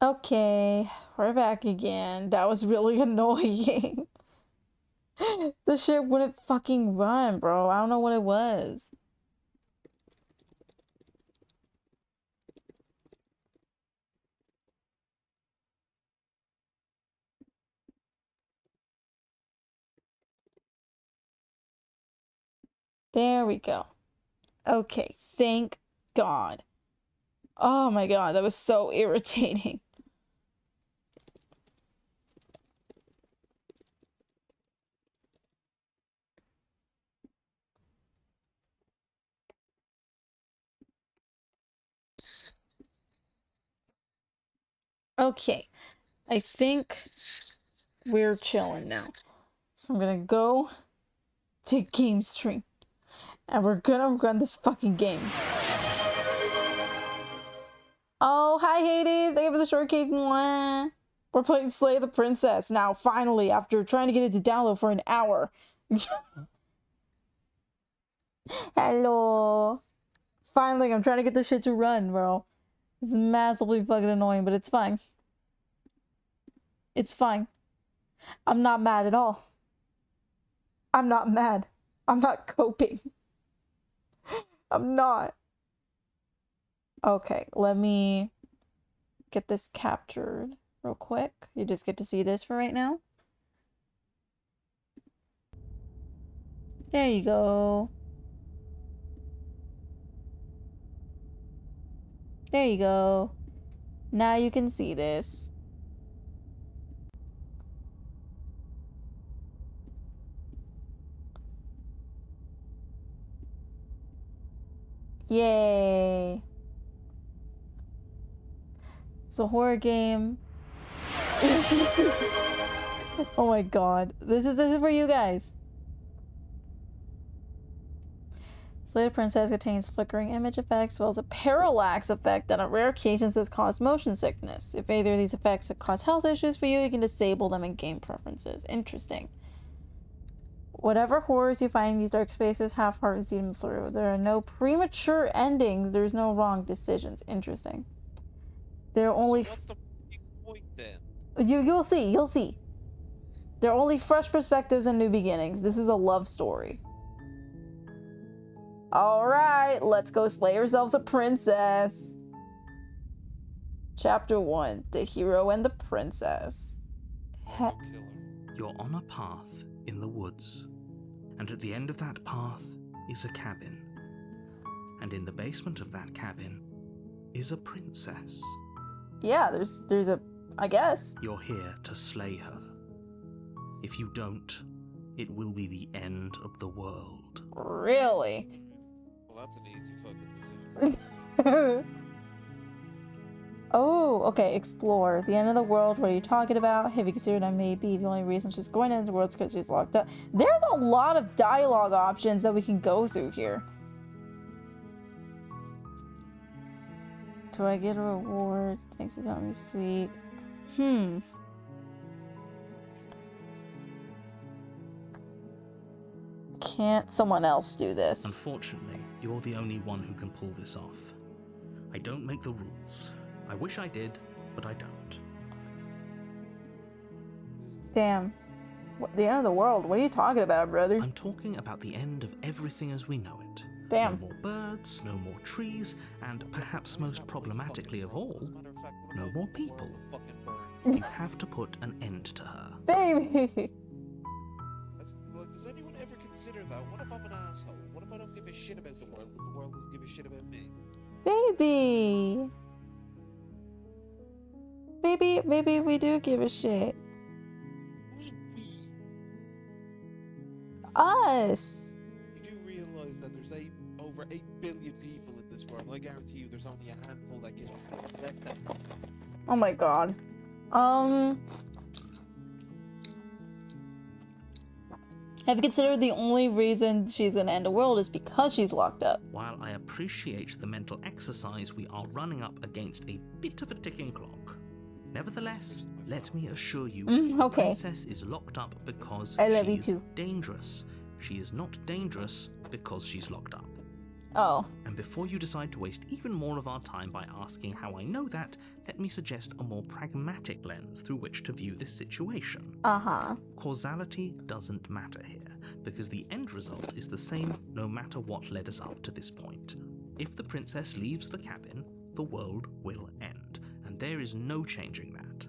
Okay, we're back again. That was really annoying. The shit wouldn't fucking run, bro. I don't know what it was. There we go. Okay, thank God. Oh my God, that was so irritating. Okay, I think we're chilling now. So I'm gonna go to game stream. And we're gonna run this fucking game. Oh, hi Hades! Thank you for the shortcake. Mwah. We're playing Slay the Princess now, finally, after trying to get it to download for an hour. Hello. Finally, I'm trying to get this shit to run, bro. This is massively fucking annoying, but it's fine. It's fine. I'm not mad at all. I'm not mad. I'm not coping. I'm not. Okay, let me get this captured real quick. You just get to see this for right now. There you go. There you go. Now you can see this. Yay. It's a horror game. Oh my God. This is for you guys. Slay the Princess contains flickering image effects as well as a parallax effect that on rare occasions has caused motion sickness. If either of these effects have caused health issues for you, you can disable them in game preferences. Interesting. Whatever horrors you find in these dark spaces, have heart and see them through. There are no premature endings. There's no wrong decisions. Interesting. There are only... What's the point then? You'll see. There are only fresh perspectives and new beginnings. This is a love story. Alright, let's go slay ourselves a princess. Chapter 1, The Hero and the Princess. You're on a path in the woods, and at the end of that path is a cabin. And in the basement of that cabin is a princess. Yeah, there's a... I guess. You're here to slay her. If you don't, it will be the end of the world. Really? Well, that's an easy fucking decision. Oh, okay, explore. The end of the world, what are you talking about? Have you considered I may be the only reason she's going into the world is because she's locked up? There's a lot of dialogue options that we can go through here. Do I get a reward? Thanks for telling me sweet. Can't someone else do this? Unfortunately, you're the only one who can pull this off. I don't make the rules. I wish I did, but I don't. Damn. What, the end of the world? What are you talking about, brother? I'm talking about the end of everything as we know it. Damn. No more birds, no more trees, and perhaps most problematically of all, no more people. You have to put an end to her. Baby! Does anyone ever consider that? What if I'm an asshole? What if I don't give a shit about the world, but the world doesn't give a shit about me? Baby! Maybe we do give a shit. Who's we? Us! You do realize that there's over 8 billion people in this world. I guarantee you there's only a handful that give a shit. Oh my God. Have you considered the only reason she's gonna end the world is because she's locked up? While I appreciate the mental exercise, we are running up against a bit of a ticking clock. Nevertheless, let me assure you, okay. The princess is locked up because I love you she's too. dangerous. She is not dangerous because she's locked up. Oh. And before you decide to waste even more of our time by asking how I know that, let me suggest a more pragmatic lens through which to view this situation. Uh-huh. Causality doesn't matter here, because the end result is the same no matter what led us up to this point. If the princess leaves the cabin, the world will end, and there is no changing that.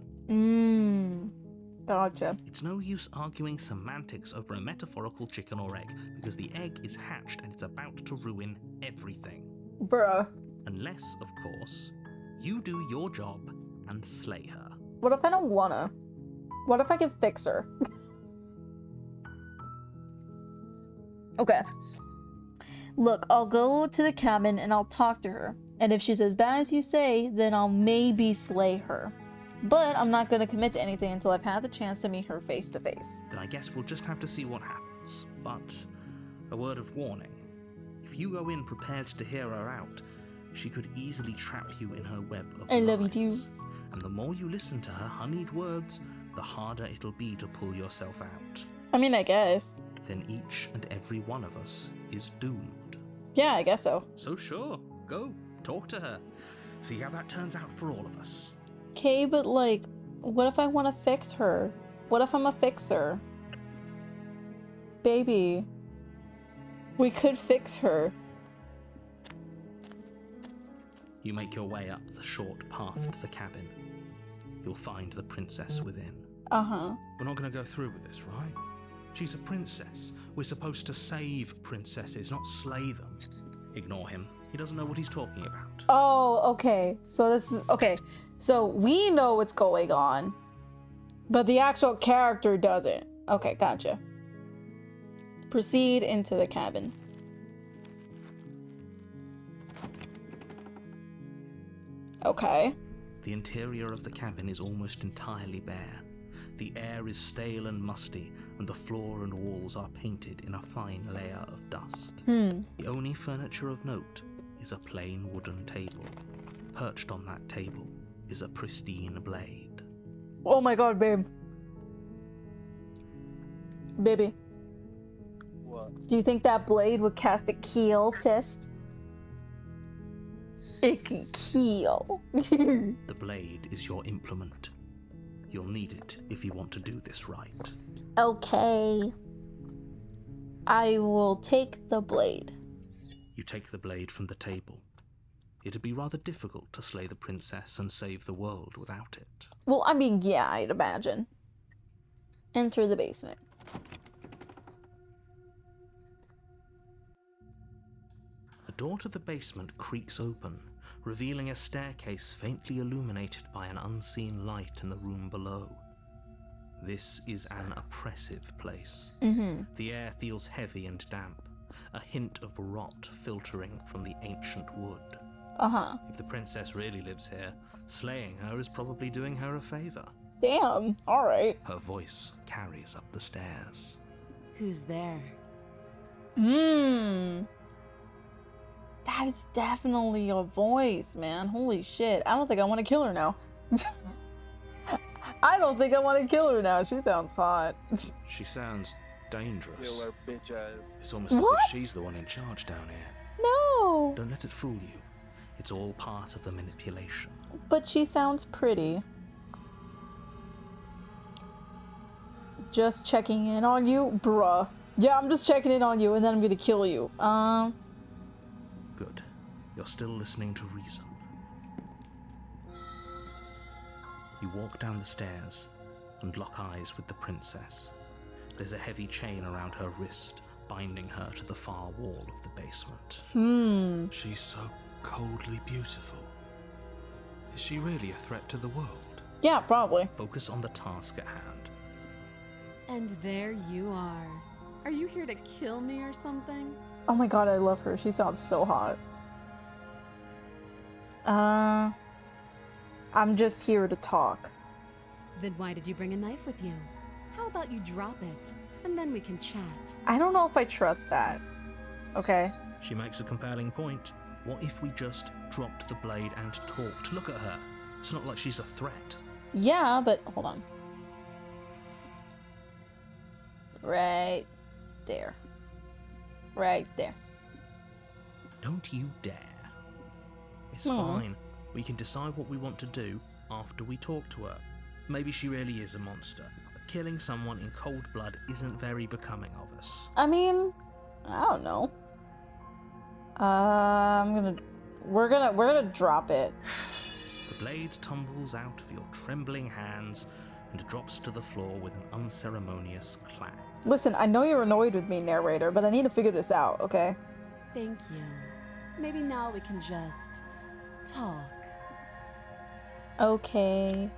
Gotcha. It's no use arguing semantics over a metaphorical chicken or egg, because the egg is hatched and it's about to ruin everything. Bruh. Unless, of course, you do your job and slay her. What if I don't wanna? What if I can fix her? Okay. Look, I'll go to the cabin and I'll talk to her. And if she's as bad as you say, then I'll maybe slay her. But I'm not gonna commit to anything until I've had the chance to meet her face to face. Then I guess we'll just have to see what happens. But a word of warning. If you go in prepared to hear her out, she could easily trap you in her web of I love you lies. too. And the more you listen to her honeyed words, the harder it'll be to pull yourself out. I mean, I guess. Then each and every one of us is doomed. Yeah, I guess so. So sure, go, talk to her. See how that turns out for all of us. Okay, but like, what if I want to fix her? What if I'm a fixer? Baby, we could fix her. You make your way up the short path to the cabin. You'll find the princess within. Uh-huh. We're not going to go through with this, right? She's a princess. We're supposed to save princesses, not slay them. Ignore him. He doesn't know what he's talking about. Oh, okay. So this is, okay. So we know what's going on, but the actual character doesn't. Okay, gotcha. Proceed into the cabin. Okay. The interior of the cabin is almost entirely bare. The air is stale and musty, and the floor and walls are painted in a fine layer of dust. The only furniture of note is a plain wooden table. Perched on that table is a pristine blade. Oh my god, babe. Baby, What? do you think that blade would cast a keel test? It can keel. The blade is your implement. You'll need it if you want to do this right. Okay. I will take the blade. You take the blade from the table. It'd be rather difficult to slay the princess and save the world without it. Well, I mean, yeah, I'd imagine. Enter the basement. The door to the basement creaks open, revealing a staircase faintly illuminated by an unseen light in the room below. This is an oppressive place. The air feels heavy and damp, a hint of rot filtering from the ancient wood. Uh-huh. If the princess really lives here, slaying her is probably doing her a favor. Damn. All right. Her voice carries up the stairs. Who's there? That is definitely a voice, man. Holy shit. I don't think I want to kill her now. I don't think I want to kill her now. She sounds hot. She sounds dangerous. Kill her bitch ass. It's almost as What? if she's the one in charge down here. No. Don't let it fool you. It's all part of the manipulation. But she sounds pretty. Just checking in on you, bruh. Yeah, I'm just checking in on you, and then I'm gonna kill you. Good. You're still listening to reason. You walk down the stairs and lock eyes with the princess. There's a heavy chain around her wrist, binding her to the far wall of the basement. She's so coldly beautiful. Is she really a threat to the world? Yeah, probably. Focus on the task at hand. And there you are. Are you here to kill me or something? Oh my god, I love her. She sounds so hot. I'm just here to talk. Then why did you bring a knife with you? How about you drop it, and then we can chat? I don't know if I trust that. Okay. She makes a compelling point. What if we just dropped the blade and talked? Look at her. It's not like she's a threat. Yeah, but hold on. Right there. Right there. Don't you dare. It's Aw. fine. We can decide what we want to do after we talk to her. Maybe she really is a monster, but killing someone in cold blood isn't very becoming of us. I mean, I don't know. We're gonna drop it. The blade tumbles out of your trembling hands and drops to the floor with an unceremonious clang. Listen, I know you're annoyed with me, narrator, but I need to figure this out, okay? Thank you. Maybe now we can just talk. Okay.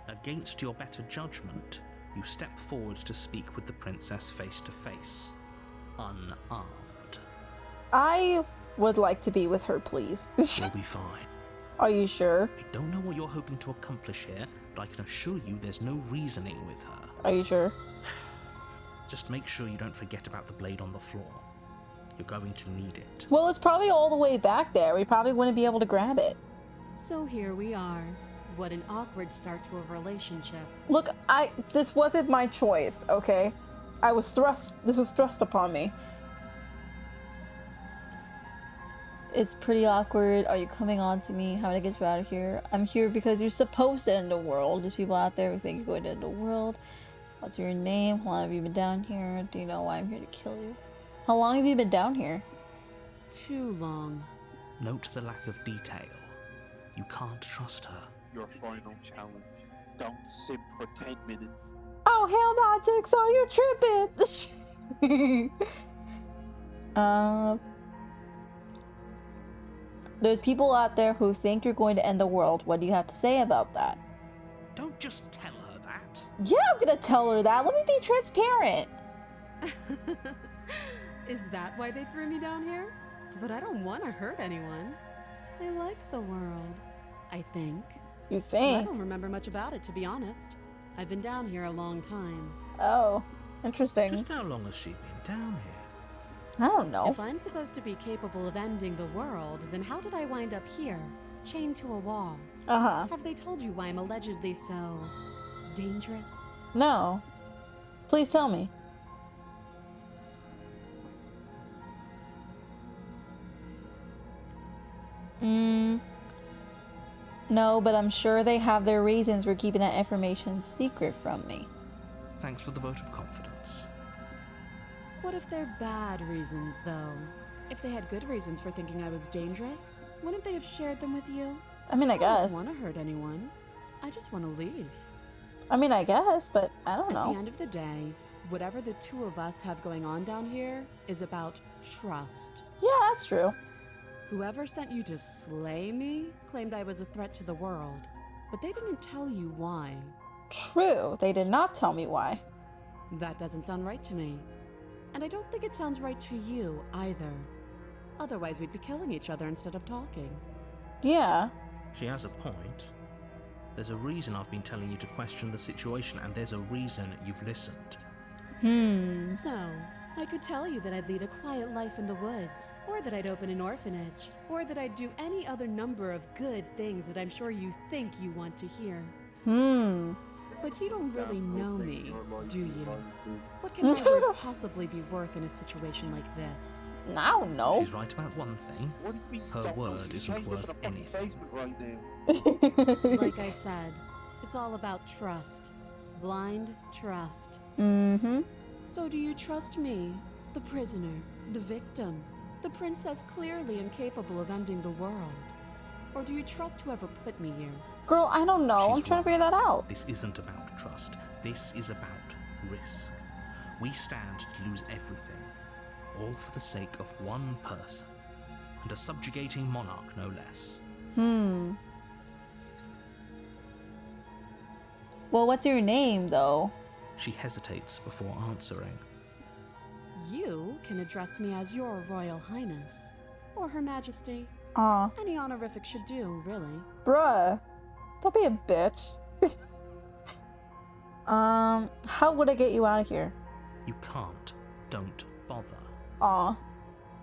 Against your better judgment, you step forward to speak with the princess face to face, unarmed. I would like to be with her, please. You'll be fine. Are you sure? I don't know what you're hoping to accomplish here, but I can assure you there's no reasoning with her. Are you sure? Just make sure you don't forget about the blade on the floor. You're going to need it. Well, it's probably all the way back there. We probably wouldn't be able to grab it. So here we are. What an awkward start to a relationship. Look, this wasn't my choice, okay? This was thrust upon me. It's pretty awkward. Are you coming on to me? How to get you out of here? I'm here because you're supposed to end the world. There's people out there who think you're going to end the world. What's your name? How long have you been down here? Do you know why I'm here to kill you? How long have you been down here? Too long. Note the lack of detail. You can't trust her. Your final challenge. Don't simp for 10 minutes. Oh, hell no, Jigsaw, you tripping! There's people out there who think you're going to end the world. What do you have to say about that? Don't just tell her that. Yeah, I'm gonna tell her that. Let me be transparent. Is that why they threw me down here? But I don't want to hurt anyone. I like the world, I think. You I think? don't remember much about it, to be honest. I've been down here a long time. Oh, interesting. Just how long has she been down here? I don't know. If I'm supposed to be capable of ending the world, then how did I wind up here, chained to a wall? Uh-huh. Have they told you why I'm allegedly so dangerous? No. Please tell me. No, but I'm sure they have their reasons for keeping that information secret from me. Thanks for the vote of confidence. What if they're bad reasons, though? If they had good reasons for thinking I was dangerous, wouldn't they have shared them with you? I mean, I guess. I don't want to hurt anyone. I just want to leave. I mean, I guess, but I don't At the know. end of the day, whatever the two of us have going on down here is about trust. Yeah, that's true. Whoever sent you to slay me claimed I was a threat to the world, but they didn't tell you why. True. They did not tell me why. That doesn't sound right to me. And I don't think it sounds right to you either. Otherwise, we'd be killing each other instead of talking. Yeah. She has a point. There's a reason I've been telling you to question the situation, and there's a reason you've listened. So, I could tell you that I'd lead a quiet life in the woods, or that I'd open an orphanage, or that I'd do any other number of good things that I'm sure you think you want to hear. But you don't really know me, do you? What can my word possibly be worth in a situation like this? I don't know. She's right about one thing. What if we Her don't word know isn't she's worth in a fucking anything. basement right now? Like I said, it's all about trust. Blind trust. So do you trust me, the prisoner, the victim, the princess clearly incapable of ending the world? Or do you trust whoever put me here? Girl, I don't know. I'm She's trying to figure that out. This isn't about trust. This is about risk. We stand to lose everything, all for the sake of one person, and a subjugating monarch, no less. Well, what's your name, though? She hesitates before answering. You can address me as your Royal Highness, or Her Majesty. Aw. Any honorific should do, really. Bruh. Don't be a bitch. How would I get you out of here? You can't. Don't bother. Aw.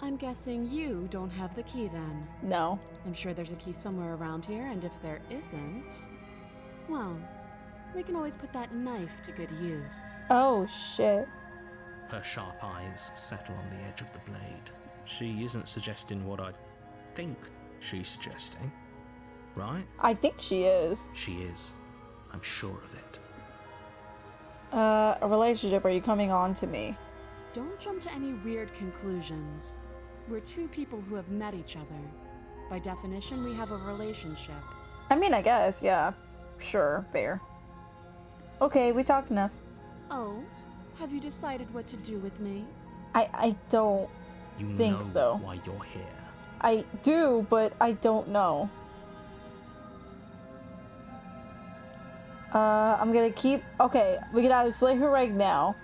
I'm guessing you don't have the key then. No. I'm sure there's a key somewhere around here, and if there isn't, well, we can always put that knife to good use. Oh, shit. Her sharp eyes settle on the edge of the blade. She isn't suggesting what I think she's suggesting, right? I think she is. She is. I'm sure of it. A relationship, are you coming on to me? Don't jump to any weird conclusions. We're two people who have met each other. By definition, we have a relationship. I mean, I guess, yeah. Sure, fair. Okay, we talked enough. Oh, have you decided what to do with me? I don't You think know so. why you're here. I do, but I don't know. I'm gonna keep... Okay, we can either slay her right now,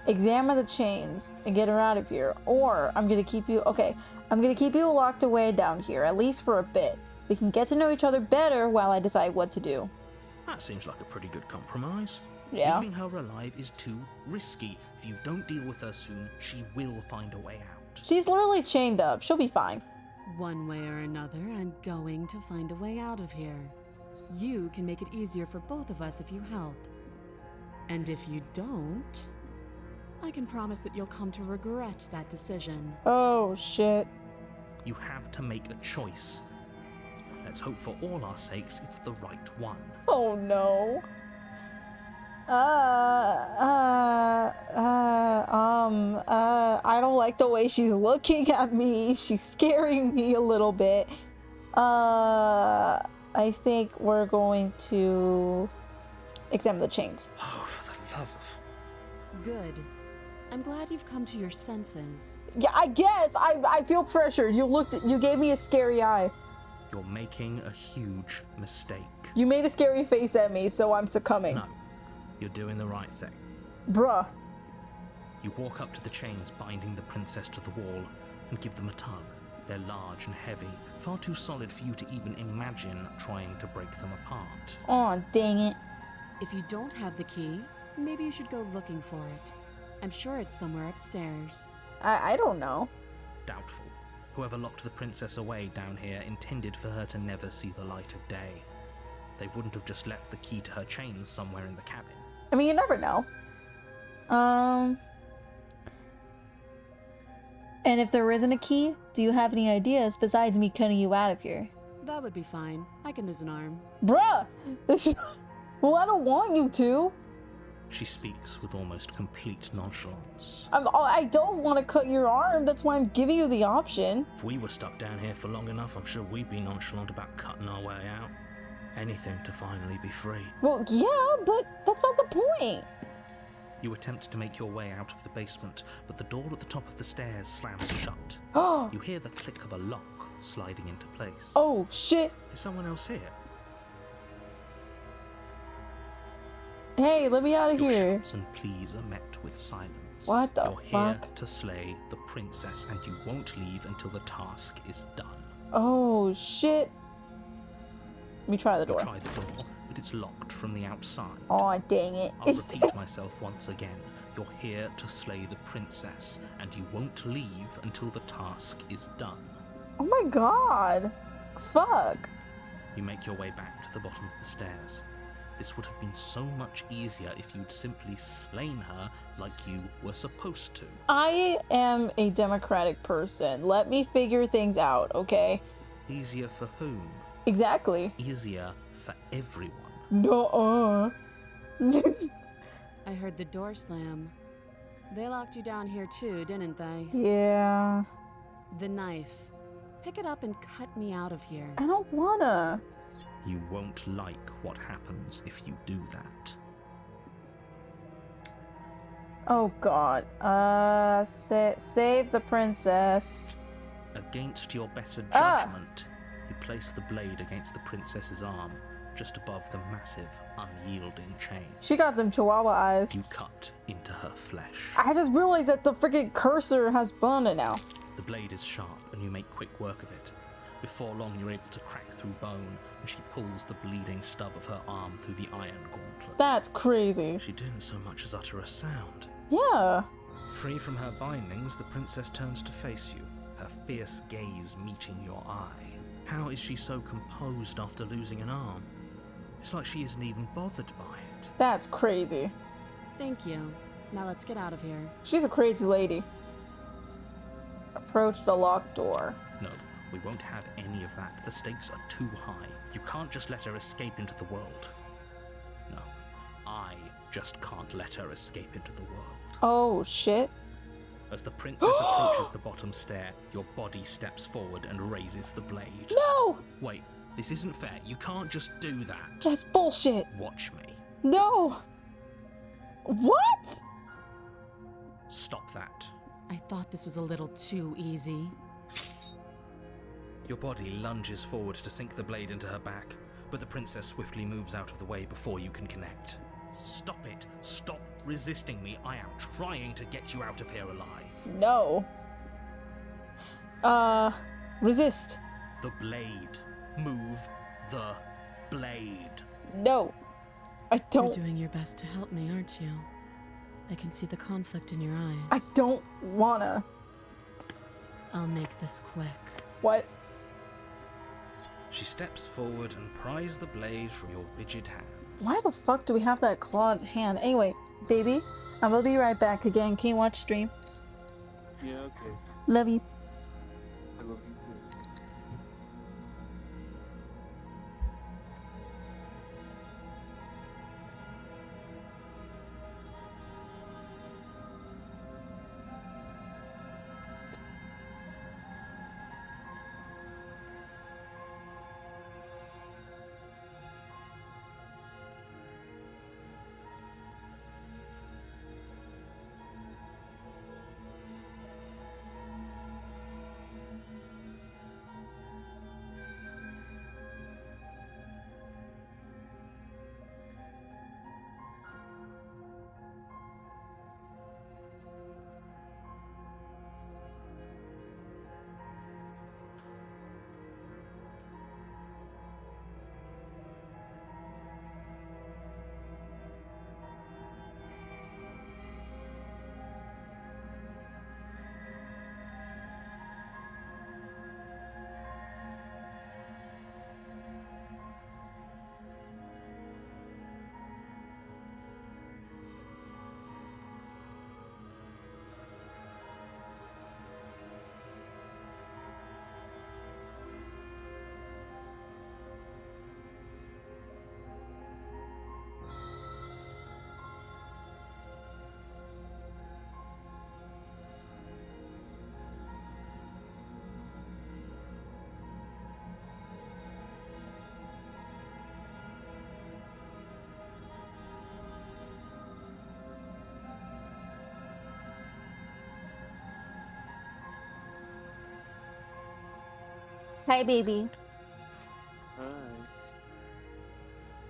examine the chains, and get her out of here, or I'm gonna keep you... Okay, I'm gonna keep you locked away down here, at least for a bit. We can get to know each other better while I decide what to do. That seems like a pretty good compromise. Yeah. Leaving her alive is too risky. If you don't deal with her soon, she will find a way out. She's literally chained up. She'll be fine. One way or another, I'm going to find a way out of here. You can make it easier for both of us if you help. And if you don't, I can promise that you'll come to regret that decision. Oh, shit. You have to make a choice. Let's hope for all our sakes it's the right one. Oh, no. I don't like the way she's looking at me. She's scaring me a little bit. I think we're going to examine the chains. Oh, for the love of... Good. I'm glad you've come to your senses. Yeah, I guess. I feel pressured. You gave me a scary eye. You're making a huge mistake. You made a scary face at me, so I'm succumbing. No, you're doing the right thing. Bruh. You walk up to the chains binding the princess to the wall and give them a tug. They're large and heavy, far too solid for you to even imagine trying to break them apart. Aw, dang it. If you don't have the key, maybe you should go looking for it. I'm sure it's somewhere upstairs. I don't know. Doubtful. Whoever locked the princess away down here intended for her to never see the light of day. They wouldn't have just left the key to her chains somewhere in the cabin. I mean, you never know. And if there isn't a key, do you have any ideas besides me cutting you out of here? That would be fine. I can lose an arm. Bruh! Well, I don't want you to. She speaks with almost complete nonchalance. I don't want to cut your arm. That's why I'm giving you the option. If we were stuck down here for long enough, I'm sure we'd be nonchalant about cutting our way out. Anything to finally be free. Well, yeah, but that's not the point. You attempt to make your way out of the basement, but the door at the top of the stairs slams shut. Oh, You hear the click of a lock sliding into place. oh shit. Is someone else here? Hey, let me out of Your here. shouts and pleas are met with silence. What the You're here fuck? to slay the princess, and you won't leave until the task is done. Oh shit. Let me try the You door. try the door, but it's locked from the outside. Oh, dang it. I'll repeat myself once again. You're here to slay the princess, and you won't leave until the task is done. Oh my god. Fuck. You make your way back to the bottom of the stairs. This would have been so much easier if you'd simply slain her like you were supposed to. I am a democratic person. Let me figure things out, okay? Easier for whom? Exactly. Easier for everyone. No. I heard the door slam. They locked you down here too, didn't they? Yeah. The knife. Pick it up and cut me out of here. I don't wanna. You won't like what happens if you do that. Oh god. Save the princess. Against your better Ah! judgment, you place the blade against the princess's arm, just above the massive, unyielding chain. She got them chihuahua eyes. You cut into her flesh. I just realized that the freaking cursor has bone in it now. The blade is sharp, and you make quick work of it. Before long, you're able to crack through bone, and she pulls the bleeding stub of her arm through the iron gauntlet. That's crazy. She didn't so much as utter a sound. Yeah. Free from her bindings, the princess turns to face you, her fierce gaze meeting your eye. How is she so composed after losing an arm? It's like she isn't even bothered by it. That's crazy. Thank you. Now let's get out of here. She's a crazy lady. approach the locked door. No, we won't have any of that. The stakes are too high. You can't just let her escape into the world. No, I just can't let her escape into the world. Oh, shit. As the princess approaches the bottom stair, your body steps forward and raises the blade. No! Wait, this isn't fair. You can't just do that. That's bullshit. Watch me. No! What? Stop that. I thought this was a little too easy. Your body lunges forward to sink the blade into her back, but the princess swiftly moves out of the way before you can connect. Stop it. Stop resisting me. I am trying to get you out of here alive. No. Resist. The blade. Move the blade. No. I don't. You're doing your best to help me, aren't you? I can see the conflict in your eyes. I don't wanna. I'll make this quick. What? She steps forward and pries the blade from your rigid hands. Why the fuck do we have that clawed hand? Anyway, baby, I'm gonna be right back again. Can you watch stream? Yeah, okay. Love you. I love you too. Hi, baby. Hi.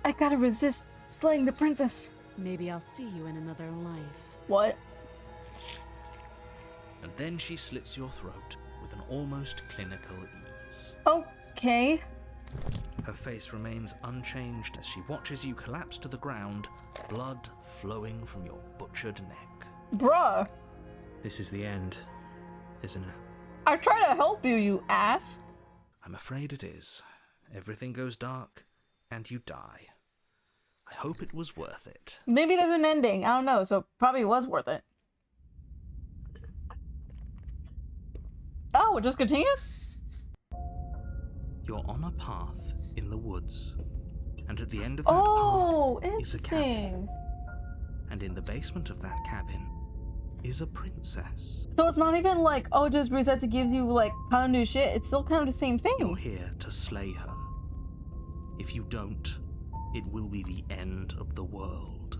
I gotta resist slaying the princess. Maybe I'll see you in another life. What? And then she slits your throat with an almost clinical ease. Okay. Her face remains unchanged as she watches you collapse to the ground, blood flowing from your butchered neck. Bruh. This is the end, isn't it? I try to help you, you ass. I'm afraid it is. Everything goes dark, and you die. I hope it was worth it. Maybe there's an ending. I don't know, so probably was worth it. Oh, it just continues? You're on a path in the woods, and at the end of that Oh, path is a cabin. interesting. And in the basement of that cabin is a princess. So it's not even like, oh, just reset to give you like kind of new shit. It's still kind of the same You're thing. here to slay her. If you don't, it will be the end of the world.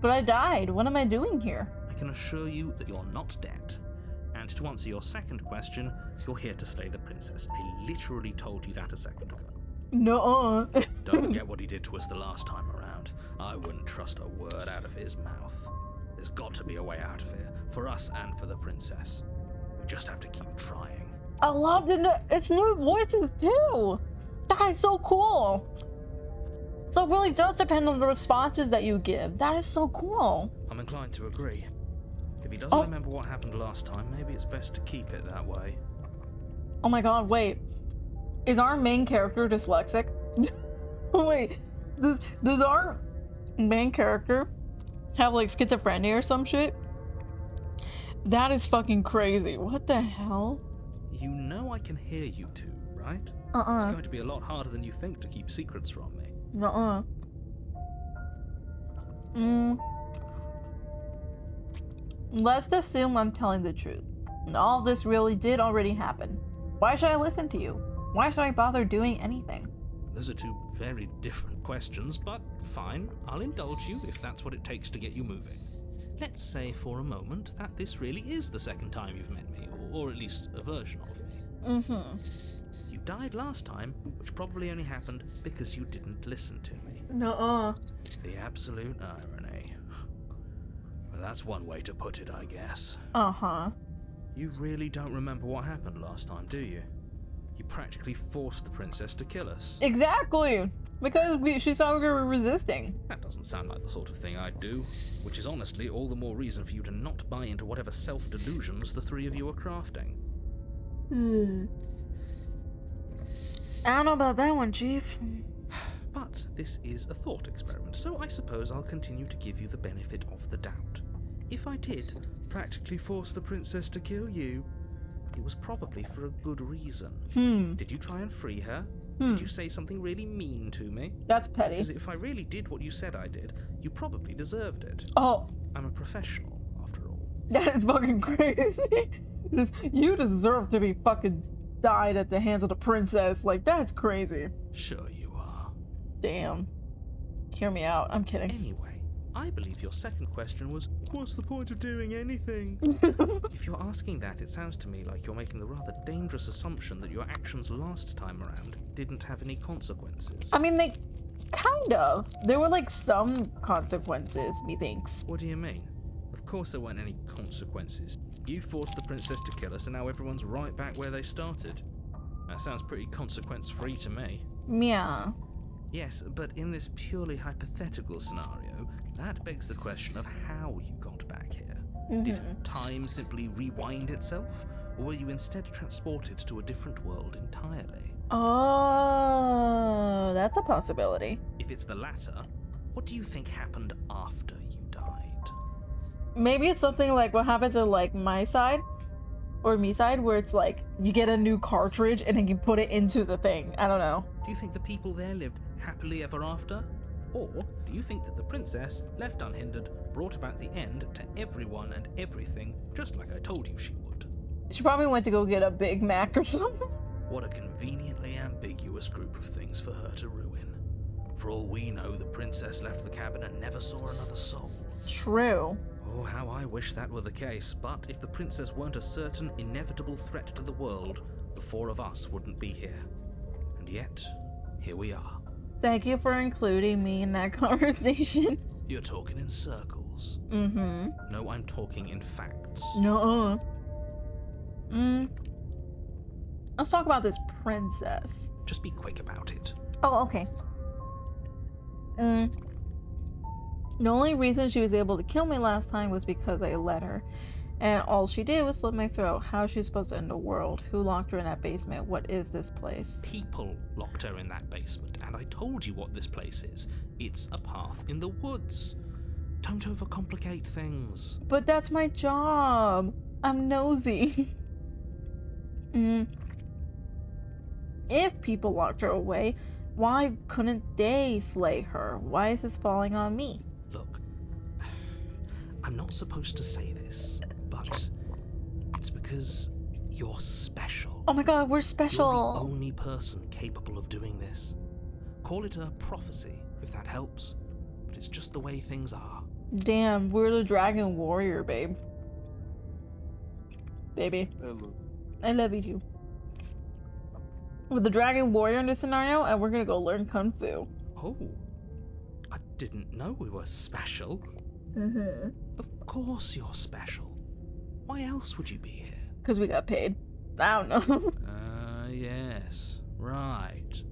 But I died. What am I doing here? I can assure you that you're not dead. And to answer your second question, you're here to slay the princess. I literally told you that a second ago. No. Don't forget what he did to us the last time around. I wouldn't trust a word out of his mouth. There's got to be a way out of here, for us and for the princess. We just have to keep trying. I loved it. It's new voices too. That is so cool. So it really does depend on the responses that you give. That is so cool. I'm inclined to agree. If he doesn't remember what happened last time, maybe it's best to keep it that way. Oh my god, wait. Is our main character dyslexic? Wait, does our main character have like schizophrenia or some shit. That is fucking crazy. What the hell? You know I can hear you two, right? It's going to be a lot harder than you think to keep secrets from me. Let's assume I'm telling the truth. And all this really did already happen. Why should I listen to you? Why should I bother doing anything? Those are two very different questions, but fine, I'll indulge you if that's what it takes to get you moving. Let's say for a moment that this really is the second time you've met me, or at least a version of me. You died last time, which probably only happened because you didn't listen to me. The absolute irony. Well, that's one way to put it, I guess. You really don't remember what happened last time, do you? You practically forced the princess to kill us. Exactly! Because she saw we were resisting. That doesn't sound like the sort of thing I'd do, which is honestly all the more reason for you to not buy into whatever self-delusions the three of you are crafting. I don't know about that one, Chief. But this is a thought experiment, so I suppose I'll continue to give you the benefit of the doubt. If I did practically force the princess to kill you, it was probably for a good reason. Did you try and free her? Did you say something really mean to me? That's petty. Because if I really did what you said I did, you probably deserved it. Oh. I'm a professional, after all. That is fucking crazy. You deserve to be fucking died at the hands of the princess. Like, that's crazy. Sure you are. Damn. Hear me out. I'm kidding. Anyway, I believe your second question was, what's the point of doing anything? If you're asking that, it sounds to me like you're making the rather dangerous assumption that your actions last time around didn't have any consequences. I mean, they kind of. There were like some consequences, methinks. What do you mean? Of course there weren't any consequences. You forced the princess to kill us and now everyone's right back where they started. That sounds pretty consequence-free to me. Yeah. Yes, but in this purely hypothetical scenario, that begs the question of how you got back here. Did time simply rewind itself, or were you instead transported to a different world entirely? Oh, that's a possibility. If it's the latter, what do you think happened after you died? Maybe it's something like what happens in like my side or me side, where it's like you get a new cartridge and then you put it into the thing. I don't know. Do you think the people there lived happily ever after? Or do you think that the princess, left unhindered, brought about the end to everyone and everything, just like I told you she would? She probably went to go get a Big Mac or something. What a conveniently ambiguous group of things for her to ruin. For all we know, the princess left the cabin and never saw another soul. True. Oh, how I wish that were the case, but if the princess weren't a certain, inevitable threat to the world, the four of us wouldn't be here. And yet, here we are. Thank you for including me in that conversation. You're talking in circles. No, I'm talking in facts. No. Let's talk about this princess. Just be quick about it. Oh, okay. The only reason she was able to kill me last time was because I let her. And all she did was slit my throat. How is she supposed to end the world? Who locked her in that basement? What is this place? People locked her in that basement, and I told you what this place is. It's a path in the woods. Don't overcomplicate things. But that's my job. I'm nosy. If people locked her away, why couldn't they slay her? Why is this falling on me? Look, I'm not supposed to say this, but it's because you're special. Oh my god, we're special. You're the only person capable of doing this. Call it a prophecy, if that helps, but it's just the way things are. Damn, we're the dragon warrior, babe. Baby. Hello. I love you too. We're the dragon warrior in this scenario, and we're gonna go learn kung fu. Oh, I didn't know we were special. Of course you're special. Why else would you be here? Because we got paid. I don't know. Yes, right.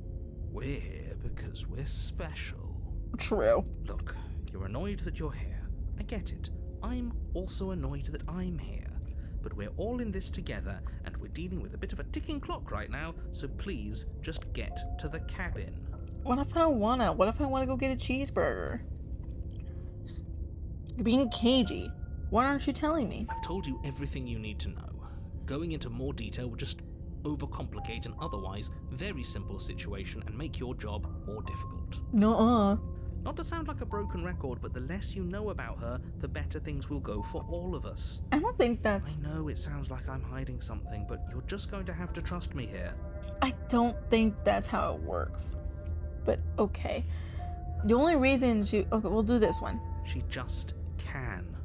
We're here because we're special. True. Look, you're annoyed that you're here. I get it. I'm also annoyed that I'm here. But we're all in this together, and we're dealing with a bit of a ticking clock right now, so please just get to the cabin. What if I don't wanna? What if I wanna go get a cheeseburger? You're being cagey. Why aren't you telling me? I've told you everything you need to know. Going into more detail would just overcomplicate an otherwise very simple situation and make your job more difficult. Nuh-uh. Not to sound like a broken record, but the less you know about her, the better things will go for all of us. I don't think that's... I know it sounds like I'm hiding something, but you're just going to have to trust me here. I don't think that's how it works. But okay. The only reason she... Okay, we'll do this one. She just can.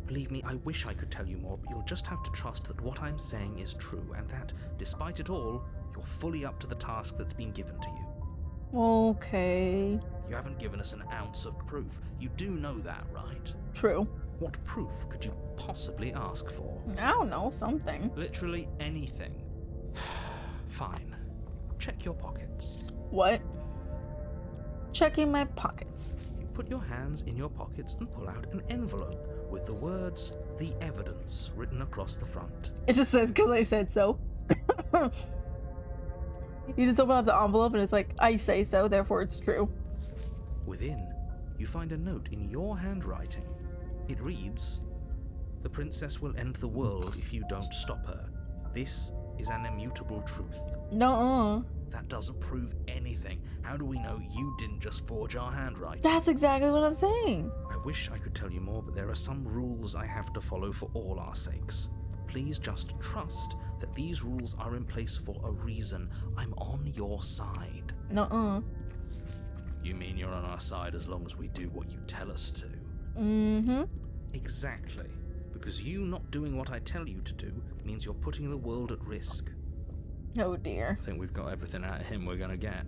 Believe me, I wish I could tell you more, but you'll just have to trust that what I'm saying is true, and that, despite it all, you're fully up to the task that's been given to you. Okay. You haven't given us an ounce of proof. You do know that, right? True. What proof could you possibly ask for? I don't know, something. Literally anything. Fine. Check your pockets. What? Checking my pockets. You put your hands in your pockets and pull out an envelope with the words, "The Evidence," written across the front. It just says, "Cause I said so." You just open up the envelope and it's like, "I say so, therefore it's true." Within, you find a note in your handwriting. It reads, "The princess will end the world if you don't stop her. This is an immutable truth." Nuh-uh. That doesn't prove anything. How do we know you didn't just forge our handwriting? That's exactly what I'm saying. I wish I could tell you more, but there are some rules I have to follow for all our sakes. Please just trust that these rules are in place for a reason. I'm on your side. Nuh-uh. You mean you're on our side as long as we do what you tell us to? Mm-hmm. Exactly. Because you not doing what I tell you to do means you're putting the world at risk. Oh dear. I think we've got everything out of him we're gonna get.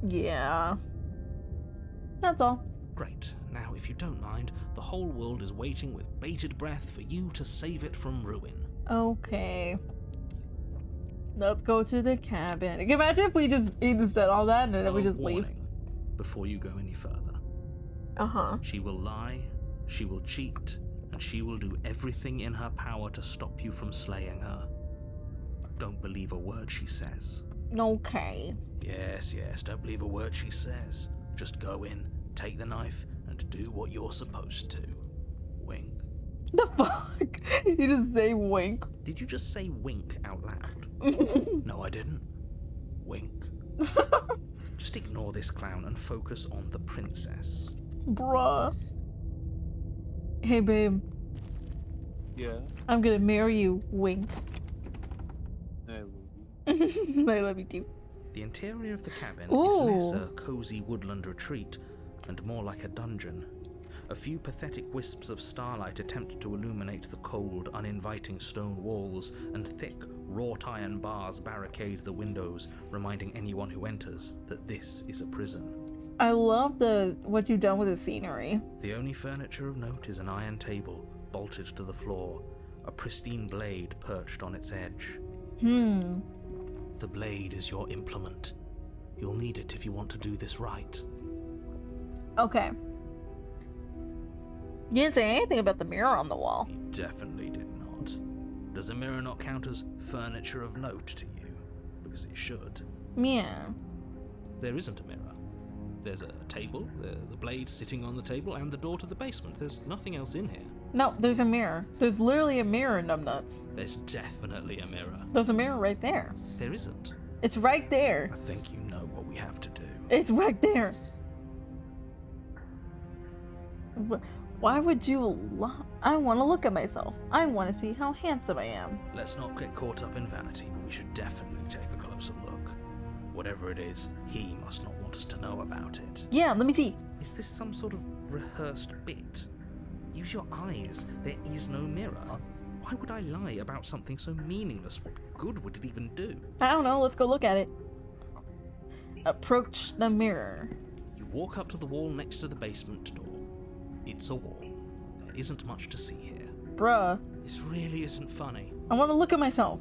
Yeah. That's all. Great. Now, if you don't mind, the whole world is waiting with bated breath for you to save it from ruin. Okay. Let's go to the cabin. Can you imagine if we just even said all that and then we just leave? Warning, before you go any further. Uh-huh. She will lie, she will cheat, and she will do everything in her power to stop you from slaying her. Don't believe a word she says. Okay. Yes, don't believe a word she says. Just go in, take the knife, and do what you're supposed to. Wink. The fuck? You just say wink. Did you just say wink out loud? No, I didn't. Wink. Just ignore this clown and focus on the princess. Bruh. Hey, babe. Yeah, I'm gonna marry you. Wink. I will be. I love you too. The interior of the cabin Ooh. is less a cozy woodland retreat and more like a dungeon. A few pathetic wisps of starlight attempt to illuminate the cold, uninviting stone walls, and thick, wrought iron bars barricade the windows, reminding anyone who enters that this is a prison. I love what you've done with the scenery. The only furniture of note is an iron table, bolted to the floor, a pristine blade perched on its edge. The blade is your implement. You'll need it if you want to do this right. Okay. You didn't say anything about the mirror on the wall. He definitely did not. Does the mirror not count as furniture of note to you? Because it should. Yeah. There isn't a mirror. There's a table, the blade sitting on the table, and the door to the basement. There's nothing else in here. No, there's a mirror. There's literally a mirror, numbnuts. There's definitely a mirror. There's a mirror right there. There isn't. It's right there. I think you know what we have to do. It's right there. Why would you I want to look at myself. I want to see how handsome I am. Let's not get caught up in vanity, but we should definitely take a closer look. Whatever it is, he must not want us to know about it. Yeah, let me see. Is this some sort of rehearsed bit? Use your eyes. There is no mirror. Why would I lie about something so meaningless? What good would it even do? I don't know. Let's go look at it. Approach the mirror. You walk up to the wall next to the basement door. It's a wall. There isn't much to see here. Bruh. This really isn't funny. I want to look at myself.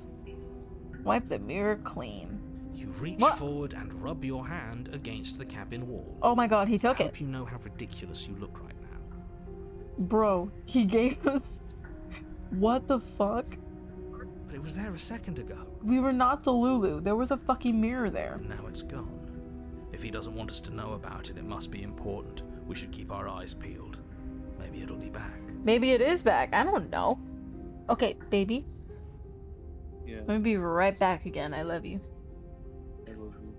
Wipe the mirror clean. You reach What? forward and rub your hand against the cabin wall. Oh my god, he took I it. hope you know how ridiculous you look right now. Bro, he gave us... What the fuck? But it was there a second ago. We were not Delulu. There was a fucking mirror there. And now it's gone. If he doesn't want us to know about it, it must be important. We should keep our eyes peeled. Maybe Maybe it'll be back. Maybe it is back. I don't know. Okay, baby. Yeah. Let me be right back again. I love you. I love you.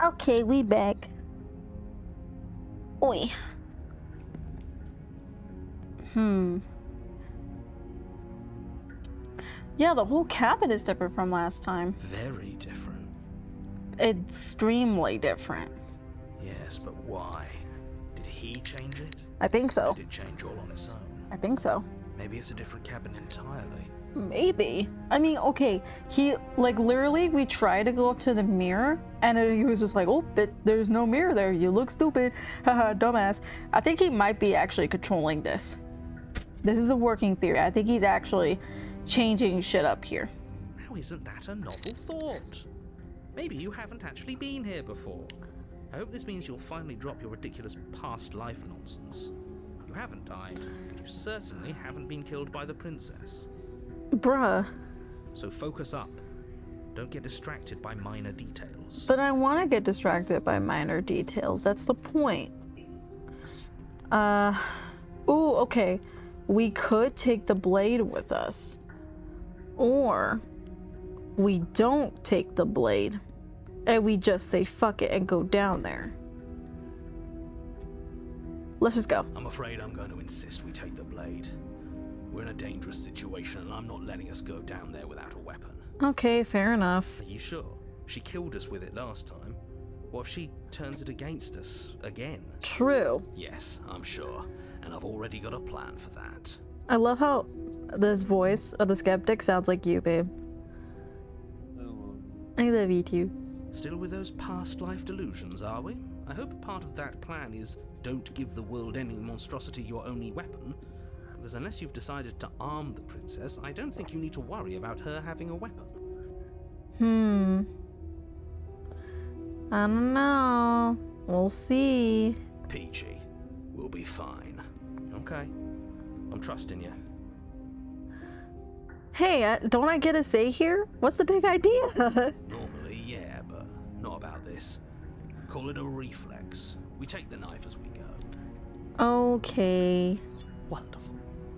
Okay, we back. Oi. Yeah, the whole cabin is different from last time. Very different. Extremely different. Yes, but why? Did he change it? I think so. Did it change all on its own? I think so. Maybe it's a different cabin entirely. Maybe. I mean, okay, he, like, literally, we tried to go up to the mirror, and he was just like, oh, there's no mirror there, you look stupid, haha, dumbass. I think he might be actually controlling this. This is a working theory. I think he's actually changing shit up here. Now isn't that a novel thought? Maybe you haven't actually been here before. I hope this means you'll finally drop your ridiculous past life nonsense. You haven't died, and you certainly haven't been killed by the princess. Bruh. So focus up. Don't get distracted by minor details. But I want to get distracted by minor details. That's the point. Ooh, okay. We could take the blade with us. Or we don't take the blade. And we just say fuck it and go down there. Let's just go. I'm afraid I'm going to insist we take the blade. We're in a dangerous situation and I'm not letting us go down there without a weapon. Okay, fair enough. Are you sure? She killed us with it last time. What if she turns it against us again? True. Yes, I'm sure. And I've already got a plan for that. I love how this voice of the skeptic sounds like you, babe. I love you too. Still with those past life delusions, are we? I hope part of that plan is don't give the world any monstrosity your only weapon. Because unless you've decided to arm the princess, I don't think you need to worry about her having a weapon. I don't know. We'll see. Peachy, we'll be fine. Okay. I'm trusting you. Hey, don't I get a say here? What's the big idea? Normally, yeah, but not about this. Call it a reflex. We take the knife as we go. Okay. Wonderful.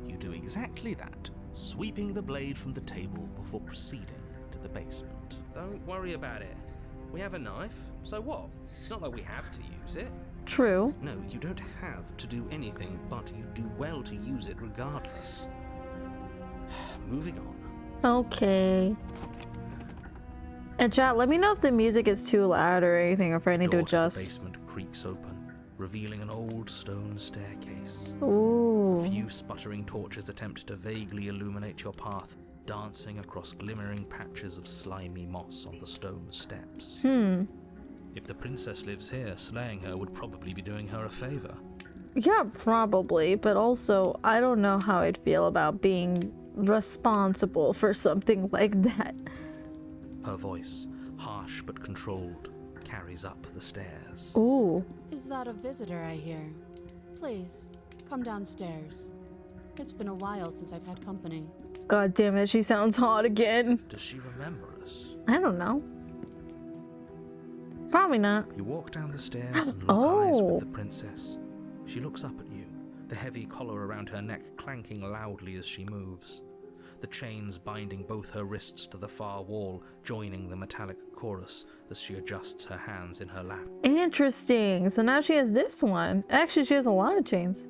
You do exactly that, sweeping the blade from the table before proceeding to the basement. Don't worry about it. We have a knife, so what? It's not like we have to use it. True. No, you don't have to do anything, but you do well to use it regardless. Moving on. Okay. And chat, let me know if the music is too loud or anything, or if I need to Door adjust. the basement creaks open, revealing an old stone staircase. Ooh. A few sputtering torches attempt to vaguely illuminate your path, dancing across glimmering patches of slimy moss on the stone steps. If the princess lives here, slaying her would probably be doing her a favor. Yeah, probably, but also, I don't know how I'd feel about being responsible for something like that. Her voice, harsh but controlled, carries up the stairs. Ooh. Is that a visitor I hear? Please, come downstairs. It's been a while since I've had company. God damn it, she sounds hot again. Does she remember us? I don't know. Probably not. You walk down the stairs and lock eyes with the princess. She looks up at you, the heavy collar around her neck clanking loudly as she moves. The chains binding both her wrists to the far wall, joining the metallic chorus as she adjusts her hands in her lap. Interesting. So now she has this one. Actually, she has a lot of chains.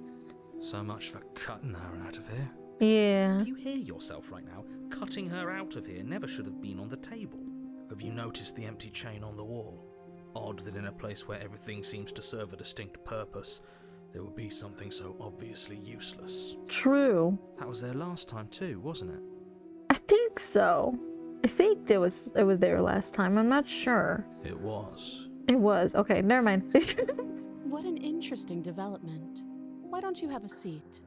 So much for cutting her out of here. Yeah. You hear yourself right now? Cutting her out of here never should have been on the table. Have you noticed the empty chain on the wall? Odd that in a place where everything seems to serve a distinct purpose, there would be something so obviously useless. True. That was there last time too, wasn't it? I think so. I think it was there last time. I'm not sure. It was. It was. Okay, never mind. What an interesting development. Why don't you have a seat?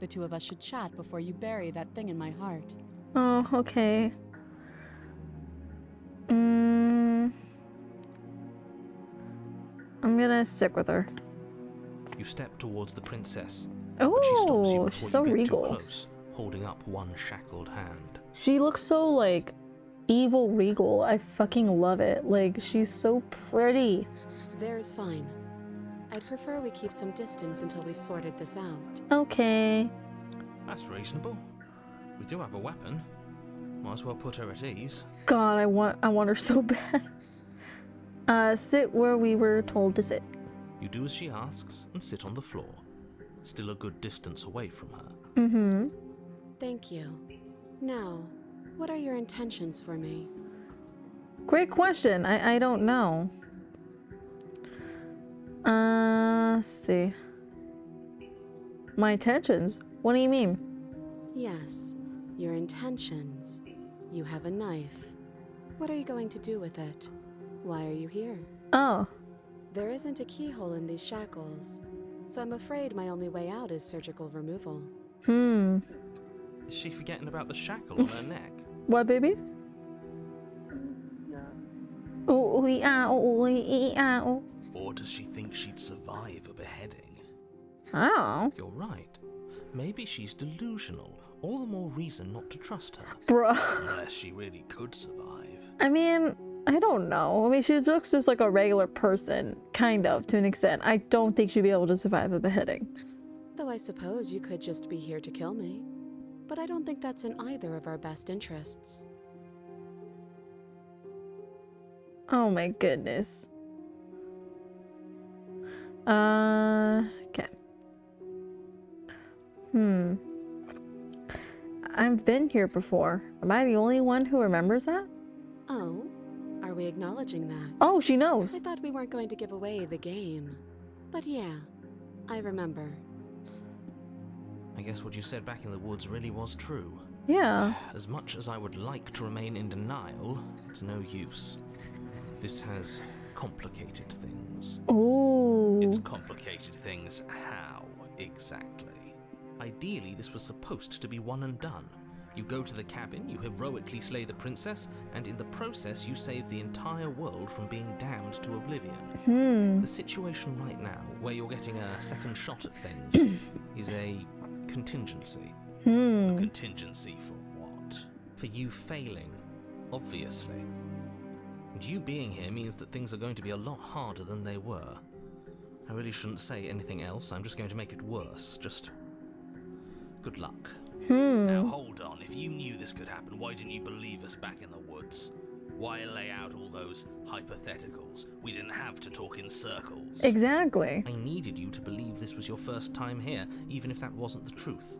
The two of us should chat before you bury that thing in my heart. Oh, okay. I'm gonna stick with her. You step towards the princess, but she stops you Oh, before she's so you get regal. too close, holding up one shackled hand. She looks so, like, evil regal. I fucking love it. Like, she's so pretty. There's fine. I'd prefer we keep some distance until we've sorted this out. Okay. That's reasonable. We do have a weapon. Might as well put her at ease. God, I want her so bad. Sit where we were told to sit. You do as she asks and sit on the floor, still a good distance away from her. Mm-hmm. Thank you. Now, what are your intentions for me? Great question. I don't know. Let's see. My intentions? What do you mean? Yes, your intentions. You have a knife. What are you going to do with it? Why are you here? Oh. There isn't a keyhole in these shackles, so I'm afraid my only way out is surgical removal. Hmm. Is she forgetting about the shackle on her neck? What, baby? Oh, yeah, oh, yeah, oh. Or does she think she'd survive a beheading? Oh. You're right. Maybe she's delusional. All the more reason not to trust her. Bruh. Unless she really could survive. I mean, I don't know. I mean, she looks just like a regular person, kind of, to an extent. I don't think she'd be able to survive a beheading. Though I suppose you could just be here to kill me. But I don't think that's in either of our best interests. Oh my goodness. Okay. I've been here before. Am I the only one who remembers that? Oh? Are we acknowledging that? Oh, she knows. I thought we weren't going to give away the game. But yeah, I remember. I guess what you said back in the woods really was true. Yeah. As much as I would like to remain in denial, it's no use. This has complicated things. Ooh. It's complicated things. How exactly? Ideally, this was supposed to be one and done. You go to the cabin, you heroically slay the princess, and in the process you save the entire world from being damned to oblivion. The situation right now, where you're getting a second shot at things, is a contingency. A contingency for what? For you failing, obviously. And you being here means that things are going to be a lot harder than they were. I really shouldn't say anything else, I'm just going to make it worse. Just good luck. Now hold on, if you knew this could happen, why didn't you believe us back in the woods? Why lay out all those hypotheticals? We didn't have to talk in circles. Exactly. I needed you to believe this was your first time here, even if that wasn't the truth.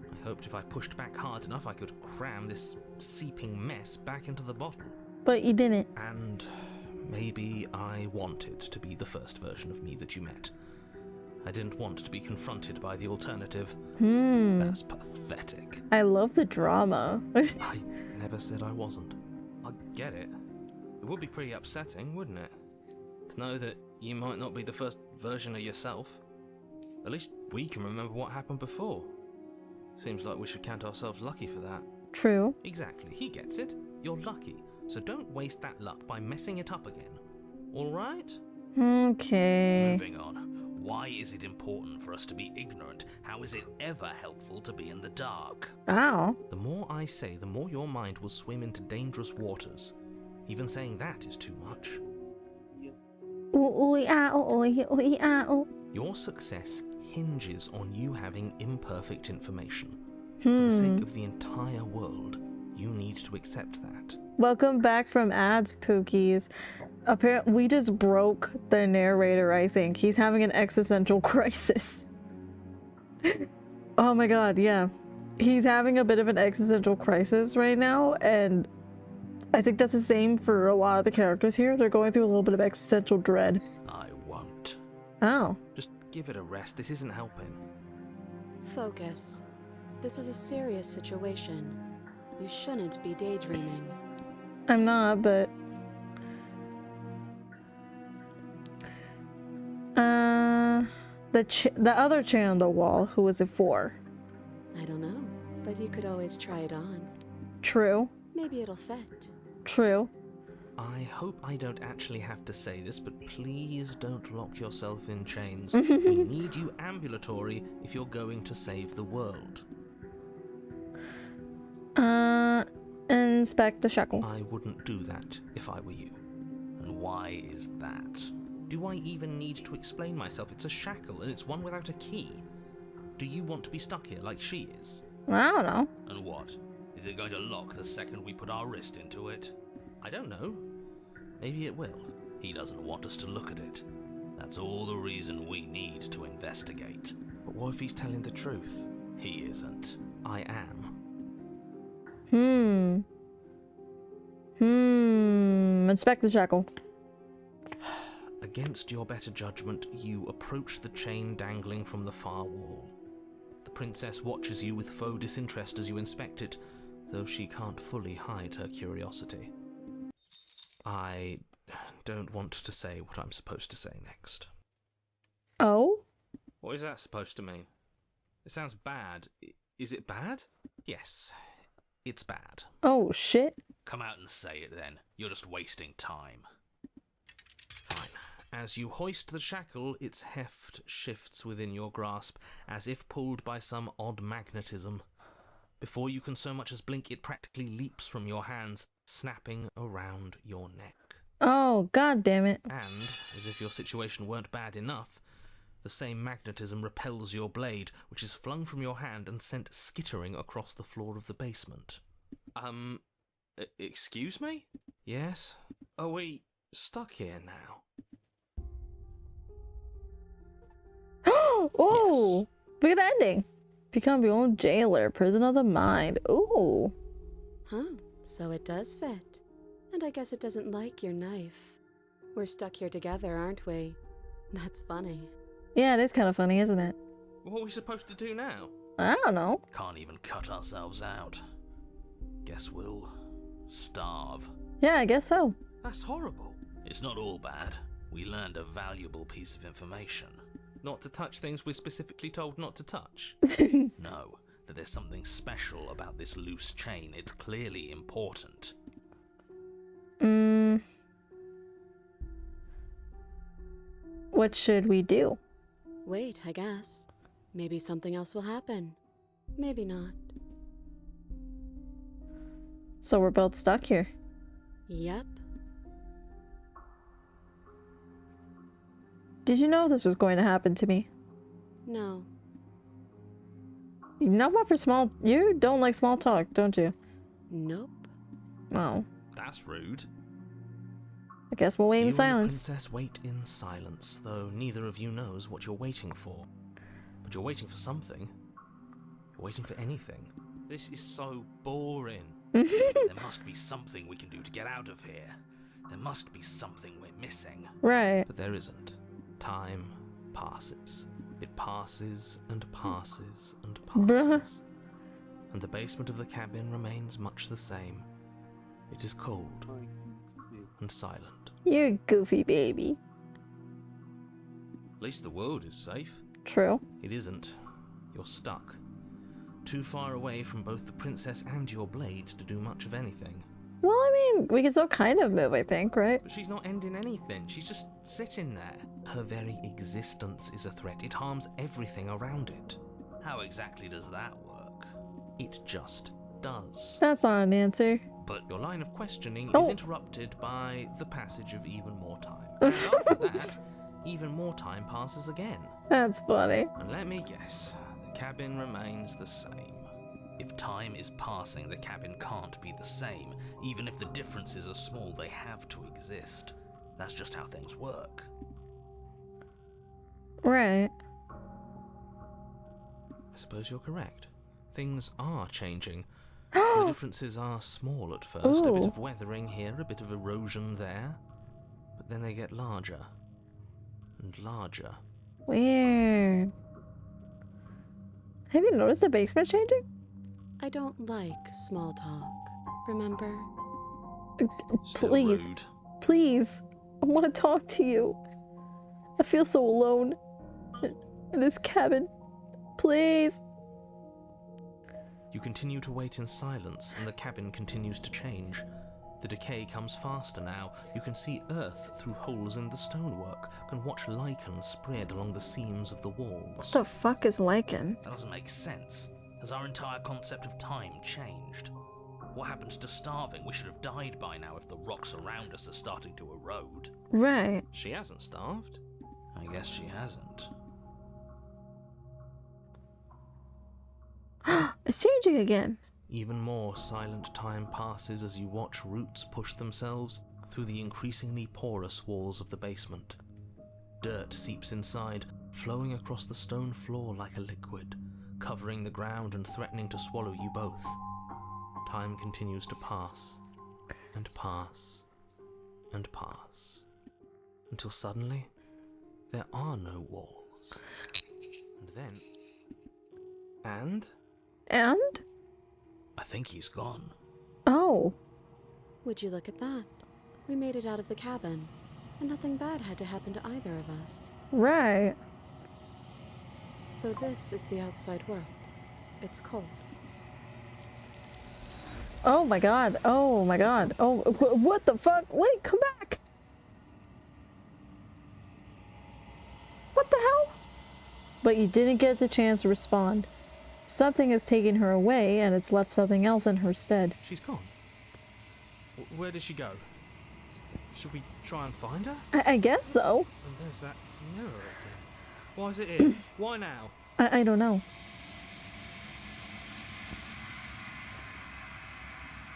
I hoped if I pushed back hard enough I could cram this seeping mess back into the bottle. But you didn't. And maybe I wanted to be the first version of me that you met. I didn't want to be confronted by the alternative. That's pathetic. I love the drama. I never said I wasn't. I get it. It would be pretty upsetting, wouldn't it? To know that you might not be the first version of yourself. At least we can remember what happened before. Seems like we should count ourselves lucky for that. True. Exactly, he gets it. You're lucky. So don't waste that luck by messing it up again. Alright? Okay. Moving on. Why is it important for us to be ignorant? How is it ever helpful to be in the dark? Wow. The more I say, the more your mind will swim into dangerous waters. Even saying that is too much. Your success hinges on you having imperfect information. For the sake of the entire world, you need to accept that. Welcome back from ads, Pookies. Apparently, we just broke the narrator, I think. He's having an existential crisis. Oh my god, yeah. He's having a bit of an existential crisis right now, and I think that's the same for a lot of the characters here. They're going through a little bit of existential dread. I won't. Oh. Just give it a rest, this isn't helping. Focus. This is a serious situation. You shouldn't be daydreaming. I'm not, but... The other chair on the wall, who was it for? I don't know, but you could always try it on. True. Maybe it'll fit. True. I hope I don't actually have to say this, but please don't lock yourself in chains. We need you ambulatory if you're going to save the world. Inspect the shackle. I wouldn't do that if I were you. And why is that? Do I even need to explain myself? It's a shackle, and it's one without a key. Do you want to be stuck here like she is? I don't know. And what? Is it going to lock the second we put our wrist into it? I don't know. Maybe it will. He doesn't want us to look at it. That's all the reason we need to investigate. But what if he's telling the truth? He isn't. I am. Inspect the shackle. Against your better judgment, you approach the chain dangling from the far wall. The princess watches you with faux disinterest as you inspect it, though she can't fully hide her curiosity. I don't want to say what I'm supposed to say next. Oh? What is that supposed to mean? It sounds bad. Is it bad? Yes, it's bad. Oh, shit. Come out and say it then. You're just wasting time. Fine. As you hoist the shackle, its heft shifts within your grasp, as if pulled by some odd magnetism. Before you can so much as blink, it practically leaps from your hands, snapping around your neck. Oh, god damn it. And, as if your situation weren't bad enough, the same magnetism repels your blade, which is flung from your hand and sent skittering across the floor of the basement. Excuse me? Yes? Are we stuck here now? Oh! Good ending. Become your own jailer, prison of the mind. Ooh. Huh, so it does fit. And I guess it doesn't like your knife. We're stuck here together, aren't we? That's funny. Yeah, it is kind of funny, isn't it? What are we supposed to do now? I don't know. Can't even cut ourselves out. Guess we'll starve. Yeah, I guess so. That's horrible. It's not all bad. We learned a valuable piece of information. Not to touch things we're specifically told not to touch. No, that there's something special about this loose chain. It's clearly important. What should we do? Wait, I guess. Maybe something else will happen. Maybe not. So we're both stuck here. Yep. Did you know this was going to happen to me? No. You know what for small... You don't like small talk, don't you? Nope. Oh. That's rude. I guess we'll wait in You silence. and the princess wait in silence, though neither of you knows what you're waiting for. But you're waiting for something. You're waiting for anything. This is so boring. There must be something we can do to get out of here. There must be something we're missing. Right. But there isn't. Time passes. It passes and passes and passes. Bruh. And the basement of the cabin remains much the same. It is cold and silent. You goofy baby. At least the world is safe. True. It isn't. You're stuck. Too far away from both the princess and your blade to do much of anything. Well, I mean, we can still kind of move, I think, right? But she's not ending anything. She's just sitting there. Her very existence is a threat. It harms everything around it. How exactly does that work? It just does. That's not an answer. But your line of questioning Oh. is interrupted by the passage of even more time. And after that, even more time passes again. That's funny. And let me guess, the cabin remains the same. If time is passing, the cabin can't be the same. Even if the differences are small, they have to exist. That's just how things work. Right. I suppose you're correct. Things are changing. The differences are small at first. A bit Ooh. of weathering here, a bit of erosion there. But then they get larger. And larger. Weird. Have you noticed the basement changing? I don't like small talk, remember? Still Please. rude. Please. I want to talk to you. I feel so alone in this cabin. Please. You continue to wait in silence, and the cabin continues to change. The decay comes faster now. You can see earth through holes in the stonework, can watch lichen spread along the seams of the walls. What the fuck is lichen? That doesn't make sense. Has our entire concept of time changed? What happened to starving? We should have died by now if the rocks around us are starting to erode. Right. She hasn't starved. I guess she hasn't. It's changing again. Even more silent time passes as you watch roots push themselves through the increasingly porous walls of the basement. Dirt seeps inside, flowing across the stone floor like a liquid, covering the ground and threatening to swallow you both. Time continues to pass, and pass, and pass, until suddenly there are no walls. And then... And? I think he's gone. Oh. Would you look at that? We made it out of the cabin, and nothing bad had to happen to either of us. Right. So this is the outside world. It's cold. Oh my god. Oh my god. Oh, what the fuck? Wait, come back. What the hell? But you didn't get the chance to respond. Something has taken her away, and it's left something else in her stead. she's gone. Where did she go? Should we try and find her? I guess so. And there's that mirror again. Why is it here? Why now? I don't know.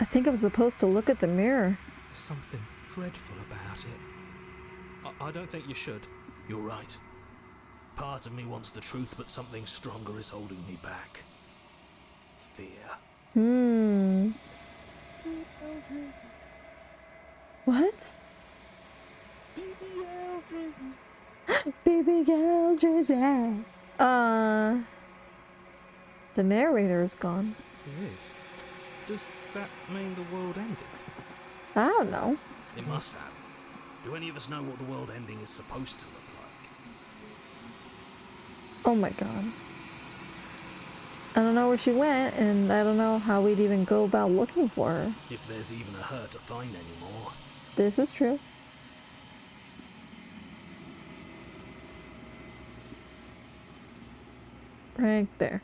I think I'm supposed to look at the mirror. There's something dreadful about it. I don't think you should. You're right. Part of me wants the truth, but something stronger is holding me back. Fear. What? Baby girl Drizzy. The narrator is gone. It is. Does that mean the world ended? I don't know. It must have. Do any of us know what the world ending is supposed to look like? Oh my god. I don't know where she went, and I don't know how we'd even go about looking for her. If there's even a her to find anymore. This is true. Right there.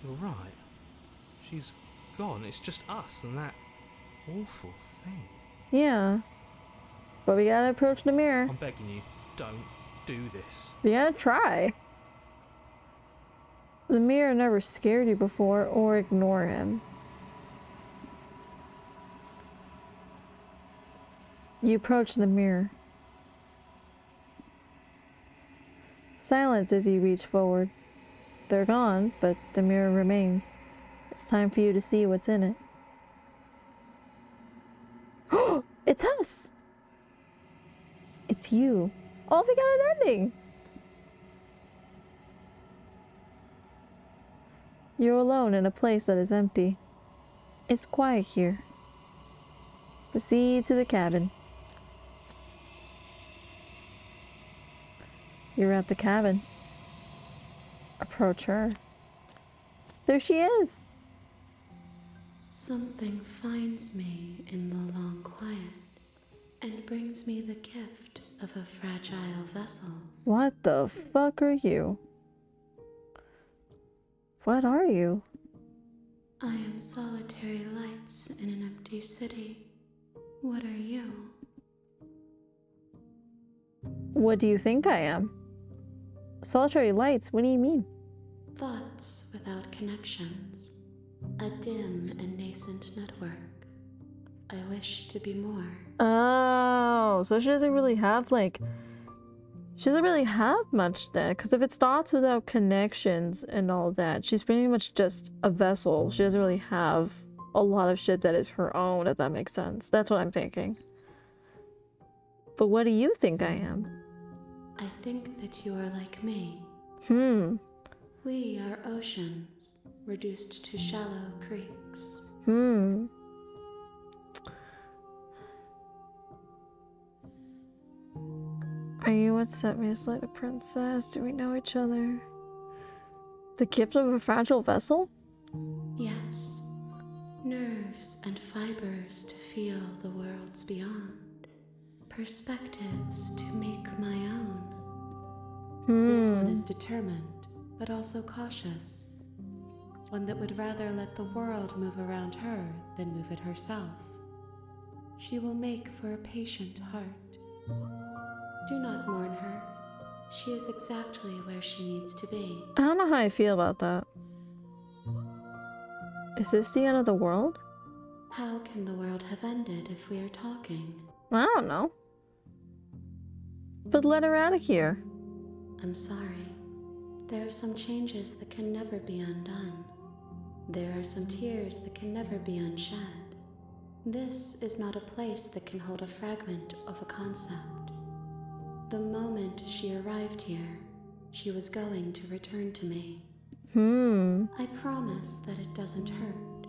You're right. She's gone. It's just us and that awful thing. Yeah. But we gotta approach the mirror. I'm begging you, don't do this. We gotta try. The mirror never scared you before, or ignore him. You approach the mirror. Silence as you reach forward. They're gone, but the mirror remains. It's time for you to see what's in it. Oh, it's us! It's you. Oh, we got an ending! You're alone in a place that is empty. It's quiet here. Proceed to the cabin. You're at the cabin. Approach her. There she is! Something finds me in the long quiet and brings me the gift of a fragile vessel. What the fuck are you? What are you? I am solitary lights in an empty city. What are you? What do you think I am? Solitary lights? What do you mean? Thoughts without connections. A dim and nascent network. I wish to be more. Oh, so she doesn't really have she doesn't really have much then, because if it's thoughts without connections and all that, she's pretty much just a vessel. She doesn't really have a lot of shit that is her own, if that makes sense. That's what I'm thinking. But what do you think I am? I think that you are like me. Hmm. We are oceans, reduced to shallow creeks. Are you what sent me to slay the princess? Do we know each other? The gift of a fragile vessel? Yes, nerves and fibers to feel the worlds beyond, perspectives to make my own. This one is determined, but also cautious. One that would rather let the world move around her than move it herself. She will make for a patient heart. Do not mourn her. She is exactly where she needs to be. I don't know how I feel about that. Is this the end of the world? How can the world have ended if we are talking? I don't know. But let her out of here. I'm sorry. There are some changes that can never be undone. There are some tears that can never be unshed. This is not a place that can hold a fragment of a concept. The moment she arrived here, she was going to return to me. I promise that it doesn't hurt.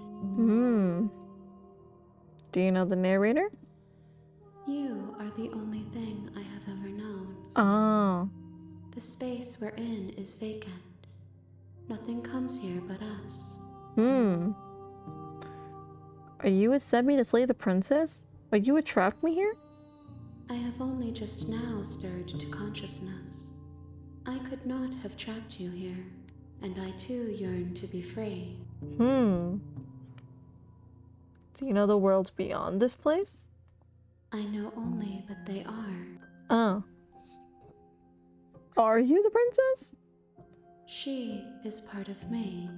Do you know the narrator? You are the only thing I have ever known. Oh. The space we're in is vacant. Nothing comes here but us. Are you what sent me to slay the princess? Are you what trapped me here? I have only just now stirred to consciousness. I could not have trapped you here, and I too yearn to be free. Do you know the worlds beyond this place? I know only that they are. Oh. Are you the princess? She is part of me,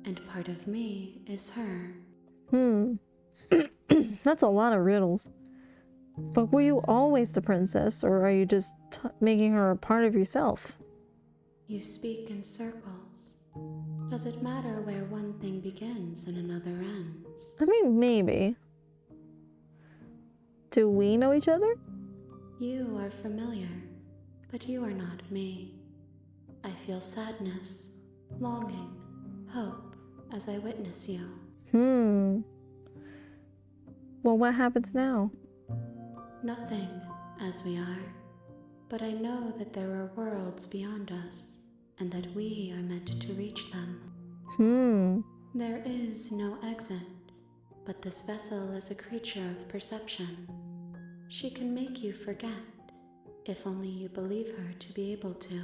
and part of me is her. That's a lot of riddles. But were you always the princess, or are you just making her a part of yourself? You speak in circles. Does it matter where one thing begins and another ends? I mean, maybe. Do we know each other? You are familiar, but you are not me. I feel sadness, longing, hope as I witness you. Well, what happens now? Nothing, as we are. But I know that there are worlds beyond us, and that we are meant to reach them. There is no exit, but this vessel is a creature of perception. She can make you forget, if only you believe her to be able to.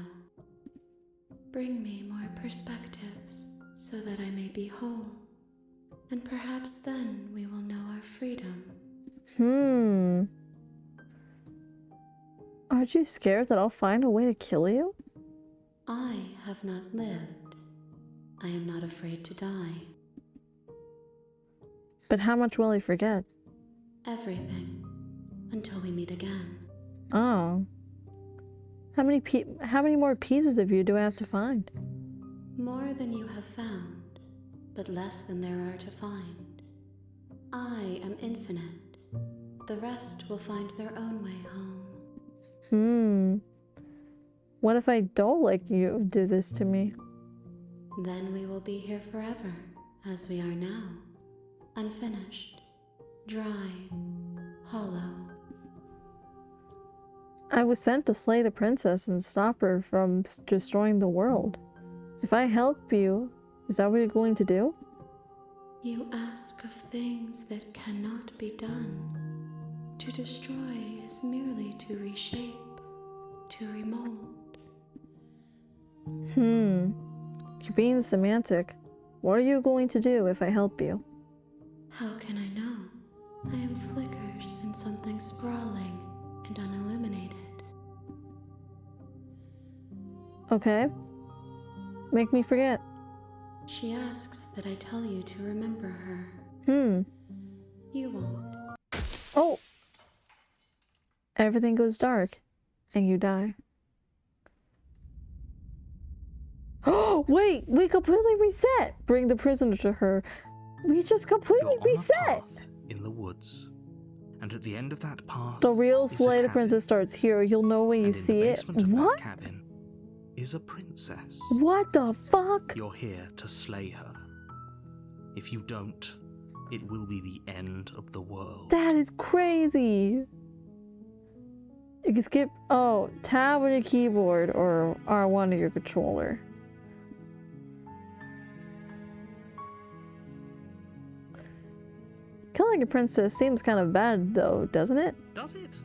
Bring me more perspectives, so that I may be whole, and perhaps then we will know our freedom. Aren't you scared that I'll find a way to kill you? I have not lived. I am not afraid to die. But how much will I forget? Everything, until we meet again. Oh. How many more pieces of you do I have to find? More than you have found, but less than there are to find. I am infinite. The rest will find their own way home. What if I don't like you do this to me? Then we will be here forever, as we are now. Unfinished, dry, hollow. I was sent to slay the princess and stop her from destroying the world. If I help you, is that what you're going to do? You ask of things that cannot be done. To destroy is merely to reshape, to remold. You're being semantic. What are you going to do if I help you? How can I know? I am flickers in something sprawling and unilluminated. Okay. Make me forget. She asks that I tell you to remember her. You won't. Oh! Everything goes dark, and you die. Oh, wait! We completely reset! Bring the prisoner to her. We just completely You're on reset! a path in the woods, and at the end of that path, The real is a Slay the cabin. Princess starts here. You'll know when you And see in the it. basement of What? that cabin is a princess. What the fuck? You're here to slay her. If you don't, it will be the end of the world. That is crazy. You can skip, tab on your keyboard or R1 on your controller. Killing a princess seems kind of bad though, doesn't it? Does it?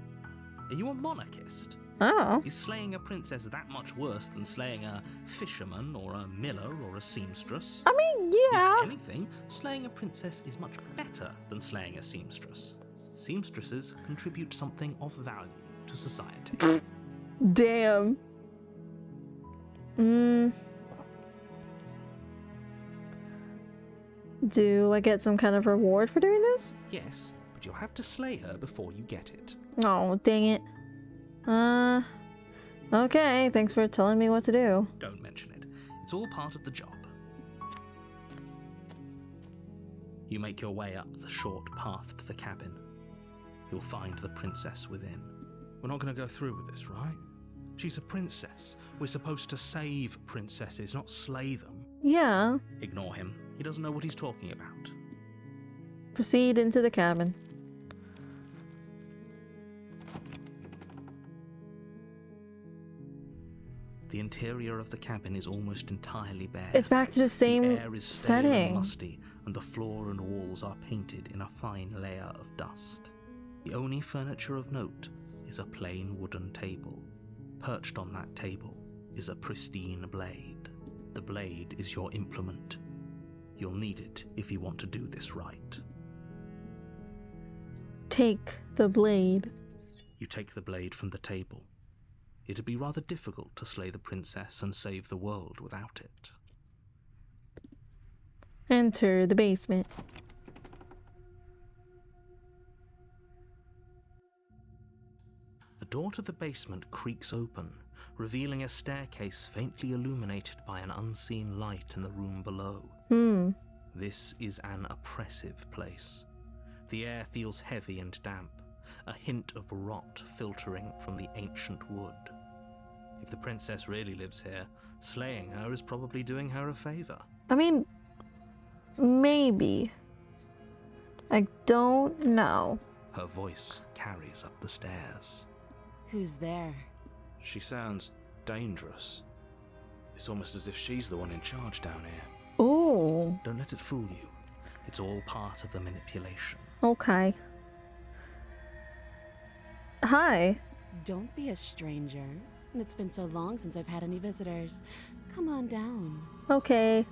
Are you a monarchist? Oh. Is slaying a princess that much worse than slaying a fisherman or a miller or a seamstress? I mean, yeah. If anything, slaying a princess is much better than slaying a seamstress. Seamstresses contribute something of value to society. Damn. Do I get some kind of reward for doing this? Yes, but you'll have to slay her before you get it. Oh, dang it. Okay, thanks for telling me what to do. Don't mention it. It's all part of the job. You make your way up the short path to the cabin. You'll find the princess within. We're not going to go through with this, right? She's a princess. We're supposed to save princesses, not slay them. Yeah. Ignore him. He doesn't know what he's talking about. Proceed into the cabin. The interior of the cabin is almost entirely bare. It's back to the same The air is stale and setting. musty, and the floor and walls are painted in a fine layer of dust. The only furniture of note is a plain wooden table. Perched on that table is a pristine blade. The blade is your implement. You'll need it if you want to do this right. Take the blade. You take the blade from the table. It'd be rather difficult to slay the princess and save the world without it. Enter the basement. The door to the basement creaks open, revealing a staircase faintly illuminated by an unseen light in the room below. This is an oppressive place. The air feels heavy and damp, a hint of rot filtering from the ancient wood. If the princess really lives here, slaying her is probably doing her a favor. I mean, maybe. I don't know. Her voice carries up the stairs. Who's there? She sounds dangerous. It's almost as if she's the one in charge down here. Ooh. Don't let it fool you. It's all part of the manipulation. Okay. Hi. Don't be a stranger. It's been so long since I've had any visitors. Come on down. Okay.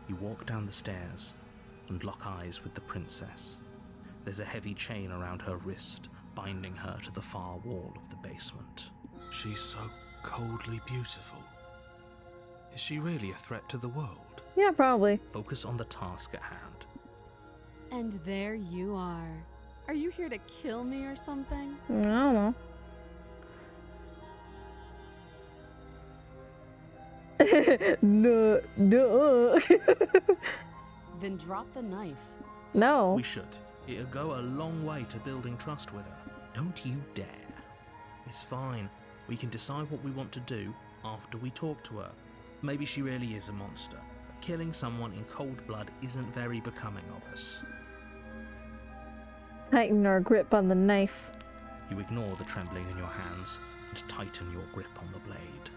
You walk down the stairs and lock eyes with the princess. There's a heavy chain around her wrist, binding her to the far wall of the basement. She's so coldly beautiful. Is she really a threat to the world? Yeah, probably. Focus on the task at hand. And there you are. Are you here to kill me or something? I don't know. No. Then drop the knife. No. We should. It'll go a long way to building trust with her. Don't you dare. It's fine. We can decide what we want to do after we talk to her. Maybe she really is a monster. Killing someone in cold blood isn't very becoming of us. Tighten our grip on the knife. You ignore the trembling in your hands and tighten your grip on the blade.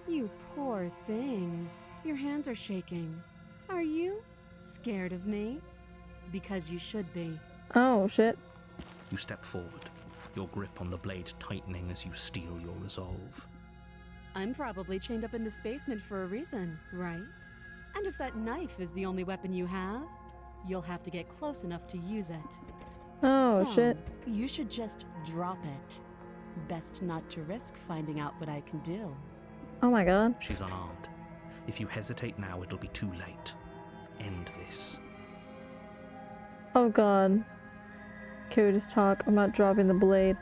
You poor thing. Your hands are shaking. Are you scared of me? Because you should be. Oh, shit. You step forward, your grip on the blade tightening as you steel your resolve. I'm probably chained up in this basement for a reason, right? And if that knife is the only weapon you have, you'll have to get close enough to use it. Oh, So, shit. You should just drop it. Best not to risk finding out what I can do. Oh my god. She's unarmed. If you hesitate now, it'll be too late. End this. Oh god. Okay, we just talk. I'm not dropping the blade.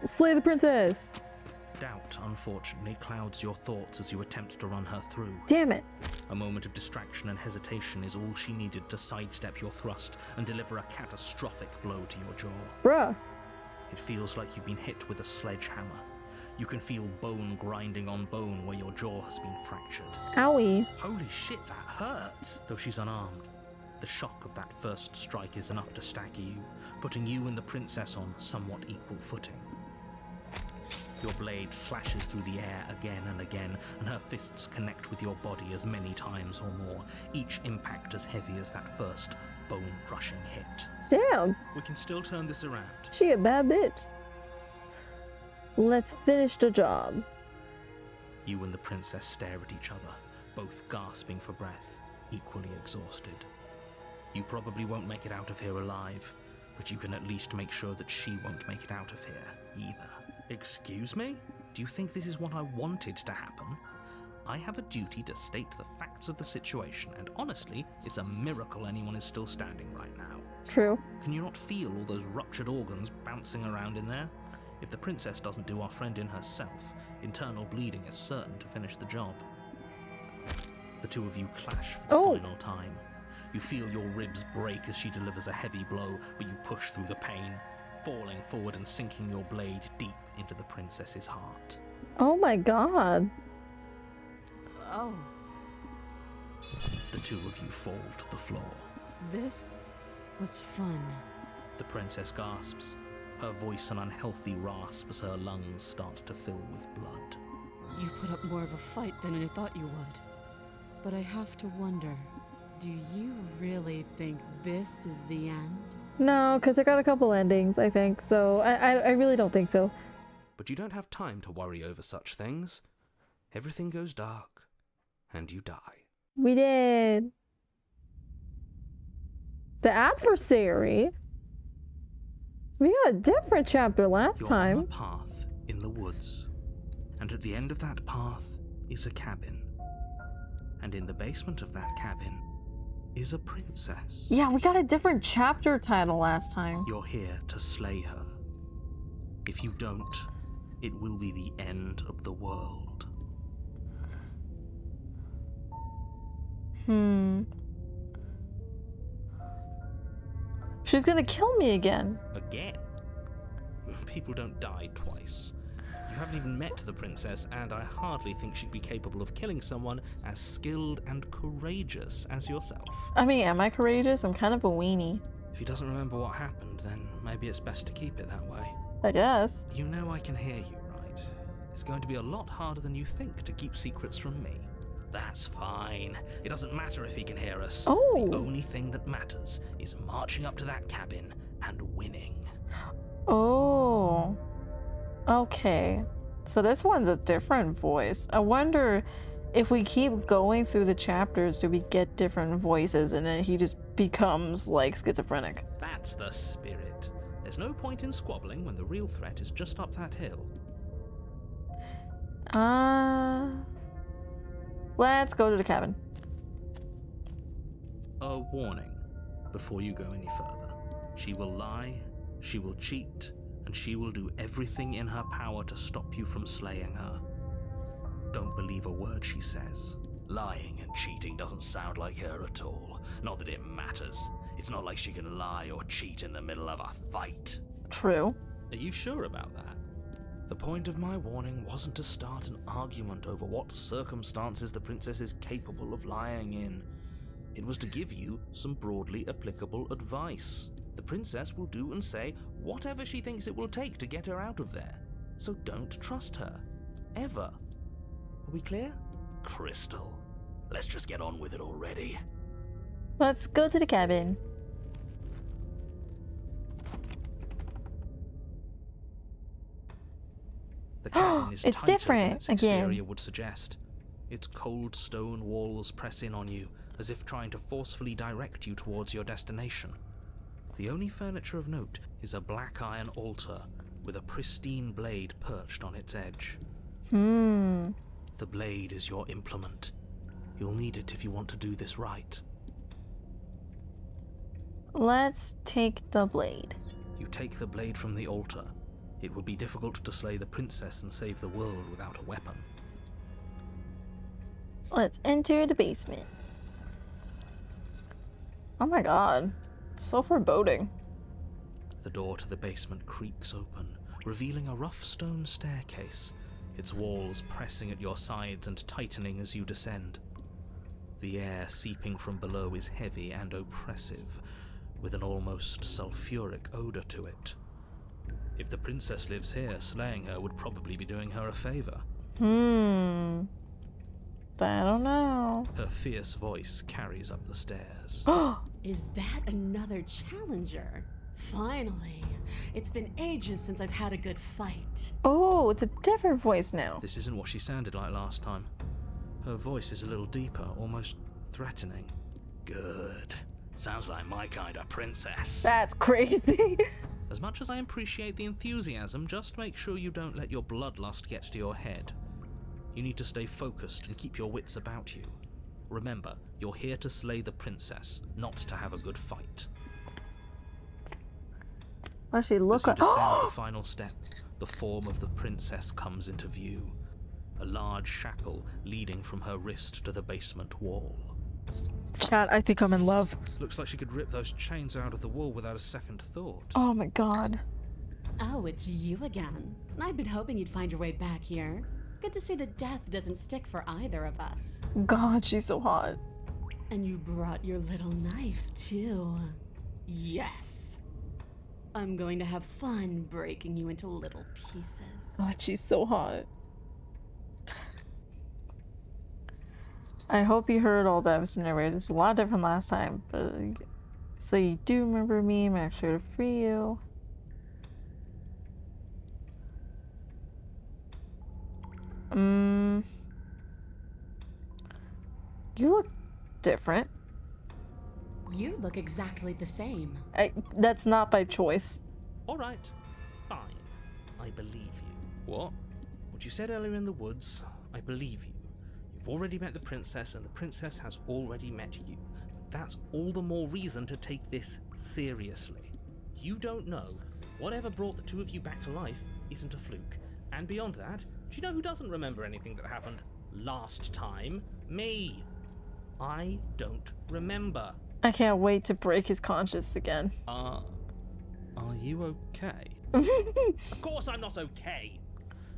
Slay the princess! Doubt, unfortunately, clouds your thoughts as you attempt to run her through. Damn it! A moment of distraction and hesitation is all she needed to sidestep your thrust and deliver a catastrophic blow to your jaw. Bruh! It feels like you've been hit with a sledgehammer. You can feel bone grinding on bone where your jaw has been fractured. Owie. Holy shit, that hurts! Though she's unarmed, the shock of that first strike is enough to stagger you, putting you and the princess on somewhat equal footing. Your blade slashes through the air again and again, and her fists connect with your body as many times or more, each impact as heavy as that first bone-crushing hit. Damn, We can still turn this around. she a bad bitch. Let's finish the job. You and the princess stare at each other, both gasping for breath, equally exhausted. You probably won't make it out of here alive, but you can at least make sure that she won't make it out of here either. Excuse me? Do you think this is what I wanted to happen? I have a duty to state the facts of the situation, and honestly, it's a miracle anyone is still standing right now. True. Can you not feel all those ruptured organs bouncing around in there? If the princess doesn't do our friend in herself, internal bleeding is certain to finish the job. The two of you clash for the final time. You feel your ribs break as she delivers a heavy blow, but you push through the pain, falling forward and sinking your blade deep into the princess's heart. Oh my god. Oh, The two of you fall to the floor. this was fun. The princess gasps, her voice an unhealthy rasp as her lungs start to fill with blood. You put up more of a fight than I thought you would. But I have to wonder, do you really think this is the end? No, because I got a couple endings, I think, so I really don't think so. But you don't have time to worry over such things. Everything goes dark, and you die. We did. The adversary? We got a different chapter last You're time. on a path in the woods, and at the end of that path is a cabin. And in the basement of that cabin is a princess. Yeah, we got a different chapter title last time. You're here to slay her. If you don't, it will be the end of the world. She's gonna kill me again. Again? People don't die twice. You haven't even met the princess, and I hardly think she'd be capable of killing someone as skilled and courageous as yourself. I mean, am I courageous? I'm kind of a weenie. If he doesn't remember what happened, then maybe it's best to keep it that way. I guess. You know I can hear you, right? It's going to be a lot harder than you think to keep secrets from me. That's fine. It doesn't matter if he can hear us. Oh. The only thing that matters is marching up to that cabin and winning. Oh. Okay. So this one's a different voice. I wonder if we keep going through the chapters, do we get different voices and then he just becomes like schizophrenic? That's the spirit. There's no point in squabbling when the real threat is just up that hill. Let's go to the cabin. A warning before you go any further. She will lie, she will cheat, and she will do everything in her power to stop you from slaying her. Don't believe a word she says. Lying and cheating doesn't sound like her at all. Not that it matters. It's not like she can lie or cheat in the middle of a fight. True. Are you sure about that? The point of my warning wasn't to start an argument over what circumstances the princess is capable of lying in. It was to give you some broadly applicable advice. The princess will do and say whatever she thinks it will take to get her out of there. So don't trust her. Ever. Are we clear? Crystal. Let's just get on with it already. Let's go to the cabin. The cabin is It's tighter different than its again. exterior would suggest. Its cold stone walls press in on you, as if trying to forcefully direct you towards your destination. The only furniture of note is a black iron altar with a pristine blade perched on its edge. The blade is your implement. You'll need it if you want to do this right. Let's take the blade. You take the blade from the altar. It would be difficult to slay the princess and save the world without a weapon. Let's enter the basement. Oh my god. So foreboding. The door to the basement creaks open, revealing a rough stone staircase, its walls pressing at your sides and tightening as you descend. The air seeping from below is heavy and oppressive, with an almost sulfuric odor to it. If the princess lives here, slaying her would probably be doing her a favor. I don't know. Her fierce voice carries up the stairs. Is that another challenger? Finally. It's been ages since I've had a good fight. Oh, it's a different voice now. This isn't what she sounded like last time. Her voice is a little deeper, almost threatening. Good. Sounds like my kind of princess. That's crazy. As much as I appreciate the enthusiasm, just make sure you don't let your bloodlust get to your head. You need to stay focused and keep your wits about you. Remember, you're here to slay the princess, not to have a good fight. Does she look As you like? descend the final step, the form of the princess comes into view. A large shackle leading from her wrist to the basement wall. Chat, I think I'm in love. Looks like she could rip those chains out of the wall without a second thought. Oh my god. Oh, it's you again. I've been hoping you'd find your way back here. Good to see that death doesn't stick for either of us. God, she's so hot. And you brought your little knife, too. Yes. I'm going to have fun breaking you into little pieces. God, she's so hot. I hope you heard all that was narrated. It's a lot different last time, but so you do remember me. Make sure to free you. You look different. You look exactly the same. That's not by choice. Alright, fine. I believe you. What? What you said earlier in the woods, I believe you. You've already met the princess, and the princess has already met you. That's all the more reason to take this seriously. You don't know. Whatever brought the two of you back to life isn't a fluke. And beyond that, do you know who doesn't remember anything that happened last time? Me. I don't remember. I can't wait to break his conscience again. Are you okay? Of course I'm not okay.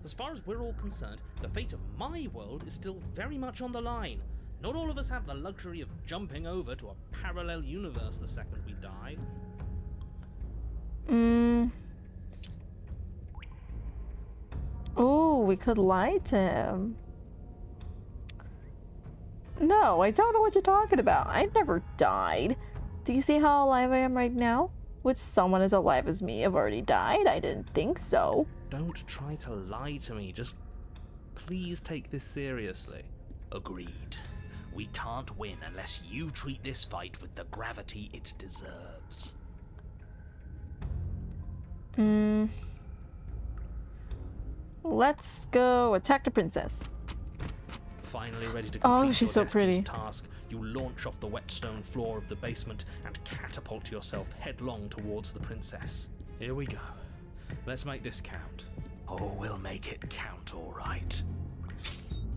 As far as we're all concerned, the fate of my world is still very much on the line. Not all of us have the luxury of jumping over to a parallel universe the second we die. Oh, we could lie to him. No, I don't know what you're talking about. I never died. Do you see how alive I am right now? Which someone as alive as me have already died? I didn't think so. Don't try to lie to me. Just please take this seriously. Agreed. We can't win unless you treat this fight with the gravity it deserves. Let's go attack the princess. Finally ready to complete she's your so destined pretty. task, you launch off the wet stone floor of the basement and catapult yourself headlong towards the princess. Here we go. Let's make this count. Oh, we'll make it count, all right.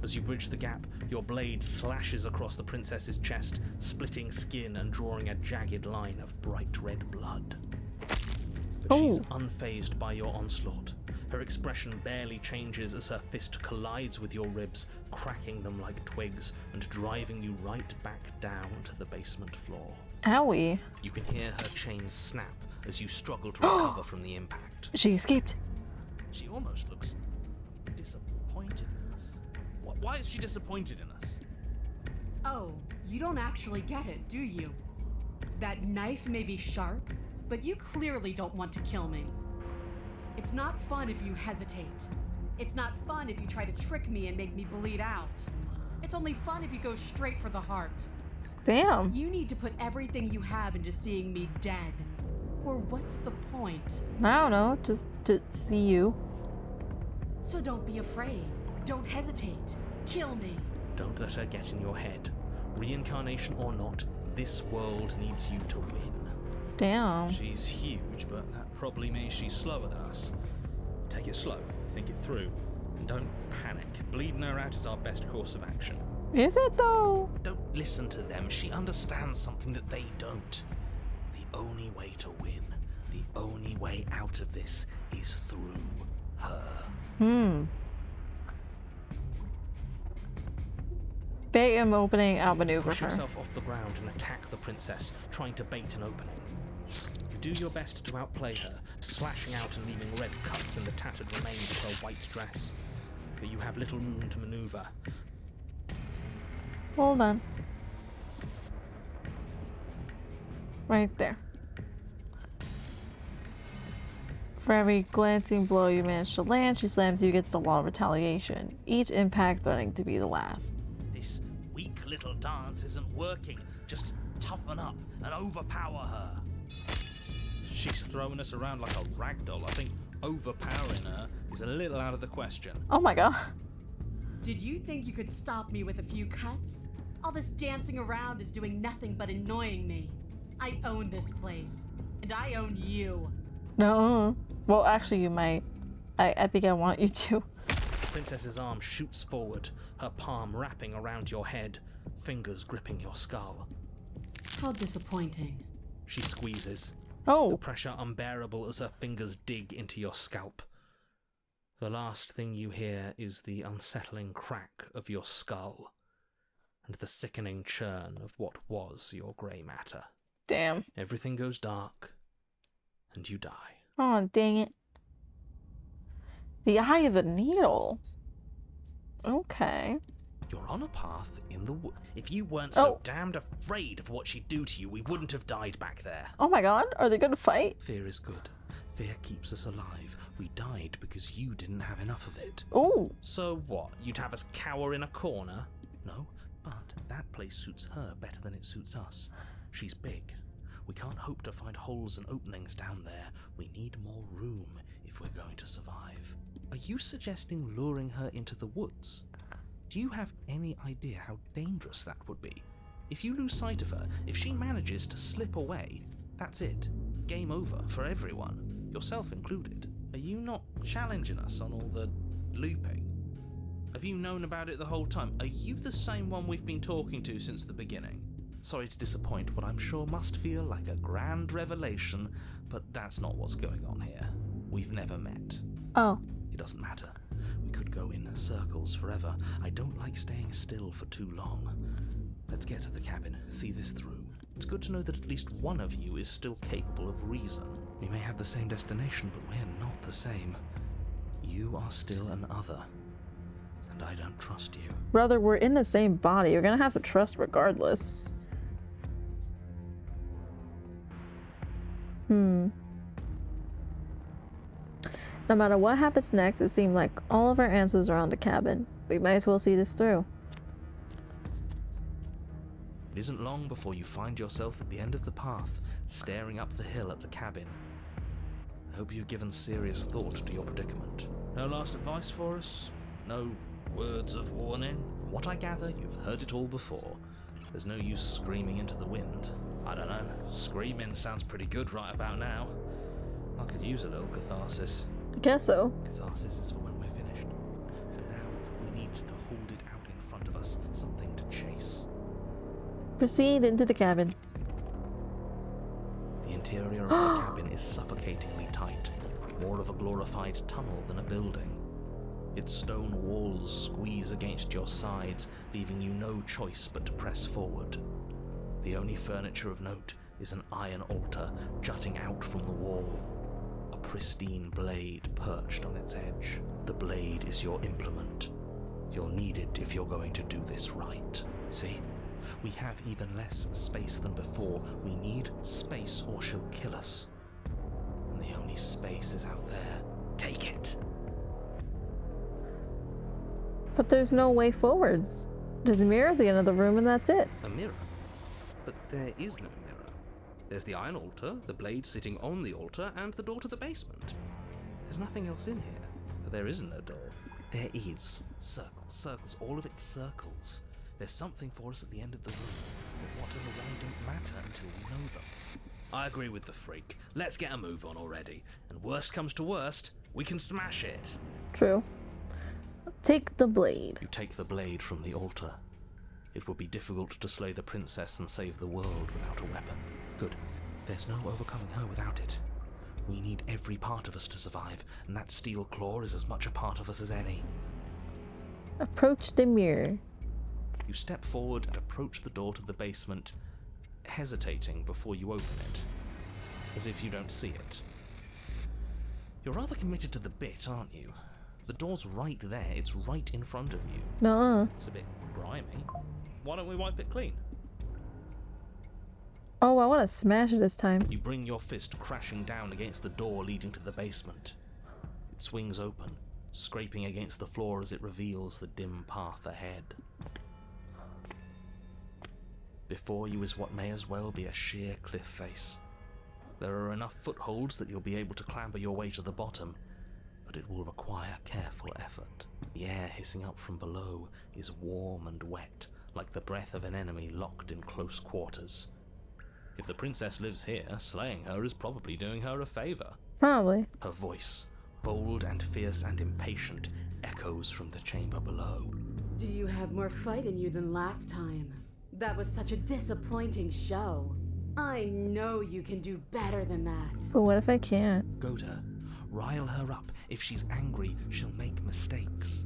As you bridge the gap, your blade slashes across the princess's chest, splitting skin and drawing a jagged line of bright red blood. But she's unfazed by your onslaught. Her expression barely changes as her fist collides with your ribs, cracking them like twigs and driving you right back down to the basement floor. Owie. You can hear her chains snap as you struggle to recover from the impact. She escaped. She almost looks disappointed in us. Why is she disappointed in us? Oh, you don't actually get it, do you? That knife may be sharp, but you clearly don't want to kill me. It's not fun if you hesitate. It's not fun if you try to trick me and make me bleed out. It's only fun if you go straight for the heart. Damn. You need to put everything you have into seeing me dead. Or what's the point? I don't know. Just to see you. So don't be afraid. Don't hesitate. Kill me. Don't let her get in your head. Reincarnation or not, this world needs you to win. Damn. She's huge, but that probably means she's slower than us. Take it slow, think it through, and don't panic. Bleeding her out is our best course of action. Is it though? Don't listen to them. She understands something that they don't. The only way to win, the only way out of this is through her. bait an opening, outmaneuver Push her. yourself off the ground and attack the princess, trying to bait an opening. You do your best to outplay her, slashing out and leaving red cuts in the tattered remains of her white dress. But you have little room to maneuver. Hold on. Right there. For every glancing blow you manage to land, she slams you against the wall of retaliation, each impact threatening to be the last. This weak little dance isn't working. Just toughen up and overpower her. She's throwing us around like a ragdoll. I think overpowering her is a little out of the question. Oh my god. Did you think you could stop me with a few cuts? All this dancing around is doing nothing but annoying me. I own this place, and I own you. No. Well, actually, you might. I think I want you to. Princess's arm shoots forward, her palm wrapping around your head, fingers gripping your skull. How disappointing. She squeezes, Oh. the pressure unbearable as her fingers dig into your scalp. The last thing you hear is the unsettling crack of your skull, and the sickening churn of what was your grey matter. Damn. Everything goes dark, and you die. Oh, dang it. The eye of the needle. Okay. You're on a path in the wood. If you weren't so Oh. damned afraid of what she'd do to you, we wouldn't have died back there. Oh my god, are they gonna fight? Fear is good. Fear keeps us alive. We died because you didn't have enough of it. Ooh. So what? You'd have us cower in a corner? No, but that place suits her better than it suits us. She's big. We can't hope to find holes and openings down there. We need more room if we're going to survive. Are you suggesting luring her into the woods? Do you have any idea how dangerous that would be? If you lose sight of her, if she manages to slip away, that's it. Game over for everyone, yourself included. Are you not challenging us on all the looping? Have you known about it the whole time? Are you the same one we've been talking to since the beginning? Sorry to disappoint what I'm sure must feel like a grand revelation, but that's not what's going on here. We've never met. Oh. It doesn't matter. We could go in circles forever. I don't like staying still for too long. Let's get to the cabin, see this through. It's good to know that at least one of you is still capable of reason. We may have the same destination, but we're not the same. You are still an other, and I don't trust you. Brother, we're in the same body. You're gonna have to trust regardless. No matter what happens next, it seemed like all of our answers are on the cabin. We might as well see this through. It isn't long before you find yourself at the end of the path, staring up the hill at the cabin. I hope you've given serious thought to your predicament. No last advice for us? No words of warning? From what I gather, you've heard it all before. There's no use screaming into the wind. I don't know. Screaming sounds pretty good right about now. I could use a little catharsis. I guess so. Catharsis is for when we're finished. For now, we need to hold it out in front of us, something to chase. Proceed into the cabin. The interior of the cabin is suffocatingly tight, more of a glorified tunnel than a building. Its stone walls squeeze against your sides, leaving you no choice but to press forward. The only furniture of note is an iron altar jutting out from the wall. A pristine blade perched on its edge. The blade is your implement. You'll need it if you're going to do this right. See? We have even less space than before. We need space or she'll kill us. And the only space is out there. Take it. But there's no way forward. There's a mirror at the end of the room and that's it. A mirror? But there is no mirror. There's the iron altar, the blade sitting on the altar, and the door to the basement. There's nothing else in here. But there isn't a door. There is. Circles, circles, all of it circles. There's something for us at the end of the room, but what and the why don't matter until we know them. I agree with the freak. Let's get a move on already. And worst comes to worst, we can smash it. True. Take the blade. You take the blade from the altar. It would be difficult to slay the princess and save the world without a weapon. Good. There's no overcoming her without it. We need every part of us to survive, and that steel claw is as much a part of us as any. Approach the mirror. You step forward and approach the door to the basement, hesitating before you open it, as if you don't see it. You're rather committed to the bit, aren't you? The door's right there, it's right in front of you. Nuh-uh. It's a bit grimy. Why don't we wipe it clean? Oh, I want to smash it this time. You bring your fist crashing down against the door leading to the basement. It swings open, scraping against the floor as it reveals the dim path ahead. Before you is what may as well be a sheer cliff face. There are enough footholds that you'll be able to clamber your way to the bottom, but it will require careful effort. The air hissing up from below is warm and wet, like the breath of an enemy locked in close quarters. If the princess lives here, slaying her is probably doing her a favor. Probably. Her voice, bold and fierce and impatient, echoes from the chamber below. Do you have more fight in you than last time? That was such a disappointing show. I know you can do better than that. But what if I can't? Goad her. Rile her up. If she's angry, she'll make mistakes.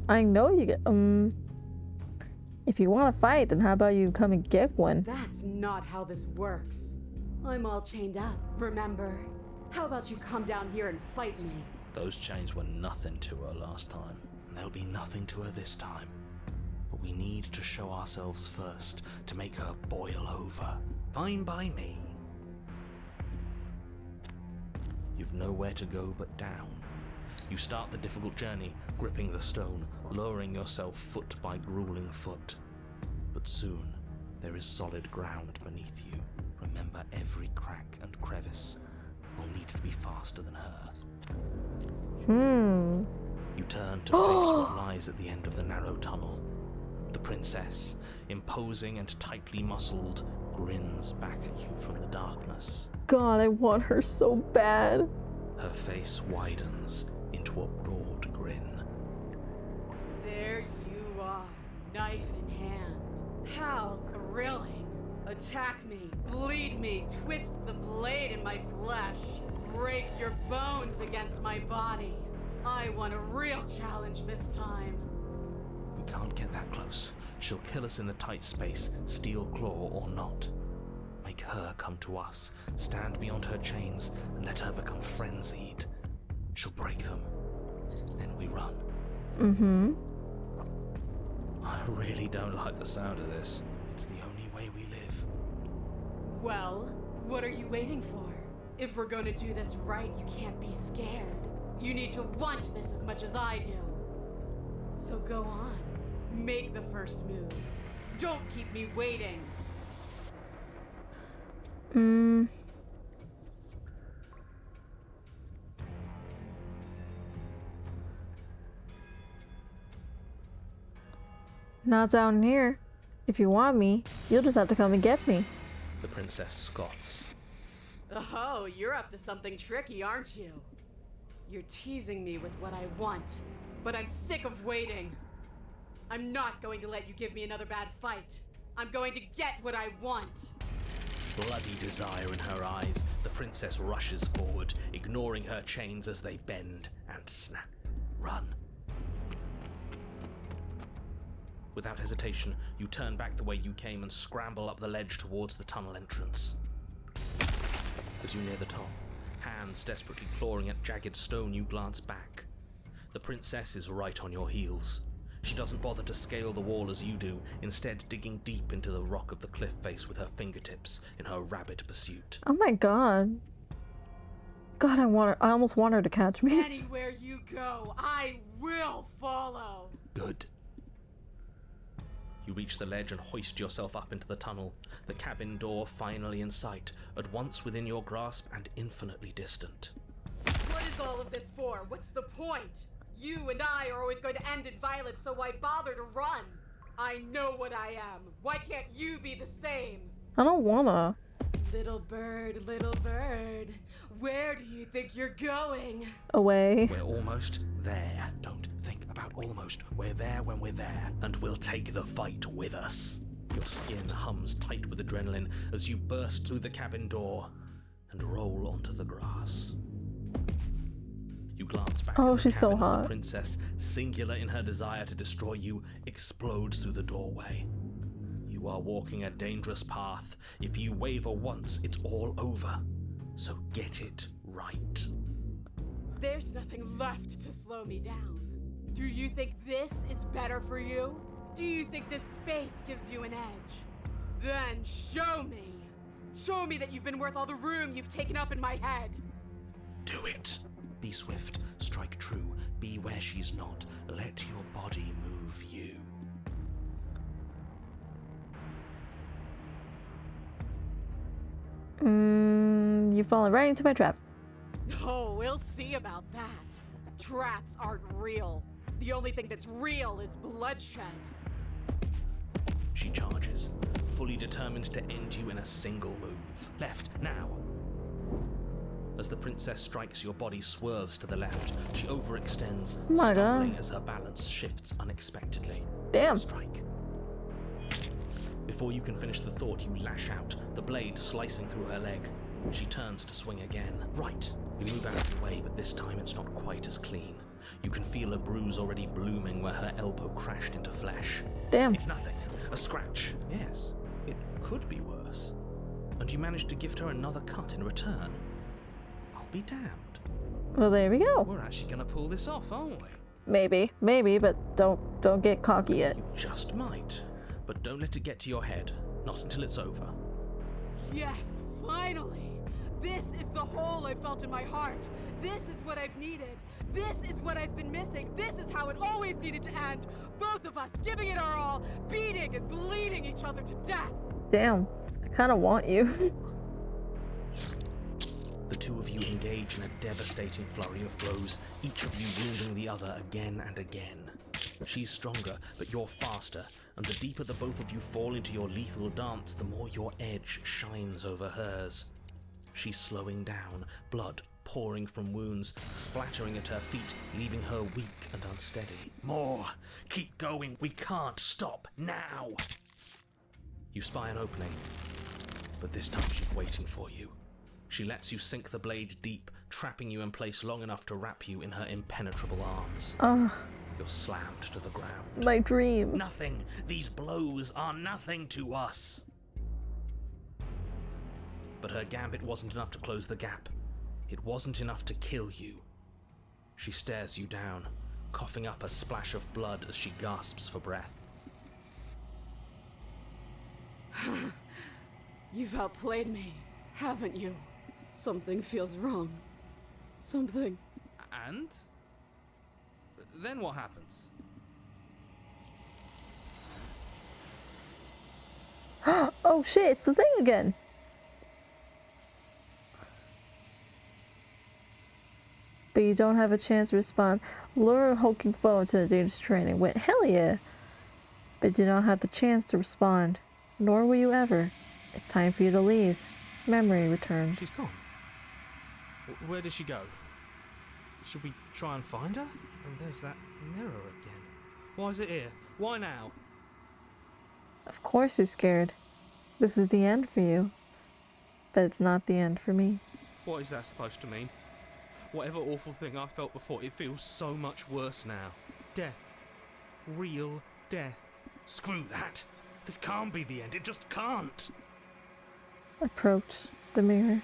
I know you get, if you want to fight, then how about you come and get one? That's not how this works. I'm all chained up, remember? How about you come down here and fight me? Those chains were nothing to her last time, and they'll be nothing to her this time. But we need to show ourselves first, to make her boil over. Fine by me. You've nowhere to go but down. You start the difficult journey, gripping the stone, lowering yourself foot by grueling foot. But soon, there is solid ground beneath you. Remember every crack and crevice. You'll need to be faster than her. You turn to face what lies at the end of the narrow tunnel. The princess, imposing and tightly muscled, grins back at you from the darkness. God, I want her so bad. Her face widens into a broad grin. There you are, knife in hand. How thrilling. Attack me, bleed me, twist the blade in my flesh. Break your bones against my body. I want a real challenge this time. We can't get that close. She'll kill us in the tight space, steel claw or not. Make her come to us, stand beyond her chains, and let her become frenzied. She'll break them. Then we run. I really don't like the sound of this. It's the only way we live. Well, what are you waiting for? If we're gonna do this right, you can't be scared. You need to want this as much as I do. So go on. Make the first move. Don't keep me waiting. Not down here. If you want me, you'll just have to come and get me. The princess scoffs. Oh, you're up to something tricky, aren't you? You're teasing me with what I want, but I'm sick of waiting. I'm not going to let you give me another bad fight. I'm going to get what I want. Bloody desire in her eyes, the princess rushes forward, ignoring her chains as they bend and snap. Run. Without hesitation, you turn back the way you came and scramble up the ledge towards the tunnel entrance. As you near the top, hands desperately clawing at jagged stone, you glance back. The princess is right on your heels. She doesn't bother to scale the wall as you do, instead digging deep into the rock of the cliff face with her fingertips in her rabid pursuit. Oh my god. God, I almost want her to catch me. Anywhere you go, I will follow. Good. You reach the ledge and hoist yourself up into the tunnel, the cabin door finally in sight, at once within your grasp and infinitely distant. What is all of this for? What's the point? You and I are always going to end in violence, so why bother to run? I know what I am. Why can't you be the same? I don't wanna. Little bird, where do you think you're going? Away. We're almost there. Don't think about almost. We're there when we're there, and we'll take the fight with us. Your skin hums tight with adrenaline as you burst through the cabin door and roll onto the grass. glance back Oh, at the she's so cabin as the hot. princess, singular in her desire to destroy you, explodes through the doorway. You are walking a dangerous path. If you waver once, it's all over. So get it right. There's nothing left to slow me down. Do you think this is better for you? Do you think this space gives you an edge? Then show me! Show me that you've been worth all the room you've taken up in my head! Do it. Be swift, strike true, be where she's not. Let your body move you. You've fallen right into my trap. Oh, we'll see about that. Traps aren't real. The only thing that's real is bloodshed. She charges, fully determined to end you in a single move. Left, now! As the princess strikes, your body swerves to the left. She overextends, Oh my stumbling God. as her balance shifts unexpectedly. Damn. Strike. Before you can finish the thought, you lash out, the blade slicing through her leg. She turns to swing again. Right. You move out of the way, but this time it's not quite as clean. You can feel a bruise already blooming where her elbow crashed into flesh. Damn. It's nothing. A scratch. Yes, it could be worse. And you managed to gift her another cut in return. I'll be damned. Well, there we go. We're actually gonna pull this off, aren't we? Maybe, but don't get cocky yet. You just might. But don't let it get to your head. Not until it's over. Yes, finally! This is the hole I felt in my heart. This is what I've needed. This is what I've been missing. This is how it always needed to end. Both of us giving it our all, beating and bleeding each other to death. Damn. I kind of want you. The two of you engage in a devastating flurry of blows, each of you wounding the other again and again. She's stronger, but you're faster, and the deeper the both of you fall into your lethal dance, the more your edge shines over hers. She's slowing down, blood pouring from wounds, splattering at her feet, leaving her weak and unsteady. More! Keep going! We can't stop now! You spy an opening, but this time she's waiting for you. She lets you sink the blade deep, trapping you in place long enough to wrap you in her impenetrable arms. Ugh, You're slammed to the ground. my dream. Nothing! These blows are nothing to us! But her gambit wasn't enough to close the gap. It wasn't enough to kill you. She stares you down, coughing up a splash of blood as she gasps for breath. You've outplayed me, haven't you? Something feels wrong. Something. And? Then what happens? Oh shit, it's the thing again. But you don't have a chance to respond. Lure a hulking foe to the dangerous terrain and went, hell yeah. But you don't have the chance to respond. Nor will you ever. It's time for you to leave. Memory returns. She's gone. Where did she go? Should we try and find her? And there's that mirror again. Why is it here? Why now? Of course you're scared. This is the end for you. But it's not the end for me. What is that supposed to mean? Whatever awful thing I felt before, it feels so much worse now. Death. Real death. Screw that! This can't be the end, it just can't! Approach the mirror.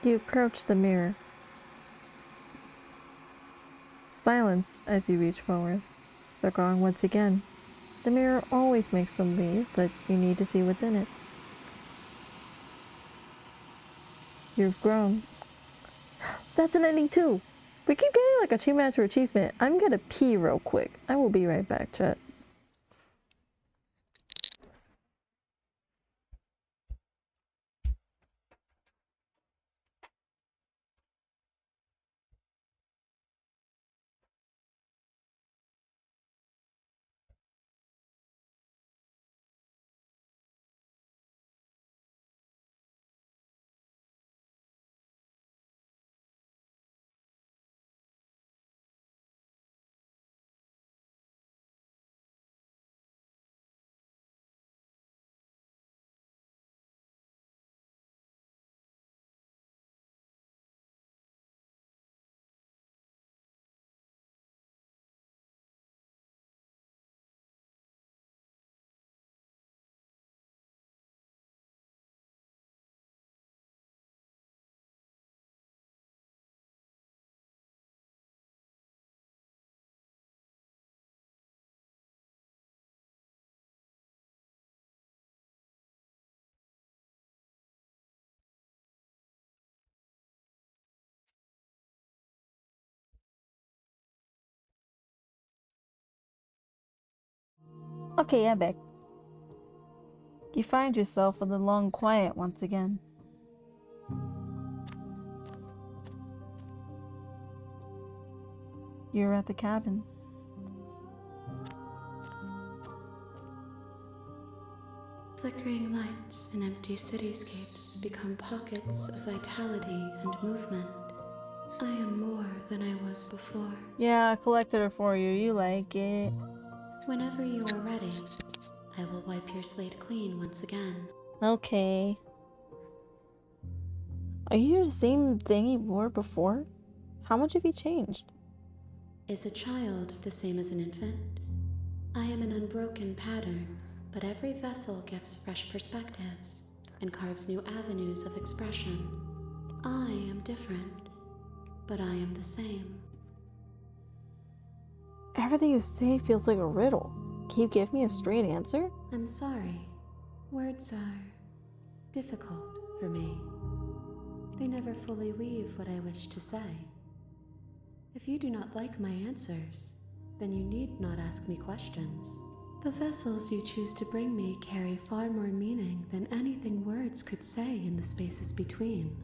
You approach the mirror. Silence as you reach forward. They're gone once again. The mirror always makes them leave, but you need to see what's in it. You've grown. That's an ending too. We keep getting like achievement after achievement. I'm gonna pee real quick. I will be right back, chat. Okay, I'm back. You find yourself in the long quiet once again. You're at the cabin. Flickering lights and empty cityscapes become pockets of vitality and movement. I am more than I was before. Yeah, I collected it for you. You like it. Whenever you are ready, I will wipe your slate clean once again. Okay. Are you the same thing you were before? How much have you changed? Is a child the same as an infant? I am an unbroken pattern, but every vessel gives fresh perspectives and carves new avenues of expression. I am different, but I am the same. Everything you say feels like a riddle. Can you give me a straight answer? I'm sorry. Words are difficult for me. They never fully weave what I wish to say. If you do not like my answers, then you need not ask me questions. The vessels you choose to bring me carry far more meaning than anything words could say in the spaces between.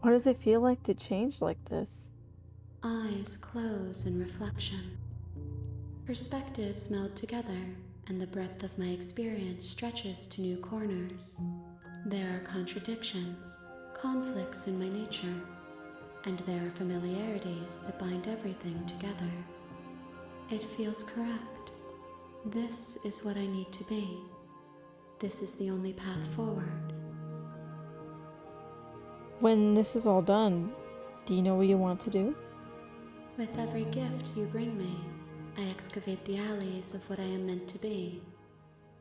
What does it feel like to change like this? Eyes close in reflection. Perspectives meld together, and the breadth of my experience stretches to new corners. There are contradictions, conflicts in my nature, and there are familiarities that bind everything together. It feels correct. This is what I need to be. This is the only path forward. When this is all done, do you know what you want to do? With every gift you bring me, I excavate the alleys of what I am meant to be,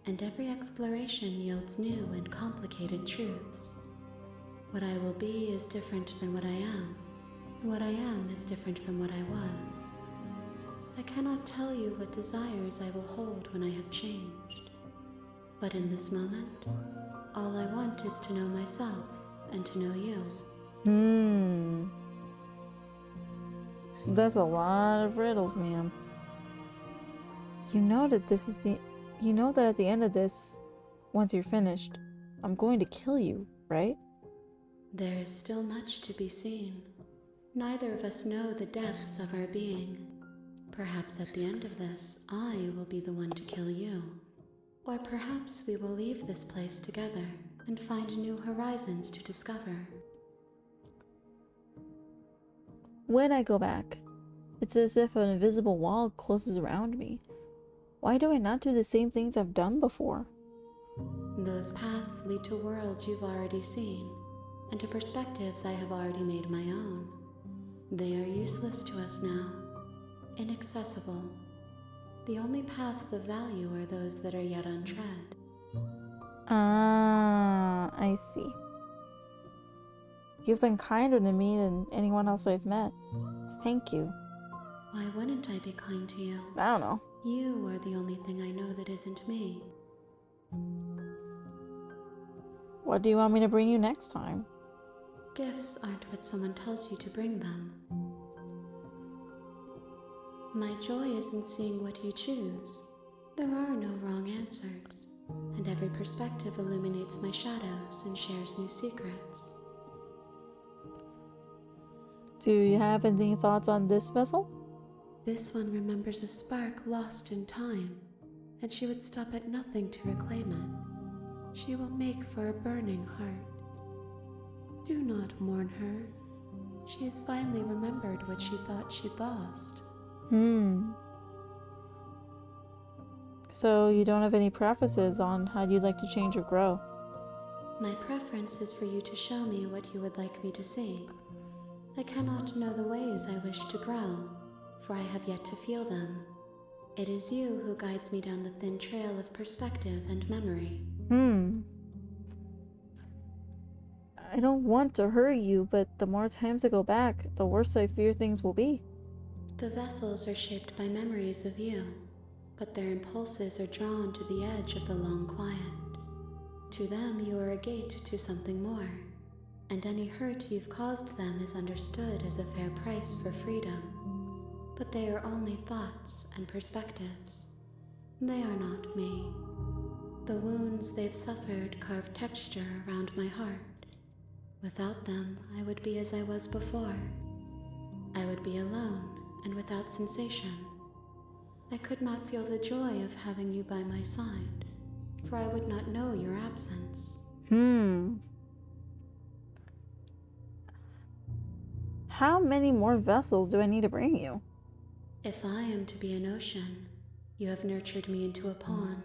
and every exploration yields new and complicated truths. What I will be is different than what I am, and what I am is different from what I was. I cannot tell you what desires I will hold when I have changed, but in this moment, all I want is to know myself and to know you. That's a lot of riddles, ma'am. You know that at the end of this, once you're finished, I'm going to kill you, right? There is still much to be seen. Neither of us know the depths of our being. Perhaps at the end of this, I will be the one to kill you. Or perhaps we will leave this place together and find new horizons to discover. When I go back, it's as if an invisible wall closes around me. Why do I not do the same things I've done before? Those paths lead to worlds you've already seen, and to perspectives I have already made my own. They are useless to us now, inaccessible. The only paths of value are those that are yet untread. Ah, I see. You've been kinder to me than anyone else I've met. Thank you. Why wouldn't I be kind to you? I don't know. You are the only thing I know that isn't me. What do you want me to bring you next time? Gifts aren't what someone tells you to bring them. My joy is in seeing what you choose. There are no wrong answers, and every perspective illuminates my shadows and shares new secrets. Do you have any thoughts on this vessel? This one remembers a spark lost in time, and she would stop at nothing to reclaim it. She will make for a burning heart. Do not mourn her. She has finally remembered what she thought she'd lost. So you don't have any preferences on how you'd like to change or grow? My preference is for you to show me what you would like me to see. I cannot know the ways I wish to grow, for I have yet to feel them. It is you who guides me down the thin trail of perspective and memory. I don't want to hurt you, but the more times I go back, the worse I fear things will be. The vessels are shaped by memories of you, but their impulses are drawn to the edge of the long quiet. To them, you are a gate to something more, and any hurt you've caused them is understood as a fair price for freedom. But they are only thoughts and perspectives. They are not me. The wounds they've suffered carve texture around my heart. Without them, I would be as I was before. I would be alone and without sensation. I could not feel the joy of having you by my side, for I would not know your absence. How many more vessels do I need to bring you? If I am to be an ocean, you have nurtured me into a pond.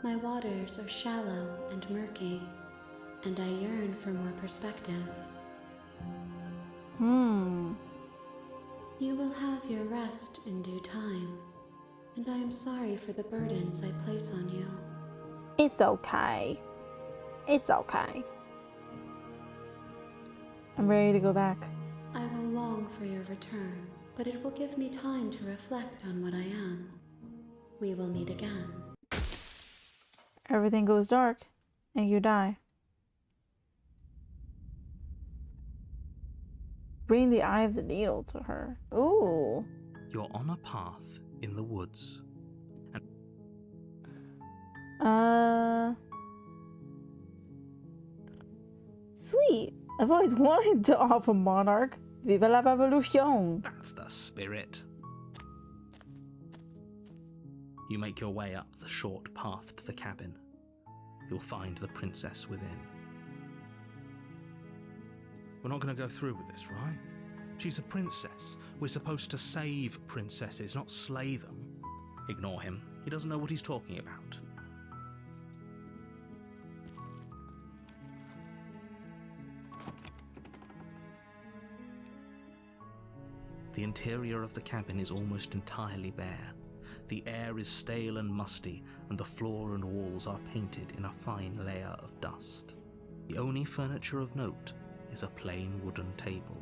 My waters are shallow and murky, and I yearn for more perspective. You will have your rest in due time, and I am sorry for the burdens I place on you. It's okay. It's okay. I'm ready to go back. I will long for your return, but it will give me time to reflect on what I am. We will meet again. Everything goes dark, and you die. Bring the eye of the needle to her. Ooh. You're on a path in the woods. Sweet. I've always wanted to offer Monarch. Viva la revolution. That's the spirit. You make your way up the short path to the cabin. You'll find the princess within. We're not going to go through with this, right? She's a princess. We're supposed to save princesses, not slay them. Ignore him. He doesn't know what he's talking about. The interior of the cabin is almost entirely bare. The air is stale and musty, and the floor and walls are painted in a fine layer of dust. The only furniture of note is a plain wooden table.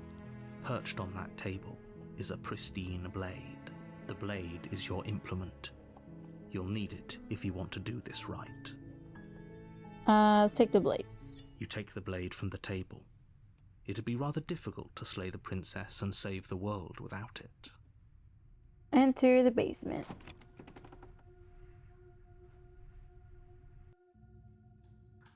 Perched on that table is a pristine blade. The blade is your implement. You'll need it if you want to do this right. Let's take the blade. You take the blade from the table. It'd be rather difficult to slay the princess and save the world without it. Enter the basement.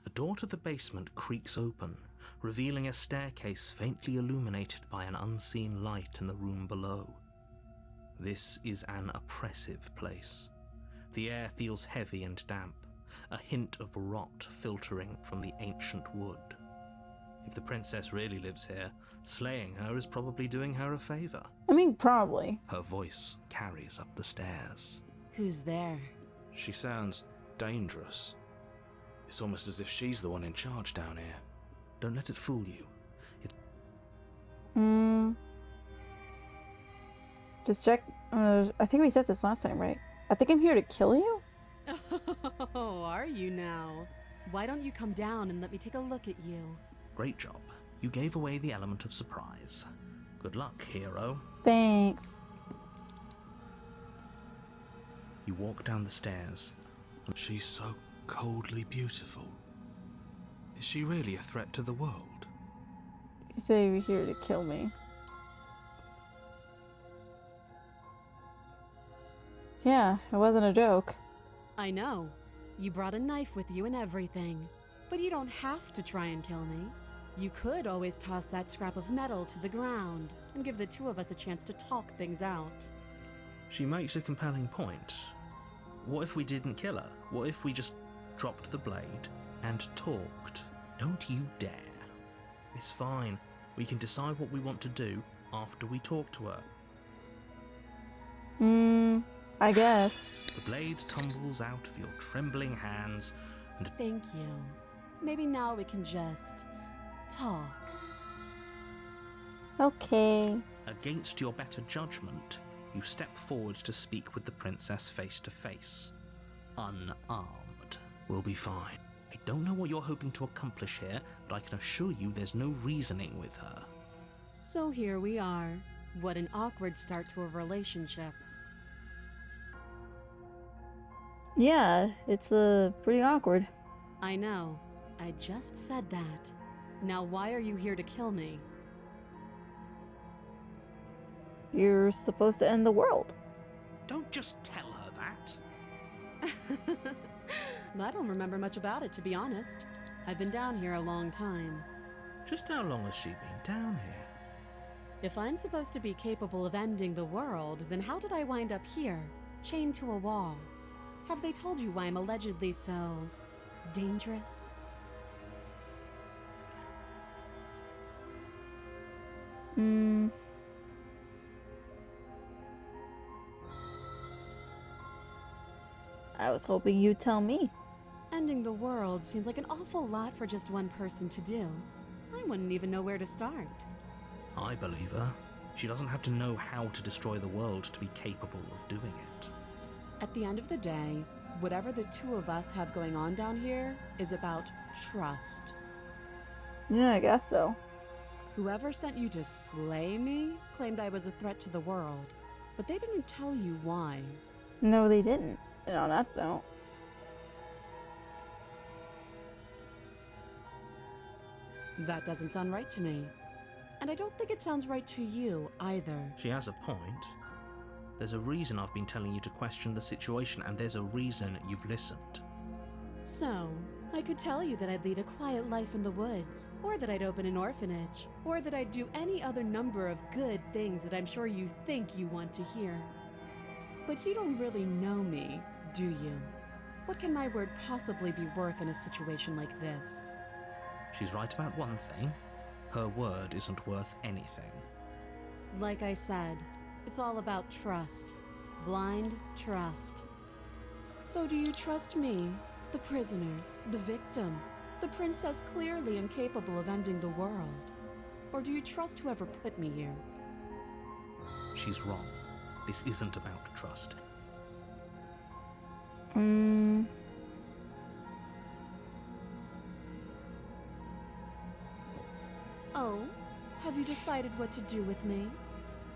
The door to the basement creaks open, revealing a staircase faintly illuminated by an unseen light in the room below. This is an oppressive place. The air feels heavy and damp, a hint of rot filtering from the ancient wood. If the princess really lives here, slaying her is probably doing her a favor. I mean, probably. Her voice carries up the stairs. Who's there? She sounds dangerous. It's almost as if she's the one in charge down here. Don't let it fool you. Just check. I think we said this last time, right? I think I'm here to kill you? Oh, are you now? Why don't you come down and let me take a look at you? Great job. You gave away the element of surprise. Good luck, hero. Thanks. You walk down the stairs. She's so coldly beautiful. Is she really a threat to the world? You say you're here to kill me. Yeah, it wasn't a joke. I know. You brought a knife with you and everything. But you don't have to try and kill me. You could always toss that scrap of metal to the ground and give the two of us a chance to talk things out. She makes a compelling point. What if we didn't kill her? What if we just dropped the blade and talked? Don't you dare. It's fine. We can decide what we want to do after we talk to her. I guess. The blade tumbles out of your trembling hands and... Thank you. Maybe now we can just talk. Okay. Against your better judgment, you step forward to speak with the princess face to face. Unarmed. We'll be fine. I don't know what you're hoping to accomplish here, but I can assure you there's no reasoning with her. So here we are. What an awkward start to a relationship. Yeah, it's pretty awkward. I know. I just said that. Now why are you here to kill me? You're supposed to end the world. Don't just tell her that. I don't remember much about it, to be honest. I've been down here a long time. Just how long has she been down here? If I'm supposed to be capable of ending the world, then how did I wind up here, chained to a wall? Have they told you why I'm allegedly so dangerous? I was hoping you'd tell me. Ending the world seems like an awful lot for just one person to do. I wouldn't even know where to start. I believe her. She doesn't have to know how to destroy the world to be capable of doing it. At the end of the day, whatever the two of us have going on down here is about trust. Yeah, I guess so. Whoever sent you to slay me claimed I was a threat to the world, but they didn't tell you why. No, they didn't. And on that note. That doesn't sound right to me. And I don't think it sounds right to you either. She has a point. There's a reason I've been telling you to question the situation, and there's a reason you've listened. So, I could tell you that I'd lead a quiet life in the woods, or that I'd open an orphanage, or that I'd do any other number of good things that I'm sure you think you want to hear. But you don't really know me, do you? What can my word possibly be worth in a situation like this? She's right about one thing. Her word isn't worth anything. Like I said, it's all about trust. Blind trust. So do you trust me, the prisoner, the victim, the princess clearly incapable of ending the world? Or do you trust whoever put me here? She's wrong. This isn't about trust. Oh? Have you decided what to do with me?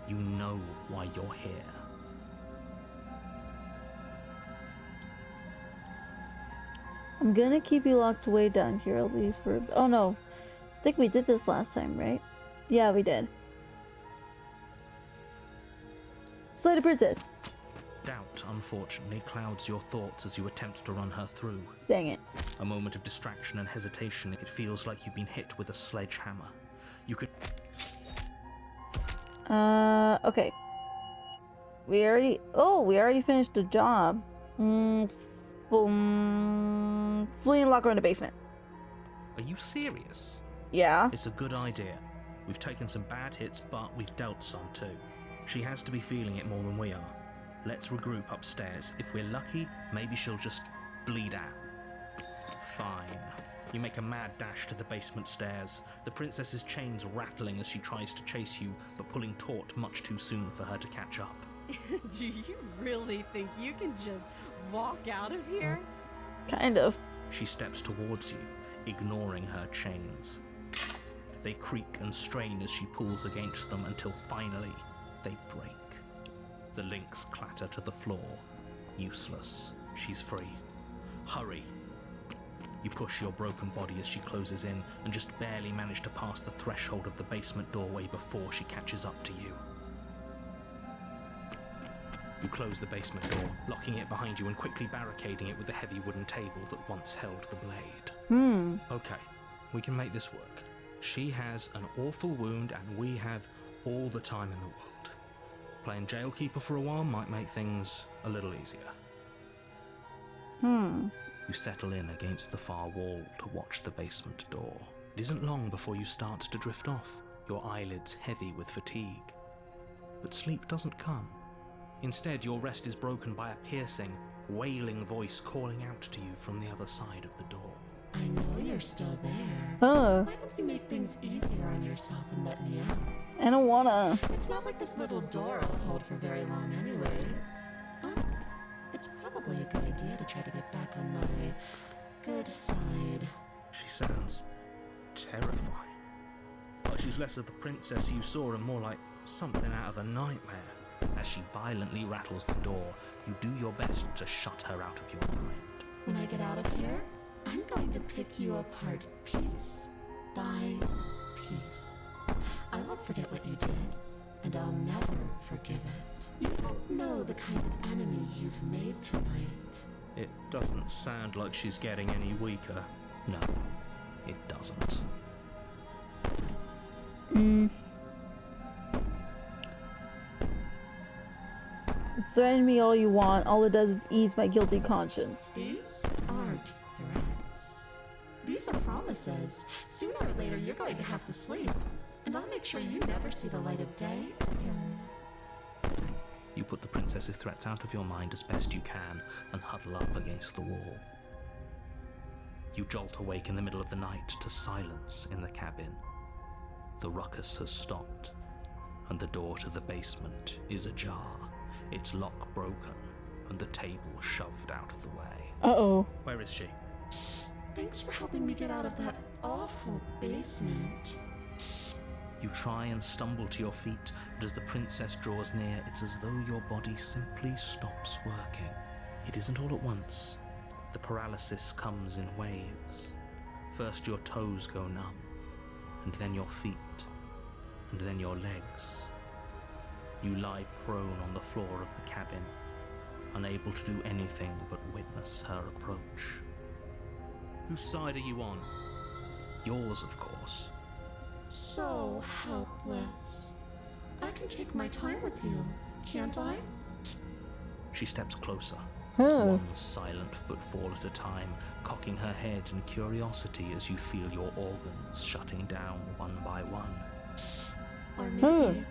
You know why you're here. I'm gonna keep you locked away down here at least for... Oh no. I think we did this last time, right? Yeah, we did. Slay the princess! Doubt, unfortunately, clouds your thoughts as you attempt to run her through. Dang it. A moment of distraction and hesitation, it feels like you've been hit with a sledgehammer. You could... Okay. We already finished the job. Flee and lock her in the basement. Are you serious? Yeah. It's a good idea. We've taken some bad hits, but we've dealt some too. She has to be feeling it more than we are. Let's regroup upstairs. If we're lucky, maybe she'll just bleed out. Fine. You make a mad dash to the basement stairs, the princess's chains rattling as she tries to chase you, but pulling taut much too soon for her to catch up. Do you really think you can just walk out of here? Kind of. She steps towards you, ignoring her chains. They creak and strain as she pulls against them until finally they break. The links clatter to the floor. Useless. She's free. Hurry. You push your broken body as she closes in and just barely manage to pass the threshold of the basement doorway before she catches up to you. You close the basement door, locking it behind you and quickly barricading it with the heavy wooden table that once held the blade. Okay, we can make this work. She has an awful wound and we have all the time in the world. Playing jailkeeper for a while might make things a little easier. You settle in against the far wall to watch the basement door. It isn't long before you start to drift off, your eyelids heavy with fatigue. But sleep doesn't come. Instead, your rest is broken by a piercing, wailing voice calling out to you from the other side of the door. I know you're still there. Oh. Why don't you make things easier on yourself and let me out? I don't wanna. It's not like this little door will hold for very long anyways. Oh, it's probably a good idea to try to get back on my good side. She sounds terrifying. Like she's less of the princess you saw and more like something out of a nightmare. As she violently rattles the door, you do your best to shut her out of your mind. When I get out of here, I'm going to pick you apart piece by piece. I won't forget what you did, and I'll never forgive it. You don't know the kind of enemy you've made tonight. It doesn't sound like she's getting any weaker. No, it doesn't. Threaten me all you want. All it does is ease my guilty conscience. These aren't threats. These are promises. Sooner or later, you're going to have to sleep. And I'll make sure you never see the light of day again. You put the princess's threats out of your mind as best you can and huddle up against the wall. You jolt awake in the middle of the night to silence in the cabin. The ruckus has stopped, and the door to the basement is ajar, its lock broken, and the table shoved out of the way. Uh-oh. Where is she? Thanks for helping me get out of that awful basement. You try and stumble to your feet, but as the princess draws near, it's as though your body simply stops working. It isn't all at once. The paralysis comes in waves. First your toes go numb, and then your feet, and then your legs. You lie prone on the floor of the cabin, unable to do anything but witness her approach. Whose side are you on? Yours, of course. So helpless. I can take my time with you, can't I? She steps closer, Huh. one silent footfall at a time, cocking her head in curiosity as you feel your organs shutting down one by one. Or maybe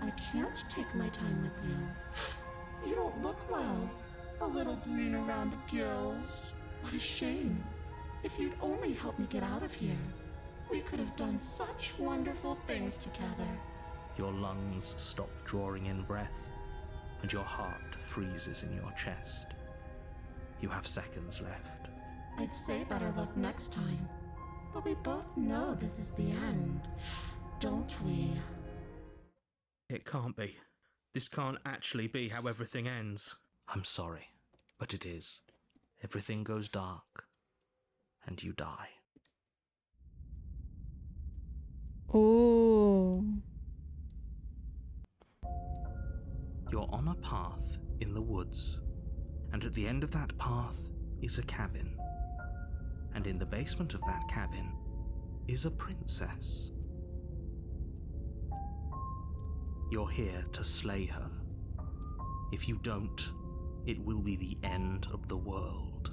I can't take my time with you. You don't look well. A little green around the gills. What a shame. If you'd only help me get out of here, we could have done such wonderful things together. Your lungs stop drawing in breath, and your heart freezes in your chest. You have seconds left. I'd say better luck next time. But we both know this is the end, don't we? It can't be. This can't actually be how everything ends. I'm sorry, but it is. Everything goes dark, and you die. Ooh. You're on a path in the woods, and at the end of that path is a cabin. And in the basement of that cabin is a princess. You're here to slay her. If you don't, it will be the end of the world.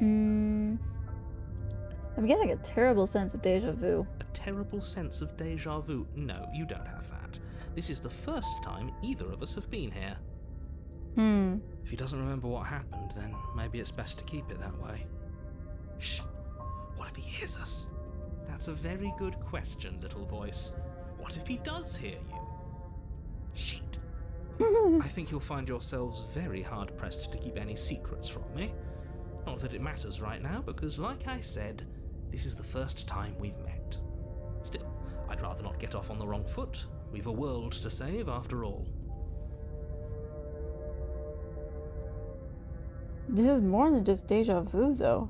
I'm getting a terrible sense of deja vu. A terrible sense of deja vu. No, you don't have that. This is the first time either of us have been here. If he doesn't remember what happened, then maybe it's best to keep it that way. Shh. What if he hears us? That's a very good question, little voice. What if he does hear you? Shit. I think you'll find yourselves very hard-pressed to keep any secrets from me. Not that it matters right now, because like I said, this is the first time we've met. Still, I'd rather not get off on the wrong foot. We've a world to save, after all. This is more than just deja vu, though.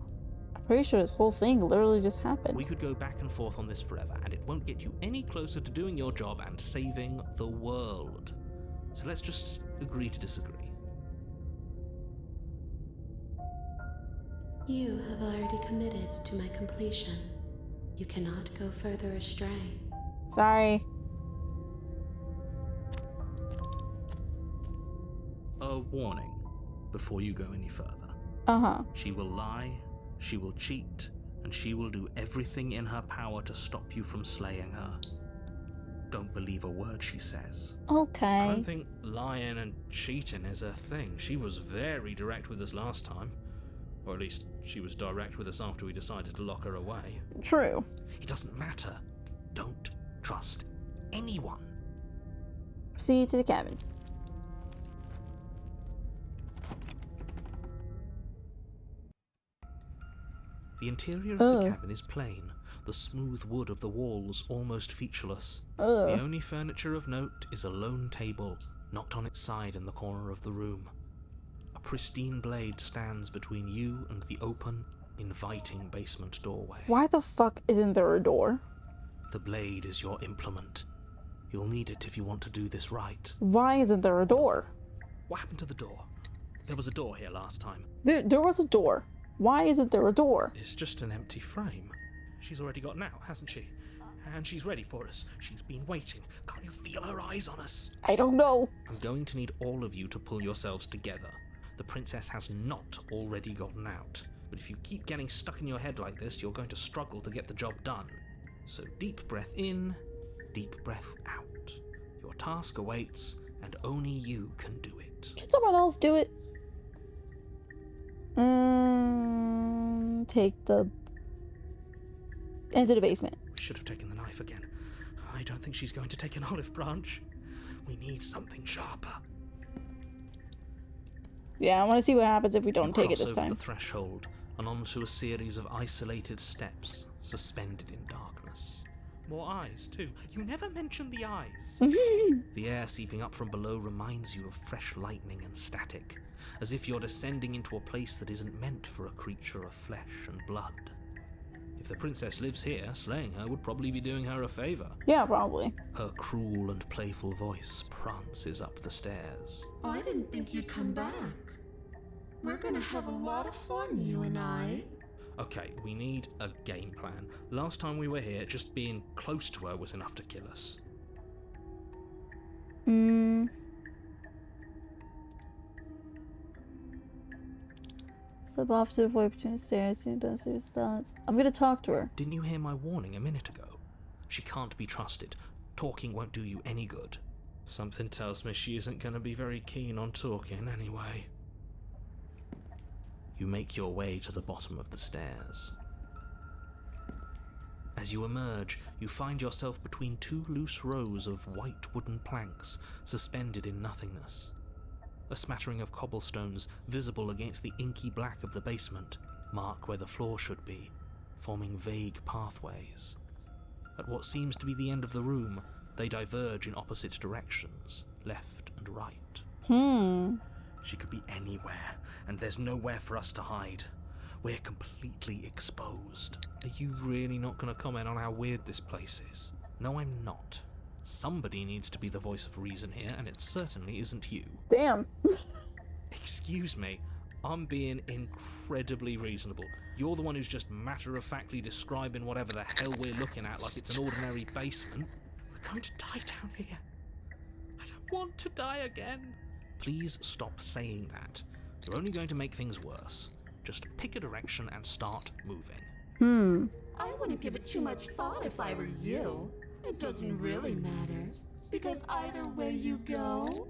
I'm pretty sure this whole thing literally just happened. We could go back and forth on this forever, and it won't get you any closer to doing your job and saving the world. So let's just agree to disagree. You have already committed to my completion. You cannot go further astray. Sorry. A warning before you go any further. Uh-huh. She will lie, she will cheat, and she will do everything in her power to stop you from slaying her. Don't believe a word she says. I Okay. don't think lying and cheating is her thing. She was very direct with us last time. Or at least, she was direct with us after we decided to lock her away. True. It doesn't matter. Don't trust anyone. Proceed to the cabin. The interior of the cabin is plain, the smooth wood of the walls almost featureless. The only furniture of note is a lone table, knocked on its side in the corner of the room. A pristine blade stands between you and the open, inviting basement doorway. Why the fuck isn't there a door? The blade is your implement, You'll need it if you want to do this right. Why isn't there a door? What happened to the door? There was a door here last time. There was a door. Why isn't there a door? It's just an empty frame. She's already gotten out, hasn't she? And she's ready for us. She's been waiting. Can't you feel her eyes on us? I don't know. I'm going to need all of you to pull yourselves together. The princess has not already gotten out. But if you keep getting stuck in your head like this, you're going to struggle to get the job done. So deep breath in, deep breath out. Your task awaits, and only you can do it. Can someone else do it? Take the... Into the basement. We should have taken the knife again. I don't think she's going to take an olive branch. We need something sharper. Yeah, I want to see what happens if we don't take it this You cross over time. the threshold and onto a series of isolated steps, suspended in darkness. More eyes, too. You never mention the eyes. The air seeping up from below reminds you of fresh lightning and static, as if you're descending into a place that isn't meant for a creature of flesh and blood. If the princess lives here, slaying her would probably be doing her a favor. Yeah, probably. Her cruel and playful voice prances up the stairs. I didn't think you'd come back. We're gonna have a lot of fun, you and I. Okay, we need a game plan. Last time we were here, just being close to her was enough to kill us. Slip off to avoid between the stairs. I'm gonna talk to her. Didn't you hear my warning a minute ago? She can't be trusted. Talking won't do you any good. Something tells me she isn't going to be very keen on talking anyway. You make your way to the bottom of the stairs. As you emerge, you find yourself between two loose rows of white wooden planks suspended in nothingness. A smattering of cobblestones visible against the inky black of the basement mark where the floor should be, forming vague pathways. At what seems to be the end of the room, they diverge in opposite directions, left and right. She could be anywhere, and there's nowhere for us to hide. We're completely exposed. Are you really not going to comment on how weird this place is? No, I'm not. Somebody needs to be the voice of reason here, and it certainly isn't you. Damn. Excuse me, I'm being incredibly reasonable. You're the one who's just matter-of-factly describing whatever the hell we're looking at like it's an ordinary basement. We're going to die down here. I don't want to die again. Please stop saying that. You're only going to make things worse. Just pick a direction and start moving. I wouldn't give it too much thought if I were you. It doesn't really matter, because either way you go,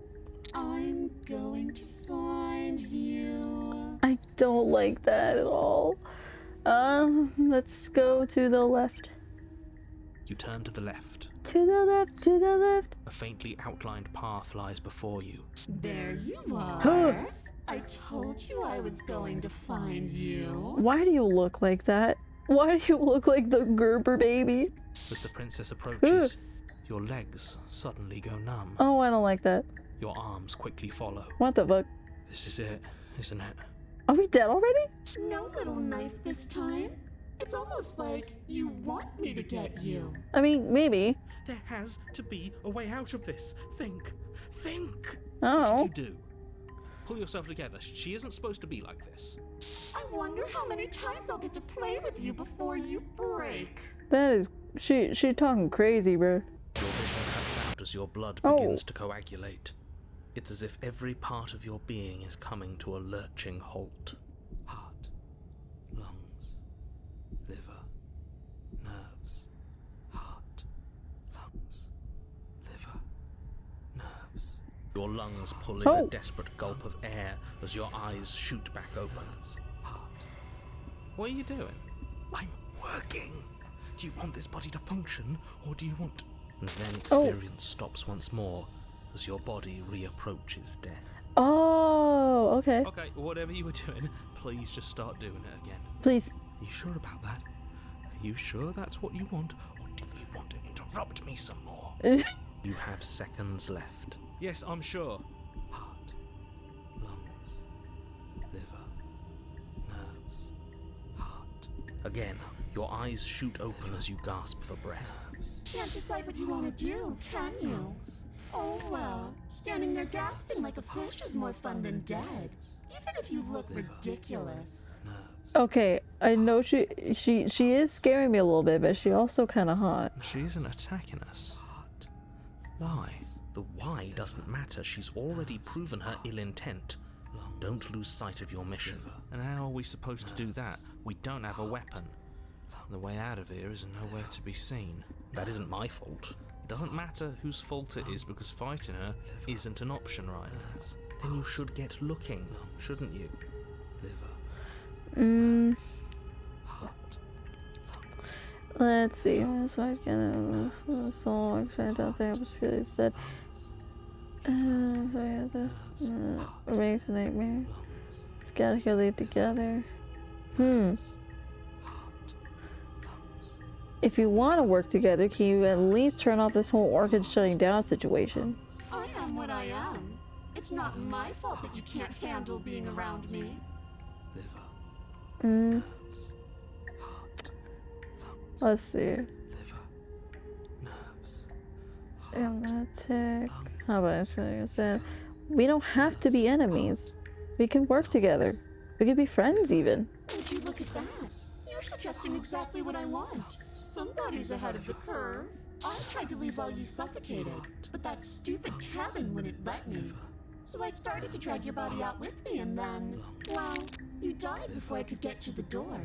I'm going to find you. I don't like that at all. Let's go to the left. You turn to the left. To the left, to the left. A faintly outlined path lies before you. There you are. I told you I was going to find you. Why do you look like that? Why do you look like the Gerber baby? As the princess approaches, your legs suddenly go numb. Oh, I don't like that. Your arms quickly follow. What the fuck? This is it, isn't it? Are we dead already? No little knife this time. It's almost like you want me to get you. I mean, maybe. There has to be a way out of this. Think. Oh. What did you do? Pull yourself together. She isn't supposed to be like this. I wonder how many times I'll get to play with you before you break. That is... She talking crazy, bro. Your vision cuts out as your blood Oh. begins to coagulate. It's as if every part of your being is coming to a lurching halt. Heart, lungs, liver, nerves. Heart, lungs, liver, nerves. Your lungs pull in a Oh. desperate gulp of air as your eyes shoot back open. Heart. What are you doing? I'm working. Do you want this body to function, or do you want... And then experience stops once more as your body reapproaches death. Oh, okay. Okay, whatever you were doing, please just start doing it again. Please. Are you sure about that? Are you sure that's what you want, or do you want to interrupt me some more? You have seconds left. Yes, I'm sure. Heart, lungs, liver, nerves, heart. Again, your eyes shoot open as you gasp for breath. can't decide what you want to do, can you? Oh well, standing there gasping like a fish is more fun than dead. Even if you look ridiculous. Okay, I know she is scaring me a little bit, but she also kind of hot. She isn't attacking us. Why? The why doesn't matter. She's already proven her ill intent. Don't lose sight of your mission. And how are we supposed to do that? We don't have a weapon. The way out of here is nowhere to be seen. That isn't my fault. It doesn't matter whose fault it is because fighting her isn't an option right now. Then you should get looking, shouldn't you? Let's see. So I can song I don't think I said. So yeah, this erase nightmare. Let's calculate together. If you want to work together, can you at least turn off this whole orchid shutting down situation? I am what I am. It's not my fault that you can't handle being around me. Let's see. Empathetic. How about I said? We don't have to be enemies. We can work together. We could be friends even. Would you look at that? You're suggesting exactly what I want. Somebody's ahead of the curve. I tried to leave while you suffocated, but that stupid cabin wouldn't let me. So I started to drag your body out with me, and then, well, you died before I could get to the door.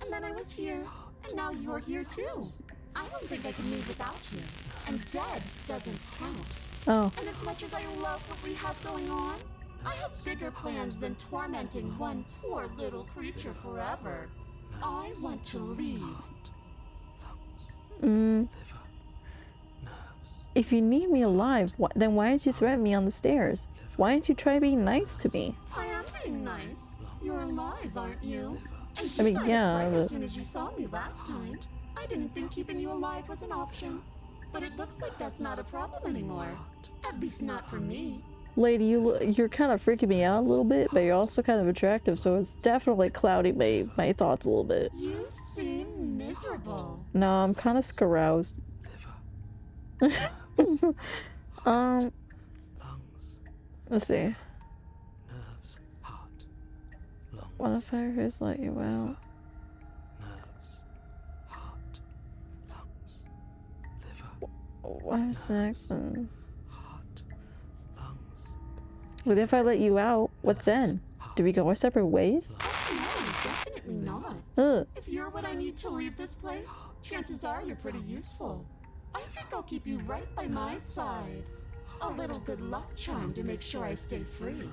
And then I was here, and now you're here too. I don't think I can move without you. And dead doesn't count. Oh. And as much as I love what we have going on, I have bigger plans than tormenting one poor little creature forever. I want to leave. If you need me alive, then why didn't you threaten me on the stairs? Why didn't you try being nice to me? I am being nice. You're alive, aren't you? And I mean, died of yeah, fright but... as soon as you saw me last time. I didn't think keeping you alive was an option. But it looks like that's not a problem anymore. At least not for me. Lady, you're kind of freaking me out a little bit, but you're also kind of attractive, so it's definitely clouding my thoughts a little bit. You seem miserable. No, I'm kind of scaroused. Let's see. What if I just let you out? What is next? What if I let you out? What then? Do we go our separate ways? No, definitely not. Ugh. If you're what I need to leave this place, chances are you're pretty useful. I think I'll keep you right by my side. A little good luck charm to make sure I stay free.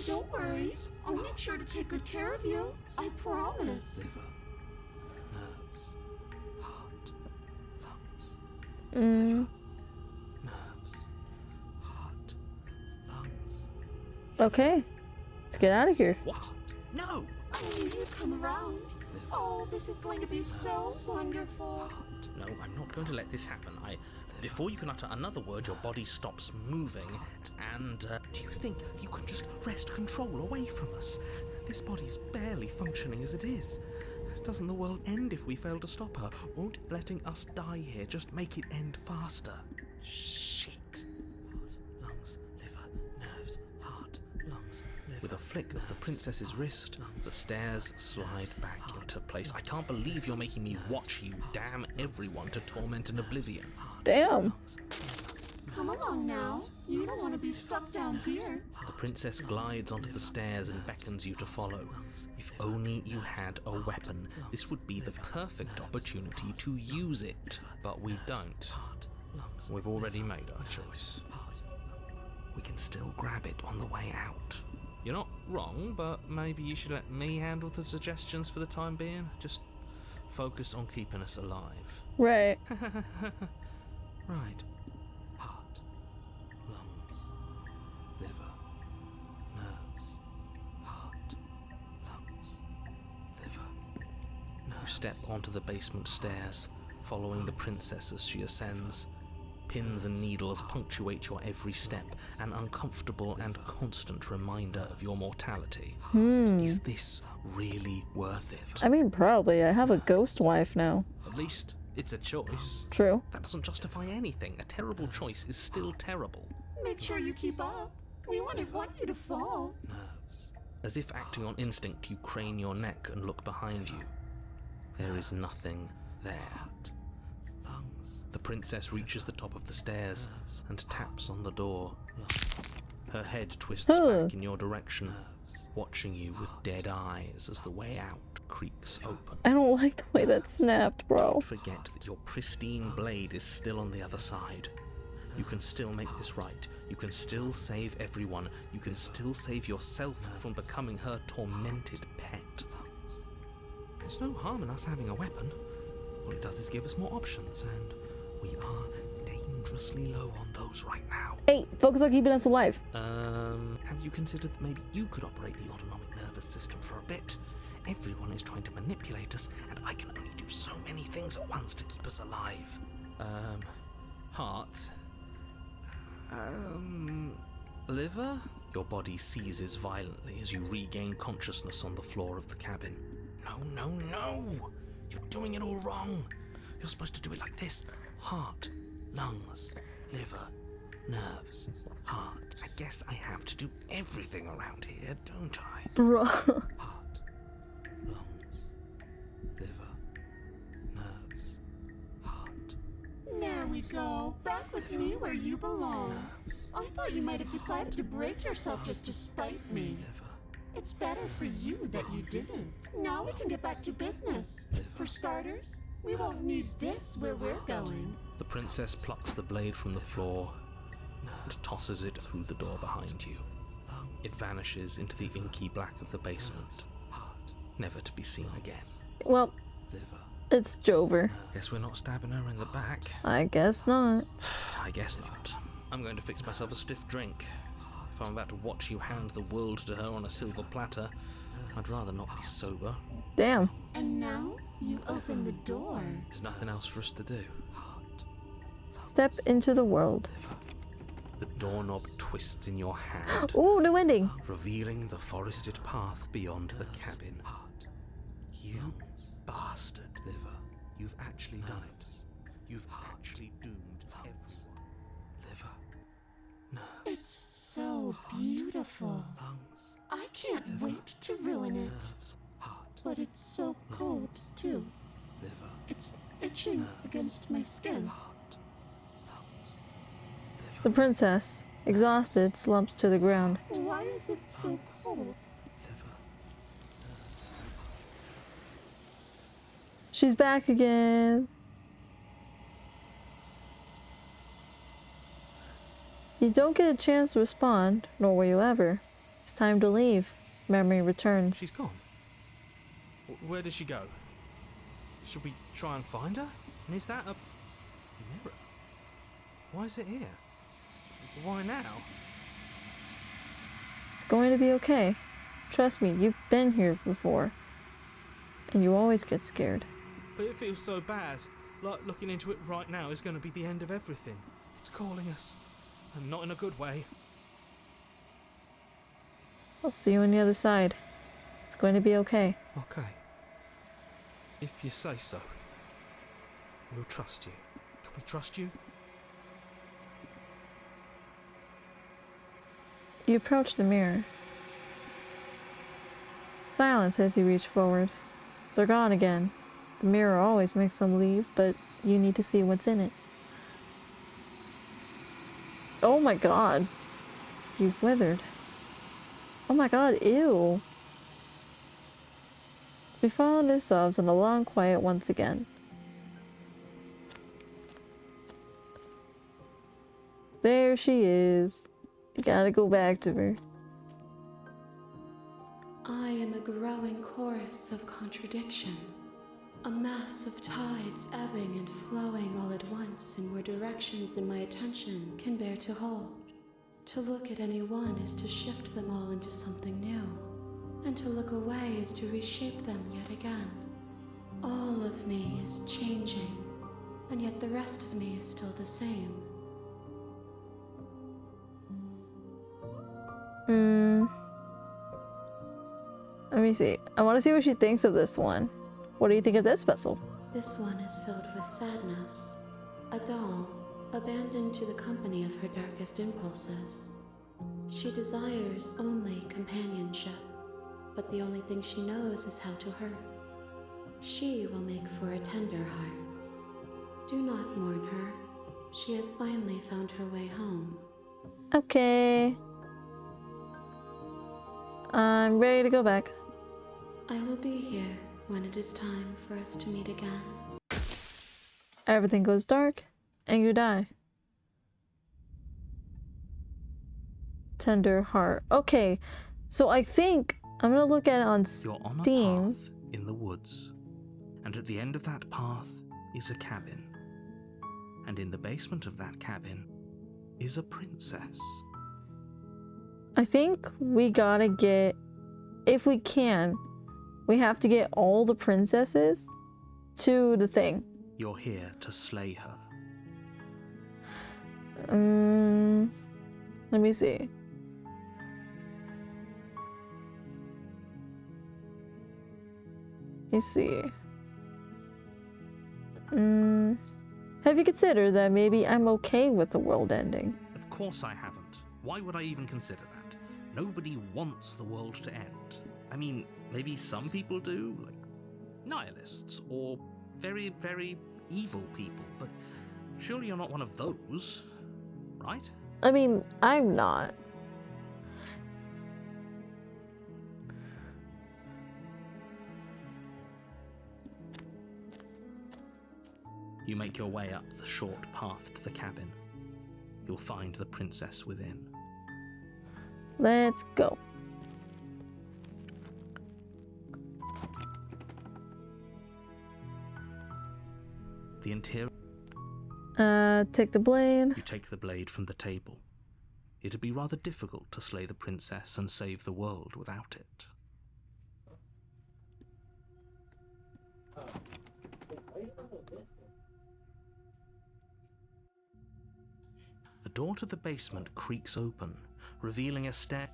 Don't worry, I'll make sure to take good care of you. I promise. Okay, let's get out of here. What? No! I knew you'd come around. Oh, this is going to be so wonderful. No, I'm not going to let this happen. Before you can utter another word, your body stops moving, and, Do you think you can just wrest control away from us? This body's barely functioning as it is. Doesn't the world end if we fail to stop her? Won't letting us die here just make it end faster? Shit. Heart, lungs, liver, nerves, heart, lungs, liver. with a flick of the princess's wrist, the stairs slide back into place. I can't believe you're making me watch you damn everyone to torment and oblivion. Damn. Come along now. You don't want to be stuck down here. The princess glides onto the stairs and beckons you to follow. If only you had a weapon, this would be the perfect opportunity to use it. But we don't. We've already made our choice. We can still grab it on the way out. You're not wrong, but maybe you should let me handle the suggestions for the time being. Just focus on keeping us alive. Right. Right. Heart, lungs, liver, nerves, heart, lungs, liver. You step onto the basement stairs, following the princess as she ascends. Pins and needles punctuate your every step, an uncomfortable and constant reminder of your mortality. Is this really worth it? I mean, probably. I have a ghost wife now. At least It's a choice. True. That doesn't justify anything. A terrible choice is still terrible. Make sure you keep up. We wouldn't want you to fall. As if acting on instinct, you crane your neck and look behind you. There is nothing there. The princess reaches the top of the stairs and taps on the door. Her head twists back in your direction, watching you with dead eyes as the way out creaks open. I don't like the way that snapped, bro. Don't forget that your pristine blade is still on the other side. You can still make this right. You can still save everyone. You can still save yourself from becoming her tormented pet. There's no harm in us having a weapon. All it does is give us more options, and we are dangerously low on those right now. Hey, focus on keeping us alive. Have you considered that maybe you could operate the autonomic nervous system for a bit? Everyone is trying to manipulate us, and I can only do so many things at once to keep us alive. Heart. Liver? Your body seizes violently as you regain consciousness on the floor of the cabin. No! You're doing it all wrong. You're supposed to do it like this. Heart, lungs, liver, nerves, heart. I guess I have to do everything around here, don't I? Bro. Heart, lungs, liver, nerves, heart. There we go. Back with me where you belong. I thought you might have decided to break yourself just to spite me. It's better for you that you didn't. Now we can get back to business. For starters, we won't need this where we're going. The princess plucks the blade from the floor and tosses it through the door behind you. It vanishes into the inky black of the basement, never to be seen again. Well, it's Jover. Guess we're not stabbing her in the back. I guess not. I guess not. I'm going to fix myself a stiff drink. If I'm about to watch you hand the world to her on a silver platter, I'd rather not be sober. Damn. And now you open the door. There's nothing else for us to do. Step into the world. The doorknob twists in your hand, Ooh, new ending. revealing the forested path beyond the cabin. You bastard, Liver. You've actually done it. You've actually doomed everyone. Liver. It's so beautiful. I can't wait to ruin it. But it's so cold, too. It's itching against my skin. The princess, exhausted, slumps to the ground. Why is it so cold? She's back again. You don't get a chance to respond, nor will you ever. It's time to leave. Memory returns. She's gone. Where did she go? Should we try and find her? And is that a mirror? Why is it here? Why now? It's going to be okay. Trust me, you've been here before. And you always get scared. But it feels so bad. Like looking into it right now is going to be the end of everything. It's calling us. And not in a good way. I'll see you on the other side. It's going to be okay. Okay. If you say so. We'll trust you. Can we trust you? You approach the mirror. Silence as you reach forward. They're gone again. The mirror always makes them leave, but you need to see what's in it. Oh my god. You've withered. Oh my god, ew. We found ourselves in a long quiet once again. There she is. You gotta go back to her. I am a growing chorus of contradiction, a mass of tides ebbing and flowing all at once in more directions than my attention can bear to hold. To look at any one is to shift them all into something new, and to look away is to reshape them yet again. All of me is changing, and yet the rest of me is still the same. Let me see. I want to see what she thinks of this one. What do you think of this vessel? This one is filled with sadness. A doll, abandoned to the company of her darkest impulses. She desires only companionship, but the only thing she knows is how to hurt. She will make for a tender heart. Do not mourn her. She has finally found her way home. Okay. I'm ready to go back. I will be here when it is time for us to meet again. Everything goes dark, and you die. Tender heart. Okay, so I think I'm gonna look at it on You're on a Steam. path in the woods, and at the end of that path is a cabin. And in the basement of that cabin is a princess. I think we gotta get, if we can, we have to get all the princesses to the thing. You're here to slay her. Let me see. Let's see. Have you considered that maybe I'm okay with the world ending? Of course I haven't. Why would I even consider that? Nobody wants the world to end. I mean, maybe some people do, like nihilists or very, very evil people, but surely you're not one of those, right? I mean, I'm not. You make your way up the short path to the cabin. You'll find the princess within. Let's go. The interior. Take the blade. You take the blade from the table. It'd be rather difficult to slay the princess and save the world without it. The door to the basement creaks open, revealing a stair.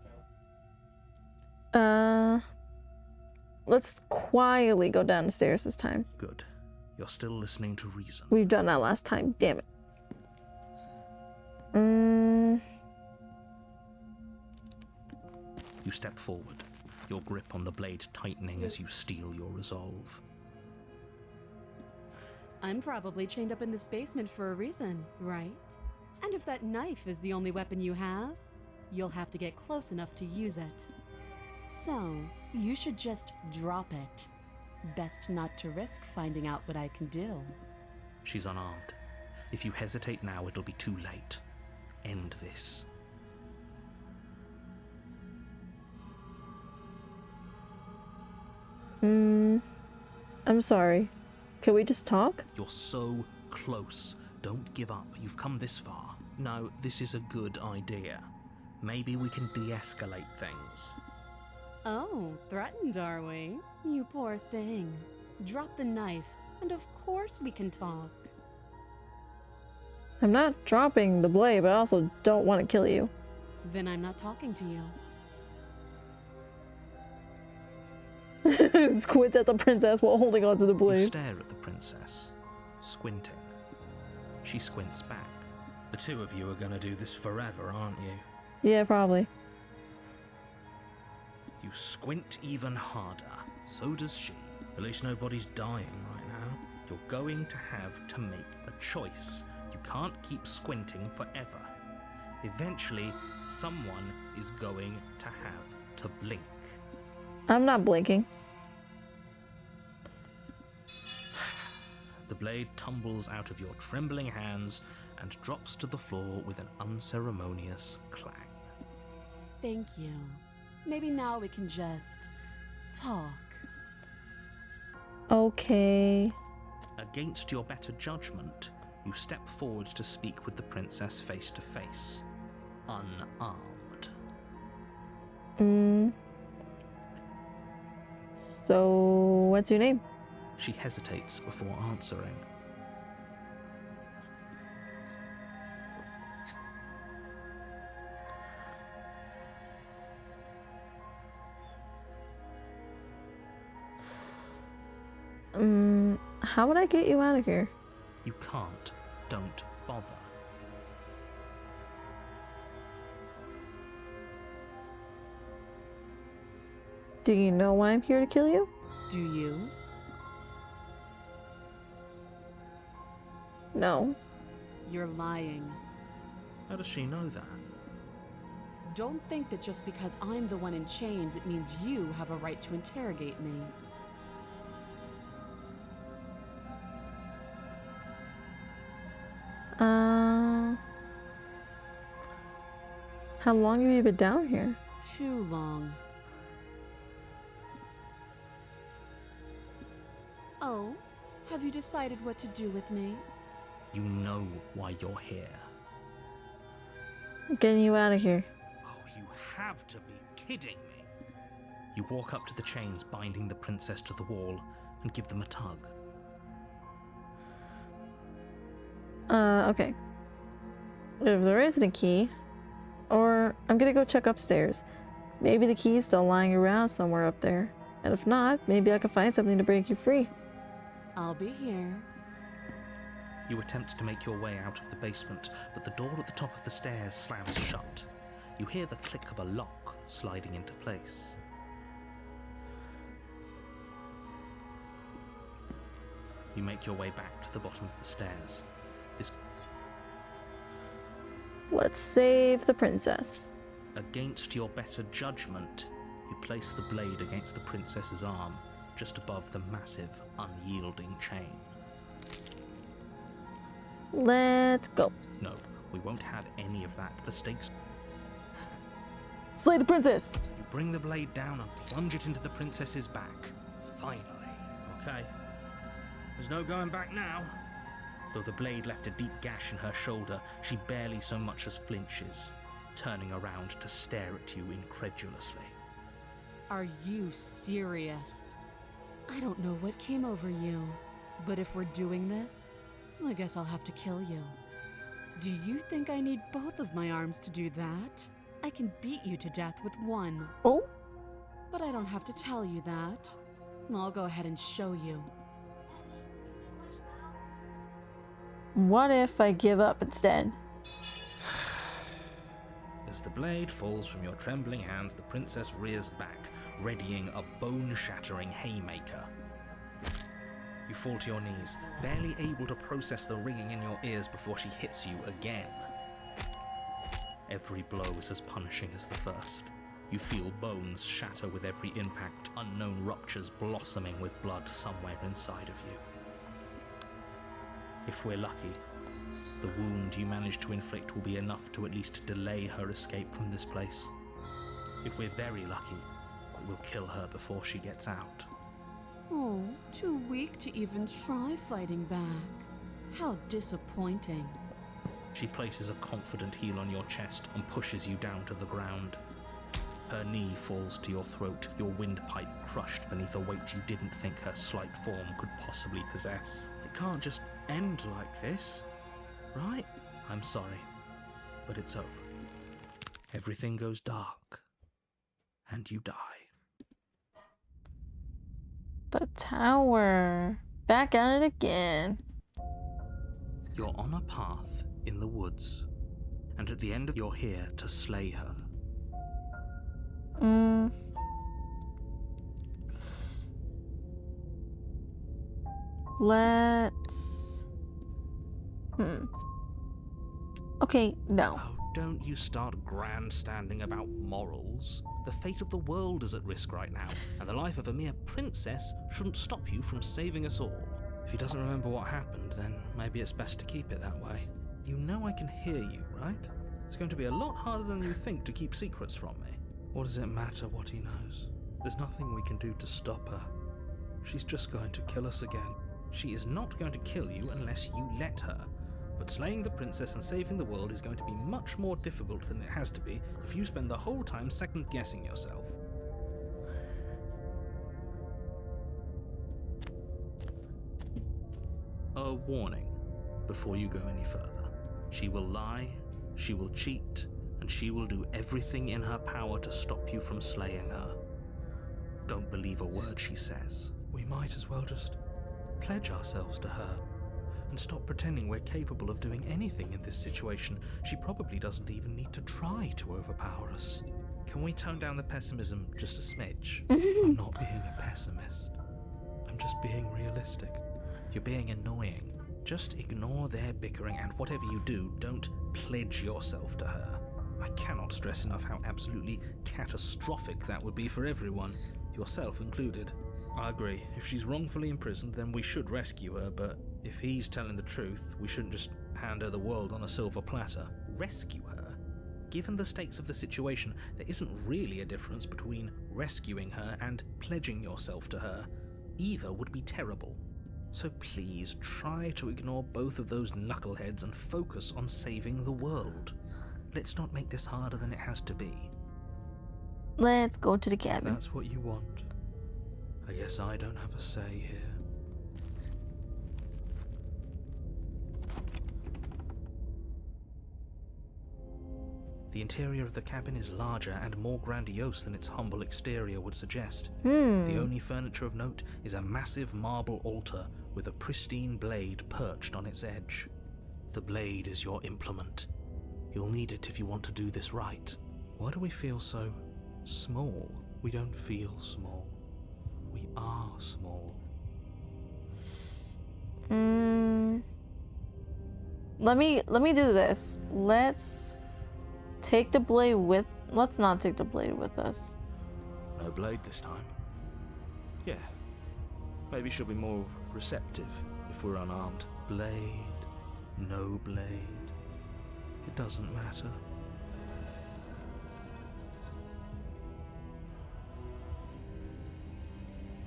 Let's quietly go down the stairs this time. Good. You're still listening to reason. We've done that last time, damn it. You step forward, your grip on the blade tightening as you steel your resolve. I'm probably chained up in this basement for a reason, right? And if that knife is the only weapon you have, you'll have to get close enough to use it. So, you should just drop it. Best not to risk finding out what I can do. She's unarmed. If you hesitate now, it'll be too late. End this. I'm sorry. Can we just talk? You're so close. Don't give up. You've come this far. No, this is a good idea. Maybe we can de-escalate things. Oh, threatened, are we? You poor thing. Drop the knife, and of course we can talk. I'm not dropping the blade, but I also don't want to kill you. Then I'm not talking to you. Squint at the princess while holding onto the You blade. stare at the princess, squinting. She squints back. The two of you are gonna do this forever, aren't you? Yeah, probably. You squint even harder. So does she. At least nobody's dying right now. You're going to have to make a choice. You can't keep squinting forever. Eventually, someone is going to have to blink. I'm not blinking. The blade tumbles out of your trembling hands and drops to the floor with an unceremonious clang. Thank you. Maybe now we can just talk. Okay. Against your better judgment, you step forward to speak with the princess face to face, unarmed. So, what's your name? She hesitates before answering. How would I get you out of here? You can't. Don't bother. Do you know why I'm here to kill you? Do you? No. You're lying. How does she know that? Don't think that just because I'm the one in chains, it means you have a right to interrogate me. How long have you been down here? Too long. Oh, have you decided what to do with me? You know why you're here. I'm getting you out of here. Oh, you have to be kidding me. You walk up to the chains binding the princess to the wall and give them a tug. Okay. If there isn't a key, or I'm gonna go check upstairs. Maybe the key is still lying around somewhere up there. And if not, maybe I can find something to break you free. I'll be here. You attempt to make your way out of the basement, but the door at the top of the stairs slams shut. You hear the click of a lock sliding into place. You make your way back to the bottom of the stairs. Let's save the princess. Against your better judgment, you place the blade against the princess's arm, just above the massive, unyielding chain. Let's go. No, we won't have any of that. The stakes... Slay the princess! You bring the blade down and plunge it into the princess's back. Finally, okay? There's no going back now. Though the blade left a deep gash in her shoulder, she barely so much as flinches, turning around to stare at you incredulously. Are you serious? I don't know what came over you, but if we're doing this, I guess I'll have to kill you. Do you think I need both of my arms to do that? I can beat you to death with one. Oh? But I don't have to tell you that. I'll go ahead and show you. What if I give up instead? As the blade falls from your trembling hands, the princess rears back, readying a bone-shattering haymaker. You fall to your knees, barely able to process the ringing in your ears before she hits you again. Every blow is as punishing as the first. You feel bones shatter with every impact, unknown ruptures blossoming with blood somewhere inside of you. If we're lucky, the wound you manage to inflict will be enough to at least delay her escape from this place. If we're very lucky, we'll kill her before she gets out. Oh, too weak to even try fighting back. How disappointing. She places a confident heel on your chest and pushes you down to the ground. Her knee falls to your throat, your windpipe crushed beneath a weight you didn't think her slight form could possibly possess. It can't just end like this, right? I'm sorry, but it's over. Everything goes dark, and you die. The tower. Back at it again. You're on a path in the woods, and at the end of you're here to slay her. Let's... Okay, no. Oh, don't you start grandstanding about morals. The fate of the world is at risk right now, and the life of a mere princess shouldn't stop you from saving us all. If he doesn't remember what happened, then maybe it's best to keep it that way. You know I can hear you, right? It's going to be a lot harder than you think to keep secrets from me. What does it matter what he knows? There's nothing we can do to stop her. She's just going to kill us again. She is not going to kill you unless you let her. But slaying the princess and saving the world is going to be much more difficult than it has to be if you spend the whole time second-guessing yourself. A warning before you go any further. She will lie, she will cheat, and she will do everything in her power to stop you from slaying her. Don't believe a word she says. We might as well just pledge ourselves to her and stop pretending we're capable of doing anything in this situation. She probably doesn't even need to try to overpower us. Can we tone down the pessimism just a smidge? I'm not being a pessimist. I'm just being realistic. You're being annoying. Just ignore their bickering, and whatever you do, don't pledge yourself to her. I cannot stress enough how absolutely catastrophic that would be for everyone, yourself included. I agree. If she's wrongfully imprisoned, then we should rescue her, but if he's telling the truth, we shouldn't just hand her the world on a silver platter. Rescue her? Given the stakes of the situation, there isn't really a difference between rescuing her and pledging yourself to her. Either would be terrible. So please try to ignore both of those knuckleheads and focus on saving the world. Let's not make this harder than it has to be. Let's go to the If cabin. that's what you want, I guess I don't have a say here. The interior of the cabin is larger and more grandiose than its humble exterior would suggest. The only furniture of note is a massive marble altar with a pristine blade perched on its edge. The blade is your implement. You'll need it if you want to do this right. Why do we feel so small? We don't feel small. We are small. Let me do this. Let's take the blade with. Let's not take the blade with us. No blade this time. Yeah. Maybe she'll be more receptive if we're unarmed. Blade, no blade. It doesn't matter.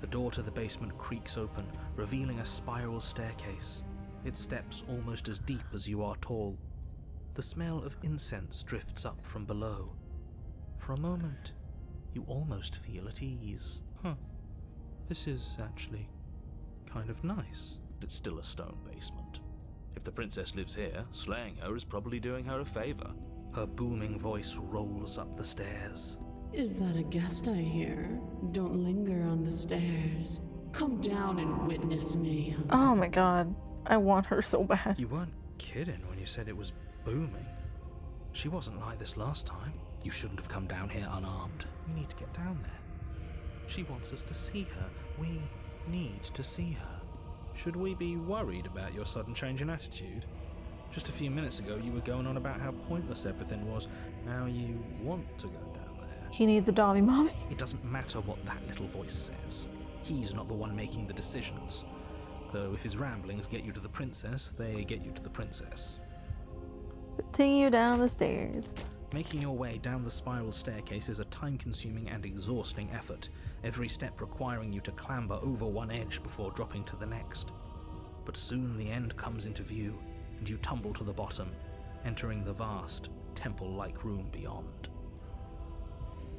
The door to the basement creaks open, revealing a spiral staircase. Its steps almost as deep as you are tall. The smell of incense drifts up from below. For a moment, you almost feel at ease. This is actually kind of nice. It's still a stone basement. If the princess lives here, slaying her is probably doing her a favor. Her booming voice rolls up the stairs. Is that a guest I hear? Don't linger on the stairs. Come down and witness me. Oh my god. I want her so bad. You weren't kidding when you said it was booming. She wasn't like this last time. You shouldn't have come down here unarmed. We need to get down there. She wants us to see her. We need to see her. Should we be worried about your sudden change in attitude? Just a few minutes ago you were going on about how pointless everything was. Now you want to go down there. He needs a Dobby mommy. It doesn't matter what that little voice says. He's not the one making the decisions. Though if his ramblings get you to the princess, they get you to the princess. Continue down the stairs. Making your way down the spiral staircase is a time-consuming and exhausting effort, every step requiring you to clamber over one edge before dropping to the next. But soon the end comes into view, and you tumble to the bottom, entering the vast, temple-like room beyond.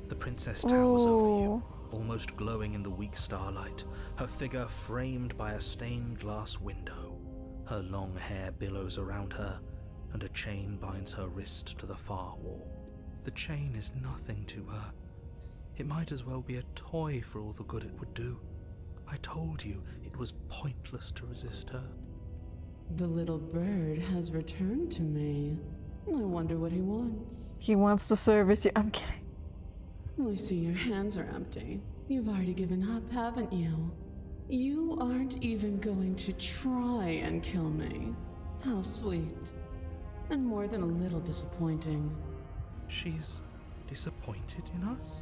The princess towers over you, almost glowing in the weak starlight, her figure framed by a stained glass window. Her long hair billows around her, and a chain binds her wrist to the far wall. The chain is nothing to her. It might as well be a toy for all the good it would do. I told you it was pointless to resist her. The little bird has returned to me. I wonder what he wants. He wants to service you. I'm kidding. I see your hands are empty. You've already given up, haven't you? You aren't even going to try and kill me. How sweet. And more than a little disappointing. She's disappointed in us?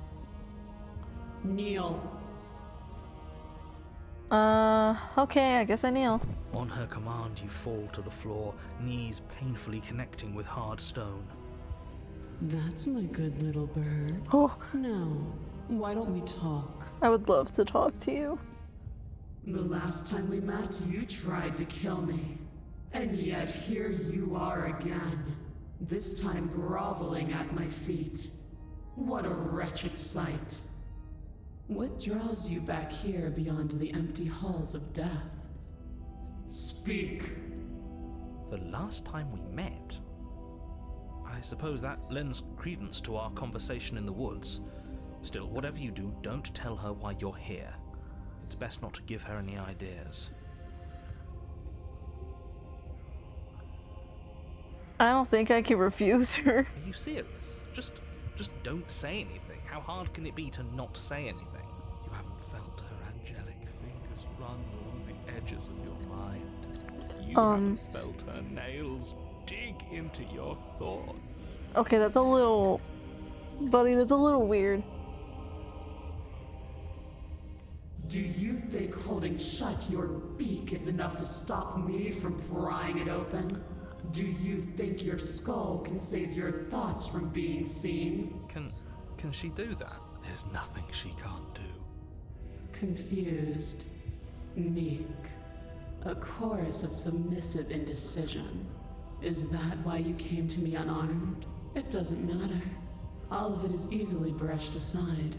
Kneel. Okay, I guess I kneel. On her command, you fall to the floor, knees painfully connecting with hard stone. That's my good little bird. Oh, Now, why don't we talk? I would love to talk to you. The last time we met, you tried to kill me. And yet here you are again. This time groveling at my feet. What a wretched sight. What draws you back here beyond the empty halls of death? Speak. The last time we met? I suppose that lends credence to our conversation in the woods. Still, whatever you do, don't tell her why you're here. It's best not to give her any ideas. I don't think I can refuse her. Are you serious? Just don't say anything. How hard can it be to not say anything? You haven't felt her angelic fingers run along the edges of your mind. You haven't felt her nails dig into your thoughts. Okay, that's a little... Buddy, that's a little weird. Do you think holding shut your beak is enough to stop me from prying it open? Do you think your skull can save your thoughts from being seen? Can she do that? There's nothing she can't do. Confused, meek, a chorus of submissive indecision. Is that why you came to me unarmed? It doesn't matter. All of it is easily brushed aside.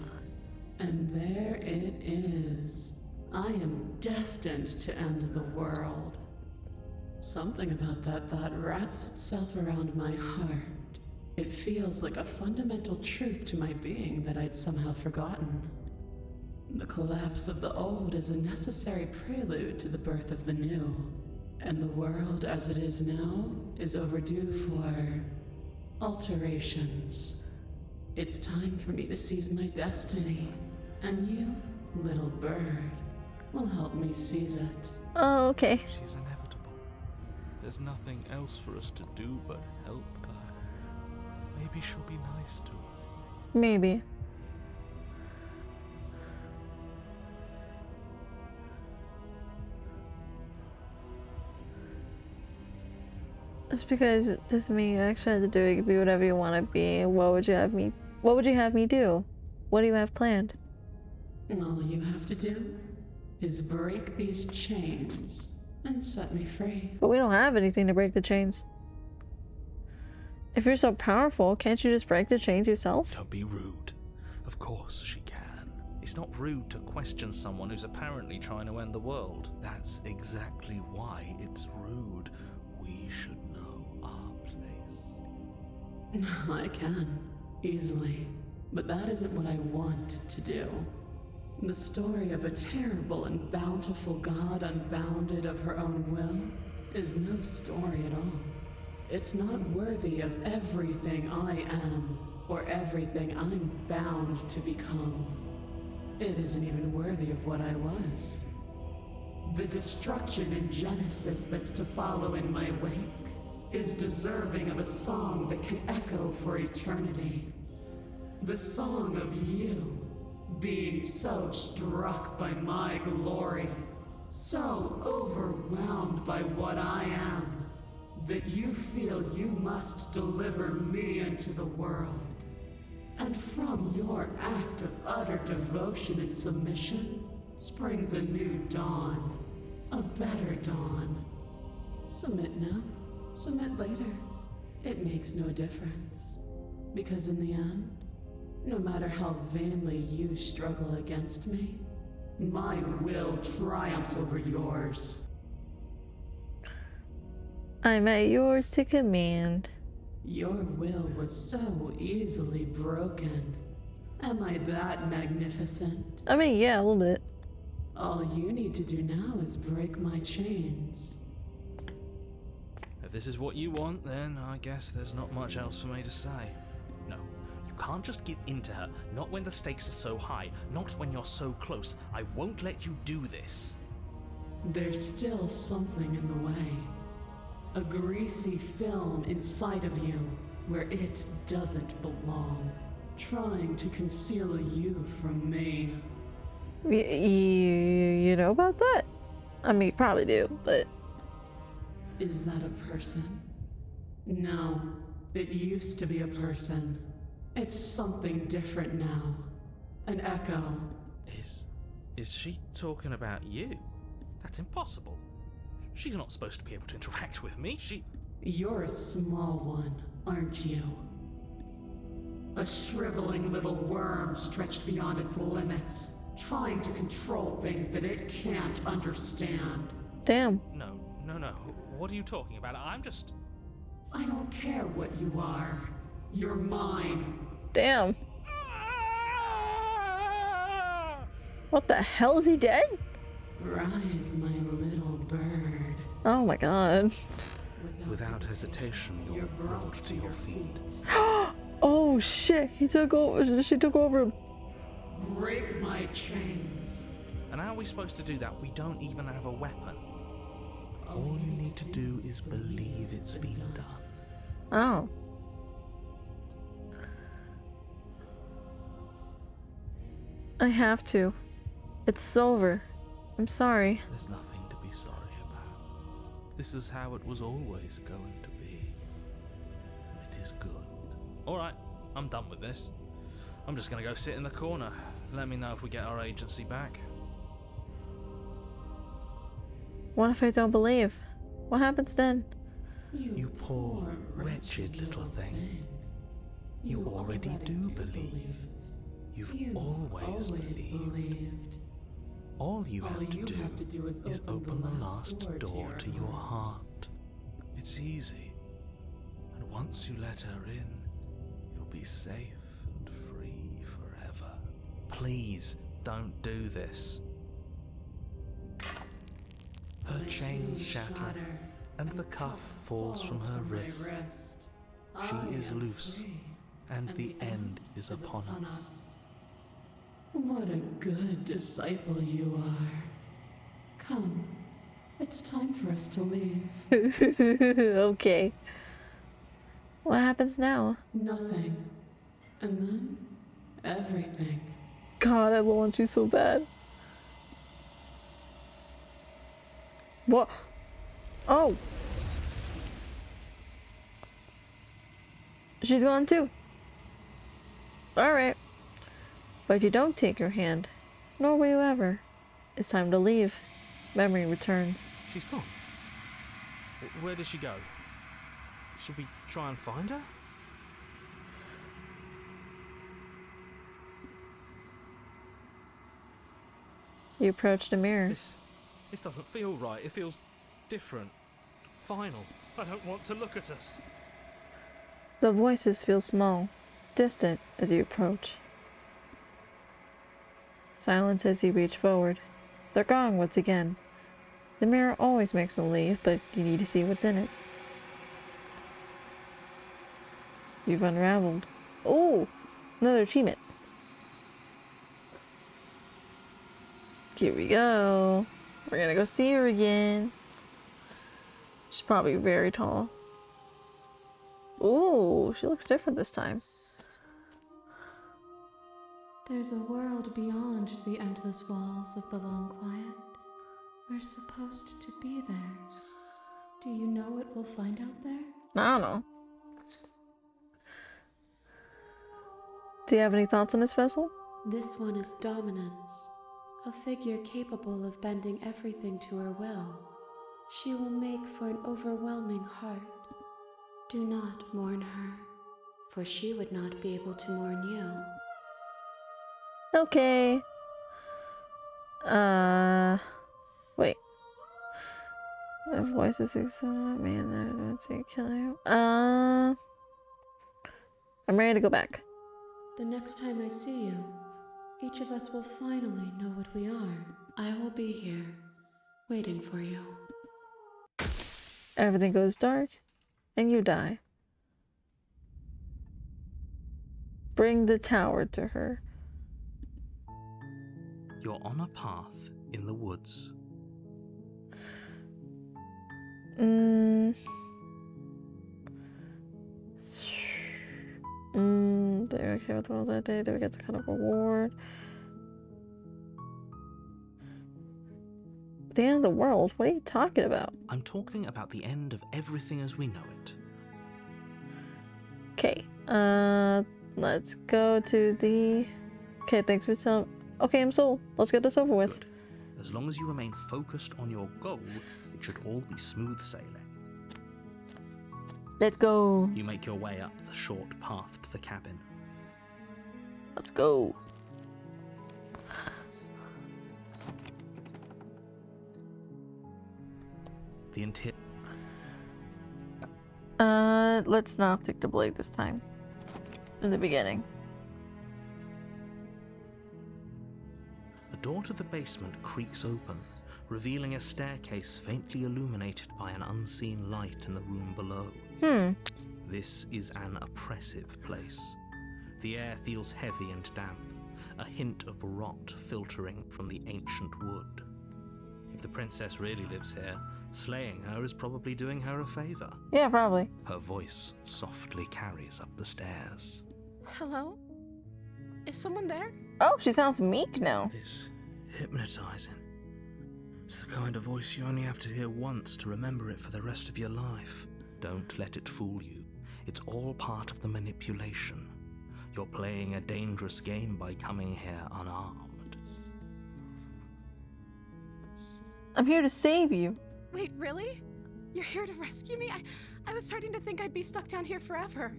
And there it is. I am destined to end the world. Something about that thought wraps itself around my heart. It feels like a fundamental truth to my being that I'd somehow forgotten. The collapse of the old is a necessary prelude to the birth of the new. And the world as it is now is overdue for alterations. It's time for me to seize my destiny. And you, little bird, will help me seize it. Oh, okay. She's inevitable. There's nothing else for us to do but help her. Maybe she'll be nice to us. Maybe. It's because it doesn't mean you actually have to do it. You can be whatever you want to be. What would you have me do? What do you have planned? All you have to do is break these chains and set me free. But we don't have anything to break the chains. If you're so powerful, can't you just break the chains yourself? Don't be rude. Of course she can. It's not rude to question someone who's apparently trying to end the world. That's exactly why it's rude. We should know our place. I can, easily. But that isn't what I want to do. The story of a terrible and bountiful god unbounded of her own will is no story at all. It's not worthy of everything I am or everything I'm bound to become. It isn't even worthy of what I was. The destruction in Genesis that's to follow in my wake is deserving of a song that can echo for eternity. The song of you, being so struck by my glory, so overwhelmed by what I am, that you feel you must deliver me into the world. And from your act of utter devotion and submission springs a new dawn, a better dawn. Submit now, submit later. It makes no difference. Because in the end, no matter how vainly you struggle against me, my will triumphs over yours. I'm at yours to command. Your will was so easily broken. Am I that magnificent? I mean, yeah, a little bit. All you need to do now is break my chains. If this is what you want, then I guess there's not much else for me to say. No, you can't just give in to her. Not when the stakes are so high. Not when you're so close. I won't let you do this. There's still something in the way. A greasy film inside of you where it doesn't belong. Trying to conceal you from me. You know about that? I mean, you probably do, but... Is that a person? No, it used to be a person. It's something different now. An echo. Is she talking about you? That's impossible. She's not supposed to be able to interact with me. You're a small one, aren't you? A shriveling little worm stretched beyond its limits, trying to control things that it can't understand. Damn. No. What are you talking about? I don't care what you are. You're mine. Damn. What the hell? Is he dead? Rise, my little bird. Oh my god. Without hesitation, you're brought to your feet. Oh shit! He took over. She took over. Break my chains. And how are we supposed to do that? We don't even have a weapon. All you need to do is believe it's been done. Oh. I have to. It's over. I'm sorry. There's nothing to be sorry about. This is how it was always going to be. It is good. Alright, I'm done with this. I'm just gonna go sit in the corner. Let me know if we get our agency back. What if I don't believe? What happens then? You poor, wretched little thing. You already do believe. You've always believed. All you have to do is open the last door to your heart. It's easy. And once you let her in, you'll be safe and free forever. Please don't do this. Her chains shatter, and the cuff falls from her wrist. She is loose, and the end is upon us. What a good disciple you are. Come, it's time for us to leave. Okay. What happens now? Nothing. And then, everything. God, I want you so bad. What? Oh! She's gone too. Alright. But you don't take her hand. Nor will you ever. It's time to leave. Memory returns. She's gone. Where did she go? Should we try and find her? You approach the mirror. This doesn't feel right. It feels different. Final. I don't want to look at us. The voices feel small, distant as you approach. Silence as you reach forward. They're gone once again. The mirror always makes them leave, but you need to see what's in it. You've unraveled. Oh! Another achievement. Here we go. We're gonna go see her again. She's probably very tall. Ooh, she looks different this time. There's a world beyond the endless walls of the long quiet. We're supposed to be there. Do you know what we'll find out there? I don't know. Do you have any thoughts on this vessel? This one is dominance, a figure capable of bending everything to her will. She will make for an overwhelming heart. Do not mourn her, for she would not be able to mourn you. Okay. Wait. The voices man that to kill you. I'm ready to go back. The next time I see you, each of us will finally know what we are. I will be here, waiting for you. Everything goes dark, and you die. Bring the tower to her. You're on a path in the woods. They're okay with the world that day. Do we get some kind of reward? The end of the world? What are you talking about? I'm talking about the end of everything as we know it. Okay. Let's go to the... Okay, thanks for telling... Okay, I'm sold. Let's get this over with. Good. As long as you remain focused on your goal, it should all be smooth sailing. Let's go. You make your way up the short path to the cabin. Let's go. The interior. Let's not pick the blade this time. In the beginning. The door to the basement creaks open, revealing a staircase faintly illuminated by an unseen light in the room below. This is an oppressive place. The air feels heavy and damp, a hint of rot filtering from the ancient wood. If the princess really lives here, slaying her is probably doing her a favor. Yeah, probably. Her voice softly carries up the stairs. Hello? Is someone there? Oh, she sounds meek now. It's hypnotizing. It's the kind of voice you only have to hear once to remember it for the rest of your life. Don't let it fool you. It's all part of the manipulation. You're playing a dangerous game by coming here unarmed. I'm here to save you. Wait, really? You're here to rescue me? I was starting to think I'd be stuck down here forever.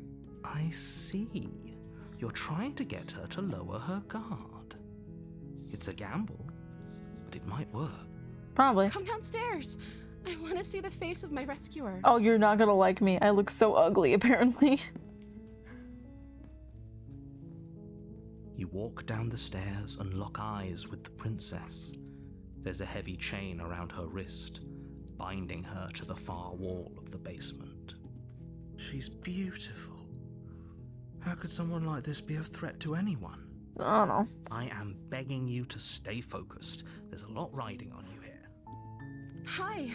I see. You're trying to get her to lower her guard. It's a gamble, but it might work. Probably. Come downstairs. I want to see the face of my rescuer. Oh, you're not gonna like me. I look so ugly, apparently. You walk down the stairs and lock eyes with the princess. There's a heavy chain around her wrist, binding her to the far wall of the basement. She's beautiful. How could someone like this be a threat to anyone? I don't know. I am begging you to stay focused. There's a lot riding on you here. Hi.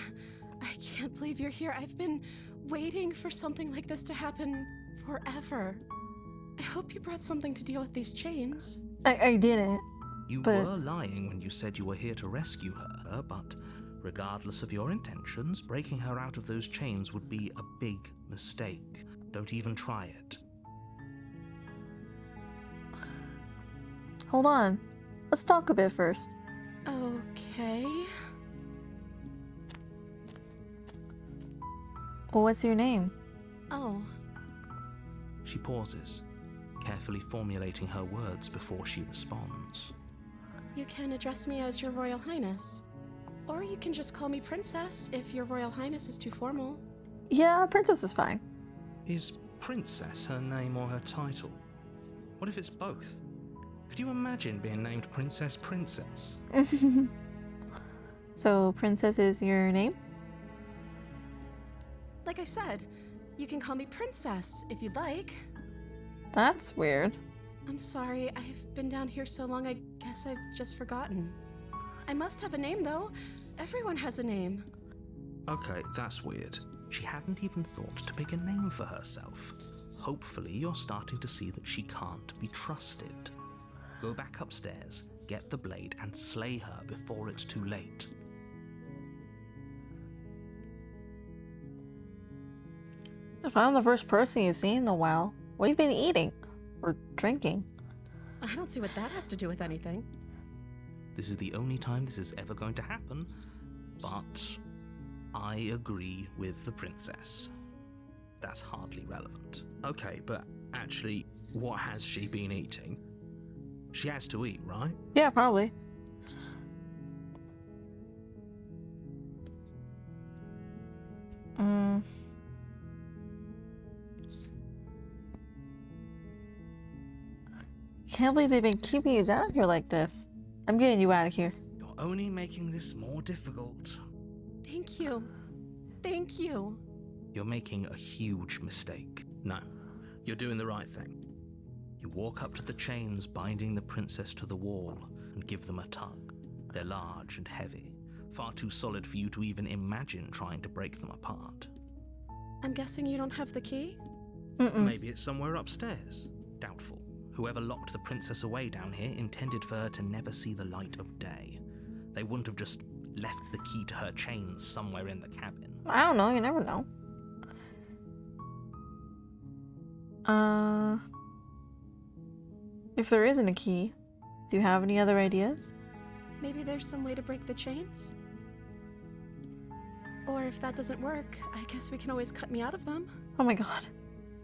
I can't believe you're here. I've been waiting for something like this to happen forever. I hope you brought something to deal with these chains. I didn't. You But- were lying when you said you were here to rescue her, but regardless of your intentions, breaking her out of those chains would be a big mistake. Don't even try it. Hold on. Let's talk a bit first. Okay. What's your name? Oh, She pauses, carefully formulating her words before she responds. you can address me as Your Royal Highness. Or you can just call me Princess if Your Royal Highness is too formal. Yeah, princess is fine. Is Princess her name or her title? What if it's both? Could you imagine being named Princess Princess? So, princess is your name? Like I said, you can call me Princess if you'd like. That's weird. I'm sorry, I've been down here so long I guess I've just forgotten. I must have a name though. Everyone has a name. Okay, that's weird. She hadn't even thought to pick a name for herself. Hopefully you're starting to see that she can't be trusted. Go back upstairs, get the blade, and slay her before it's too late. If I'm the first person you've seen in a while, what have you been eating? Or drinking? I don't see what that has to do with anything. This is the only time this is ever going to happen, but I agree with the princess. That's hardly relevant. Okay, but actually, what has she been eating? She has to eat, right? Yeah, probably. Can't believe they've been keeping you down here like this. I'm getting you out of here. You're only making this more difficult. Thank you. Thank you. You're making a huge mistake. No, you're doing the right thing. You walk up to the chains binding the princess to the wall and give them a tug. They're large and heavy, far too solid for you to even imagine trying to break them apart. I'm guessing you don't have the key? Maybe it's somewhere upstairs. Doubtful. Whoever locked the princess away down here intended for her to never see the light of day. They wouldn't have just left the key to her chains somewhere in the cabin. I don't know, you never know. If there isn't a key, do you have any other ideas? Maybe there's some way to break the chains? Or if that doesn't work, I guess we can always cut me out of them. Oh my god.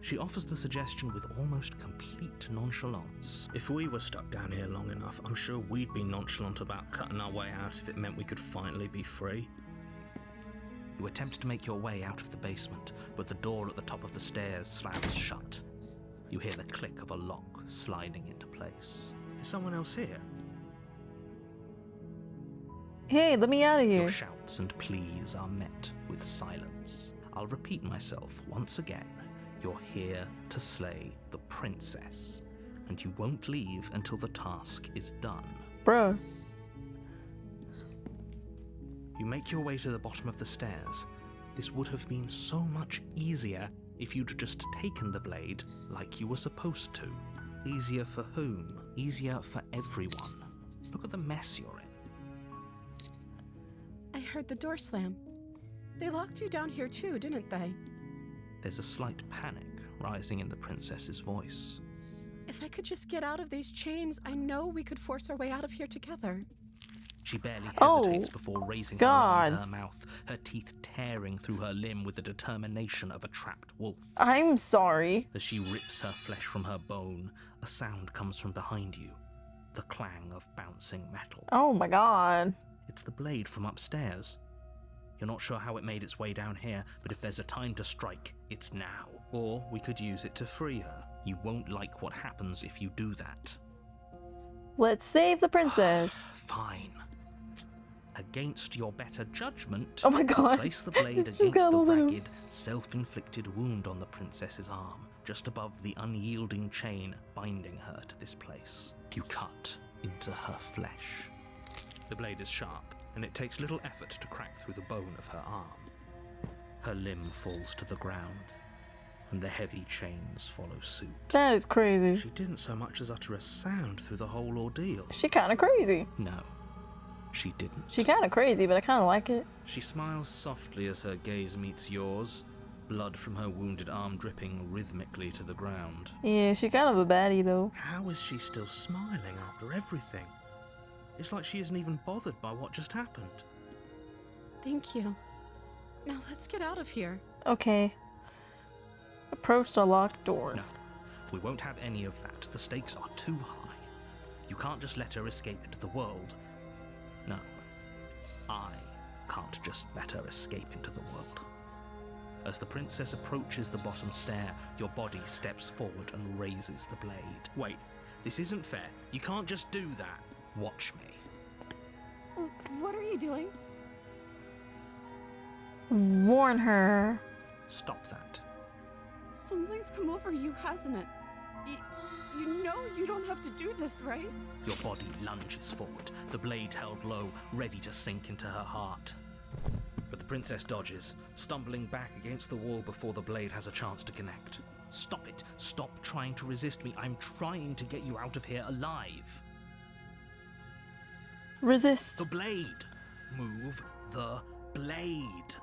She offers the suggestion with almost complete nonchalance. If we were stuck down here long enough, I'm sure we'd be nonchalant about cutting our way out if it meant we could finally be free. You attempt to make your way out of the basement, but the door at the top of the stairs slams shut. You hear the click of a lock sliding into place. Is someone else here? Hey, let me out of Your here. shouts and pleas are met with silence. I'll repeat myself once again. You're here to slay the princess, and you won't leave until the task is done. Bro. You make your way to the bottom of the stairs. This would have been so much easier if you'd just taken the blade like you were supposed to. Easier for whom? Easier for everyone. Look at the mess you're in. I heard the door slam. They locked you down here too, didn't they? There's a slight panic rising in the princess's voice. If I could just get out of these chains, I know we could force our way out of here together. She barely Oh, hesitates before raising God. her arm to her mouth, her teeth tearing through her limb with the determination of a trapped wolf. I'm sorry. As she rips her flesh from her bone, a sound comes from behind you, the clang of bouncing metal. Oh my god. It's the blade from upstairs. You're not sure how it made its way down here, but if there's a time to strike, it's now. Or we could use it to free her. You won't like what happens if you do that. Let's save the princess. Fine. Against your better judgment, Oh my god. place the blade She's against got the a little- ragged, self-inflicted wound on the princess's arm, just above the unyielding chain binding her to this place. You cut into her flesh. The blade is sharp, and it takes little effort to crack through the bone of her arm. Her limb falls to the ground, and the heavy chains follow suit. That is crazy. She didn't so much as utter a sound through the whole ordeal. She kind of crazy. No, she didn't. She kind of crazy, but I kind of like it. She smiles softly as her gaze meets yours, blood from her wounded arm dripping rhythmically to the ground. Yeah, she kind of a baddie though. How is she still smiling after everything? It's like she isn't even bothered by what just happened. Thank you. Now let's get out of here. Okay. Approach the locked door. No, we won't have any of that. The stakes are too high. You can't just let her escape into the world. No, I can't just let her escape into the world. As the princess approaches the bottom stair, your body steps forward and raises the blade. Wait, this isn't fair. You can't just do that. Watch me. What are you doing? Warn her. Stop that. Something's come over you, hasn't it? You know you don't have to do this, right? Your body lunges forward, the blade held low, ready to sink into her heart. But the princess dodges, stumbling back against the wall before the blade has a chance to connect. Stop it. Stop trying to resist me. I'm trying to get you out of here alive. Resist. The blade. Move the blade.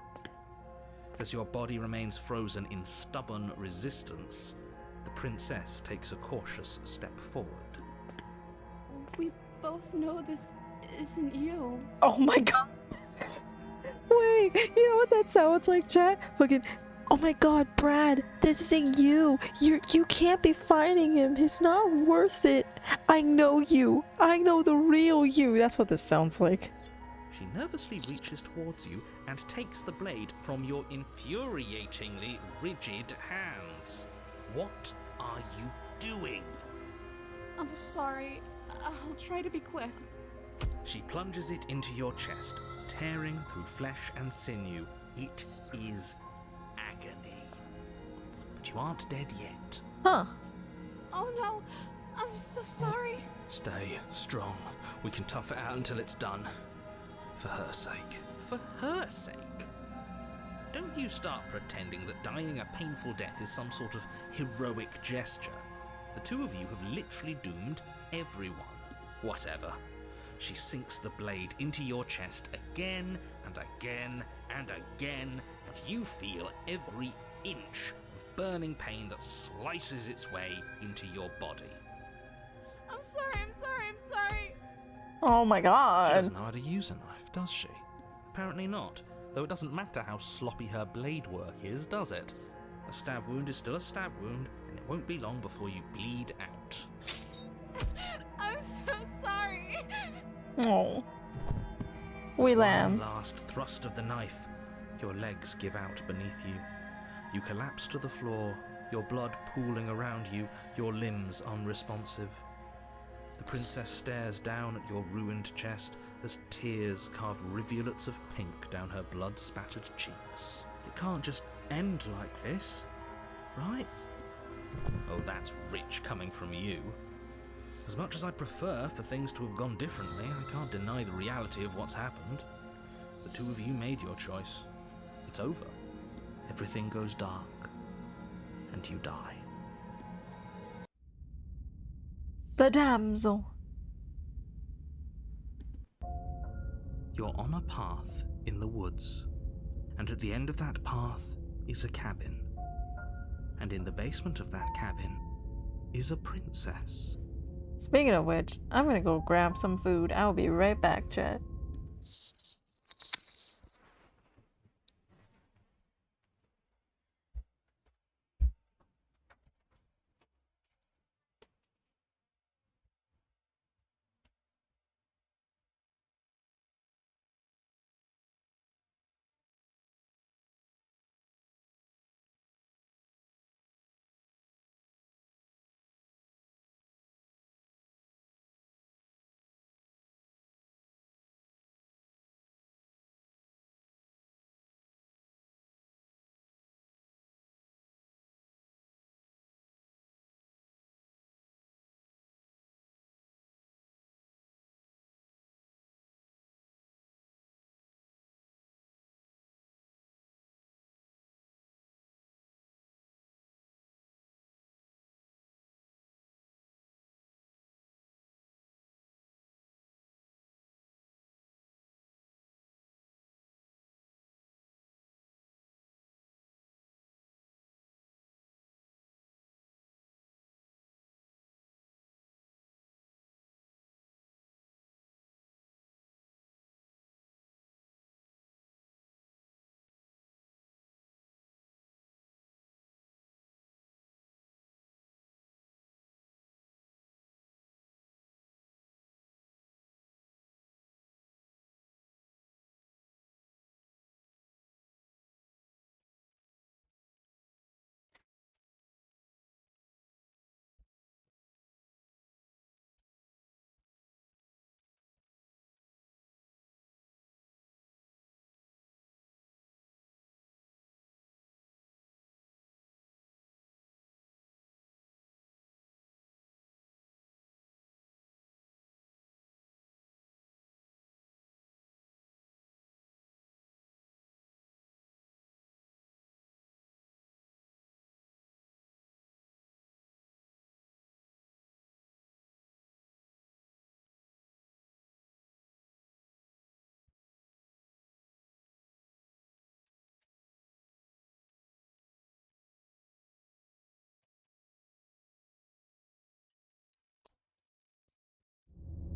As your body remains frozen in stubborn resistance, the princess takes a cautious step forward. We both know this isn't you. Oh my god. Wait, you know what that sounds like, chat? Fucking, oh my god, Brad, this isn't you. You can't be fighting him. It's not worth it. I know you. I know the real you. That's what this sounds like. She nervously reaches towards you and takes the blade from your infuriatingly rigid hands. What are you doing? I'm sorry. I'll try to be quick. She plunges it into your chest, tearing through flesh and sinew. It is agony. But you aren't dead yet. Huh. Oh no, I'm so sorry. Stay strong. We can tough it out until it's done. For her sake. For her sake? Don't you start pretending that dying a painful death is some sort of heroic gesture. The two of you have literally doomed everyone. Whatever. She sinks the blade into your chest again and again and again, and you feel every inch of burning pain that slices its way into your body. I'm sorry. Oh my She god. doesn't know how to use a knife, does she? Apparently not, though it doesn't matter how sloppy her blade work is, does it? A stab wound is still a stab wound, and it won't be long before you bleed out. I'm so sorry. Oh. We One lamb. last thrust of the knife. Your legs give out beneath you. You collapse to the floor, your blood pooling around you, your limbs unresponsive. The princess stares down at your ruined chest as tears carve rivulets of pink down her blood-spattered cheeks. It can't just end like this, right? Oh, that's rich coming from you. As much as I'd prefer for things to have gone differently, I can't deny the reality of what's happened. The two of you made your choice. It's over. Everything goes dark, and you die. The damsel. You're on a path in the woods, and at the end of that path is a cabin. And in the basement of that cabin is a princess. Speaking of which, I'm gonna go grab some food. I'll be right back, chat.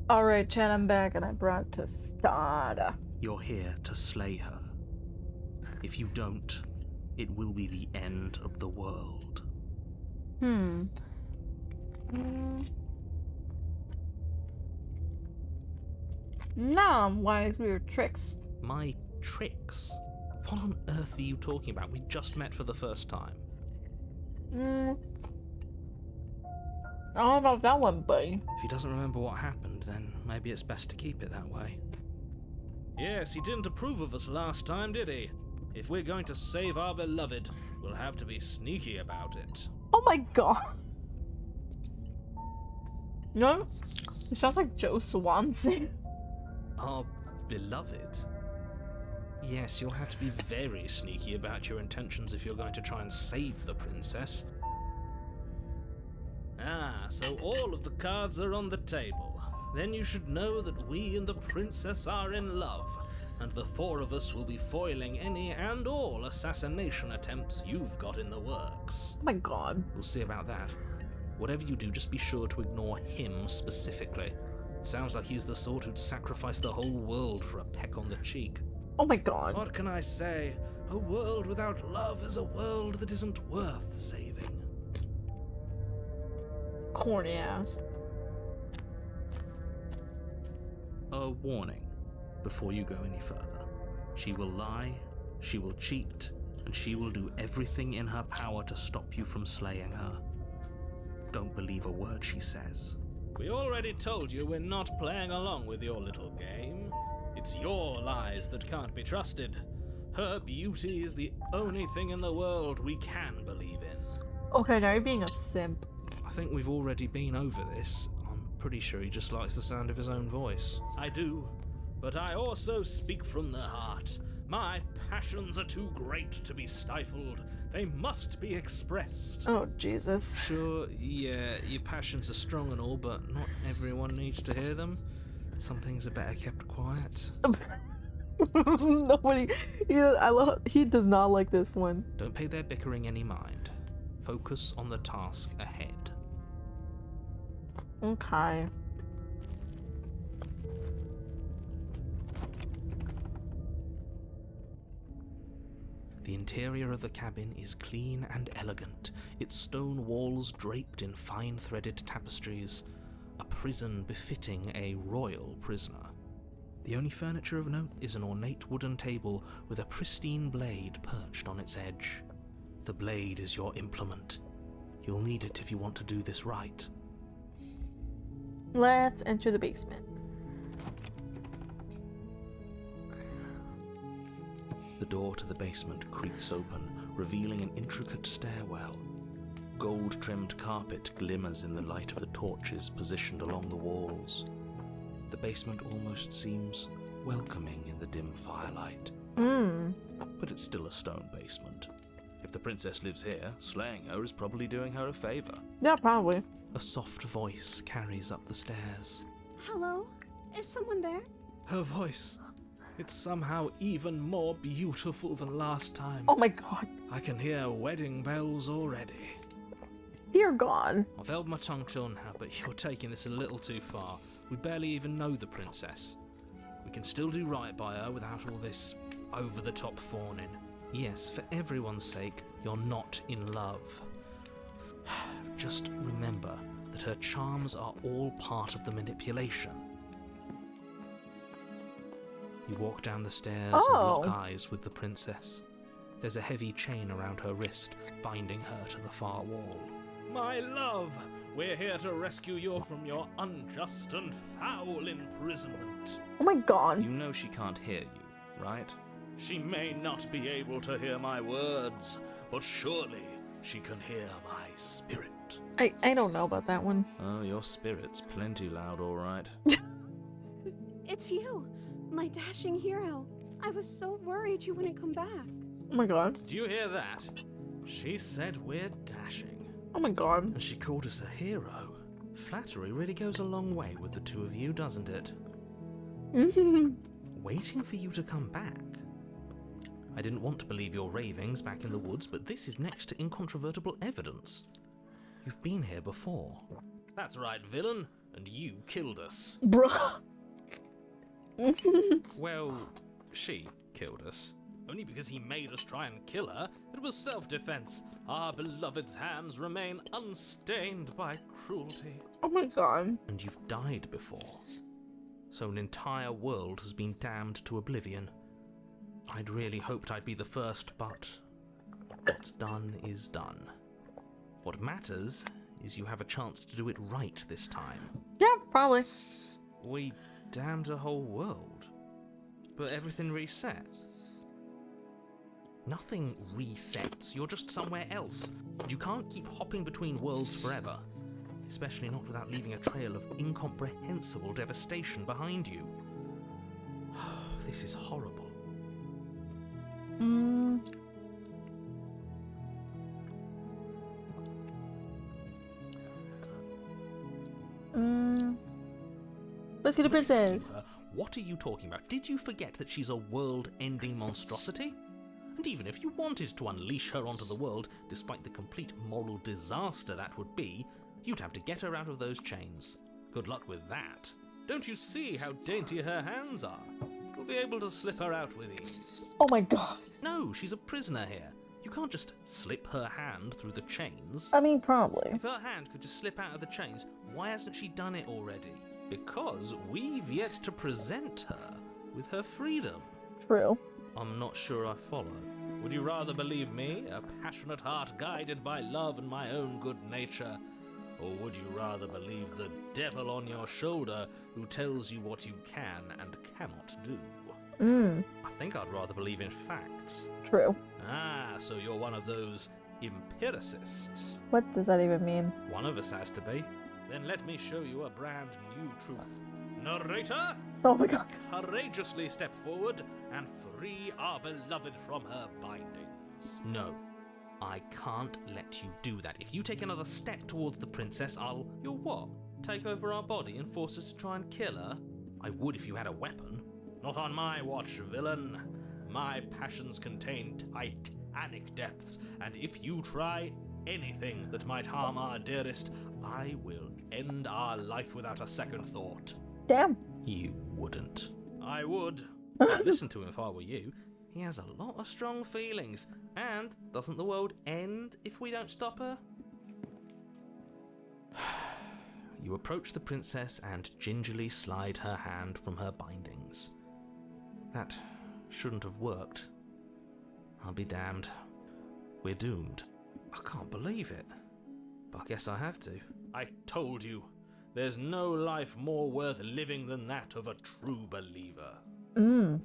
Alright, chat, I'm back and I brought tostada. You're here to slay her. If you don't, it will be the end of the world. Nah, I'm wise for your tricks. My tricks? What on earth are you talking about? We just met for the first time. I don't know about that one, buddy. If he doesn't remember what happened, then maybe it's best to keep it that way. Yes, he didn't approve of us last time, did he? If we're going to save our beloved, we'll have to be sneaky about it. Oh my god. You know, it sounds like Joe Swanson. Our beloved? Yes, you'll have to be Very sneaky about your intentions if you're going to try and save the princess. Ah, so all of the cards are on the table. Then you should know that we and the princess are in love, and the four of us will be foiling any and all assassination attempts you've got in the works. Oh my god. We'll see about that. Whatever you do, just be sure to ignore him specifically. It sounds like he's the sort who'd sacrifice the whole world for a peck on the cheek. Oh my god. What can I say? A world without love is a world that isn't worth saving. Corny ass. A warning before you go any further. She will lie, she will cheat, and she will do everything in her power to stop you from slaying her. Don't believe a word she says. We already told you we're not playing along with your little game. It's your lies that can't be trusted. Her beauty is the only thing in the world we can believe in. Okay, now you're being a simp. I think we've already been over this. I'm pretty sure he just likes the sound of his own voice. I do, but I also speak from the heart. My passions are too great to be stifled. They must be expressed. Oh, Jesus. Sure, yeah, your passions are strong and all, but not everyone needs to hear them. Some things are better kept quiet. Nobody. He does not like this one. Don't pay their bickering any mind. Focus on the task ahead. Okay. The interior of the cabin is clean and elegant, its stone walls draped in fine threaded tapestries, a prison befitting a royal prisoner. The only furniture of note is an ornate wooden table with a pristine blade perched on its edge. The blade is your implement. You'll need it if you want to do this right. Let's enter the basement. The door to the basement creaks open, revealing an intricate stairwell. Gold-trimmed carpet glimmers in the light of the torches positioned along the walls. The basement almost seems welcoming in the dim firelight. But it's still a stone basement. If the princess lives here, slaying her is probably doing her a favor. Yeah, probably. A soft voice carries up the stairs. Hello? Is someone there? Her voice. It's somehow even more beautiful than last time. Oh my god. I can hear wedding bells already. Dear God. I've held my tongue till now, but you're taking this a little too far. We barely even know the princess. We can still do right by her without all this over-the-top fawning. Yes, for everyone's sake, you're not in love. Just remember that her charms are all part of the manipulation. You walk down the stairs and lock eyes with the princess. There's a heavy chain around her wrist, binding her to the far wall. My love, we're here to rescue you from your unjust and foul imprisonment. Oh my god. You know she can't hear you, right? She may not be able to hear my words, but surely she can hear my spirit. I don't know about that one. Oh, your spirit's plenty loud, all right. It's you, my dashing hero. I was so worried you wouldn't come back. Oh my god. Did you hear that? She said we're dashing. Oh my god. And she called us a hero. Flattery really goes a long way with the two of you, doesn't it? Waiting for you to come back. I didn't want to believe your ravings back in the woods, but this is next to incontrovertible evidence. You've been here before. That's right, villain, and you killed us. Bruh. Well, she killed us. Only because he made us try and kill her. It was self-defense. Our beloved's hands remain unstained by cruelty. Oh my god. And you've died before. So an entire world has been damned to oblivion. I'd really hoped I'd be the first, but what's done is done. What matters is you have a chance to do it right this time. Yeah, probably. We damned a whole world, but everything reset. Nothing resets, you're just somewhere else. You can't keep hopping between worlds forever, especially not without leaving a trail of incomprehensible devastation behind you. This is horrible. Rescue the princess. Rescue her? What are you talking about? Did you forget that she's a world-ending monstrosity? And even if you wanted to unleash her onto the world, despite the complete moral disaster that would be, you'd have to get her out of those chains. Good luck with that. Don't you see how dainty her hands are? You'll be able to slip her out with ease. Oh my god. No, she's a prisoner here. You can't just slip her hand through the chains. I mean, probably. If her hand could just slip out of the chains, why hasn't she done it already? Because we've yet to present her with her freedom. True. I'm not sure I follow. Would you rather believe me, a passionate heart guided by love and my own good nature, Or would you rather believe the devil on your shoulder who tells you what you can and cannot do? I think I'd rather believe in facts. True. Ah, so you're one of those empiricists. What does that even mean? One of us has to be. Then let me show you a brand new truth. Narrator, Oh my god. courageously step forward and free our beloved from her bindings. No, I can't let you do that. If you take another step towards the princess, You'll what? Take over our body and force us to try and kill her? I would if you had a weapon. Not on my watch, villain. My passions contain titanic depths, and if you try anything that might harm our dearest, I will end our life without a second thought. Damn. You wouldn't. I would. I'd listen to him if I were you. He has a lot of strong feelings. And doesn't the world end if we don't stop her? You approach the princess and gingerly slide her hand from her bindings. That shouldn't have worked. I'll be damned. We're doomed. I can't believe it. But I guess I have to. I told you. There's no life more worth living than that of a true believer. I'm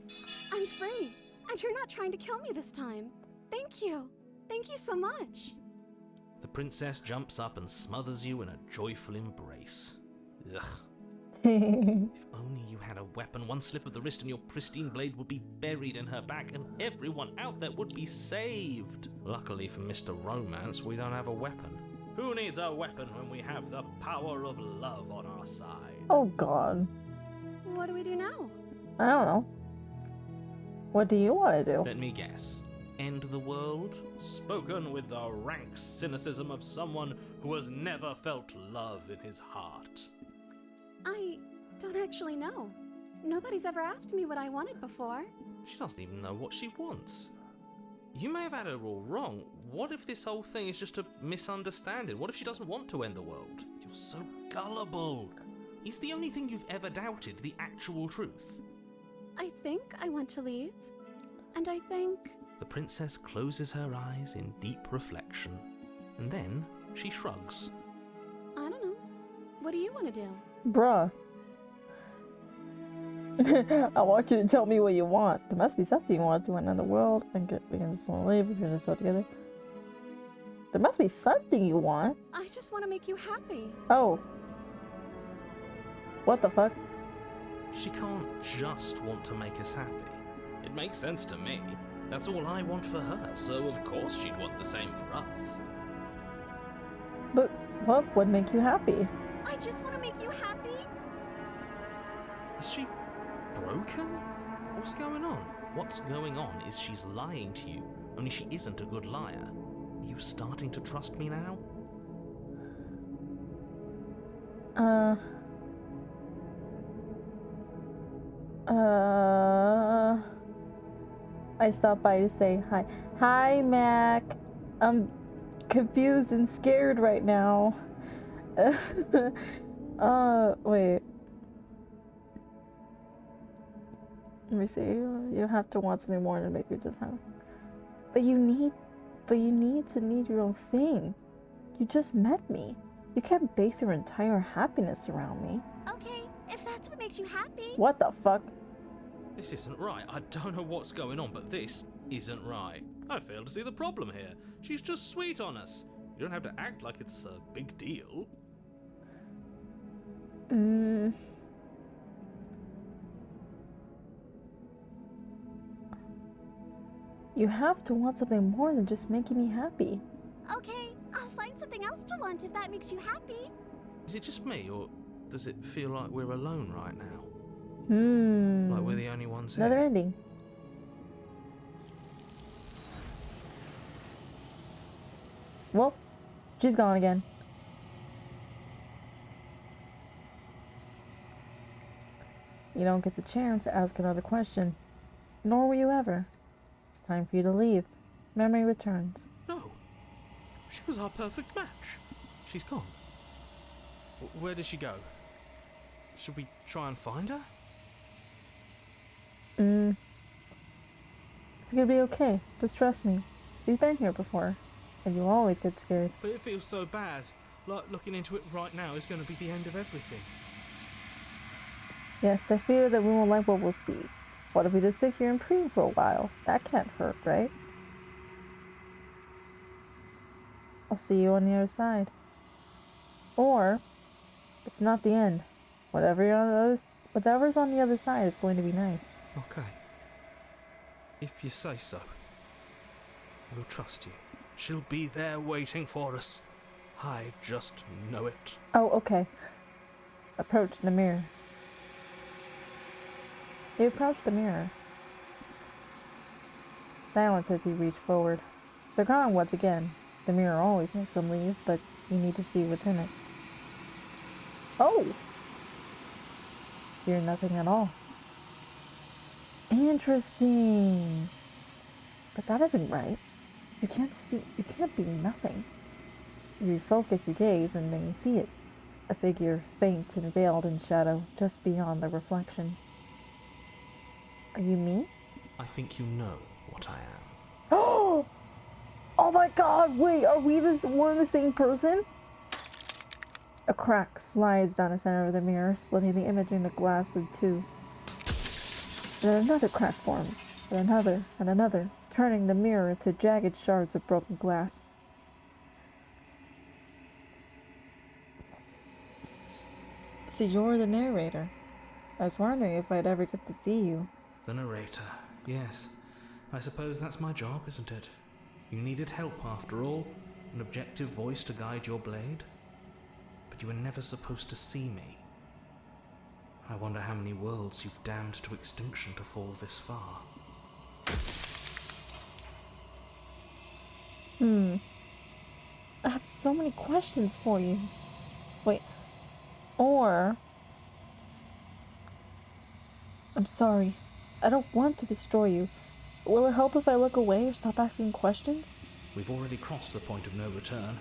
free, and you're not trying to kill me this time. Thank you. Thank you so much. The princess jumps up and smothers you in a joyful embrace. Ugh. If only you had a weapon, one slip of the wrist and your pristine blade would be buried in her back and everyone out there would be saved. Luckily for Mr. Romance, we don't have a weapon. Who needs a weapon when we have the power of love on our side? Oh god. What do we do now? I don't know. What do you want to do? Let me guess. End the world? Spoken with the rank cynicism of someone who has never felt love in his heart. I don't actually know. Nobody's ever asked me what I wanted before. She doesn't even know what she wants. You may have had her all wrong. What if this whole thing is just a misunderstanding? What if she doesn't want to end the world? You're so gullible. Is the only thing you've ever doubted the actual truth? I think I want to leave. And I think... The princess closes her eyes in deep reflection. And then she shrugs. I don't know. What do you want to do? Bruh. I want you to tell me what you want. There must be something you want to do in another world. We can just want to leave. We're just all together. There must be something you want. I just want to make you happy. Oh. What the fuck? She can't just want to make us happy. It makes sense to me. That's all I want for her, so of course she'd want the same for us. But what would make you happy? I just want to make you happy. Is she broken? What's going on? What's going on is she's lying to you, only she isn't a good liar. Are you starting to trust me now? I stopped by to say hi. Hi, Mac. I'm confused and scared right now. Wait. Let me see. You have to want something more to make you just happy. But you need your own thing. You just met me. You can't base your entire happiness around me. Okay, if that's what makes you happy. What the fuck? This isn't right. I don't know what's going on, but this isn't right. I fail to see the problem here. She's just sweet on us. You don't have to act like it's a big deal. You have to want something more than just making me happy. Okay, I'll find something else to want if that makes you happy. Is it just me, or does it feel like we're alone right now? Like we're the only ones here? Another ending. Well, she's gone again. You don't get the chance to ask another question. Nor will you ever. It's time for you to leave. Memory returns. No. She was our perfect match. She's gone. Where did she go? Should we try and find her? It's gonna be okay. Just trust me. We've been here before. And you always get scared. But it feels so bad. Like, looking into it right now is going to be the end of everything. Yes, I fear that we won't like what we'll see. What if we just sit here and preen for a while? That can't hurt, right? I'll see you on the other side. Or, it's not the end. Whatever's on the other side is going to be nice. Okay. If you say so. We'll trust you. She'll be there waiting for us. I just know it. Oh, okay. Approach the mirror. You approach the mirror. Silence as you reach forward. They're gone once again. The mirror always makes them leave, but you need to see what's in it. Oh! You're nothing at all. Interesting. But that isn't right. You can't be nothing. You refocus your gaze and then you see it. A figure faint and veiled in shadow just beyond the reflection. Are you me? I think you know what I am. Oh! Oh my god, wait, are we one and the same person? A crack slides down the center of the mirror, splitting the image into glass of two. Then another crack forms, and another, and another, turning the mirror into jagged shards of broken glass. So you're the narrator. I was wondering if I'd ever get to see you. The narrator, yes. I suppose that's my job, isn't it? You needed help after all, an objective voice to guide your blade. But you were never supposed to see me. I wonder how many worlds you've damned to extinction to fall this far. I have so many questions for you. Wait. Or... I'm sorry. I don't want to destroy you. Will it help if I look away or stop asking questions? We've already crossed the point of no return.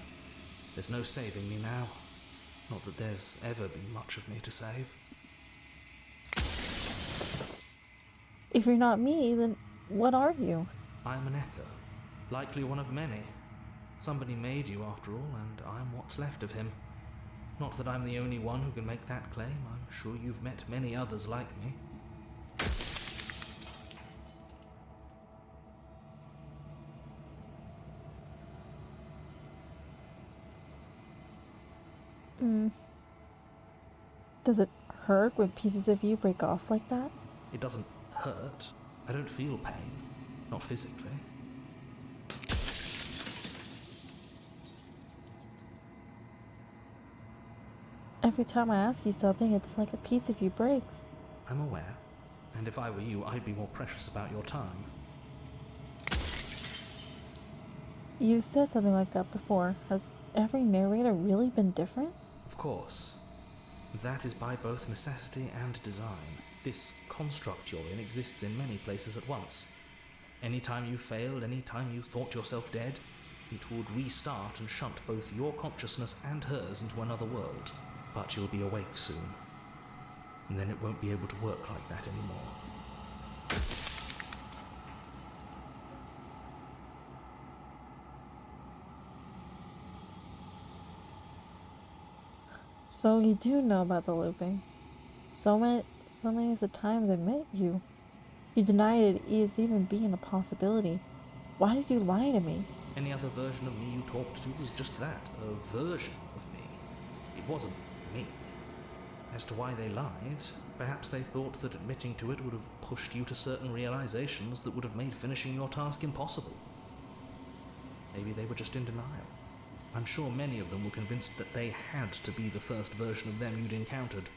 There's no saving me now. Not that there's ever been much of me to save. If you're not me, then what are you? I'm an echo. Likely one of many. Somebody made you after all, and I'm what's left of him. Not that I'm the only one who can make that claim. I'm sure you've met many others like me. Does it hurt when pieces of you break off like that? It doesn't hurt. I don't feel pain. Not physically. Every time I ask you something, it's like a piece of you breaks. I'm aware. And if I were you, I'd be more precious about your time. You said something like that before. Has every narrator really been different? Of course. That is by both necessity and design. This construct you're in exists in many places at once. Any time you failed, any time you thought yourself dead, it would restart and shunt both your consciousness and hers into another world. But you'll be awake soon. And then it won't be able to work like that anymore. So you do know about the looping. So many of the times I met you. You denied it as even being a possibility. Why did you lie to me? Any other version of me you talked to was just that, a version of me. It wasn't me. As to why they lied, perhaps they thought that admitting to it would have pushed you to certain realizations that would have made finishing your task impossible. Maybe they were just in denial. I'm sure many of them were convinced that they had to be the first version of them you'd encountered.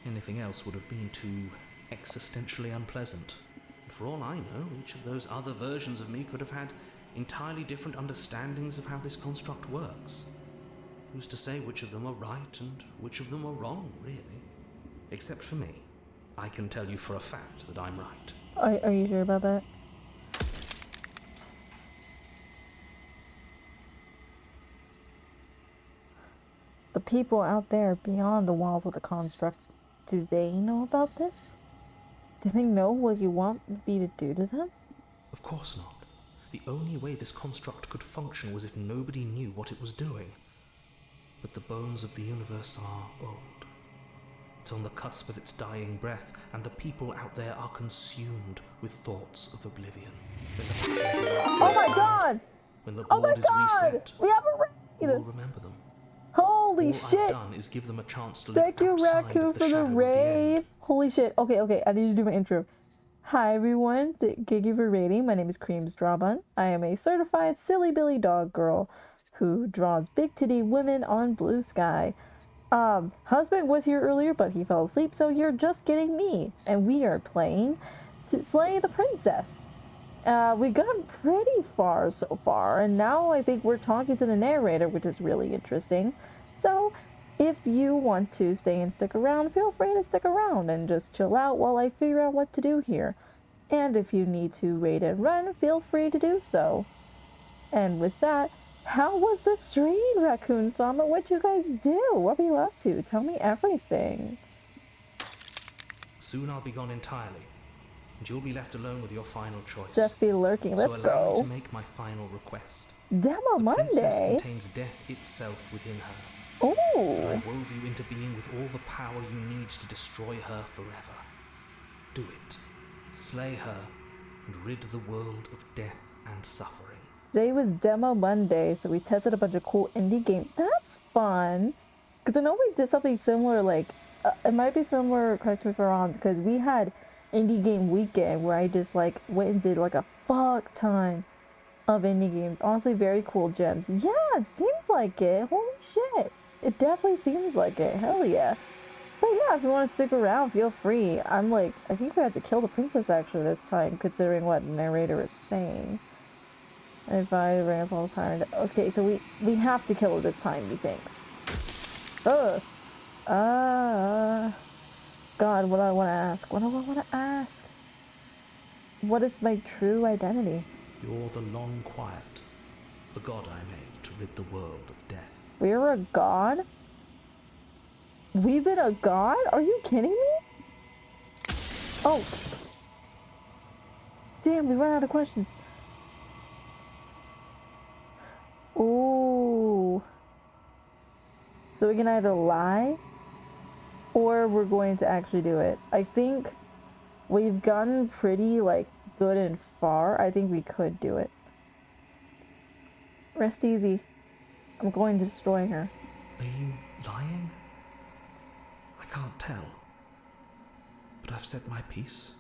Anything else would have been too existentially unpleasant. And for all I know, each of those other versions of me could have had entirely different understandings of how this construct works. Who's to say which of them are right and which of them are wrong, really? Except for me. I can tell you for a fact that I'm right. Are you sure about that? The people out there beyond the walls of the construct, do they know about this? Do they know what you want me to do to them? Of course not. The only way this construct could function was if nobody knew what it was doing. but the bones of the universe are old. It's on the cusp of its dying breath, and the people out there are consumed with thoughts of oblivion. Oh my god! When the Oh my board is god! reset, We have you a will raid! remember them. Holy All shit! I've done is give them a chance to live Thank you, outside Raccoon, of the for the shadow of the raid. end. Holy shit. Okay, I need to do my intro. Hi, everyone. Thank you for raiding. My name is Creams Drawbun. I am a certified silly billy dog girl who draws big titty women on blue sky. Husband was here earlier, but he fell asleep, so you're just getting me. And we are playing to Slay the Princess. We've gotten pretty far so far, and now I think we're talking to the narrator, which is really interesting. So, if you want to stay and stick around, feel free to stick around and just chill out while I figure out what to do here. And if you need to raid and run, feel free to do so. And with that, how was the stream, Raccoon Sama? What'd you guys do? What were you up to? Tell me everything. Soon I'll be gone entirely, and you'll be left alone with your final choice. Death be lurking. Let's so allow me go. to make my final request. Demo The princess Monday. contains death itself within her. Ooh. But I wove you into being with all the power you need to destroy her forever. Do it. Slay her, and rid the world of death and suffering. Today was Demo Monday, so we tested a bunch of cool indie games. That's fun. Because I know we did something similar, like, it might be similar, correct me if I'm wrong, because we had Indie Game Weekend where I just, like, went and did, like, a fuck ton of indie games. Honestly, very cool gems. Yeah, it seems like it. Holy shit. It definitely seems like it. Hell yeah. But yeah, if you want to stick around, feel free. I think we have to kill the princess actually this time, considering what the narrator is saying. If I ran up all the power. Okay, so we have to kill her this time, he thinks. Ugh. God, what do I want to ask? What do I want to ask? What is my true identity? You're the long quiet, the god I made to rid the world of death. We're a god? We've been a god? Are you kidding me? Oh. Damn, we ran out of questions. Ooh. So we can either lie or we're going to actually do it. I think we've gotten pretty, like, good and far. I think we could do it. Rest easy. I'm going to destroy her. Are you lying? I can't tell. But I've said my piece,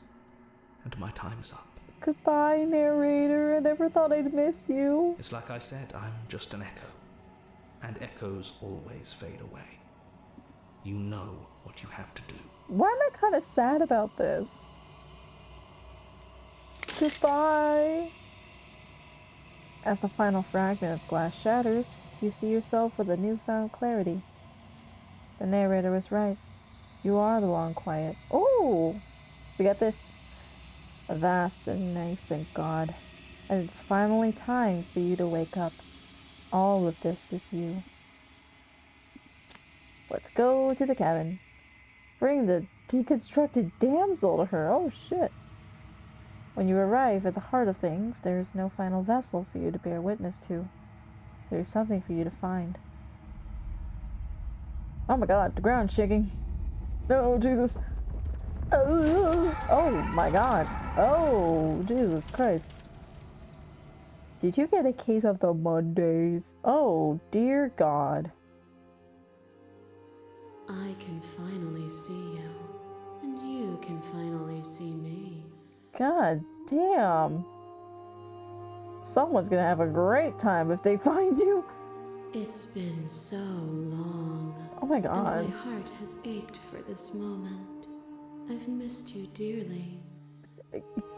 and my time's up. Goodbye, narrator. I never thought I'd miss you. It's like I said, I'm just an echo. And echoes always fade away. You know what you have to do. Why am I kind of sad about this? Goodbye. As the final fragment of glass shatters, you see yourself with a newfound clarity. The narrator was right. You are the long quiet. Ooh! We got this. Vast and nice and God. And it's finally time for you to wake up. All of this is you. Let's go to the cabin. Bring the deconstructed damsel to her. Oh shit. When you arrive at the heart of things, there is no final vessel for you to bear witness to. There is something for you to find. Oh my god, the ground's shaking. Oh, Jesus. Oh my god. Oh, Jesus Christ. Did you get a case of the Mondays? Oh, dear God. I can finally see you, and you can finally see me. God damn. Someone's gonna have a great time if they find you. It's been so long. Oh my And god. my heart has ached for this moment. I've missed you dearly.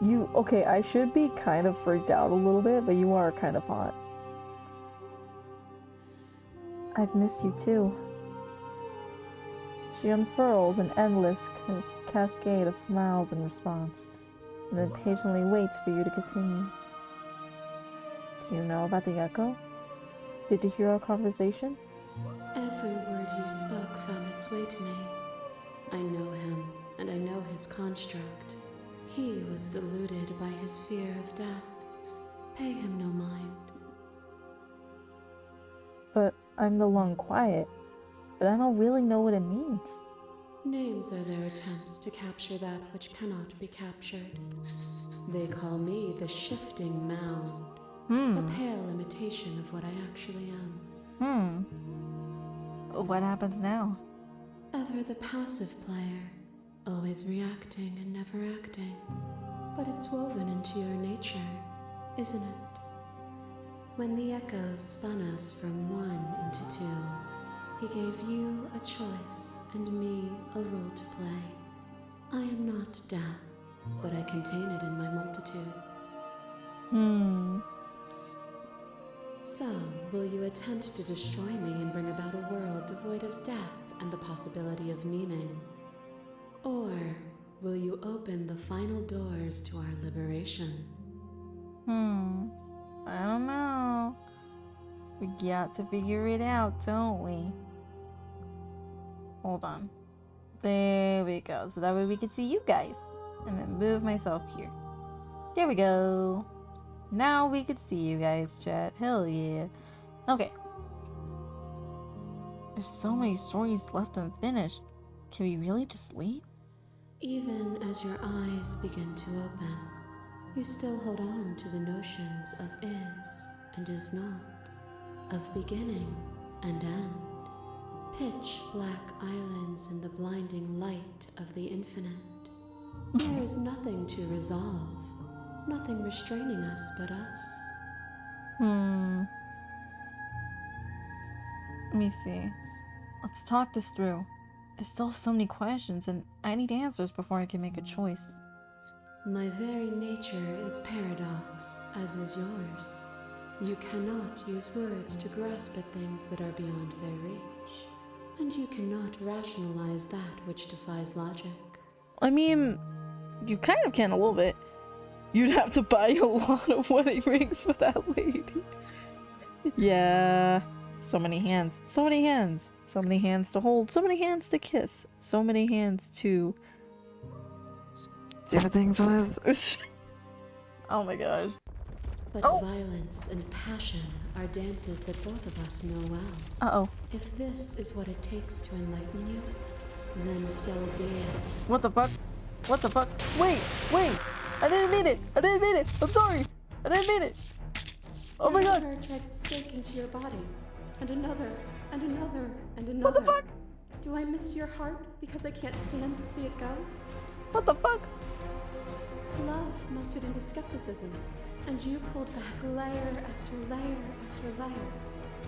Okay, I should be kind of freaked out a little bit, but you are kind of hot. I've missed you too. She unfurls an endless cascade of smiles in response, and then patiently waits for you to continue. Do you know about the echo? Did you hear our conversation? Every word you spoke found its way to me. I know him, and I know his construct. He was deluded by his fear of death. Pay him no mind. But I'm the long quiet, but I don't really know what it means. Names are their attempts to capture that which cannot be captured. They call me the shifting mound, a pale imitation of what I actually am. What happens now? Ever the passive player, always reacting and never acting. But it's woven into your nature, isn't it? When the echo spun us from one into two, he gave you a choice and me a role to play. I am not death, but I contain it in my multitudes. So, will you attempt to destroy me and bring about a world devoid of death and the possibility of meaning? Or will you open the final doors to our liberation? I don't know. We got to figure it out, don't we? Hold on. There we go. So that way we can see you guys. And then move myself here. There we go. Now we can see you guys, chat. Hell yeah. Okay. There's so many stories left unfinished. Can we really just leave? Even as your eyes begin to open, you still hold on to the notions of is and is not, of beginning and end, pitch black islands in the blinding light of the infinite. There is nothing to resolve, nothing restraining us but us. Let me see. Let's talk this through. I still have so many questions and I need answers before I can make a choice. My very nature is paradox, as is yours. You cannot use words to grasp at things that are beyond their reach. And you cannot rationalize that which defies logic. I mean, you kind of can a little bit. You'd have to buy a lot of wedding rings for that lady. Yeah. So many hands. So many hands. So many hands to hold. So many hands to kiss. So many hands to do things with. Oh my gosh. But violence and passion are dances that both of us know well. Uh-oh. If this is what it takes to enlighten you, then so be it. What the fuck? What the fuck? Wait! Wait! I didn't mean it! I didn't mean it! I'm sorry! I didn't mean it! Oh my god! Another drags the stake into your body. And another, and another, and another. What the fuck? Do I miss your heart because I can't stand to see it go? What the fuck? Love melted into skepticism, and you pulled back layer after layer after layer,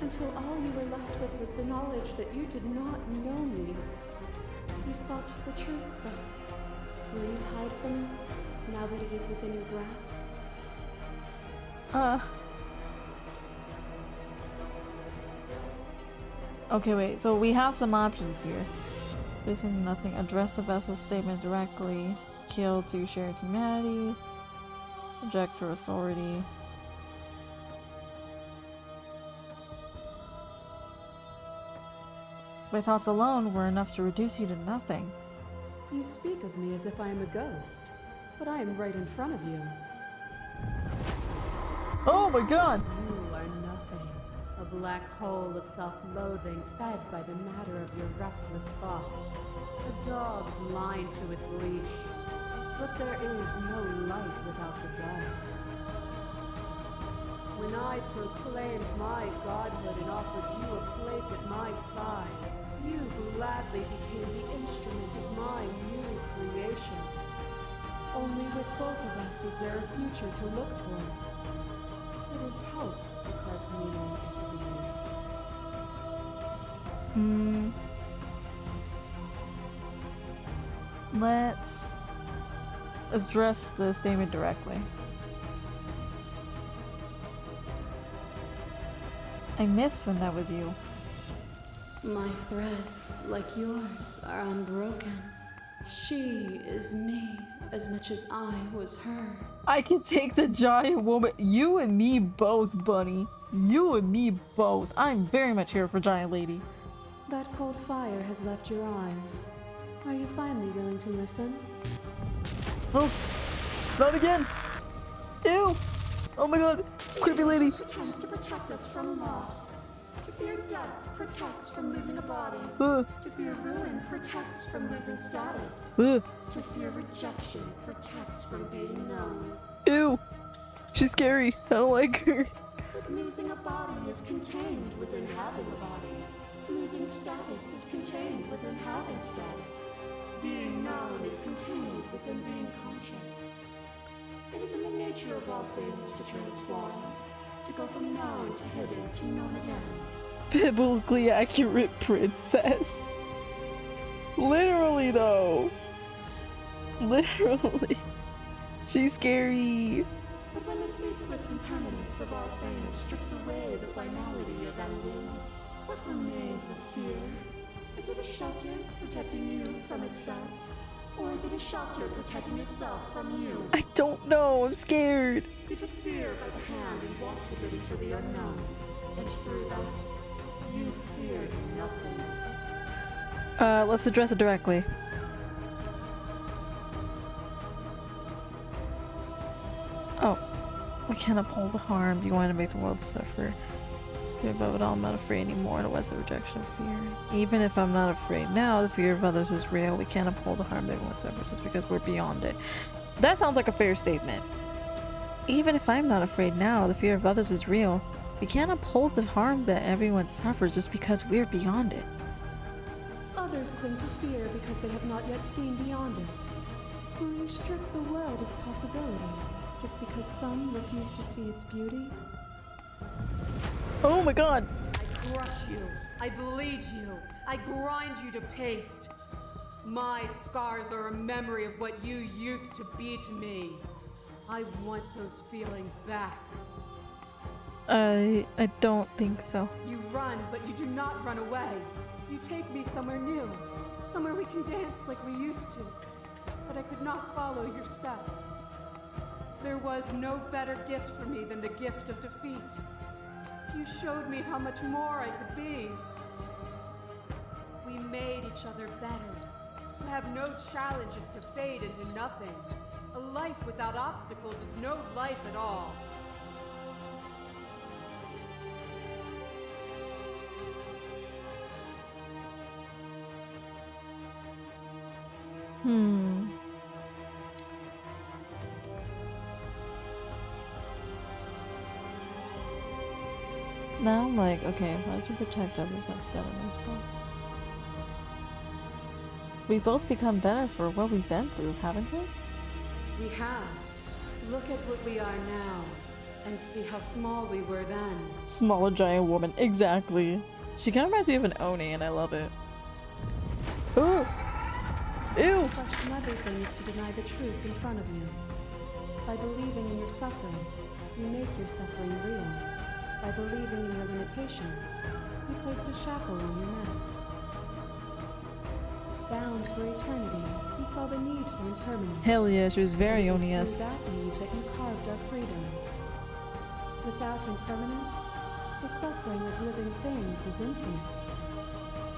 until all you were left with was the knowledge that you did not know me. You sought the truth, though. Will you hide from it, now that it is within your grasp? Okay, wait. So we have some options here. Listen, nothing. Address the vessel's statement directly. Kill to share humanity. Reject for authority. My thoughts alone were enough to reduce you to nothing. You speak of me as if I am a ghost, but I am right in front of you. Oh my god! You are nothing. A black hole of self-loathing fed by the matter of your restless thoughts. A dog blind to its leash. But there is no light without the dark. When I proclaimed my godhood and offered you a place at my side, you gladly became the instrument of my new creation. Only with both of us is there a future to look towards. It is hope that carves meaning into being. Let's address the statement directly. I missed when that was you. My threads, like yours, are unbroken. She is me as much as I was her. I can take the giant woman. You and me both, bunny. You and me both. I'm very much here for giant lady. That cold fire has left your eyes. Are you finally willing to listen? Oh, not again. Ew. Oh my god. Creepy lady. Pretends to protect us from loss. To fear death protects from losing a body. Ugh. To fear ruin protects from losing status. Ugh. To fear rejection protects from being known. Ew. She's scary. I don't like her. But losing a body is contained within having a body. Losing status is contained within having status. Being known is contained within being conscious. It is in the nature of all things to transform, to go from known to hidden to known again. Biblically accurate princess. Literally though. Literally. She's scary. But when the ceaseless impermanence of all things strips away the finality of endings, what remains of fear? Is it a shelter protecting you from itself? Or is it a shelter protecting itself from you? I don't know. I'm scared. You took fear by the hand and walked with it into the unknown. And through that, you feared nothing. Let's address it directly. Oh. We can't uphold the harm. You want to make the world suffer. So above it all, I'm not afraid anymore. It was a rejection of fear. Even if I'm not afraid now, the fear of others is real. We can't uphold the harm that everyone suffers just because we're beyond it. That sounds like a fair statement. Even if I'm not afraid now, the fear of others is real. We can't uphold the harm that everyone suffers just because we're beyond it. Others cling to fear because they have not yet seen beyond it. Will you strip the world of possibility just because some refuse to see its beauty? Oh my god! I crush you. I bleed you. I grind you to paste. My scars are a memory of what you used to be to me. I want those feelings back. I don't think so. You run, but you do not run away. You take me somewhere new. Somewhere we can dance like we used to. But I could not follow your steps. There was no better gift for me than the gift of defeat. You showed me how much more I could be. We made each other better. To have no challenges to fade into nothing. A life without obstacles is no life at all. Now I'm like, okay, how to protect others, that's better myself. We both become better for what we've been through, haven't we? We have. Look at what we are now, and see how small we were then. Smaller giant woman, exactly. She kind of reminds me of an Oni, and I love it. Ooh! Ew! To question everything is to deny the truth in front of you. By believing in your suffering, you make your suffering real. By believing in your limitations, you placed a shackle on your neck. Bound for eternity, we saw the need for impermanence. Hell yeah, she was very It was Oni-esque. through that need that you carved our freedom. Without impermanence, the suffering of living things is infinite.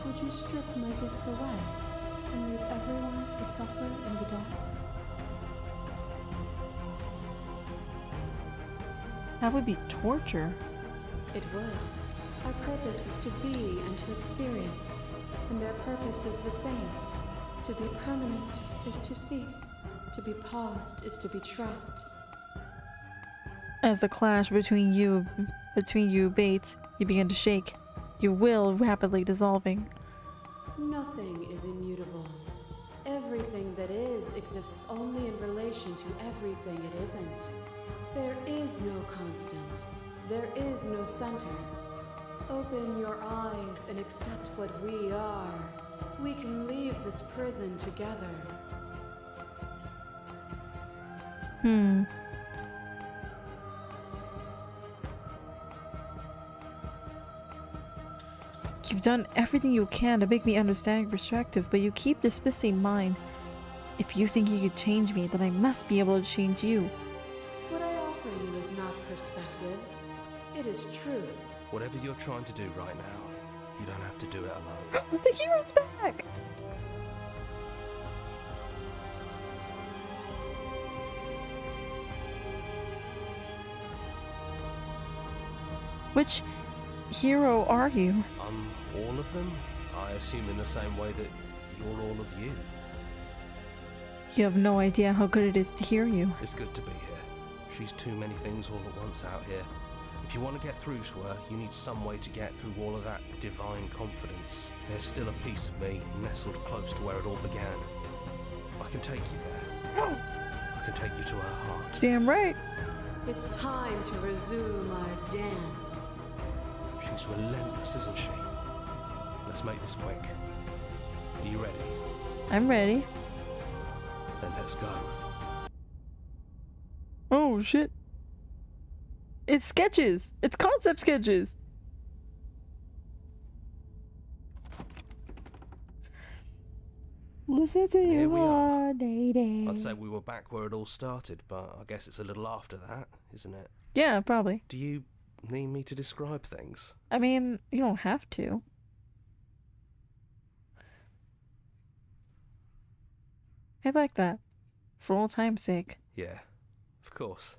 Would you strip my gifts away and leave everyone to suffer in the dark? That would be torture. It would. Our purpose is to be and to experience, and their purpose is the same. To be permanent is to cease. To be paused is to be trapped. As the clash between you abates, you begin to shake, your will rapidly dissolving. Nothing is immutable. Everything that is exists only in relation to everything it isn't. There is no constant. There is no center. Open your eyes and accept what we are. We can leave this prison together. You've done everything you can to make me understand your perspective, but you keep dismissing mine. If you think you could change me, then I must be able to change you. What I offer you is not perspective. It is truth. Whatever you're trying to do right now, you don't have to do it alone. The hero's back! Which, hero are you? I'm all of them, I assume in the same way that you're all of you. You have no idea how good it is to hear you. It's good to be here. She's too many things all at once out here. If you want to get through to her, you need some way to get through all of that divine confidence. There's still a piece of me nestled close to where it all began. I can take you there. I can take you to her heart. Damn right. It's time to resume our dance. She's relentless, isn't she? Let's make this quick. Are you ready? I'm ready. Then let's go. Oh shit. It's sketches. It's concept sketches. Listen to Here you we are. all day. I'd say we were back where it all started, but I guess it's a little after that, isn't it? Yeah, probably. Do you need me to describe things? I mean, you don't have to. I like that. For old time's sake. Yeah, of course.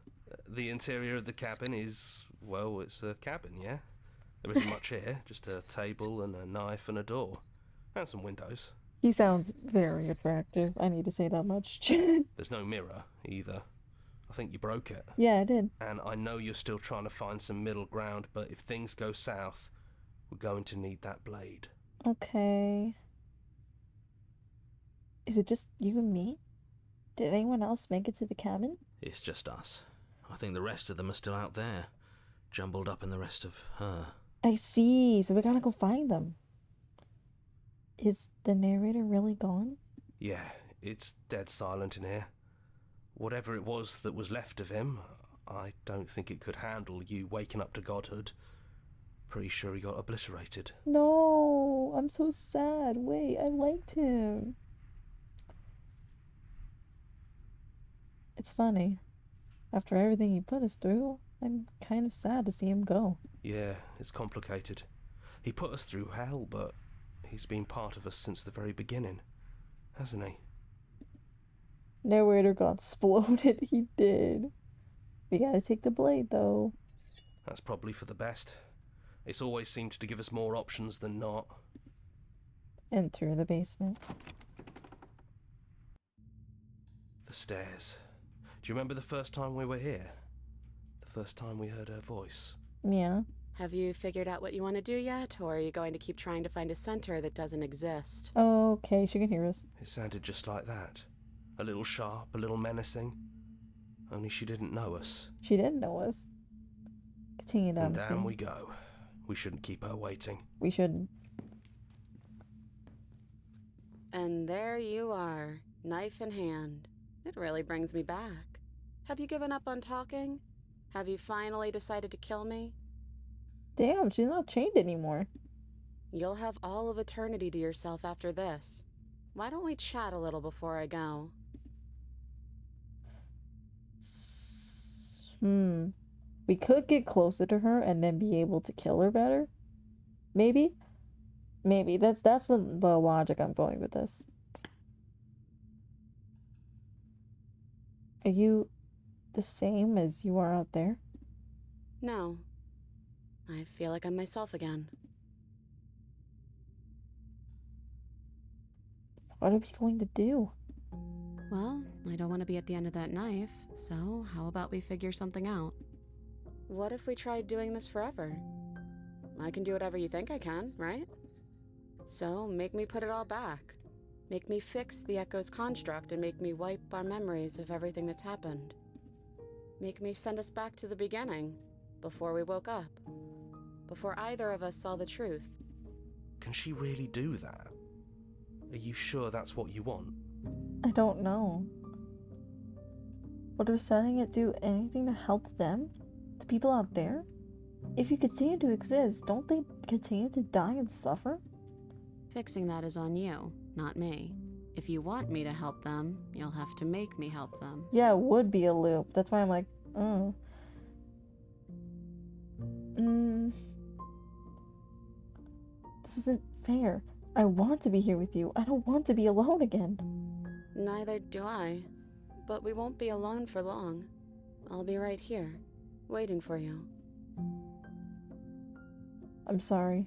The interior of the cabin is, well, it's a cabin, yeah? There isn't much here, just a table and a knife and a door. And some windows. He sounds very attractive. I need to say that much. There's no mirror, either. I think you broke it. Yeah, I did. And I know you're still trying to find some middle ground, but if things go south, we're going to need that blade. Okay. Is it just you and me? Did anyone else make it to the cabin? It's just us. I think the rest of them are still out there, jumbled up in the rest of her. I see. So we gotta go find them. Is the narrator really gone? Yeah, it's dead silent in here. Whatever it was that was left of him, I don't think it could handle you waking up to godhood. Pretty sure he got obliterated. No, I'm so sad. Wait, I liked him. It's funny. After everything he put us through, I'm kind of sad to see him go. Yeah, it's complicated. He put us through hell, but he's been part of us since the very beginning, hasn't he? Narrator got exploded. He did. We gotta take the blade, though. That's probably for the best. It's always seemed to give us more options than not. Enter the basement. The stairs. Do you remember the first time we were here? The first time we heard her voice? Yeah. Have you figured out what you want to do yet, or are you going to keep trying to find a center that doesn't exist? Okay, she can hear us. It sounded just like that. A little sharp, a little menacing. Only she didn't know us. She didn't know us. Continue down And the down stairs. we go. We shouldn't keep her waiting. We shouldn't. And there you are, knife in hand. It really brings me back. Have you given up on talking? Have you finally decided to kill me? Damn, she's not chained anymore. You'll have all of eternity to yourself after this. Why don't we chat a little before I go? We could get closer to her and then be able to kill her better. Maybe. Maybe. That's the logic I'm going with this. Are you the same as you are out there? No. I feel like I'm myself again. What are we going to do? Well, I don't want to be at the end of that knife, so how about we figure something out? What if we tried doing this forever? I can do whatever you think I can, right? So make me put it all back. Make me fix the Echo's construct and make me wipe our memories of everything that's happened. Make me send us back to the beginning, before we woke up. Before either of us saw the truth. Can she really do that? Are you sure that's what you want? I don't know. Would resetting it do anything to help them? The people out there? If you continue to exist, don't they continue to die and suffer? Fixing that is on you, not me. If you want me to help them, you'll have to make me help them. Yeah, it would be a loop. That's why I'm like, This isn't fair. I want to be here with you. I don't want to be alone again. Neither do I. But we won't be alone for long. I'll be right here, waiting for you. I'm sorry,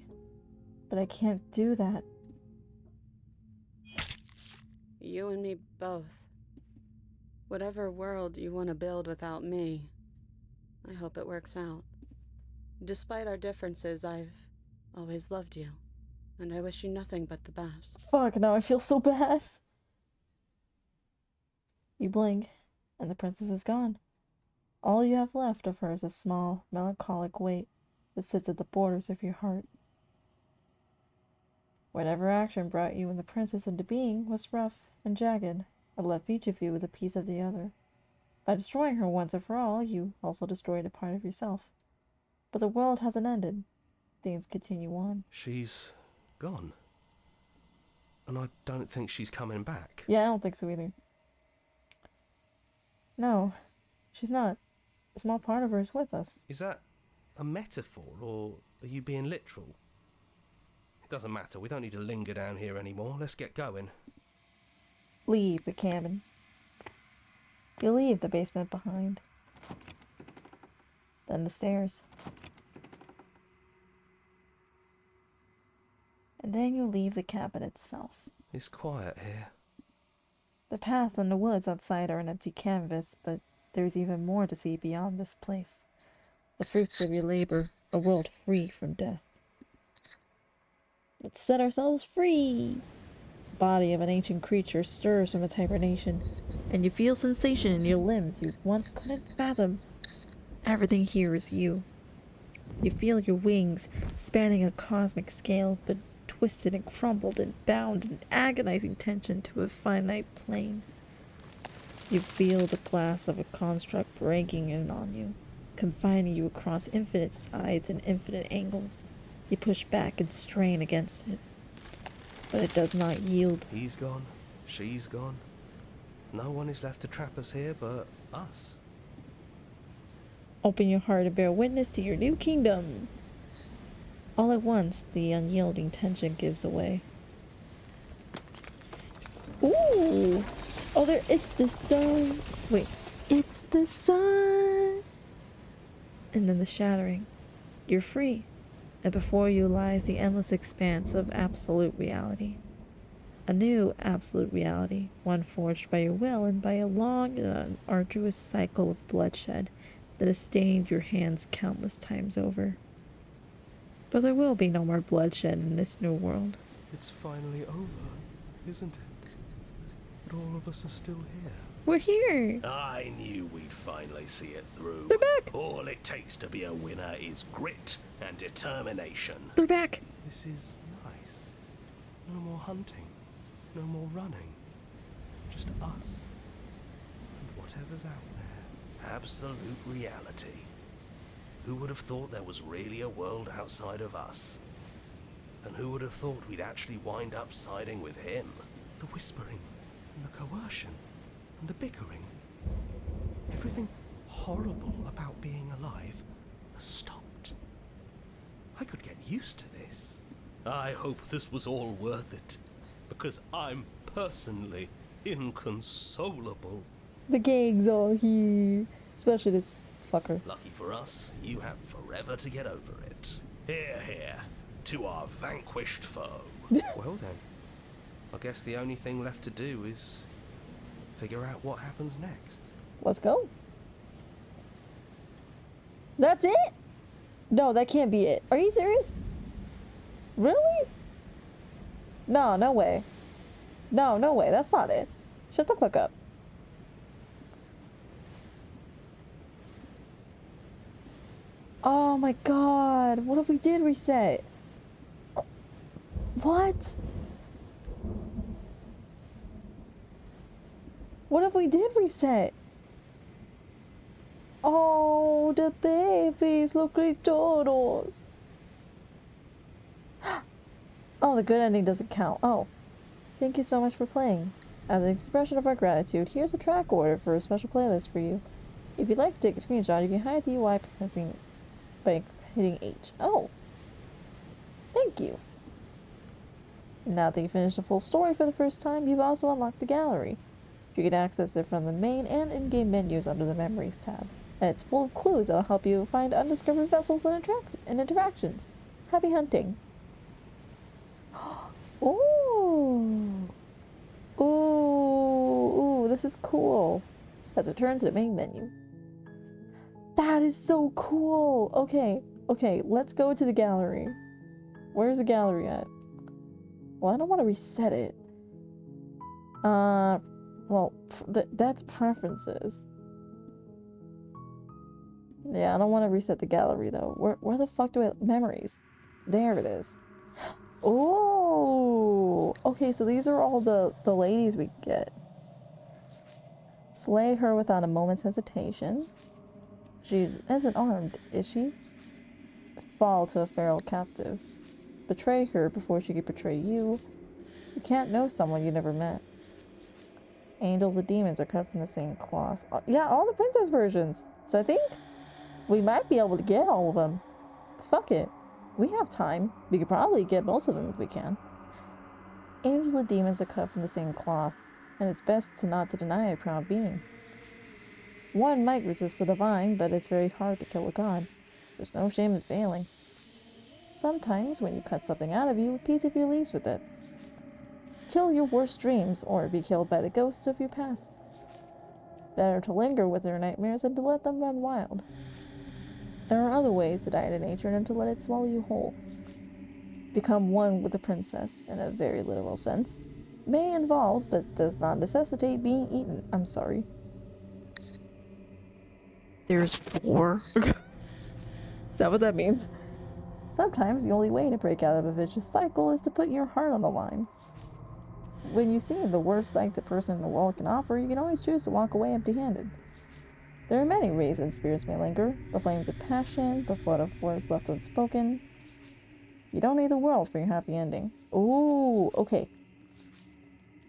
but I can't do that. You and me both. Whatever world you want to build without me, I hope it works out. Despite our differences, I've always loved you, and I wish you nothing but the best. Fuck, now I feel so bad. You blink, and the princess is gone. All you have left of her is a small, melancholic weight that sits at the borders of your heart. Whatever action brought you and the princess into being was rough and jagged, and left each of you with a piece of the other. By destroying her once and for all, you also destroyed a part of yourself. But the world hasn't ended. Things continue on. She's gone. And I don't think she's coming back. Yeah, I don't think so either. No, she's not. A small part of her is with us. Is that a metaphor, or are you being literal? It doesn't matter, we don't need to linger down here anymore. Let's get going. Leave the cabin. You leave the basement behind. Then the stairs. And then you leave the cabin itself. It's quiet here. The path and the woods outside are an empty canvas, but there's even more to see beyond this place. The fruits of your labor, a world free from death. Let's set ourselves free! The body of an ancient creature stirs from its hibernation, and you feel sensation in your limbs you once couldn't fathom. Everything here is you. You feel your wings spanning a cosmic scale, but twisted and crumpled and bound in agonizing tension to a finite plane. You feel the glass of a construct breaking in on you, confining you across infinite sides and infinite angles. You push back and strain against it, but it does not yield. He's gone. She's gone. No one is left to trap us here but us. Open your heart and bear witness to your new kingdom. All at once, the unyielding tension gives away. Ooh! Oh, there, it's the sun. Wait, it's the sun. And then the shattering. You're free. And before you lies the endless expanse of absolute reality. A new absolute reality, one forged by your will and by a long and arduous cycle of bloodshed that has stained your hands countless times over. But there will be no more bloodshed in this new world. It's finally over, isn't it? But all of us are still here. We're here! I knew we'd finally see it through. They're back! All it takes to be a winner is grit and determination. They're back! This is nice. No more hunting. No more running. Just us. And whatever's out there. Absolute reality. Who would have thought there was really a world outside of us? And who would have thought we'd actually wind up siding with him? The whispering, and the coercion, and the bickering. Everything horrible about being alive has stopped. I could get used to this. I hope this was all worth it, because I'm personally inconsolable. The gang's all here. Especially this fucker. Lucky for us, you have forever to get over it. Here, here, to our vanquished foe. Well then, I guess the only thing left to do is figure out what happens next. Let's go. That's it? No, that can't be it. Are you serious? Really? No, no way. No, no way. That's not it. Shut the fuck up. Oh my god. What if we did reset? What? What if we did reset? Oh, the babies look like turtles. Oh, the good ending doesn't count. Oh. Thank you so much for playing. As an expression of our gratitude, here's a track order for a special playlist for you. If you'd like to take a screenshot, you can hide the UI by hitting H. Oh. Thank you. Now that you've finished the full story for the first time, you've also unlocked the gallery. You can access it from the main and in-game menus under the Memories tab. And it's full of clues that'll help you find undiscovered vessels and interactions. Happy hunting. Ooh. Ooh. Ooh, this is cool. Let's return to the main menu. That is so cool. Okay. Okay, let's go to the gallery. Where's the gallery at? Well, I don't want to reset it. Well, that's preferences. Yeah, I don't want to reset the gallery though. Where the fuck do I memories? There it is. Oh, okay. So these are all the ladies we get. Slay her without a moment's hesitation. She isn't armed, is she? Fall to a feral captive. Betray her before she could betray you. You can't know someone you never met. Angels and demons are cut from the same cloth. Yeah, all the princess versions. So I think we might be able to get all of them. Fuck it. We have time. We could probably get most of them if we can. Angels and demons are cut from the same cloth, and it's best not to deny a proud being. One might resist the divine, but it's very hard to kill a god. There's no shame in failing. Sometimes, when you cut something out of you, a piece of you leaves with it. Kill your worst dreams, or be killed by the ghosts of your past. Better to linger with your nightmares than to let them run wild. There are other ways to die to nature than to let it swallow you whole. Become one with the princess, in a very literal sense. May involve, but does not necessitate being eaten. I'm sorry. There's 4. Is that what that means? Sometimes the only way to break out of a vicious cycle is to put your heart on the line. When you see the worst sights a person in the world can offer, you can always choose to walk away empty-handed. There are many reasons spirits may linger. The flames of passion, the flood of words left unspoken. You don't need the world for your happy ending. Ooh, okay.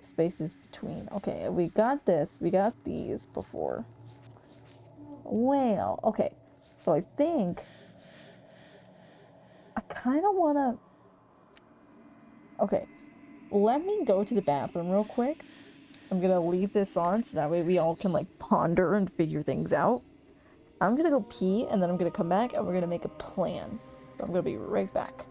Spaces between. Okay, we got this. We got these before. Well, okay. So I think I kind of want to... Okay. Let me go to the bathroom real quick. I'm going to leave this on so that way we all can like ponder and figure things out. I'm going to go pee and then I'm going to come back and we're going to make a plan. So I'm going to be right back.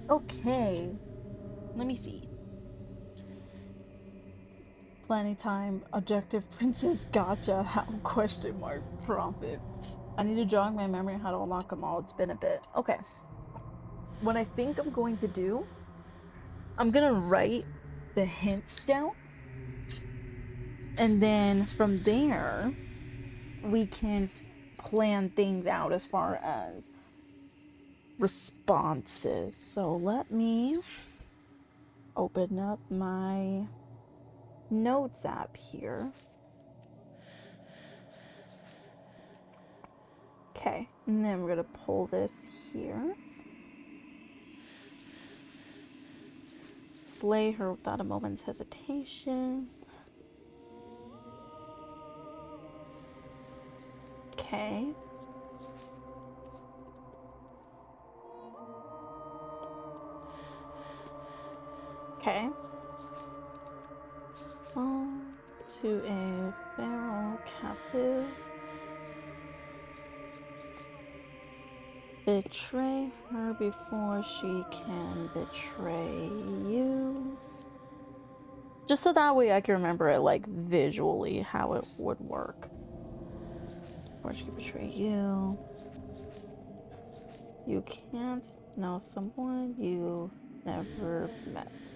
Okay. Let me see. Planning time. Objective princess. Gotcha. How? Question mark. Profit. I need to jog my memory on how to unlock them all. It's been a bit. Okay. What I think I'm going to do, I'm gonna write the hints down, and then from there we can plan things out as far as responses. So let me open up my notes app here. Okay, and then we're gonna pull this here. Slay her without a moment's hesitation. Okay. Okay. Fall to a feral captive. Betray her before she can betray you. Just so that way I can remember it, like, visually, how it would work. Before she can betray you. You can't know someone you never met.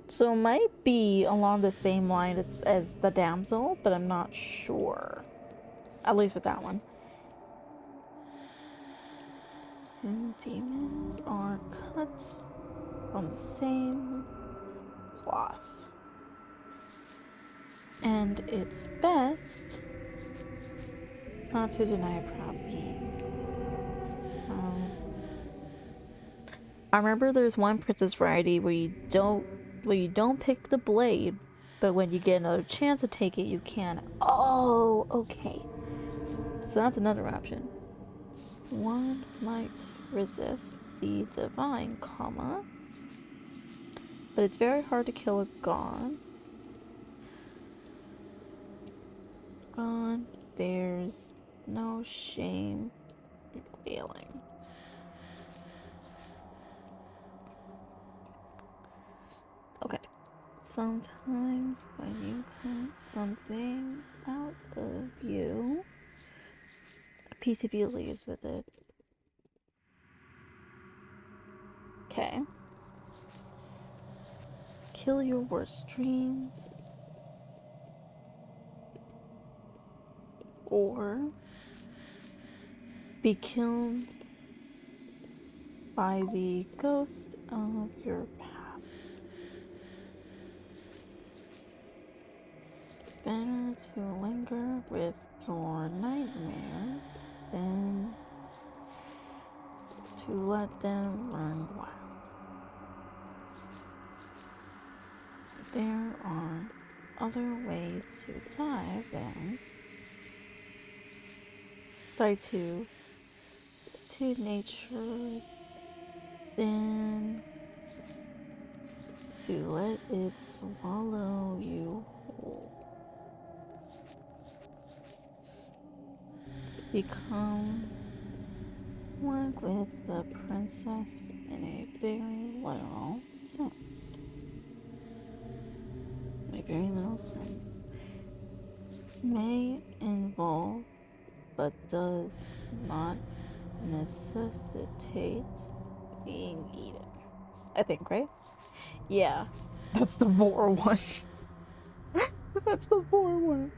So it might be along the same line as the damsel, but I'm not sure. At least with that one. And demons are cut from the same cloth. And it's best not to deny a proud being. I remember there's one princess variety where you don't pick the blade, but when you get another chance to take it, you can. Oh, okay. So that's another option. One might resist the divine, comma, but it's very hard to kill a god. God, there's no shame in failing. Okay. Sometimes when you cut something out of you, a piece of you leaves with it. Okay. Kill your worst dreams. Or be killed by the ghost of your past. Better to linger with your nightmares than to let them run wild. There are other ways to die than die to nature than to let it swallow you whole. Become one with the princess in a very literal sense. In a very literal sense. May involve, but does not necessitate being eaten. I think, right? Yeah. That's the vor one. That's the vor one.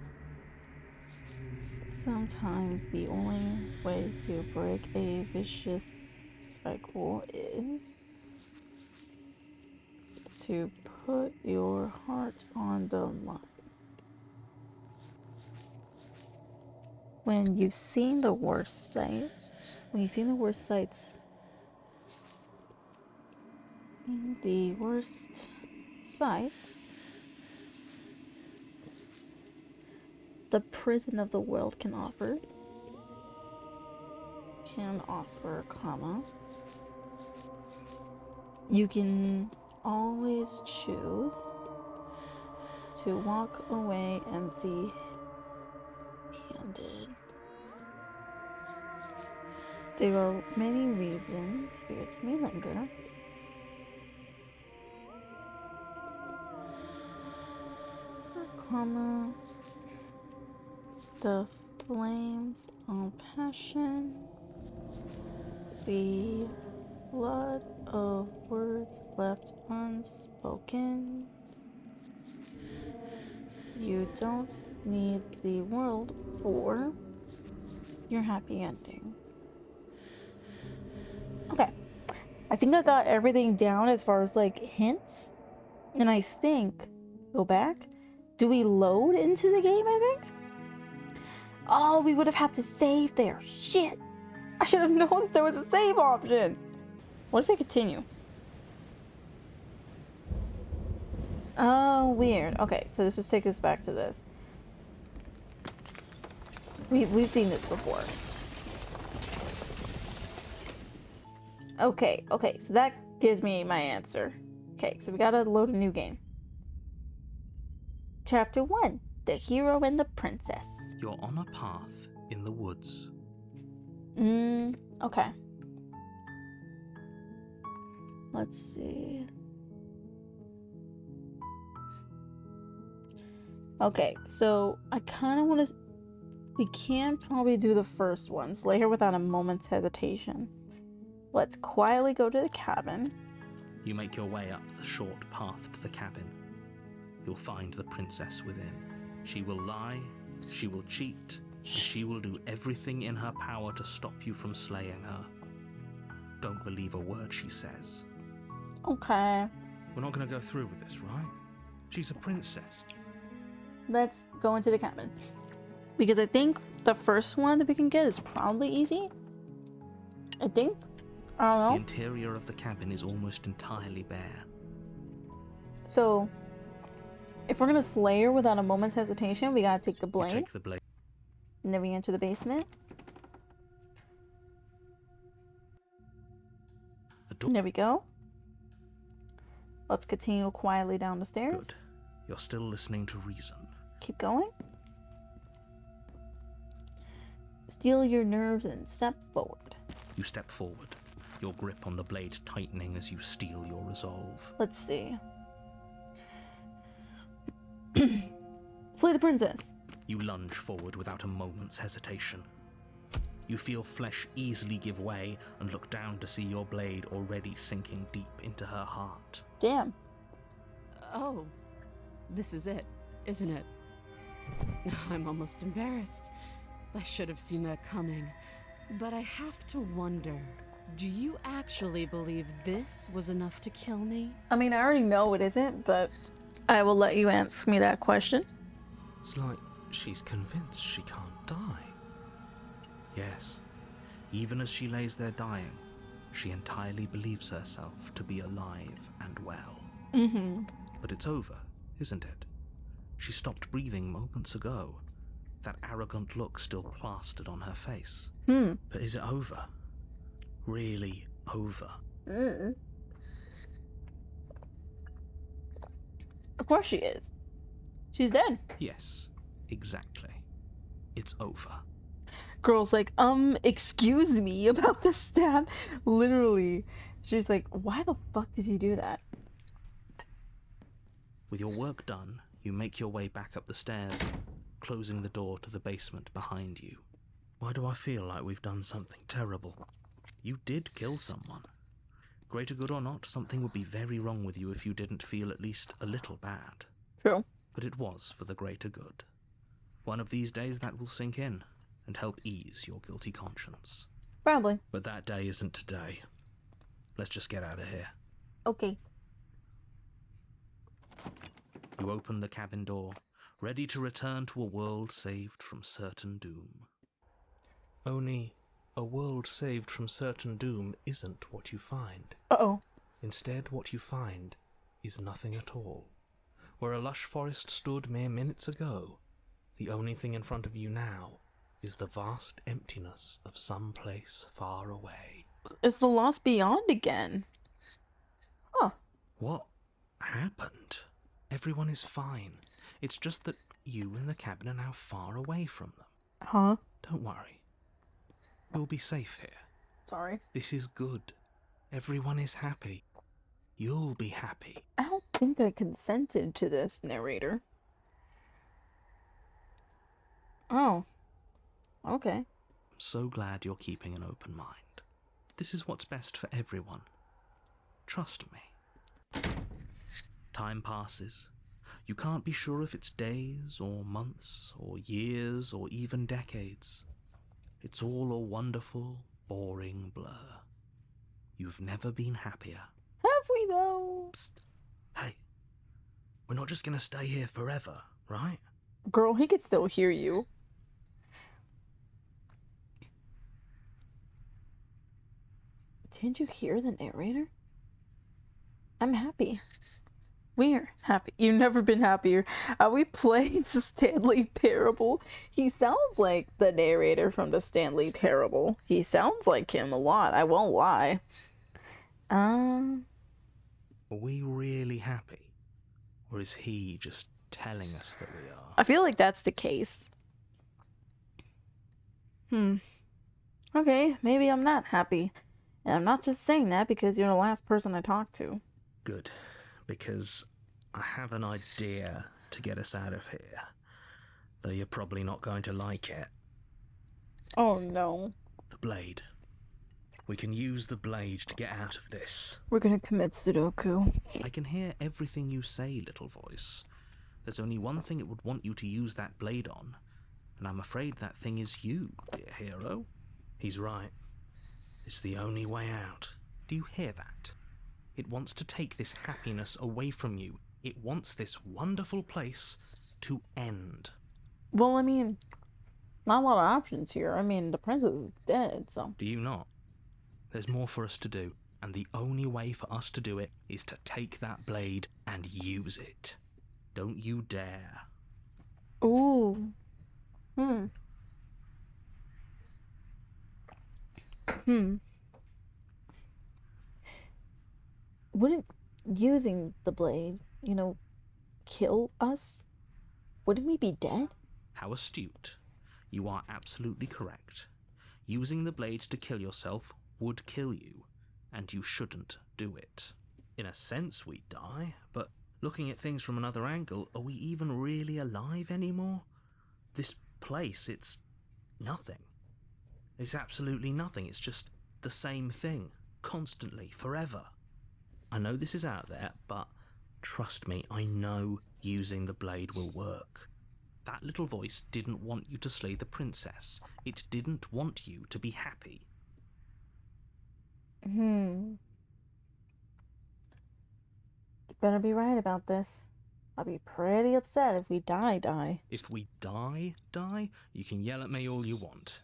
Sometimes the only way to break a vicious cycle is to put your heart on the line. When you've seen the worst sights, the worst sights, the prison of the world can offer, comma, you can always choose to walk away empty-handed. There are many reasons spirits may linger. Karma, the flames of passion, the blood of words left unspoken. You don't need the world for your happy ending. Okay, I think I got everything down as far as like hints, and I think go back. Do we load into the game? I think. Oh, we would have had to save there. Shit! I should have known that there was a save option. What if I continue? Oh, weird. Okay, so let's just take us back to this. We've seen this before. Okay, so that gives me my answer. Okay, so we gotta load a new game. Chapter 1, The Hero and the Princess. You're on a path in the woods. Okay. Let's see. Okay, so I kind of want to... We can probably do the first one. Slay her without a moment's hesitation. Let's quietly go to the cabin. You make your way up the short path to the cabin. You'll find the princess within. She will lie, she will cheat, and she will do everything in her power to stop you from slaying her. Don't believe a word she says. Okay. We're not going to go through with this, right? She's a princess. Let's go into the cabin. Because I think the first one that we can get is probably easy. I think. I don't know. The interior of the cabin is almost entirely bare. So, if we're gonna slay her without a moment's hesitation, we gotta take the blade. You take the blade. And then we enter the basement. The door. There we go. Let's continue quietly down the stairs. Good. You're still listening to reason. Keep going. Steel your nerves and step forward. You step forward, your grip on the blade tightening as you steel your resolve. Let's see. Slay the princess. You lunge forward without a moment's hesitation. You feel flesh easily give way and look down to see your blade already sinking deep into her heart. Damn. Oh, this is it, isn't it? I'm almost embarrassed. I should have seen that coming. But I have to wonder, do you actually believe this was enough to kill me? I mean, I already know it isn't, but I will let you ask me that question. It's like she's convinced she can't die. Yes, even as she lays there dying, she entirely believes herself to be alive and well. But it's over, isn't it? She stopped breathing moments ago. That arrogant look still plastered on her face. But is it over? Really over? Of course she is. She's dead. Yes, exactly. It's over. Girl's like, excuse me about the stab. Literally. She's like, why the fuck did you do that? With your work done, you make your way back up the stairs, closing the door to the basement behind you. Why do I feel like we've done something terrible? You did kill someone. Greater good or not, something would be very wrong with you if you didn't feel at least a little bad. True. But it was for the greater good. One of these days that will sink in and help ease your guilty conscience. Probably. But that day isn't today. Let's just get out of here. Okay. You open the cabin door, ready to return to a world saved from certain doom. Only, a world saved from certain doom isn't what you find. Uh-oh. Instead, what you find is nothing at all. Where a lush forest stood mere minutes ago, the only thing in front of you now is the vast emptiness of some place far away. It's the Lost Beyond again. Oh. What happened? Everyone is fine. It's just that you and the cabin are now far away from them. Huh? Don't worry. We'll be safe here. Sorry. This is good. Everyone is happy. You'll be happy. I don't think I consented to this, narrator. Oh. Okay. I'm so glad you're keeping an open mind. This is what's best for everyone. Trust me. Time passes. You can't be sure if it's days or months or years or even decades. It's all a wonderful, boring blur. You've never been happier. Have we, though? Psst. Hey, we're not just gonna stay here forever, right? Girl, he could still hear you. Didn't you hear the narrator? I'm happy. We're happy. You've never been happier. We played the Stanley Parable. He sounds like the narrator from the Stanley Parable. He sounds like him a lot. I won't lie. Are we really happy? Or is he just telling us that we are? I feel like that's the case. Okay, maybe I'm not happy. And I'm not just saying that because you're the last person I talked to. Good, because I have an idea to get us out of here. Though you're probably not going to like it. Oh no. The blade. We can use the blade to get out of this. We're gonna commit Sudoku. I can hear everything you say, little voice. There's only one thing it would want you to use that blade on, and I'm afraid that thing is you, dear hero. He's right. It's the only way out. Do you hear that? It wants to take this happiness away from you. It wants this wonderful place to end. Well, I mean, not a lot of options here. I mean, the princess is dead, so... Do you not? There's more for us to do, and the only way for us to do it is to take that blade and use it. Don't you dare. Ooh. Wouldn't using the blade, kill us? Wouldn't we be dead? How astute. You are absolutely correct. Using the blade to kill yourself would kill you, and you shouldn't do it. In a sense, we die, but looking at things from another angle, are we even really alive anymore? This place, it's nothing. It's absolutely nothing. It's just the same thing, constantly, forever. I know this is out there, but trust me, I know using the blade will work. That little voice didn't want you to slay the princess. It didn't want you to be happy. You better be right about this. I'll be pretty upset if we die. If we die, you can yell at me all you want.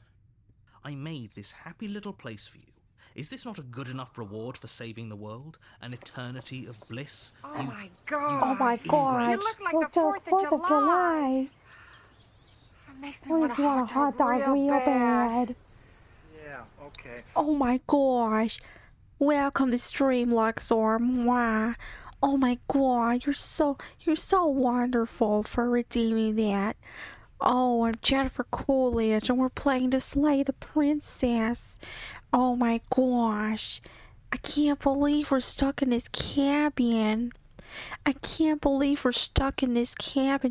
I made this happy little place for you. Is this not a good enough reward for saving the world? An eternity of bliss? Oh my god! Oh my god! You look like the 4th of July! It makes me want a hot dog real bad. Yeah, okay. Oh my gosh. Welcome to Stream Luxor. Mwah. Oh my god, you're so wonderful for redeeming that. Oh, I'm Jennifer Coolidge and we're playing to slay the princess. Oh my gosh. I can't believe we're stuck in this cabin.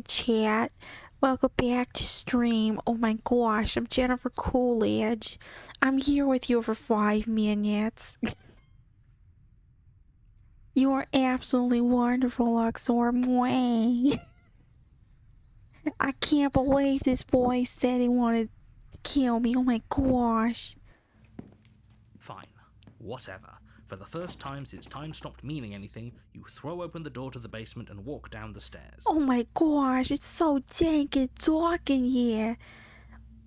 Chat. Welcome back to stream. Oh my gosh, I'm Jennifer Coolidge. I'm here with you for 5 minutes. You are absolutely wonderful, Luxor. Mwah. I can't believe this boy said he wanted to kill me. Oh my gosh. Fine. Whatever. For the first time since time stopped meaning anything, you throw open the door to the basement and walk down the stairs. Oh my gosh, it's so dank and dark in here.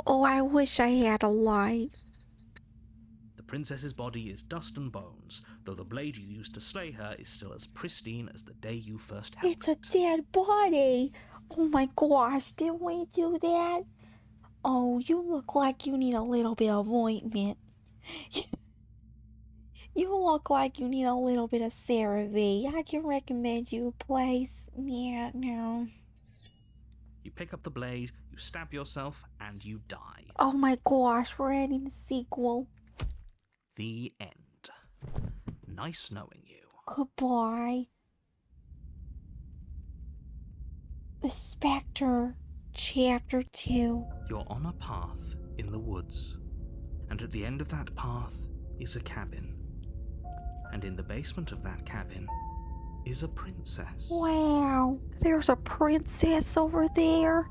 Oh, I wish I had a light. The princess's body is dust and bones, though the blade you used to slay her is still as pristine as the day you first held It's a dead body. Oh my gosh, did we do that? Oh, you look like you need a little bit of ointment. You look like you need a little bit of CeraVe. I can recommend you a place. Yeah, no. You pick up the blade, you stab yourself, and you die. Oh my gosh, we're ending the sequel. The end. Nice knowing you. Goodbye. The Spectre, Chapter 2. You're on a path in the woods, and at the end of that path is a cabin. And in the basement of that cabin is a princess. Wow, there's a princess over there.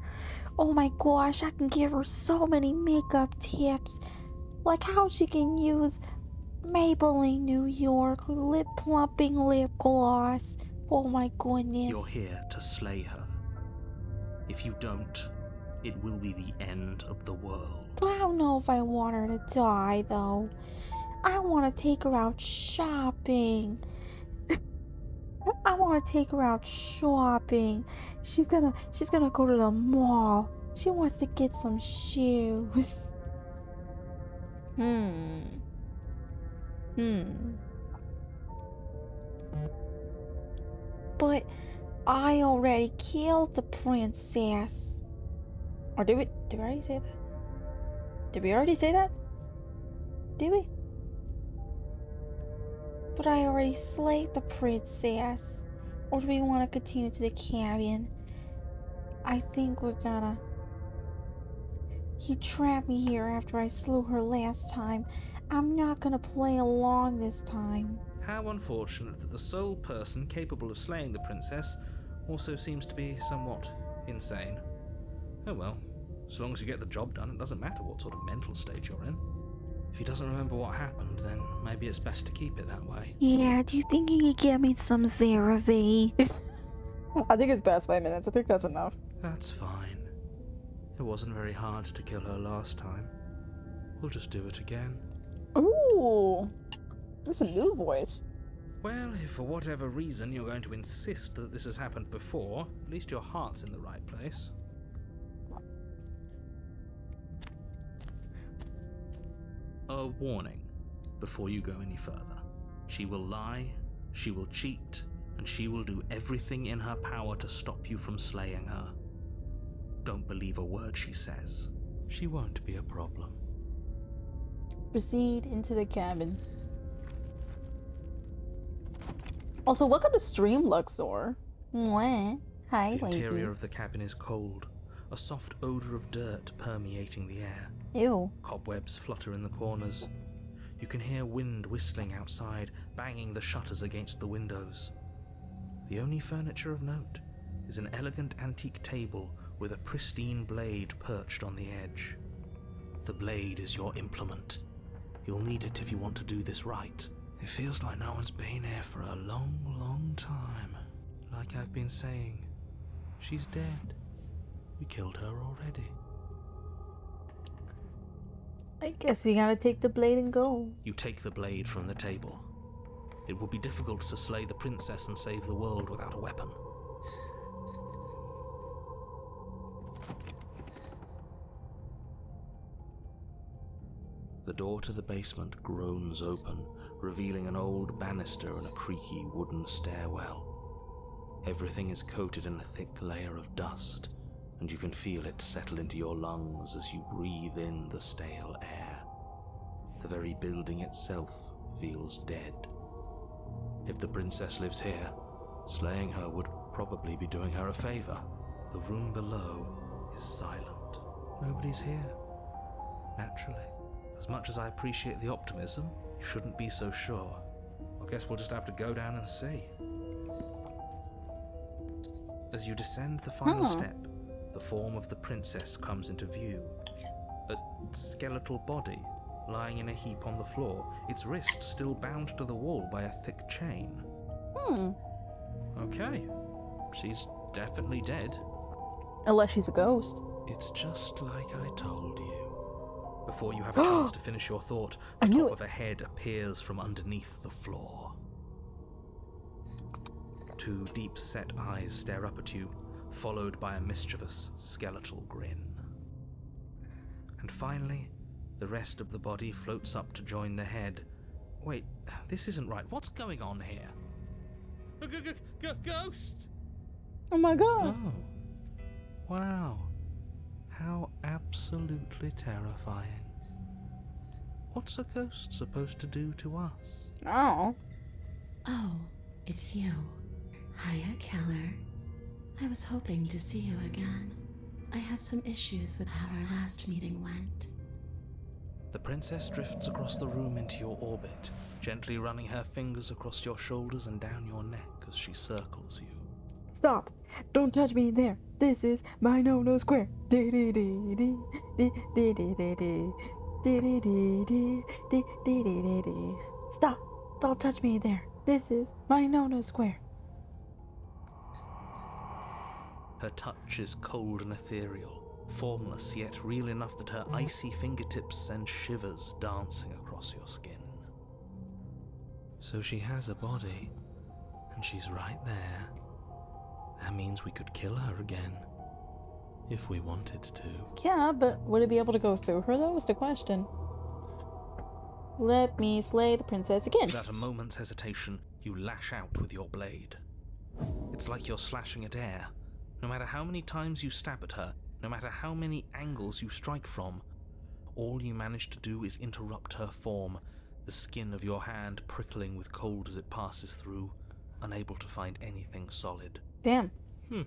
Oh my gosh, I can give her so many makeup tips. Like how she can use Maybelline New York lip plumping lip gloss. Oh my goodness. You're here to slay her. If you don't, it will be the end of the world. I don't know if I want her to die though. I want to take her out shopping. I want to take her out shopping. She's gonna go to the mall. She wants to get some shoes. But I already killed the princess. Or did we already say that? Did we already say that? Did we? But I already slayed the princess. Or do we want to continue to the cabin? I think we're gonna... You trapped me here after I slew her last time. I'm not gonna play along this time. How unfortunate that the sole person capable of slaying the princess also seems to be somewhat insane. Oh well, as long as you get the job done, it doesn't matter what sort of mental state you're in. If he doesn't remember what happened, then maybe it's best to keep it that way. Yeah, do you think you could get me some CeraVe? I think it's past 5 minutes. I think that's enough. That's fine. It wasn't very hard to kill her last time. We'll just do it again. Ooh, that's a new voice. Well, if for whatever reason you're going to insist that this has happened before, at least your heart's in the right place. A warning before you go any further. She will lie, she will cheat, and she will do everything in her power to stop you from slaying her. Don't believe a word she says. She won't be a problem. Proceed into the cabin. Also, welcome to stream, Luxor. Mwah. Hi, The lady. interior of the cabin is cold, a soft odor of dirt permeating the air. Ew. Cobwebs flutter in the corners. You can hear wind whistling outside, banging the shutters against the windows. The only furniture of note is an elegant antique table with a pristine blade perched on the edge. The blade is your implement. You'll need it if you want to do this right. It feels like no one's been here for a long, long time. Like I've been saying, she's dead. We killed her already. I guess we gotta take the blade and go. You take the blade from the table. It will be difficult to slay the princess and save the world without a weapon. The door to the basement groans open, revealing an old banister and a creaky wooden stairwell. Everything is coated in a thick layer of dust, and you can feel it settle into your lungs as you breathe in the stale air. The very building itself feels dead. If the princess lives here, slaying her would probably be doing her a favor. The room below is silent. Nobody's here. Naturally. As much as I appreciate the optimism, you shouldn't be so sure. I guess we'll just have to go down and see. As you descend the final step, the form of the princess comes into view. A skeletal body lying in a heap on the floor, its wrist still bound to the wall by a thick chain. Okay, she's definitely dead. Unless she's a ghost. It's just like I told you. Before you have a chance to finish your thought, the top of a head appears from underneath the floor. Two deep-set eyes stare up at you, followed by a mischievous skeletal grin. And finally, the rest of the body floats up to join the head. Wait, this isn't right. What's going on here? Ghost! Oh my god. Oh. Wow. How absolutely terrifying. What's a ghost supposed to do to us? Oh. Oh, it's you. Hiya, Keller. I was hoping to see you again. I have some issues with how our last meeting went. The princess drifts across the room into your orbit, gently running her fingers across your shoulders and down your neck as she circles you. Stop! Don't touch me there. This is my no square. Dee dee dee dee dee dee dee dee dee dee dee dee dee dee dee dee dee. Stop! Don't touch me there. This is my no square. Her touch is cold and ethereal, formless yet real enough that her icy fingertips send shivers dancing across your skin. So she has a body, and she's right there. That means we could kill her again, if we wanted to. Yeah, but would it be able to go through her though, is the question. Let me slay the princess again. Without a moment's hesitation, you lash out with your blade. It's like you're slashing at air. No matter how many times you stab at her, no matter how many angles you strike from, all you manage to do is interrupt her form, the skin of your hand prickling with cold as it passes through, unable to find anything solid. Damn. You're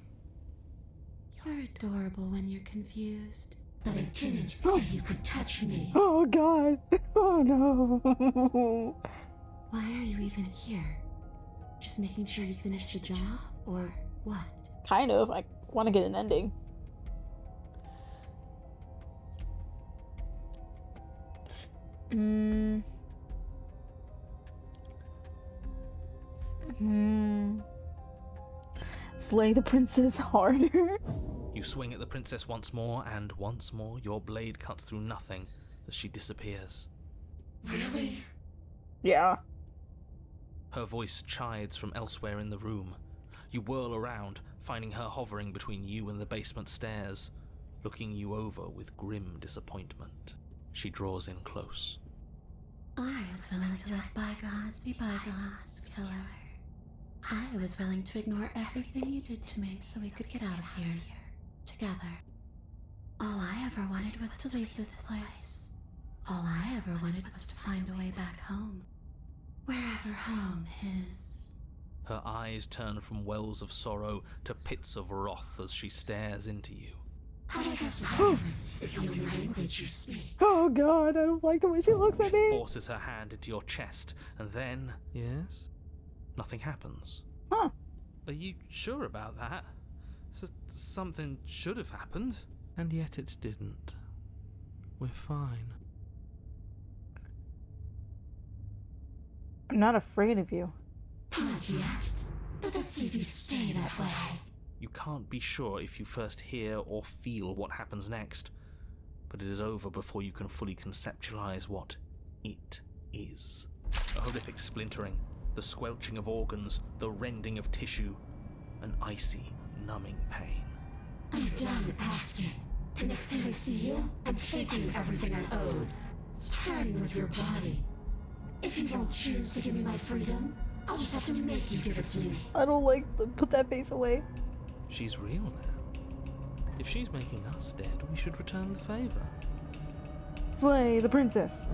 adorable when you're confused. But I didn't say you could touch me. Oh god. Oh no. Why are you even here? Just making sure you finish the job, or what? Kind of. I want to get an ending. Slay the princess harder. You swing at the princess once more, and once more your blade cuts through nothing as she disappears. Really? Yeah. Her voice chides from elsewhere in the room. You whirl around, finding her hovering between you and the basement stairs, looking you over with grim disappointment. She draws in close. I was willing to let bygones be bygones, Keller. I was willing to ignore everything you did to me so we could get out of here, together. All I ever wanted was to leave this place. All I ever wanted was to find a way back home. Wherever home is. Her eyes turn from wells of sorrow to pits of wrath as she stares into you. I guess violence is the only language you speak. Oh god, I don't like the way she looks at me. She forces her hand into your chest, and then... Yes? Nothing happens. Huh. Are you sure about that? Something should have happened. And yet it didn't. We're fine. I'm not afraid of you. Not yet. But let's see if you stay that way. You can't be sure if you first hear or feel what happens next, but it is over before you can fully conceptualize what it is. A horrific splintering, the squelching of organs, the rending of tissue, an icy, numbing pain. I'm done asking. The next time I see you, I'm taking everything I owed. Starting with your body. If you don't choose to give me my freedom, I'll just have to make you give it to me. I don't like the put that face away. She's real now. If she's making us dead, we should return the favor. Slay the princess.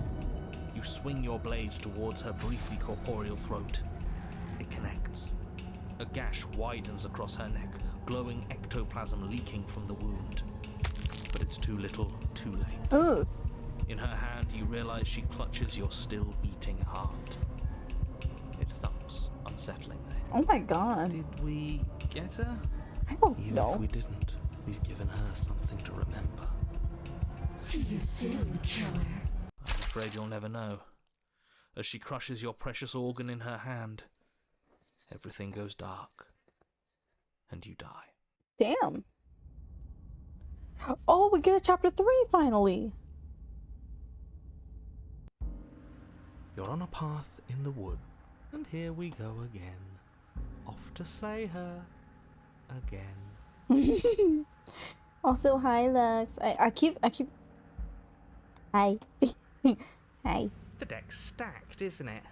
You swing your blade towards her briefly corporeal throat. It connects. A gash widens across her neck, glowing ectoplasm leaking from the wound. But it's too little, too late. Ugh. In her hand, you realize she clutches your still beating heart. It thumps unsettlingly. Oh my god. Did we get her? I don't Even know. if we didn't, we've given her something to remember. See you soon, killer. I'm afraid you'll never know. As she crushes your precious organ in her hand, everything goes dark, and you die. Damn. Oh, we get a chapter 3 finally. You're on a path in the wood, and here we go again. Off to slay her again. Also, hi, Lux. I keep. Hi. Hi. The deck's stacked, isn't it?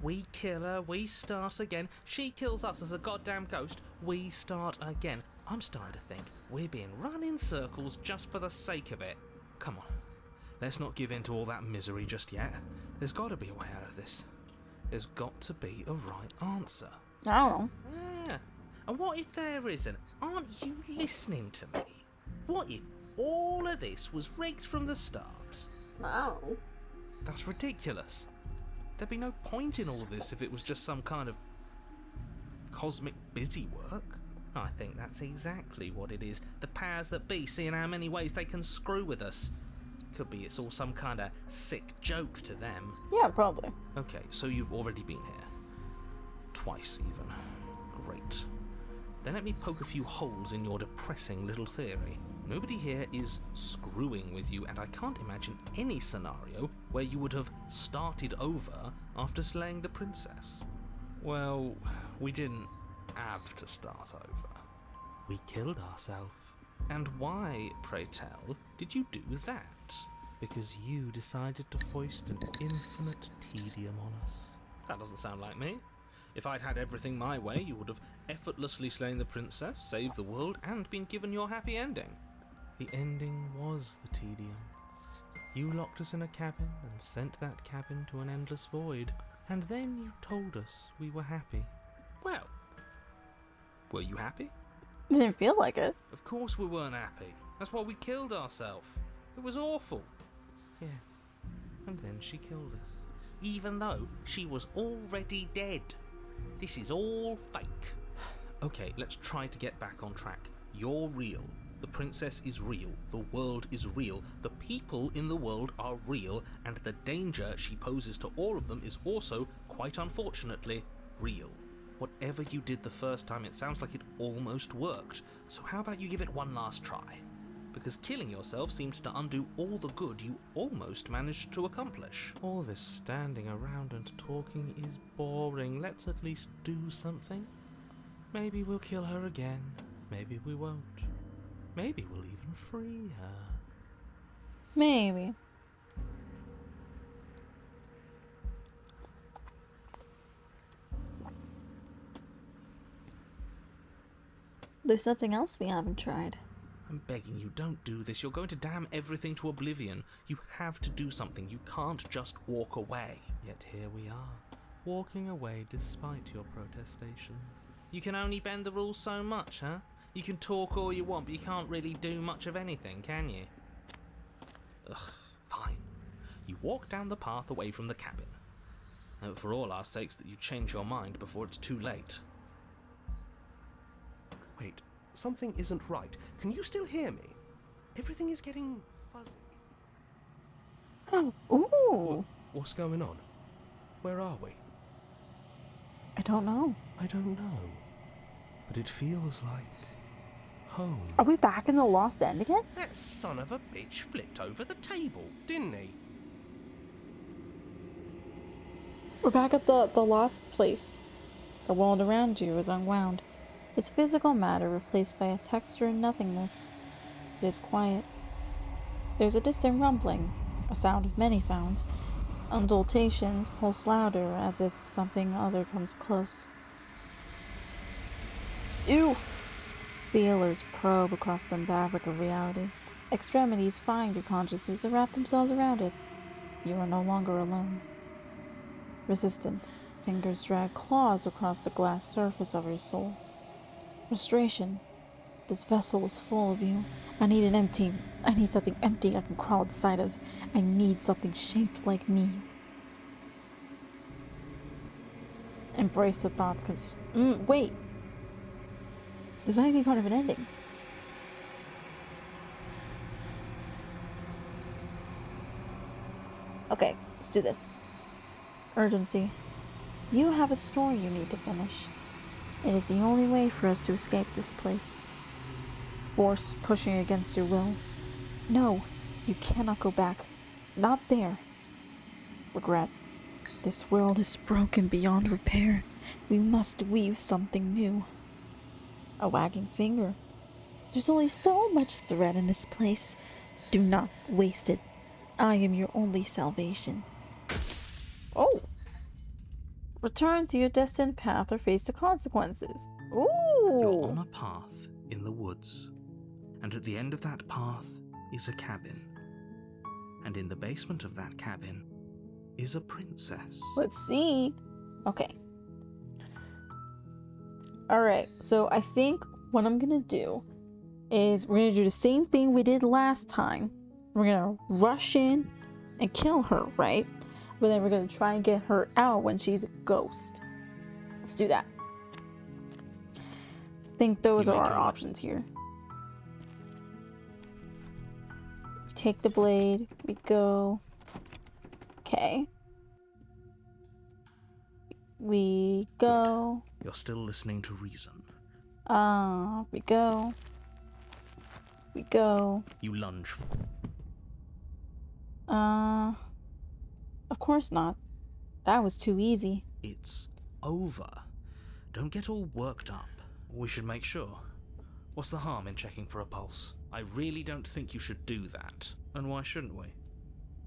We kill her, we start again. She kills us as a goddamn ghost, we start again. I'm starting to think we're being run in circles just for the sake of it. Come on, let's not give in to all that misery just yet. There's got to be a way out of this. There's got to be a right answer. I don't know. Yeah. And what if there isn't? Aren't you listening to me? What if all of this was rigged from the start? No. That's ridiculous. There'd be no point in all of this if it was just some kind of cosmic busy work. I think that's exactly what it is. The powers that be seeing how many ways they can screw with us. Could be it's all some kind of sick joke to them. Yeah, probably. Okay, so you've already been here. Twice, even. Great. Then let me poke a few holes in your depressing little theory. Nobody here is screwing with you, and I can't imagine any scenario where you would have started over after slaying the princess. Well, we didn't have to start over. We killed ourselves. And why, pray tell, did you do that? Because you decided to foist an infinite tedium on us. That doesn't sound like me. If I'd had everything my way, you would have effortlessly slain the princess, saved the world, and been given your happy ending. The ending was the tedium. You locked us in a cabin and sent that cabin to an endless void, and then you told us we were happy. Well, were you happy? It didn't feel like it. Of course we weren't happy. That's why we killed ourselves. It was awful. Yes, and then she killed us. Even though she was already dead. This is all fake. Okay, let's try to get back on track. You're real. The princess is real. The world is real. The people in the world are real. And the danger she poses to all of them is also, quite unfortunately, real. Whatever you did the first time, it sounds like it almost worked. So how about you give it one last try? Because killing yourself seemed to undo all the good you almost managed to accomplish. All this standing around and talking is boring. Let's at least do something. Maybe we'll kill her again. Maybe we won't. Maybe we'll even free her. Maybe. There's something else we haven't tried. I'm begging you, don't do this. You're going to damn everything to oblivion. You have to do something. You can't just walk away. Yet here we are, walking away despite your protestations. You can only bend the rules so much, huh? You can talk all you want, but you can't really do much of anything, can you? Ugh, fine. You walk down the path away from the cabin. And for all our sakes that you change your mind before it's too late. Wait, something isn't right. Can you still hear me? Everything is getting fuzzy. Oh, ooh. What's going on? Where are we? I don't know. I don't know. But it feels like home. Are we back in the Lost End again? That son of a bitch flipped over the table, didn't he? We're back at the lost place. The world around you is unwound. Its physical matter replaced by a texture and nothingness. It is quiet. There's a distant rumbling, a sound of many sounds. Undulations pulse louder as if something other comes close. Ew! Feelers probe across the fabric of reality. Extremities find your consciousness and wrap themselves around it. You are no longer alone. Resistance. Fingers drag claws across the glass surface of your soul. Frustration. This vessel is full of you. I need something empty I can crawl inside of. I need something shaped like me. Embrace the thoughts wait. This might be part of an ending. Okay, let's do this. Urgency. You have a story you need to finish. It is the only way for us to escape this place. Force pushing against your will. No, you cannot go back. Not there. Regret. This world is broken beyond repair. We must weave something new. A wagging finger. There's only so much thread in this place. Do not waste it. I am your only salvation. Oh. Return to your destined path or face the consequences. Ooh. You're on a path in the woods, and at the end of that path is a cabin. And in the basement of that cabin is a princess. Let's see. Okay. Alright, so I think what I'm gonna do is we're gonna do the same thing we did last time. We're gonna rush in and kill her, right? But then we're gonna try and get her out when she's a ghost. Let's do that. I think those are our options here. We take the blade, we go. Okay. We go. You're still listening to reason. We go. We go. You lunge. Of course not. That was too easy. It's over. Don't get all worked up. We should make sure. What's the harm in checking for a pulse? I really don't think you should do that. And why shouldn't we?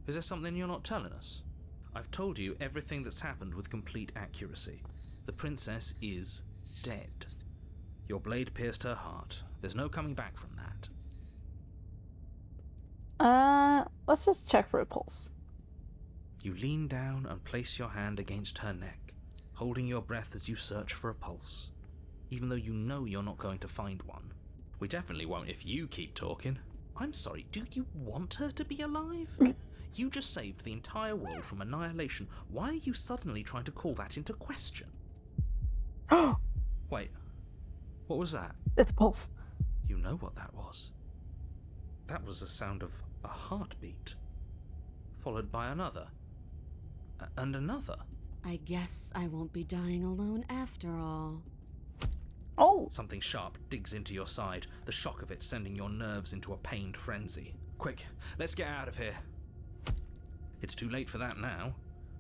Is there something you're not telling us? I've told you everything that's happened with complete accuracy. The princess is dead. Your blade pierced her heart. There's no coming back from that. Let's just check for a pulse. You lean down and place your hand against her neck, holding your breath as you search for a pulse, even though you know you're not going to find one. We definitely won't if you keep talking. I'm sorry, do you want her to be alive? You just saved the entire world from annihilation. Why are you suddenly trying to call that into question? Wait, what was that? It's a pulse. You know what that was. That was the sound of a heartbeat, followed by another, and another. I guess I won't be dying alone after all. Oh! Something sharp digs into your side, the shock of it sending your nerves into a pained frenzy. Quick, let's get out of here. It's too late for that now.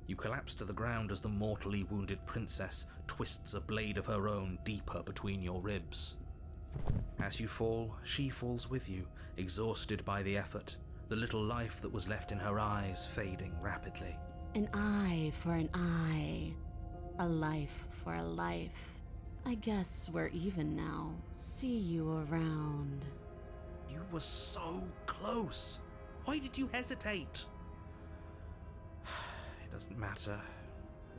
You collapse to the ground as the mortally wounded princess twists a blade of her own deeper between your ribs. As you fall, she falls with you, exhausted by the effort, the little life that was left in her eyes fading rapidly. An eye for an eye. A life for a life. I guess we're even now. See you around. You were so close. Why did you hesitate? It doesn't matter.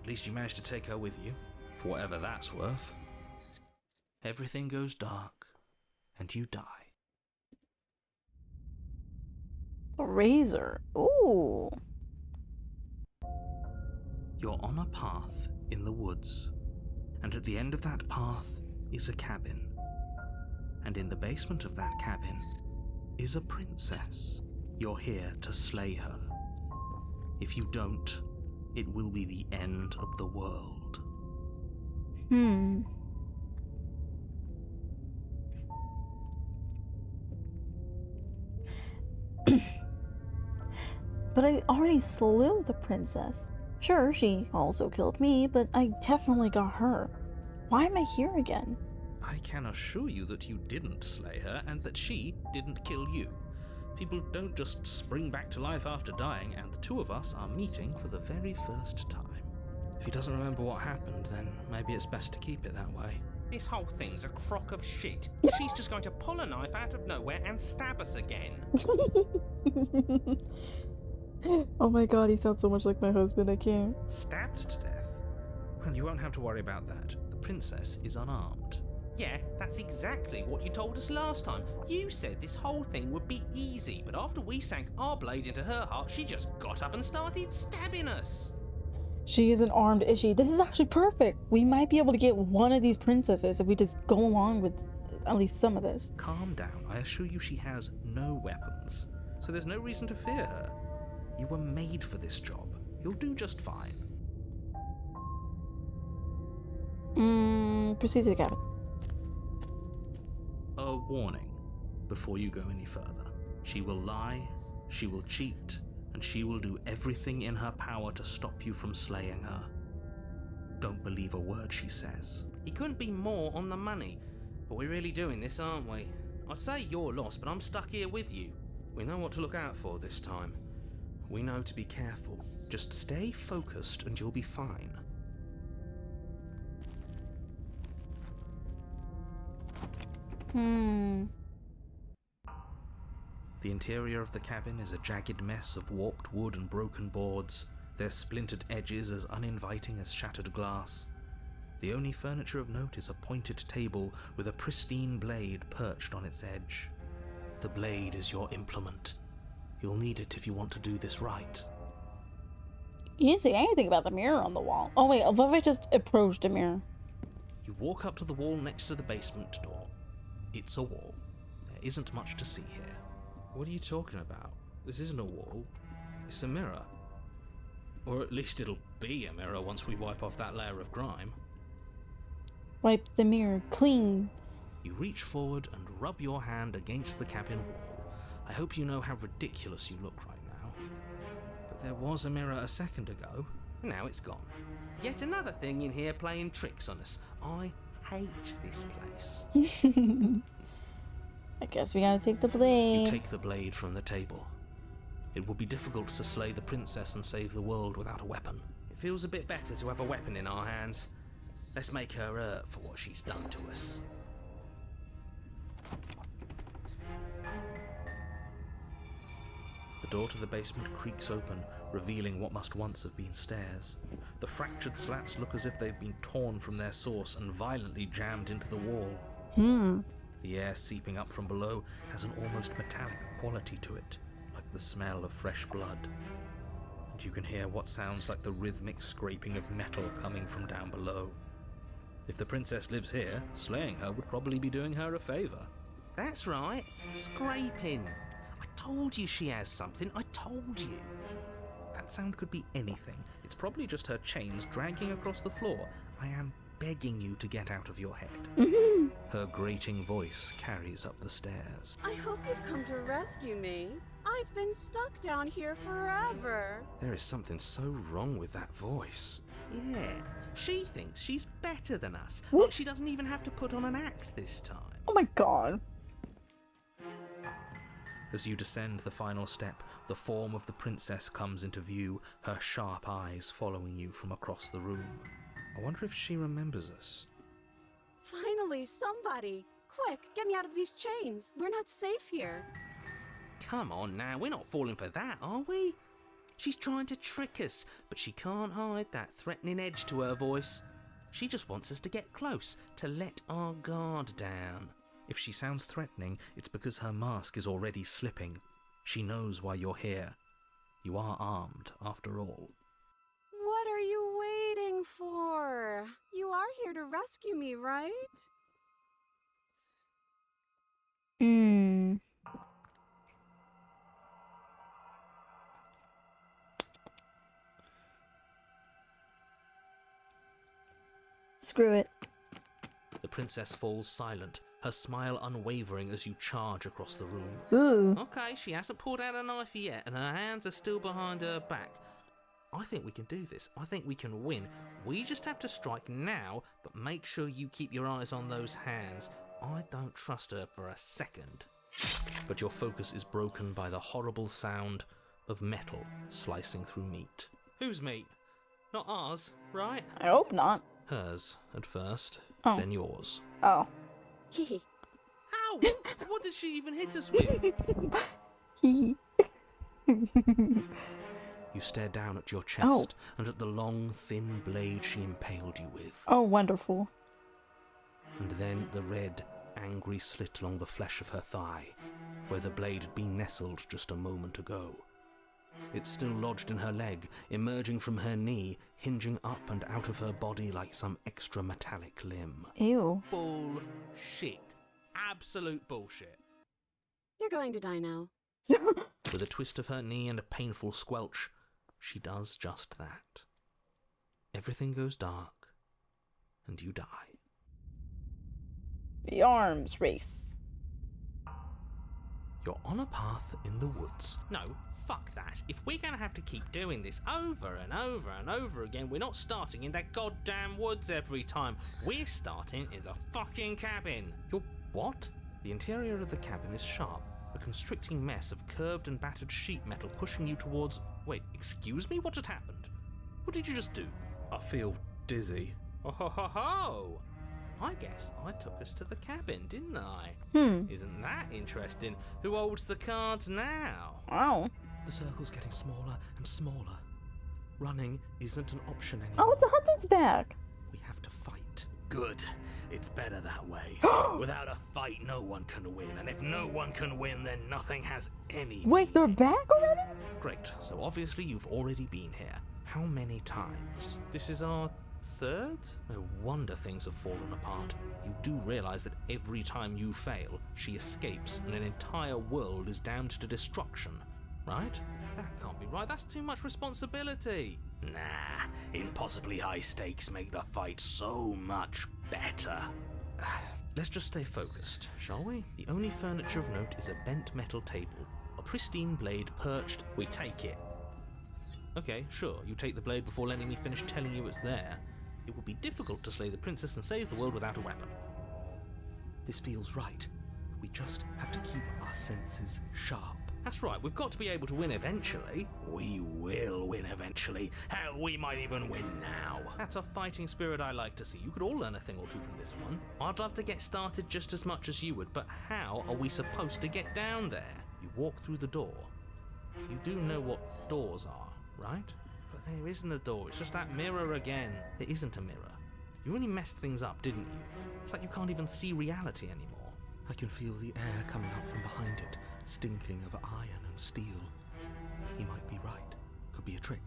At least you managed to take her with you, for whatever that's worth. Everything goes dark, and you die. A razor. Ooh. You're on a path in the woods, and at the end of that path is a cabin. And in the basement of that cabin is a princess. You're here to slay her. If you don't, it will be the end of the world. But I already slew the princess. Sure, she also killed me, but I definitely got her. Why am I here again? I can assure you that you didn't slay her and that she didn't kill you. People don't just spring back to life after dying, and the two of us are meeting for the very first time. If he doesn't remember what happened, then maybe it's best to keep it that way. This whole thing's a crock of shit. She's just going to pull a knife out of nowhere and stab us again. Oh my god, he sounds so much like my husband, I can't. Stabbed to death? Well, you won't have to worry about that. The princess is unarmed. Yeah, that's exactly what you told us last time. You said this whole thing would be easy, but after we sank our blade into her heart, she just got up and started stabbing us. She isn't armed, is she? This is actually perfect. We might be able to get one of these princesses if we just go along with at least some of this. Calm down. I assure you she has no weapons, so there's no reason to fear her. You were made for this job. You'll do just fine. Proceed to the cabin. A warning before you go any further. She will lie, she will cheat, and she will do everything in her power to stop you from slaying her. Don't believe a word she says. He couldn't be more on the money. But we're really doing this, aren't we? I'd say you're lost, but I'm stuck here with you. We know what to look out for this time. We know to be careful. Just stay focused and you'll be fine. The interior of the cabin is a jagged mess of warped wood and broken boards, their splintered edges as uninviting as shattered glass. The only furniture of note is a pointed table with a pristine blade perched on its edge. The blade is your implement. You'll need it if you want to do this right. You didn't say anything about the mirror on the wall. Oh wait, what if I just approached a mirror? You walk up to the wall next to the basement door. It's a wall. There isn't much to see here. What are you talking about? This isn't a wall. It's a mirror. Or at least it'll be a mirror once we wipe off that layer of grime. Wipe the mirror clean. You reach forward and rub your hand against the cabin wall. I hope you know how ridiculous you look right now. But there was a mirror a second ago. Now it's gone. Yet another thing in here playing tricks on us. I hate this place. I guess we gotta take the blade. You take the blade from the table. It will be difficult to slay the princess and save the world without a weapon. It feels a bit better to have a weapon in our hands. Let's make her hurt for what she's done to us. The door to the basement creaks open, revealing what must once have been stairs. The fractured slats look as if they've been torn from their source and violently jammed into the wall. The air seeping up from below has an almost metallic quality to it, like the smell of fresh blood. And you can hear what sounds like the rhythmic scraping of metal coming from down below. If the princess lives here, slaying her would probably be doing her a favour. That's right, scraping. I told you she has something, I told you. That sound could be anything. It's probably just her chains dragging across the floor. I am begging you to get out of your head. Her grating voice carries up the stairs. I hope you've come to rescue me. I've been stuck down here forever. There is something so wrong with that voice. Yeah, she thinks she's better than us. Like she doesn't even have to put on an act this time. Oh my god. As you descend the final step, the form of the princess comes into view, her sharp eyes following you from across the room. I wonder if she remembers us. Finally, somebody! Quick, get me out of these chains. We're not safe here. Come on now, we're not falling for that, are we? She's trying to trick us, but she can't hide that threatening edge to her voice. She just wants us to get close, to let our guard down. If she sounds threatening, it's because her mask is already slipping. She knows why you're here. You are armed, after all. What are you waiting for? You are here to rescue me, right? Screw it. The princess falls silent, her smile unwavering as you charge across the room. Ooh. Okay, she hasn't pulled out a knife yet, and her hands are still behind her back. I think we can do this. I think we can win. We just have to strike now, but make sure you keep your eyes on those hands. I don't trust her for a second. But your focus is broken by the horrible sound of metal slicing through meat. Whose meat? Not ours, right? I hope not. Hers, at first, Oh. then yours. Oh. Hee. Ow! What did she even hit us with? Hee. You stare down at your chest and at the long, thin blade she impaled you with. Oh, wonderful. And then the red, angry slit along the flesh of her thigh, where the blade had been nestled just a moment ago. It's still lodged in her leg, emerging from her knee, hinging up and out of her body like some extra metallic limb. Ew. Bullshit. Absolute bullshit. You're going to die now. With a twist of her knee and a painful squelch, she does just that. Everything goes dark, and you die. The arms race. You're on a path in the woods. No, fuck that. If we're gonna have to keep doing this over and over and over again, we're not starting in that goddamn woods every time. We're starting in the fucking cabin. You're what? The interior of the cabin is sharp, a constricting mess of curved and battered sheet metal pushing you towards... Wait, excuse me? What just happened? What did you just do? I feel dizzy. Oh ho ho ho! I guess I took us to the cabin, didn't I? Isn't that interesting? Who holds the cards now? Wow. The circle's getting smaller and smaller. Running isn't an option Oh, anymore. it's a hunting's back. We have to fight. Good. It's better that way. Without a fight, no one can win. And if no one can win, then nothing has any Wait, they're meaning. back already? Great, so obviously you've already been here. How many times? This is our third? No wonder things have fallen apart. You do realize that every time you fail, she escapes and an entire world is damned to destruction, right? That can't be right. That's too much responsibility. Nah, impossibly high stakes make the fight so much better. Let's just stay focused, shall we? The only furniture of note is a bent metal table. A pristine blade perched. We take it. Okay, sure, you take the blade before letting me finish telling you it's there. It would be difficult to slay the princess and save the world without a weapon. This feels right. We just have to keep our senses sharp. That's right, we've got to be able to win eventually. We will win eventually. Hell, we might even win now. That's a fighting spirit I like to see. You could all learn a thing or two from this one. I'd love to get started just as much as you would, but how are we supposed to get down there? You walk through the door. You do know what doors are, right? But there isn't a door, it's just that mirror again. There isn't a mirror. You really messed things up, didn't you? It's like you can't even see reality anymore. I can feel the air coming up from behind it, stinking of iron and steel. He might be right. Could be a trick.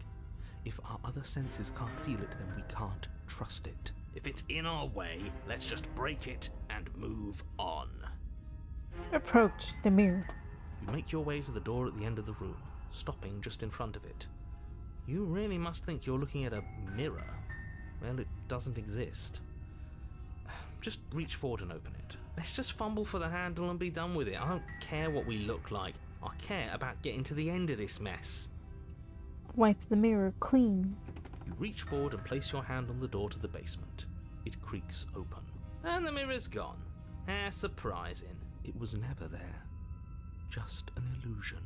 If our other senses can't feel it, then we can't trust it. If it's in our way, let's just break it and move on. Approach the mirror. You make your way to the door at the end of the room, stopping just in front of it. You really must think you're looking at a mirror. Well, it doesn't exist. Just reach forward and open it. Let's just fumble for the handle and be done with it. I don't care what we look like. I care about getting to the end of this mess. Wipe the mirror clean. You reach forward and place your hand on the door to the basement. It creaks open. And the mirror's gone. How surprising. It was never there. Just an illusion.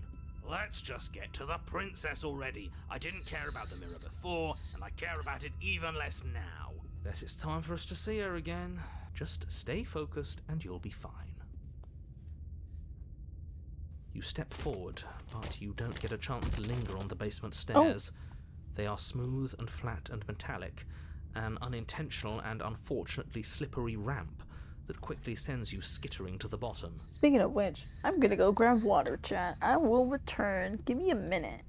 Let's just get to the princess already. I didn't care about the mirror before, and I care about it even less now. Guess it's time for us to see her again. Just stay focused and you'll be fine. You step forward, but you don't get a chance to linger on the basement stairs. They are smooth and flat and metallic, an unintentional and unfortunately slippery ramp that quickly sends you skittering to the bottom. Speaking of which, I'm gonna go grab water, chat. I will return. Give me a minute.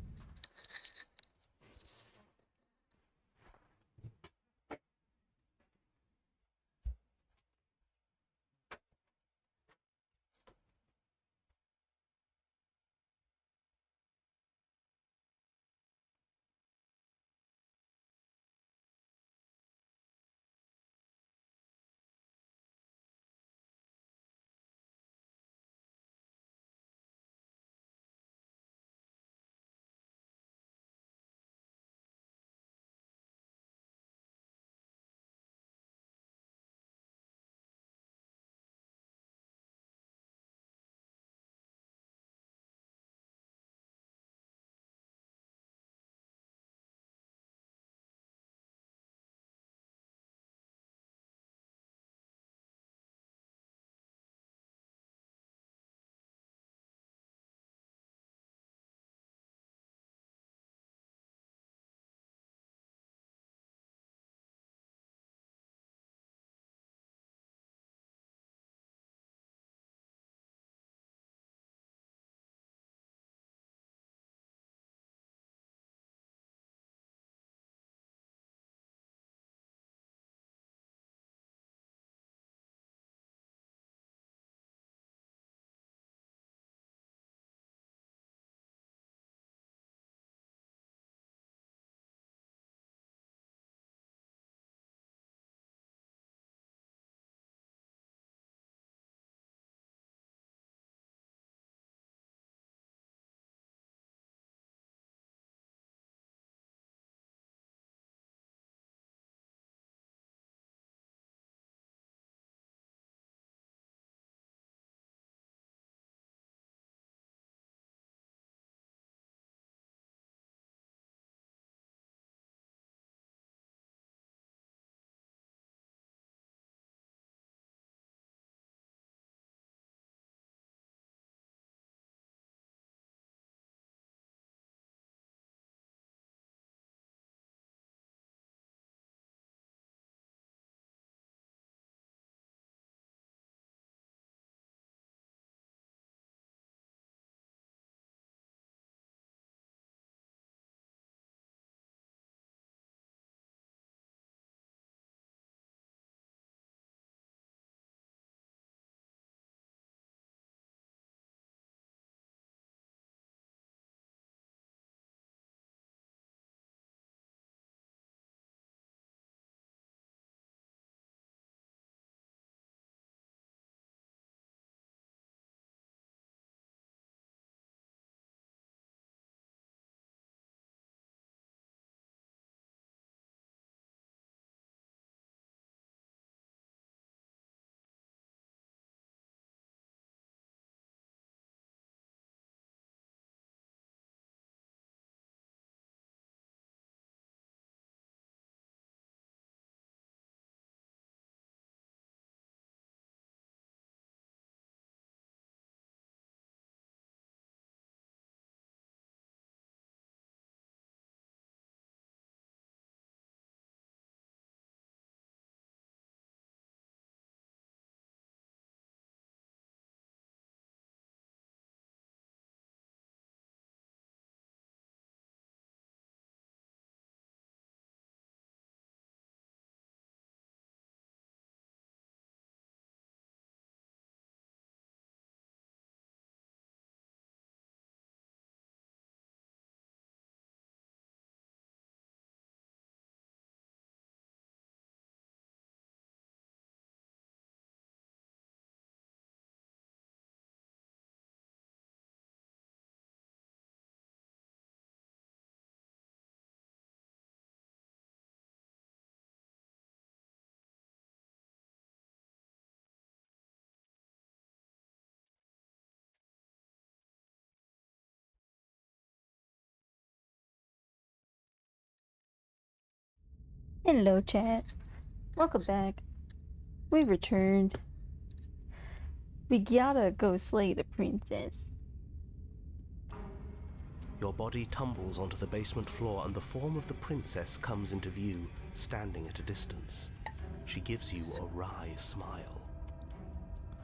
Hello, chat. Welcome back. We returned. We gotta go slay the princess. Your body tumbles onto the basement floor and the form of the princess comes into view, standing at a distance. She gives you a wry smile.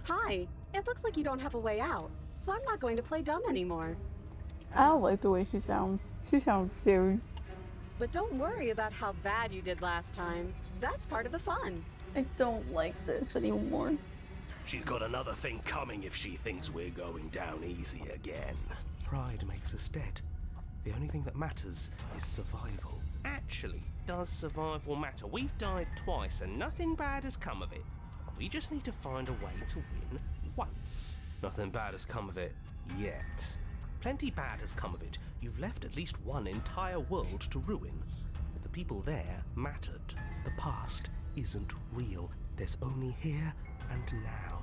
Hi, it looks like you don't have a way out, so I'm not going to play dumb anymore. I don't like the way she sounds. She sounds scary. But don't worry about how bad you did last time. That's part of the fun. I don't like this anymore. She's got another thing coming if she thinks we're going down easy again. Pride makes us dead. The only thing that matters is survival. Actually, does survival matter? We've died twice and nothing bad has come of it. We just need to find a way to win once. Nothing bad has come of it yet. Plenty bad has come of it. You've left at least one entire world to ruin. The people there mattered. The past isn't real. There's only here and now.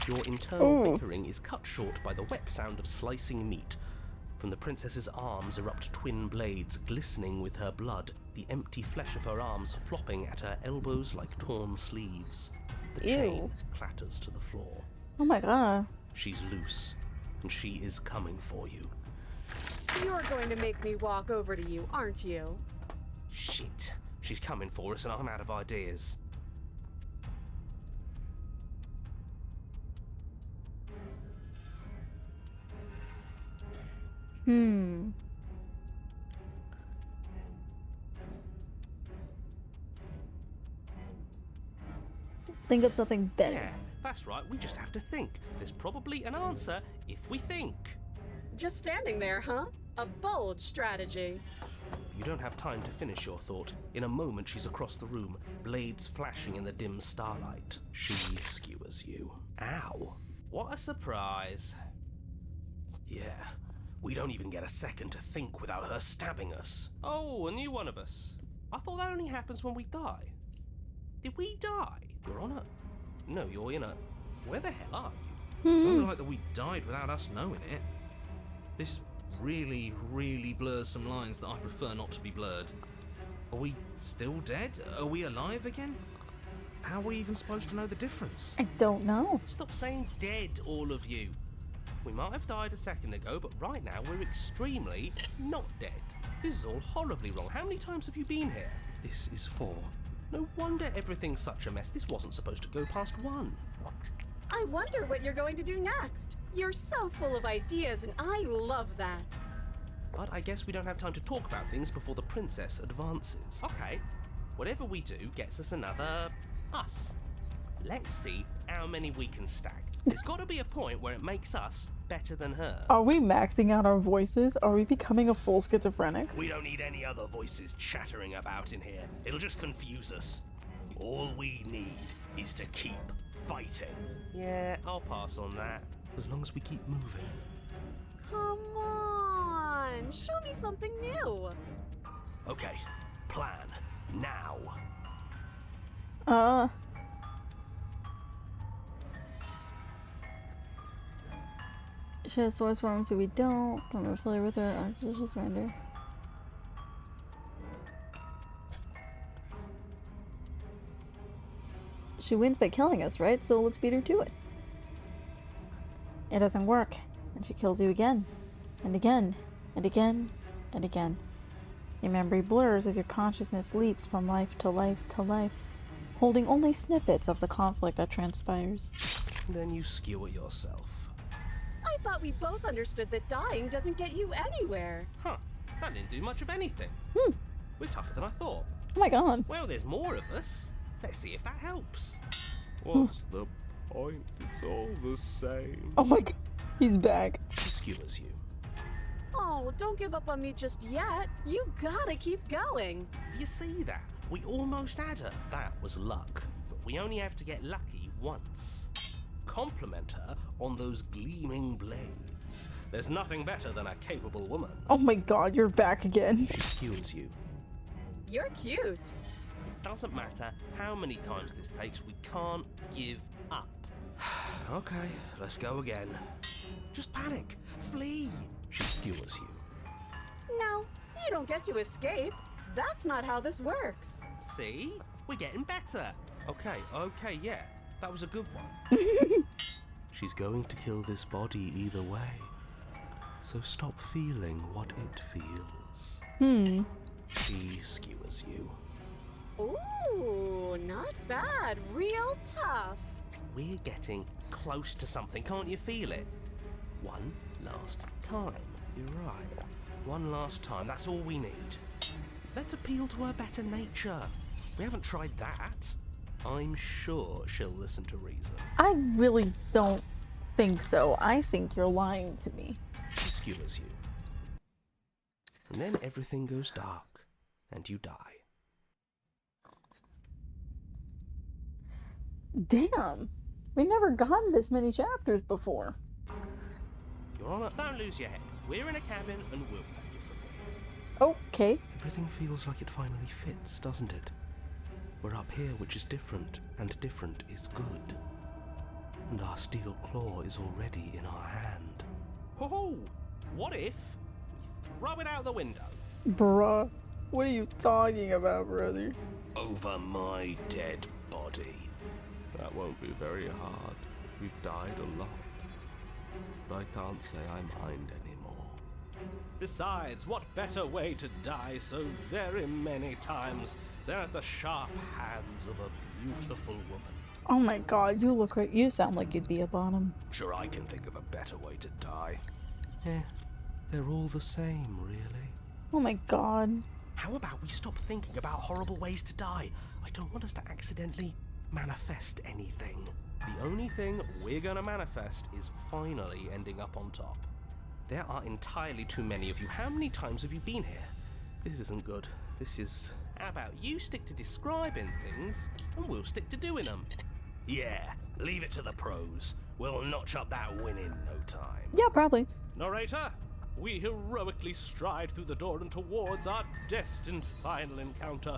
Your internal bickering is cut short by the wet sound of slicing meat. From the princess's arms erupt twin blades, glistening with her blood, the empty flesh of her arms flopping at her elbows like torn sleeves. The chain clatters to the floor. Oh my god. She's loose, and she is coming for you. You're going to make me walk over to you, aren't you? Shit. She's coming for us and I'm out of ideas. Think of something better. Yeah, that's right. We just have to think. There's probably an answer if we think. Just standing there, huh? A bold strategy. You don't have time to finish your thought. In a moment, she's across the room, blades flashing in the dim starlight. She skewers you. Ow. What a surprise. Yeah, we don't even get a second to think without her stabbing us. Oh, a new one of us. I thought that only happens when we die. Did we die? You're on a... No, you're in a... Where the hell are you? It's only like that we died without us knowing it. This really, really blurs some lines that I prefer not to be blurred. Are we still dead? Are we alive again? How are we even supposed to know the difference? I don't know. Stop saying dead, all of you. We might have died a second ago, but right now we're extremely not dead. This is all horribly wrong. How many times have you been here? This is 4. No wonder everything's such a mess. This wasn't supposed to go past 1. I wonder what you're going to do next. You're so full of ideas, and I love that. But I guess we don't have time to talk about things before the princess advances. Okay, whatever we do gets us another us. Let's see how many we can stack. There's got to be a point where it makes us better than her. Are we maxing out our voices? Are we becoming a full schizophrenic? We don't need any other voices chattering about in here. It'll just confuse us. All we need is to keep fighting. Yeah, I'll pass on that. As long as we keep moving. Come on, show me something new. Okay, plan now. She has source form, so we don't. Come familiar with her. Just surrender. She wins by killing us, right? So let's beat her to it. It doesn't work, and she kills you again, and again, and again, and again. Your memory blurs as your consciousness leaps from life to life to life, holding only snippets of the conflict that transpires. Then you skewer yourself. I thought we both understood that dying doesn't get you anywhere. Huh, that didn't do much of anything. We're tougher than I thought. Oh my god. Well, there's more of us. Let's see if that helps. What's the point? It's all the same. Oh my god. He's back. She skewers you. Oh, don't give up on me just yet. You gotta keep going. Do you see that? We almost had her. That was luck. But we only have to get lucky once. Compliment her on those gleaming blades. There's nothing better than a capable woman. Oh my god, you're back again. She skewers you. You're cute. It doesn't matter how many times this takes, we can't give up. Okay, let's go again. Just panic. Flee. She skewers you. No, you don't get to escape. That's not how this works. See? We're getting better. Okay, yeah. That was a good one. She's going to kill this body either way. So stop feeling what it feels. She skewers you. Ooh, not bad. Real tough. We're getting close to something, can't you feel it? One last time. You're right. One last time, that's all we need. Let's appeal to her better nature. We haven't tried that. I'm sure she'll listen to reason. I really don't think so. I think you're lying to me. She skewers you. And then everything goes dark, and you die. Damn. We never gotten this many chapters before. Your Honor, don't lose your head. We're in a cabin, and we'll take it from here. Okay. Everything feels like it finally fits, doesn't it? We're up here, which is different, and different is good. And our steel claw is already in our hand. Oh, what if we throw it out the window? Bruh. What are you talking about, brother? Over my dead body. That won't be very hard. We've died a lot. But I can't say I mind anymore. Besides, what better way to die so very many times than at the sharp hands of a beautiful woman? Oh my god, you sound like you'd be a bottom. Sure, I can think of a better way to die. They're all the same, really. Oh my god. How about we stop thinking about horrible ways to die? I don't want us to accidentally manifest anything. The only thing we're gonna manifest is finally ending up on top. There are entirely too many of you. How many times have you been here? This isn't good. This is... How about you stick to describing things, and we'll stick to doing them? Yeah, leave it to the pros. We'll notch up that win in no time. Yeah, probably. Narrator, we heroically stride through the door and towards our destined final encounter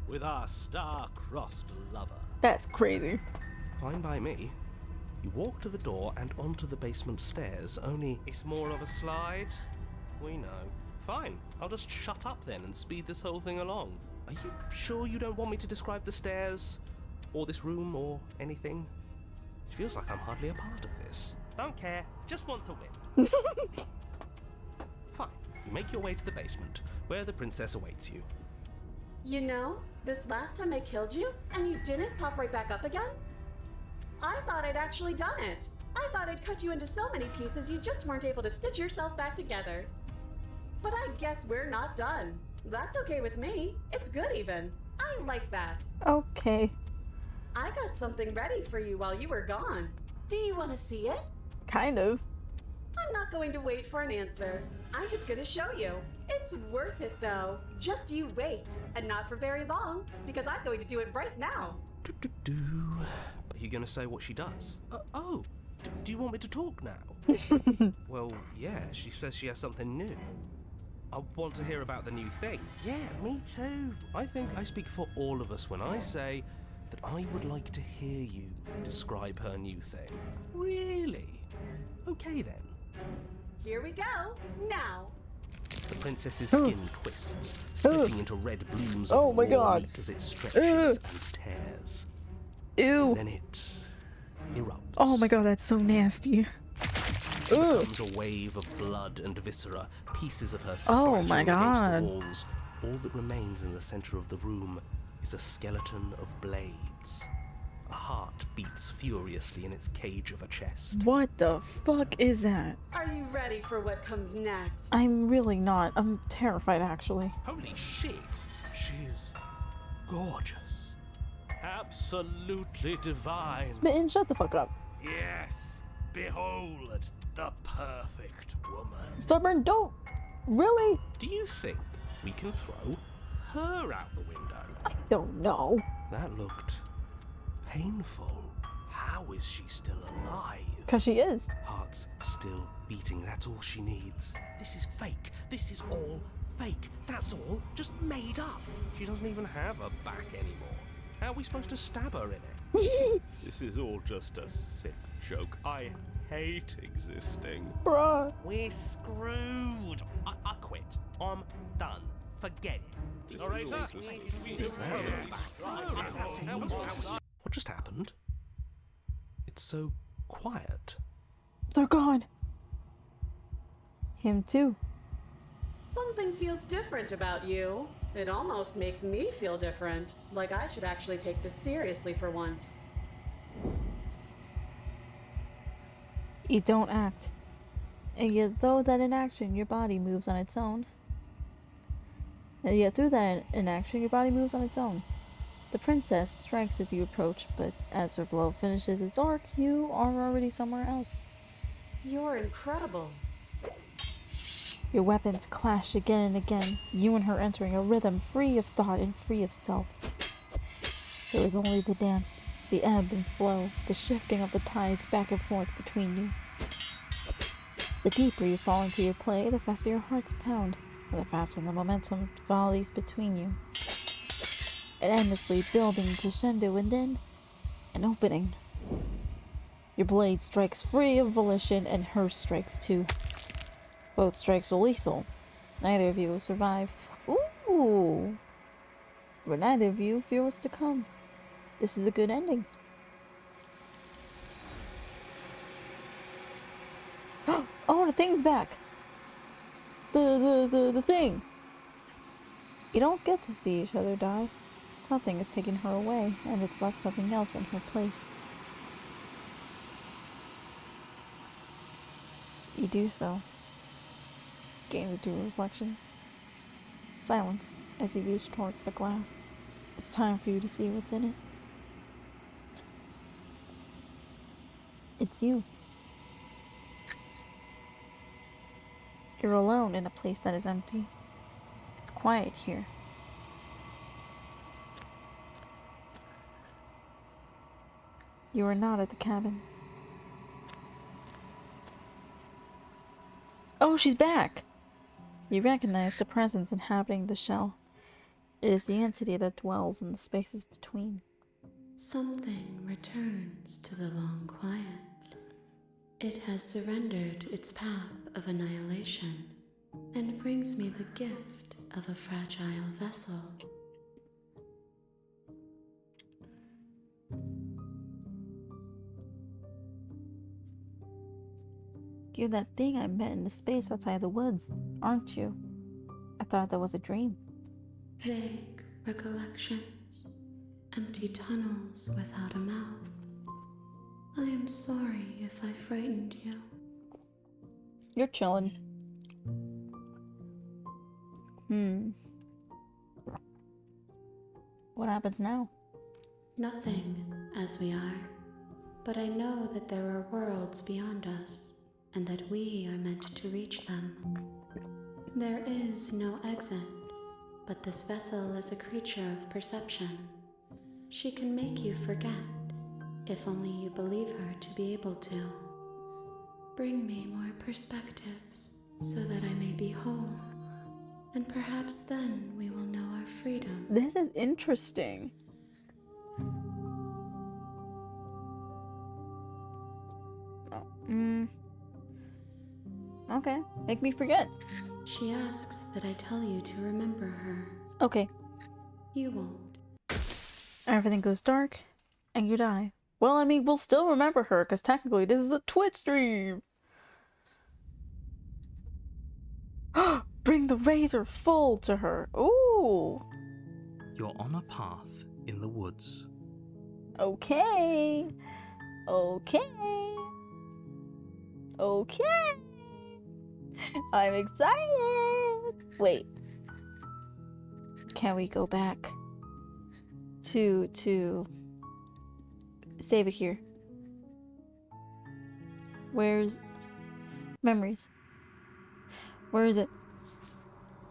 with our star-crossed lover. That's crazy. Fine by me. You walk to the door and onto the basement stairs, only... It's more of a slide? We know. Fine, I'll just shut up then and speed this whole thing along. Are you sure you don't want me to describe the stairs? Or this room, or anything? It feels like I'm hardly a part of this. Don't care, just want to win. Fine, you make your way to the basement, where the princess awaits you. You know, this last time I killed you, and you didn't pop right back up again? I thought I'd actually done it. I thought I'd cut you into so many pieces you just weren't able to stitch yourself back together. But I guess we're not done. That's okay with me. It's good even. I like that. Okay. I got something ready for you while you were gone. Do you want to see it? Kind of. I'm not going to wait for an answer. I'm just going to show you. It's worth it though. Just you wait. And not for very long, because I'm going to do it right now. Are you gonna say what she does? Do you want me to talk now? Well, yeah, she says she has something new. I want to hear about the new thing. Yeah, me too. I think I speak for all of us when I say that I would like to hear you describe her new thing. Really? Okay then. Here we go. Now. The princess's skin twists, splitting into red blooms of Oh my raw God. meat as it stretches and tears. Ew. And then it erupts. Oh my god, that's so nasty. There comes a wave of blood and viscera, pieces of her Oh my splattering against God. the walls. All that remains in the center of the room is a skeleton of blades. A heart beats furiously in its cage of a chest. What the fuck is that? Are you ready for what comes next? I'm really not. I'm terrified, actually. Holy shit! She's gorgeous. Absolutely divine. Smitten, shut the fuck up. Yes, behold the perfect woman. Stubborn, don't. Really? Do you think we can throw her out the window? I don't know. That looked painful. How is she still alive? Because she is. Heart's still beating, that's all she needs. This is fake. This is all fake. That's all just made up. She doesn't even have a back anymore. How are we supposed to stab her in it? This is all just a sick joke. I hate existing. Bruh. We're screwed. I quit. I'm done. Forget it. All right, What just happened? It's so quiet. They're gone. Him too. Something feels different about you. It almost makes me feel different. Like I should actually take this seriously for once. You don't act. And yet, though that inaction, your body moves on its own. And yet, through that inaction, your body moves on its own. The princess strikes as you approach, but as her blow finishes its arc, you are already somewhere else. You're incredible. Your weapons clash again and again, you and her entering a rhythm free of thought and free of self. There is only the dance, the ebb and flow, the shifting of the tides back and forth between you. The deeper you fall into your play, the faster your hearts pound, and the faster the momentum volleys between you. An endlessly building crescendo and then an opening. Your blade strikes free of volition and her strikes too. Both strikes are lethal. Neither of you will survive. Ooh! But neither of you fear what's to come. This is a good ending. Oh, the thing's back! The thing! You don't get to see each other die. Something has taken her away, and it's left something else in her place. You do so. Gain the due reflection. Silence as you reach towards the glass. It's time for you to see what's in it. It's you. You're alone in a place that is empty. It's quiet here. You are not at the cabin. Oh, she's back! You recognize the presence inhabiting the shell. It is the entity that dwells in the spaces between. Something returns to the long quiet. It has surrendered its path of annihilation and brings me the gift of a fragile vessel. You're that thing I met in the space outside the woods, aren't you? I thought that was a dream. Vague recollections, empty tunnels without a mouth. I am sorry if I frightened you. You're chillin'. What happens now? Nothing, as we are. But I know that there are worlds beyond us, and that we are meant to reach them. There is no exit, but this vessel is a creature of perception. She can make you forget, if only you believe her to be able to. Bring me more perspectives, so that I may be whole, and perhaps then we will know our freedom. This is interesting. Okay, make me forget. She asks that I tell you to remember her. Okay. You won't. Everything goes dark, and you die. Well, I mean, we'll still remember her, because technically this is a Twitch stream. Bring the razor full to her. Ooh. You're on a path in the woods. Okay. Okay. Okay. I'm excited. Wait. Can we go back to save it here? Where's memories? Where is it?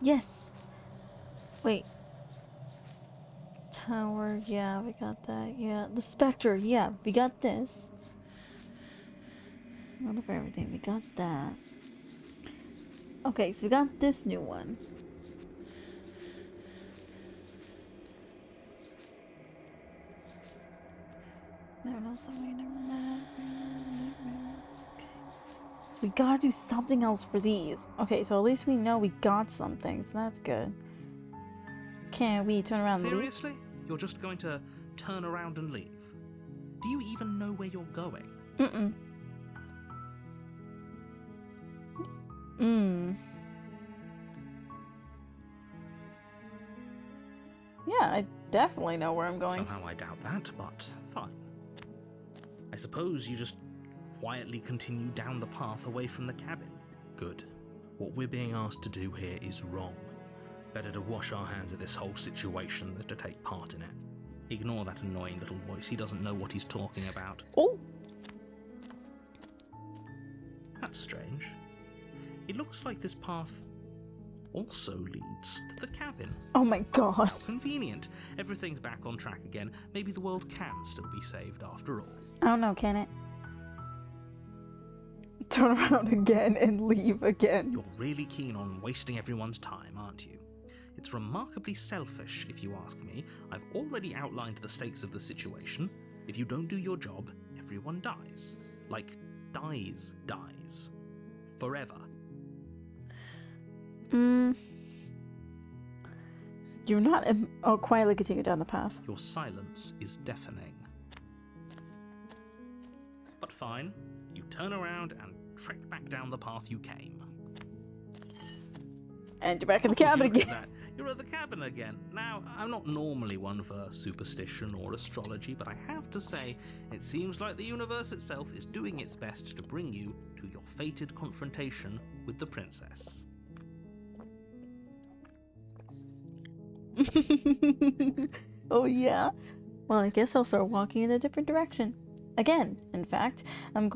Yes. Wait. Tower, yeah, we got that. Yeah, the Spectre, yeah, we got this. Not for everything, we got that. Okay, so we got this new one. Never know somebody you never met. Okay. So we gotta do something else for these. Okay, so at least we know we got something, so that's good. can we turn around and leave? Seriously? You're just going to turn around and leave? Do you even know where you're going? Mm-mm. Yeah, I definitely know where I'm going. Somehow I doubt that, but fine. I suppose you just quietly continue down the path away from the cabin. Good. What we're being asked to do here is wrong. Better to wash our hands of this whole situation than to take part in it. Ignore that annoying little voice. He doesn't know what he's talking about. Oh! That's strange. It looks like this path also leads to the cabin. Oh my god. How convenient. Everything's back on track again. Maybe the world can still be saved after all. I don't know, can it? Turn around again and leave again. You're really keen on wasting everyone's time, aren't you? It's remarkably selfish, if you ask me. I've already outlined the stakes of the situation. If you don't do your job, everyone dies. Like, dies. Forever. You're not... Oh, quietly continue down the path. Your silence is deafening. But fine. You turn around and trek back down the path you came. And you're back in the cabin Look at again. that. You're at the cabin again. Now, I'm not normally one for superstition or astrology, but I have to say, it seems like the universe itself is doing its best to bring you to your fated confrontation with the princess. Oh yeah? Well, I guess I'll start walking in a different direction. Again, in fact, I'm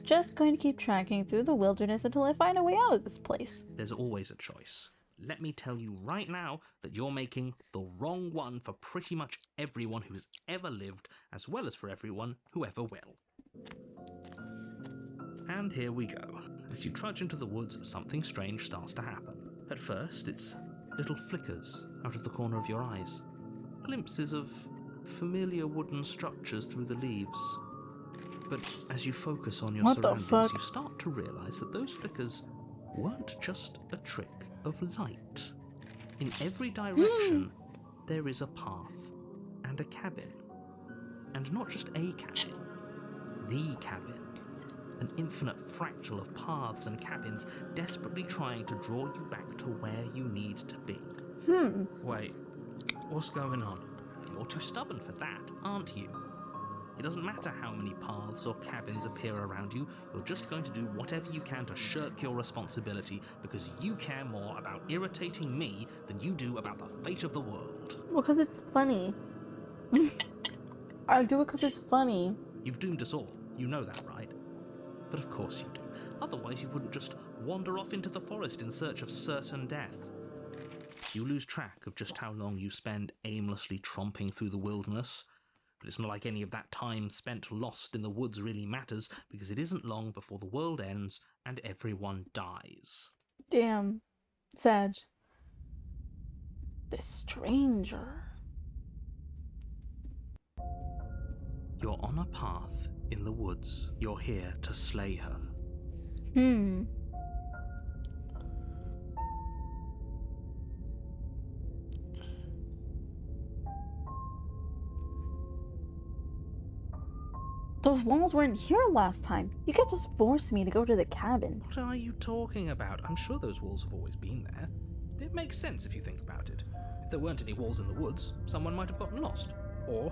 just going to keep tracking through the wilderness until I find a way out of this place. There's always a choice. Let me tell you right now that you're making the wrong one for pretty much everyone who has ever lived, as well as for everyone who ever will. And here we go. As you trudge into the woods, something strange starts to happen. At first, it's little flickers out of the corner of your eyes. Glimpses of familiar wooden structures through the leaves. But as you focus on your What the surroundings, fuck? you start to realize that those flickers weren't just a trick of light. In every direction, there is a path and a cabin. And not just a cabin, the cabin. An infinite fractal of paths and cabins desperately trying to draw you back to where you need to be. Wait, what's going on? You're too stubborn for that, aren't you? It doesn't matter how many paths or cabins appear around you, you're just going to do whatever you can to shirk your responsibility because you care more about irritating me than you do about the fate of the world. Well, because it's funny. I do it because it's funny. You've doomed us all, you know that, right? But of course you do. Otherwise you wouldn't just wander off into the forest in search of certain death. You lose track of just how long you spend aimlessly tromping through the wilderness. But it's not like any of that time spent lost in the woods really matters, because it isn't long before the world ends and everyone dies. Damn. Sag. The stranger. You're on a path in the woods. You're here to slay her. Those walls weren't here last time. You can't just force me to go to the cabin. What are you talking about? I'm sure those walls have always been there. It makes sense if you think about it. If there weren't any walls in the woods, someone might have gotten lost. Or,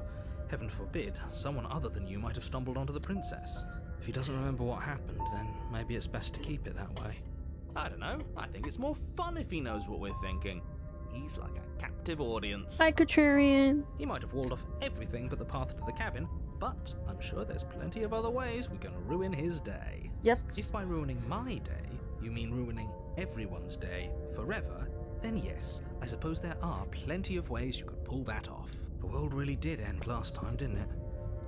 heaven forbid, someone other than you might have stumbled onto the princess. If he doesn't remember what happened, then maybe it's best to keep it that way. I don't know. I think it's more fun if he knows what we're thinking. He's like a captive audience. Hi, Contrarian. He might have walled off everything but the path to the cabin, but I'm sure there's plenty of other ways we can ruin his day. Yep. If by ruining my day, you mean ruining everyone's day forever, then yes, I suppose there are plenty of ways you could pull that off. The world really did end last time, didn't it?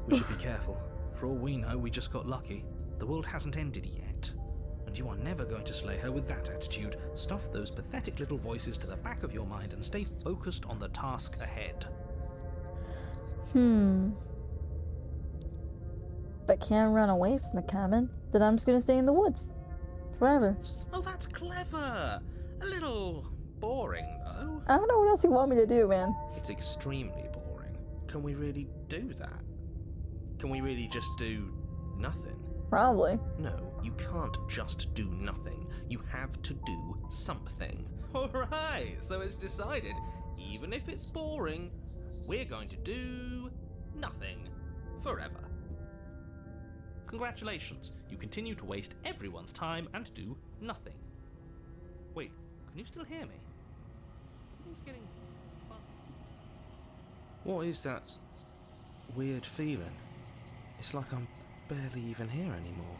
We should be careful. For all we know, we just got lucky. The world hasn't ended yet. And you are never going to slay her with that attitude. Stuff those pathetic little voices to the back of your mind and stay focused on the task ahead. But can't run away from the cabin, then I'm just gonna stay in the woods. Forever. Oh, that's clever! A little boring, though. I don't know what else you want me to do, man. It's extremely boring. Can we really do that? Can we really just do nothing? Probably. No, you can't just do nothing. You have to do something. Alright, so it's decided. Even if it's boring, we're going to do nothing forever. Congratulations, you continue to waste everyone's time and do nothing. Wait, can you still hear me? Everything's getting fuzzy. What is that weird feeling? It's like I'm barely even here anymore.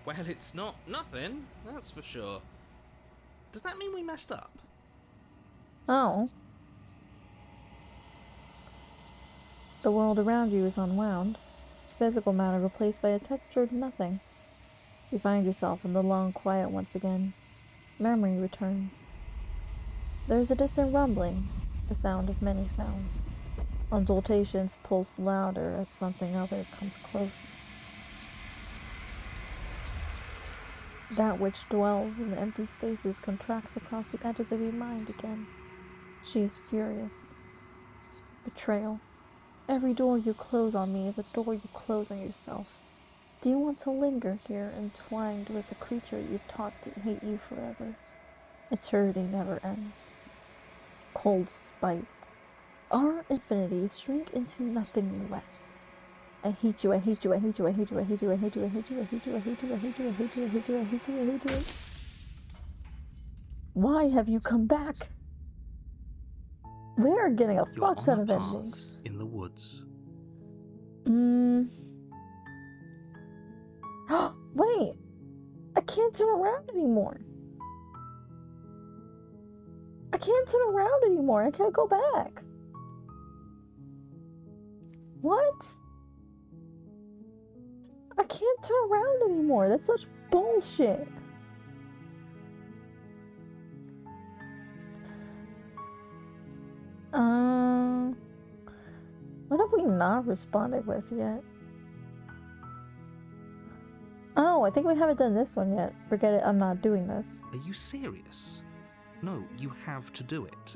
Well, it's not nothing, that's for sure. Does that mean we messed up? Oh. The world around you is unwound. Its physical matter replaced by a textured nothing. You find yourself in the long quiet once again. Memory returns. There's a distant rumbling, the sound of many sounds. Undulations pulse louder as something other comes close. That which dwells in the empty spaces contracts across the edges of your mind again. She is furious. Betrayal. Every door you close on me is a door you close on yourself. Do you want to linger here, entwined with a creature you taught to hate you forever? Eternity never ends. Cold spite. Our infinities shrink into nothing less. I hate you, I hate you, I hate you, I hate you, I hate you, I hate you, I hate you, I hate you, I hate you, I hate you, I hate you, I hate you, I hate you, I hate you. Why have you come back? We are getting a fuck ton of endings. In the woods. Wait, I can't turn around anymore. I can't turn around anymore. I can't go back. What? I can't turn around anymore. That's such bullshit. What have we not responded with yet? Oh, I think we haven't done this one yet. Forget it, I'm not doing this. Are you serious? No, you have to do it.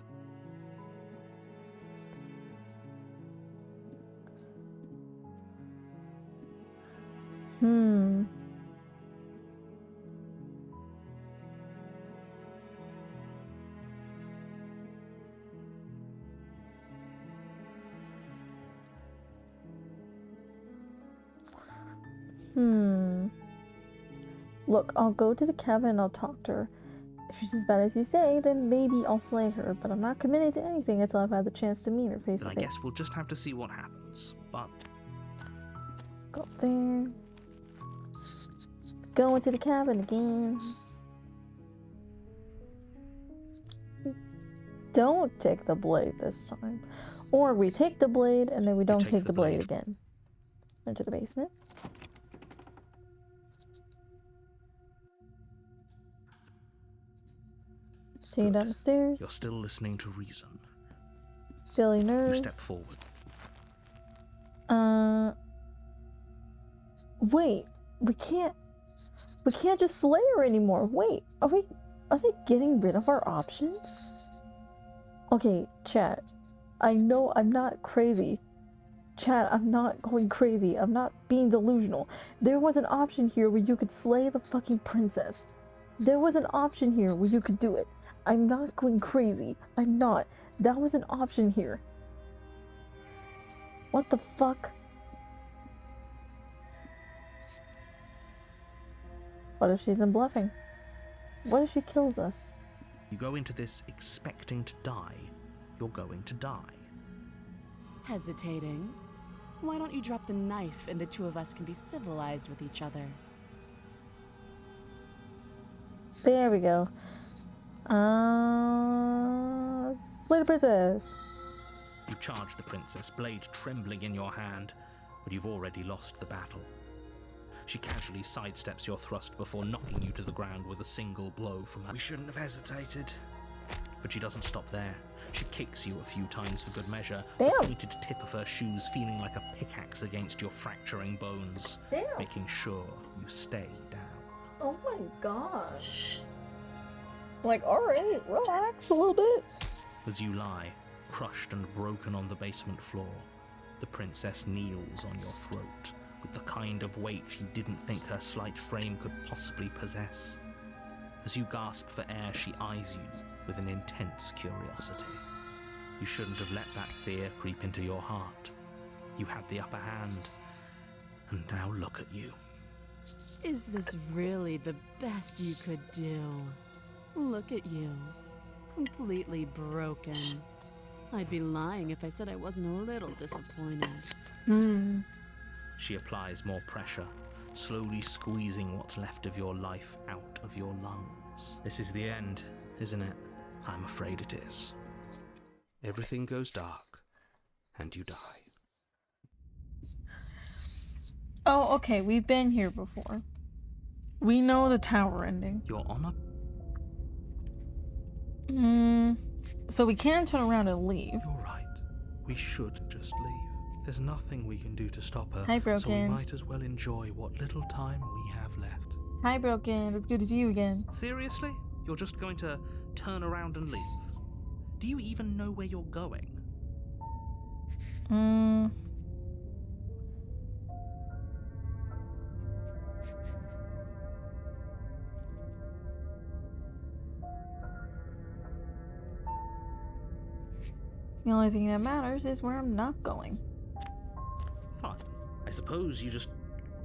Look, I'll go to the cabin and I'll talk to her. If she's as bad as you say, then maybe I'll slay her, but I'm not committed to anything until I've had the chance to meet her face to face. Then I guess we'll just have to see what happens, but... Go up there. Go into the cabin again. Don't take the blade this time. Or we take the blade and then we don't take the blade again. Into the basement. Take it down the stairs. You're still listening to reason. Silly nerves. You step forward. Wait, we can't just slay her anymore. Wait, are they getting rid of our options? Okay, chat. I know I'm not crazy. Chat, I'm not going crazy. I'm not being delusional. There was an option here where you could slay the fucking princess. There was an option here where you could do it. I'm not going crazy. I'm not. That was an option here. What the fuck? What if she's in bluffing? What if she kills us? You go into this expecting to die. You're going to die. Hesitating? Why don't you drop the knife and the two of us can be civilized with each other? There we go. Slay the princess. You charge the princess, blade trembling in your hand, but you've already lost the battle. She casually sidesteps your thrust before knocking you to the ground with a single blow from her. We shouldn't have hesitated. But she doesn't stop there. She kicks you a few times for good measure, Damn. the pointed tip of her shoes feeling like a pickaxe against your fracturing bones, Damn. making sure you stay down. Oh my gosh. Like, alright, relax a little bit. As you lie, crushed and broken on the basement floor, the princess kneels on your throat with the kind of weight you didn't think her slight frame could possibly possess. As you gasp for air, she eyes you with an intense curiosity. You shouldn't have let that fear creep into your heart. You had the upper hand, and now look at you. Is this really the best you could do? Look at you. Completely broken. I'd be lying if I said I wasn't a little disappointed. She applies more pressure, slowly squeezing what's left of your life out of your lungs. This is the end, isn't it? I'm afraid it is. Everything goes dark, and you die. Oh, okay, we've been here before. We know the tower ending. You're on a... So we can turn around and leave. You're right. We should just leave. There's nothing we can do to stop her, Hi, Broken. so we might as well enjoy what little time we have left. Hi, Broken. It's good to see you again. Seriously? You're just going to turn around and leave? Do you even know where you're going? The only thing that matters is where I'm not going. Fine. I suppose you just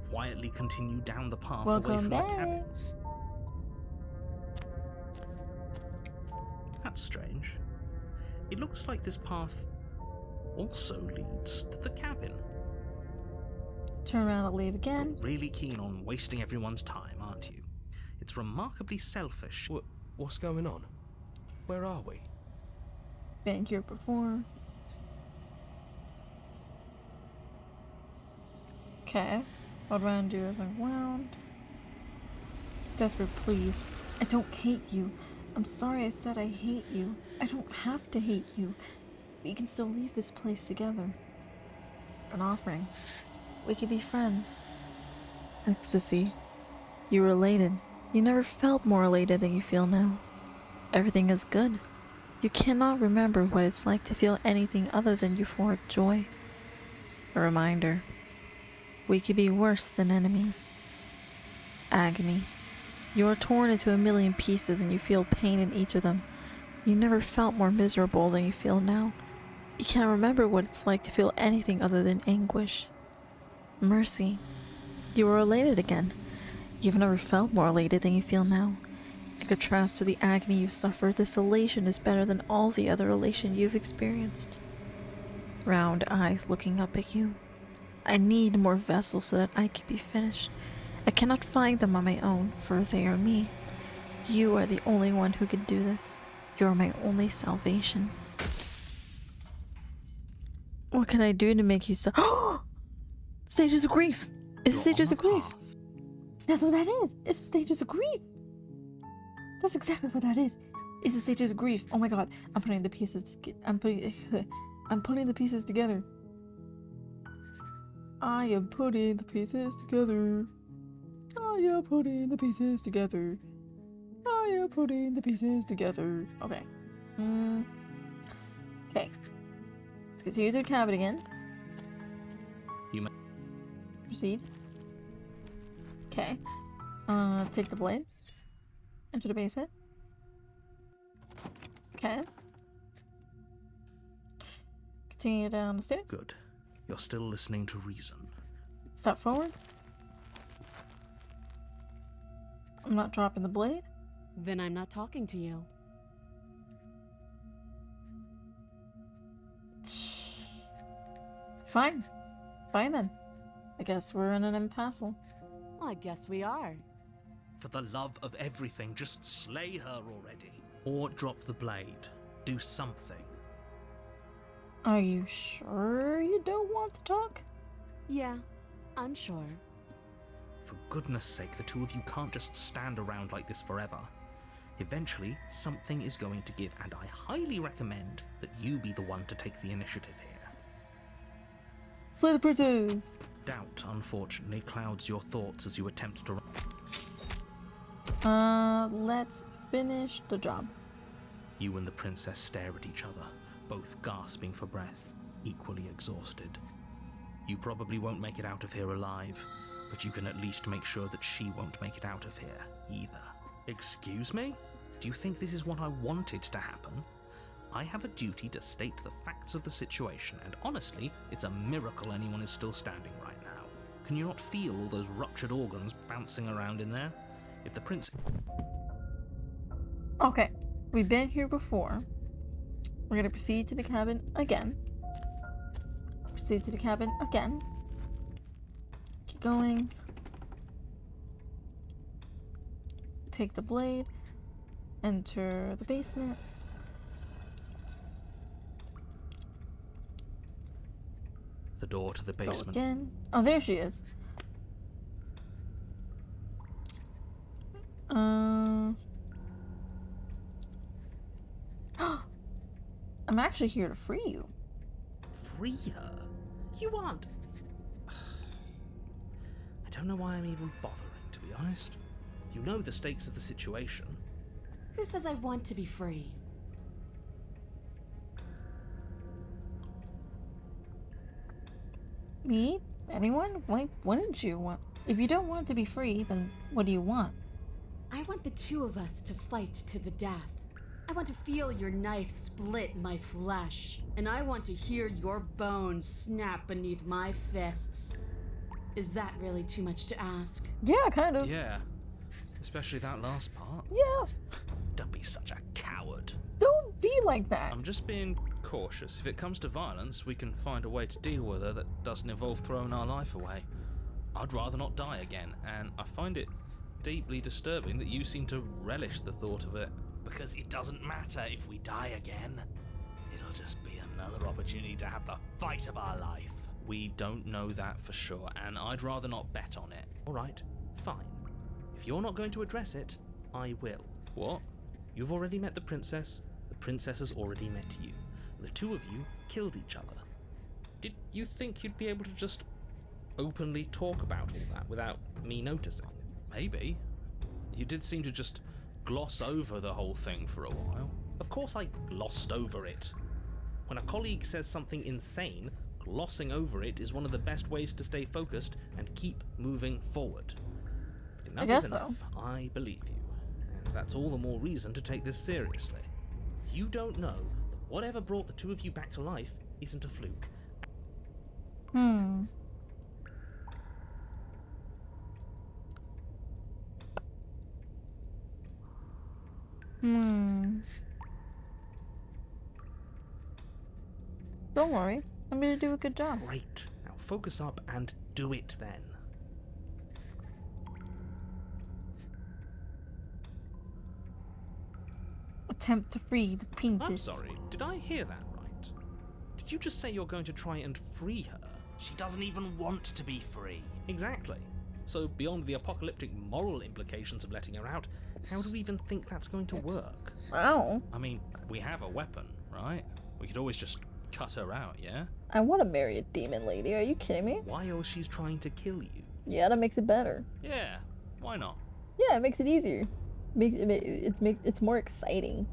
quietly continue down the path Welcome away from back. the cabin. That's strange. It looks like this path also leads to the cabin. Turn around and leave again. You're really keen on wasting everyone's time, aren't you? It's remarkably selfish. What's going on? Where are we? Been here before. Okay. What I'm gonna do is unwound. Desperate, please. I don't hate you. I'm sorry I said I hate you. I don't have to hate you. We can still leave this place together. An offering. We could be friends. Ecstasy. You were elated. You never felt more elated than you feel now. Everything is good. You cannot remember what it's like to feel anything other than euphoric joy. A reminder. We could be worse than enemies. Agony. You are torn into a million pieces and you feel pain in each of them. You never felt more miserable than you feel now. You can't remember what it's like to feel anything other than anguish. Mercy. You are elated again. You've never felt more elated than you feel now. In contrast to the agony you suffered, this elation is better than all the other elation you've experienced. Round eyes looking up at you. I need more vessels so that I can be finished. I cannot find them on my own, for they are me. You are the only one who can do this. You are my only salvation. What can I do to make you so— Stages of grief! It's stages of grief! That's what that is! It's the stages of grief! That's exactly what that is. It's the stages of grief. Oh my god, I'm putting the pieces. I'm putting the pieces together. I am putting the pieces together. I am putting the pieces together. I am putting the pieces together. Okay. Okay. Let's continue to the cabin again. You may proceed. Okay. Take the blade. Enter the basement. Okay. Continue down the stairs. Good. You're still listening to reason. Step forward. I'm not dropping the blade. Then I'm not talking to you. Fine. Fine then. I guess we're in an impasse. I guess we are. For the love of everything, just slay her already. Or drop the blade. Do something. Are you sure you don't want to talk? Yeah, I'm sure. For goodness sake, the two of you can't just stand around like this forever. Eventually, something is going to give, and I highly recommend that you be the one to take the initiative here. Slay the princess! Doubt, unfortunately, clouds your thoughts as you attempt to... Let's finish the job. You and the princess stare at each other, both gasping for breath, equally exhausted. You probably won't make it out of here alive, but you can at least make sure that she won't make it out of here either. Excuse me? Do you think this is what I wanted to happen? I have a duty to state the facts of the situation, and honestly, it's a miracle anyone is still standing right now. Can you not feel all those ruptured organs bouncing around in there? If the prince... Okay, we've been here before. We're gonna proceed to the cabin again. Proceed to the cabin again. Keep going. Take the blade. Enter the basement. The door to the Go basement. again. Oh, there she is. I'm actually here to free you. Free her? You aren't... I don't know why I'm even bothering, to be honest. You know the stakes of the situation. Who says I want to be free? Me? Anyone? Why wouldn't you want? If you don't want to be free, then what do you want? I want the two of us to fight to the death. I want to feel your knife split my flesh, and I want to hear your bones snap beneath my fists. Is that really too much to ask? Yeah, kind of. Yeah. Especially that last part. Yeah. Don't be such a coward. Don't be like that. I'm just being cautious. If it comes to violence, we can find a way to deal with her that doesn't involve throwing our life away. I'd rather not die again, and I find it deeply disturbing that you seem to relish the thought of it. Because it doesn't matter if we die again. It'll just be another opportunity to have the fight of our life. We don't know that for sure, and I'd rather not bet on it. Alright, fine. If you're not going to address it, I will. What? You've already met the princess has already met you. The two of you killed each other. Did you think you'd be able to just openly talk about all that without me noticing? Maybe. You did seem to just gloss over the whole thing for a while. Of course I glossed over it. When a colleague says something insane, glossing over it is one of the best ways to stay focused and keep moving forward. But enough is enough. So. I believe you. And that's all the more reason to take this seriously. You don't know that whatever brought the two of you back to life isn't a fluke. Don't worry. I'm gonna do a good job. Great. Now focus up and do it then. Attempt to free the princess. I'm sorry, did I hear that right? Did you just say you're going to try and free her? She doesn't even want to be free. Exactly. So beyond the apocalyptic moral implications of letting her out, how do we even think that's going to work? Ow. I mean, we have a weapon, right? We could always just cut her out, yeah? I want to marry a demon lady. Are you kidding me? While she's trying to kill you. Yeah, that makes it better. Yeah, why not? Yeah, it makes it easier. It's more exciting.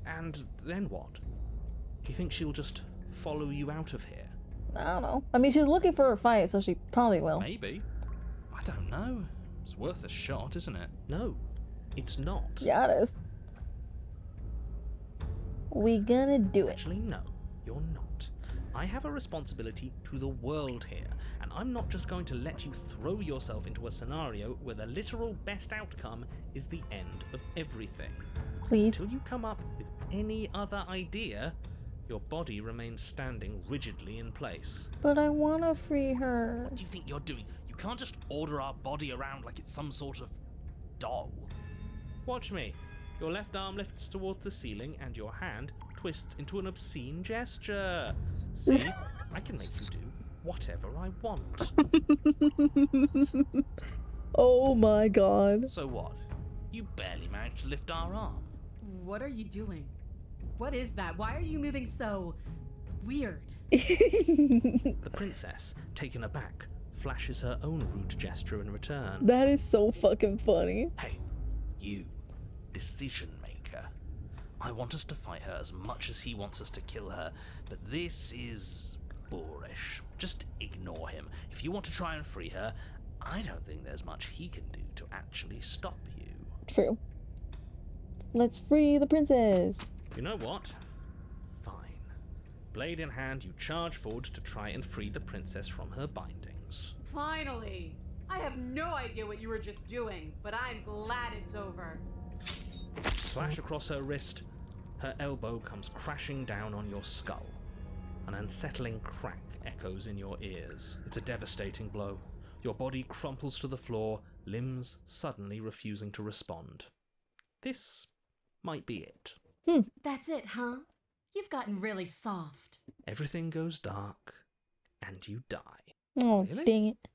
And then what? Do you think she'll just follow you out of here? I don't know. I mean, she's looking for a fight, so she probably will. Maybe. I don't know. It's worth a shot, isn't it? No, it's not. Yeah, it is. We gonna do it. Actually, no, you're not. I have a responsibility to the world here, and I'm not just going to let you throw yourself into a scenario where the literal best outcome is the end of everything. Please. Until you come up with any other idea, your body remains standing rigidly in place. But I wanna free her. What do you think you're doing? You can't just order our body around like it's some sort of doll. Watch me. Your left arm lifts towards the ceiling and your hand twists into an obscene gesture. See, I can make you do whatever I want. Oh my god. So what? You barely managed to lift our arm. What are you doing? What is that? Why are you moving so weird? The princess, taken aback, flashes her own rude gesture in return. That is so fucking funny. Hey, You, decision maker. I want us to fight her as much as he wants us to kill her, but this is boorish. Just ignore him. If you want to try and free her, I don't think there's much he can do to actually stop you. True. Let's free the princess. You know what? Fine. Blade in hand, you charge forward to try and free the princess from her bindings. Finally! I have no idea what you were just doing, but I'm glad it's over. Slash across her wrist, her elbow comes crashing down on your skull. An unsettling crack echoes in your ears. It's a devastating blow. Your body crumples to the floor, limbs suddenly refusing to respond. This might be it. That's it, huh? You've gotten really soft. Everything goes dark, and you die. Oh, Really? dang it.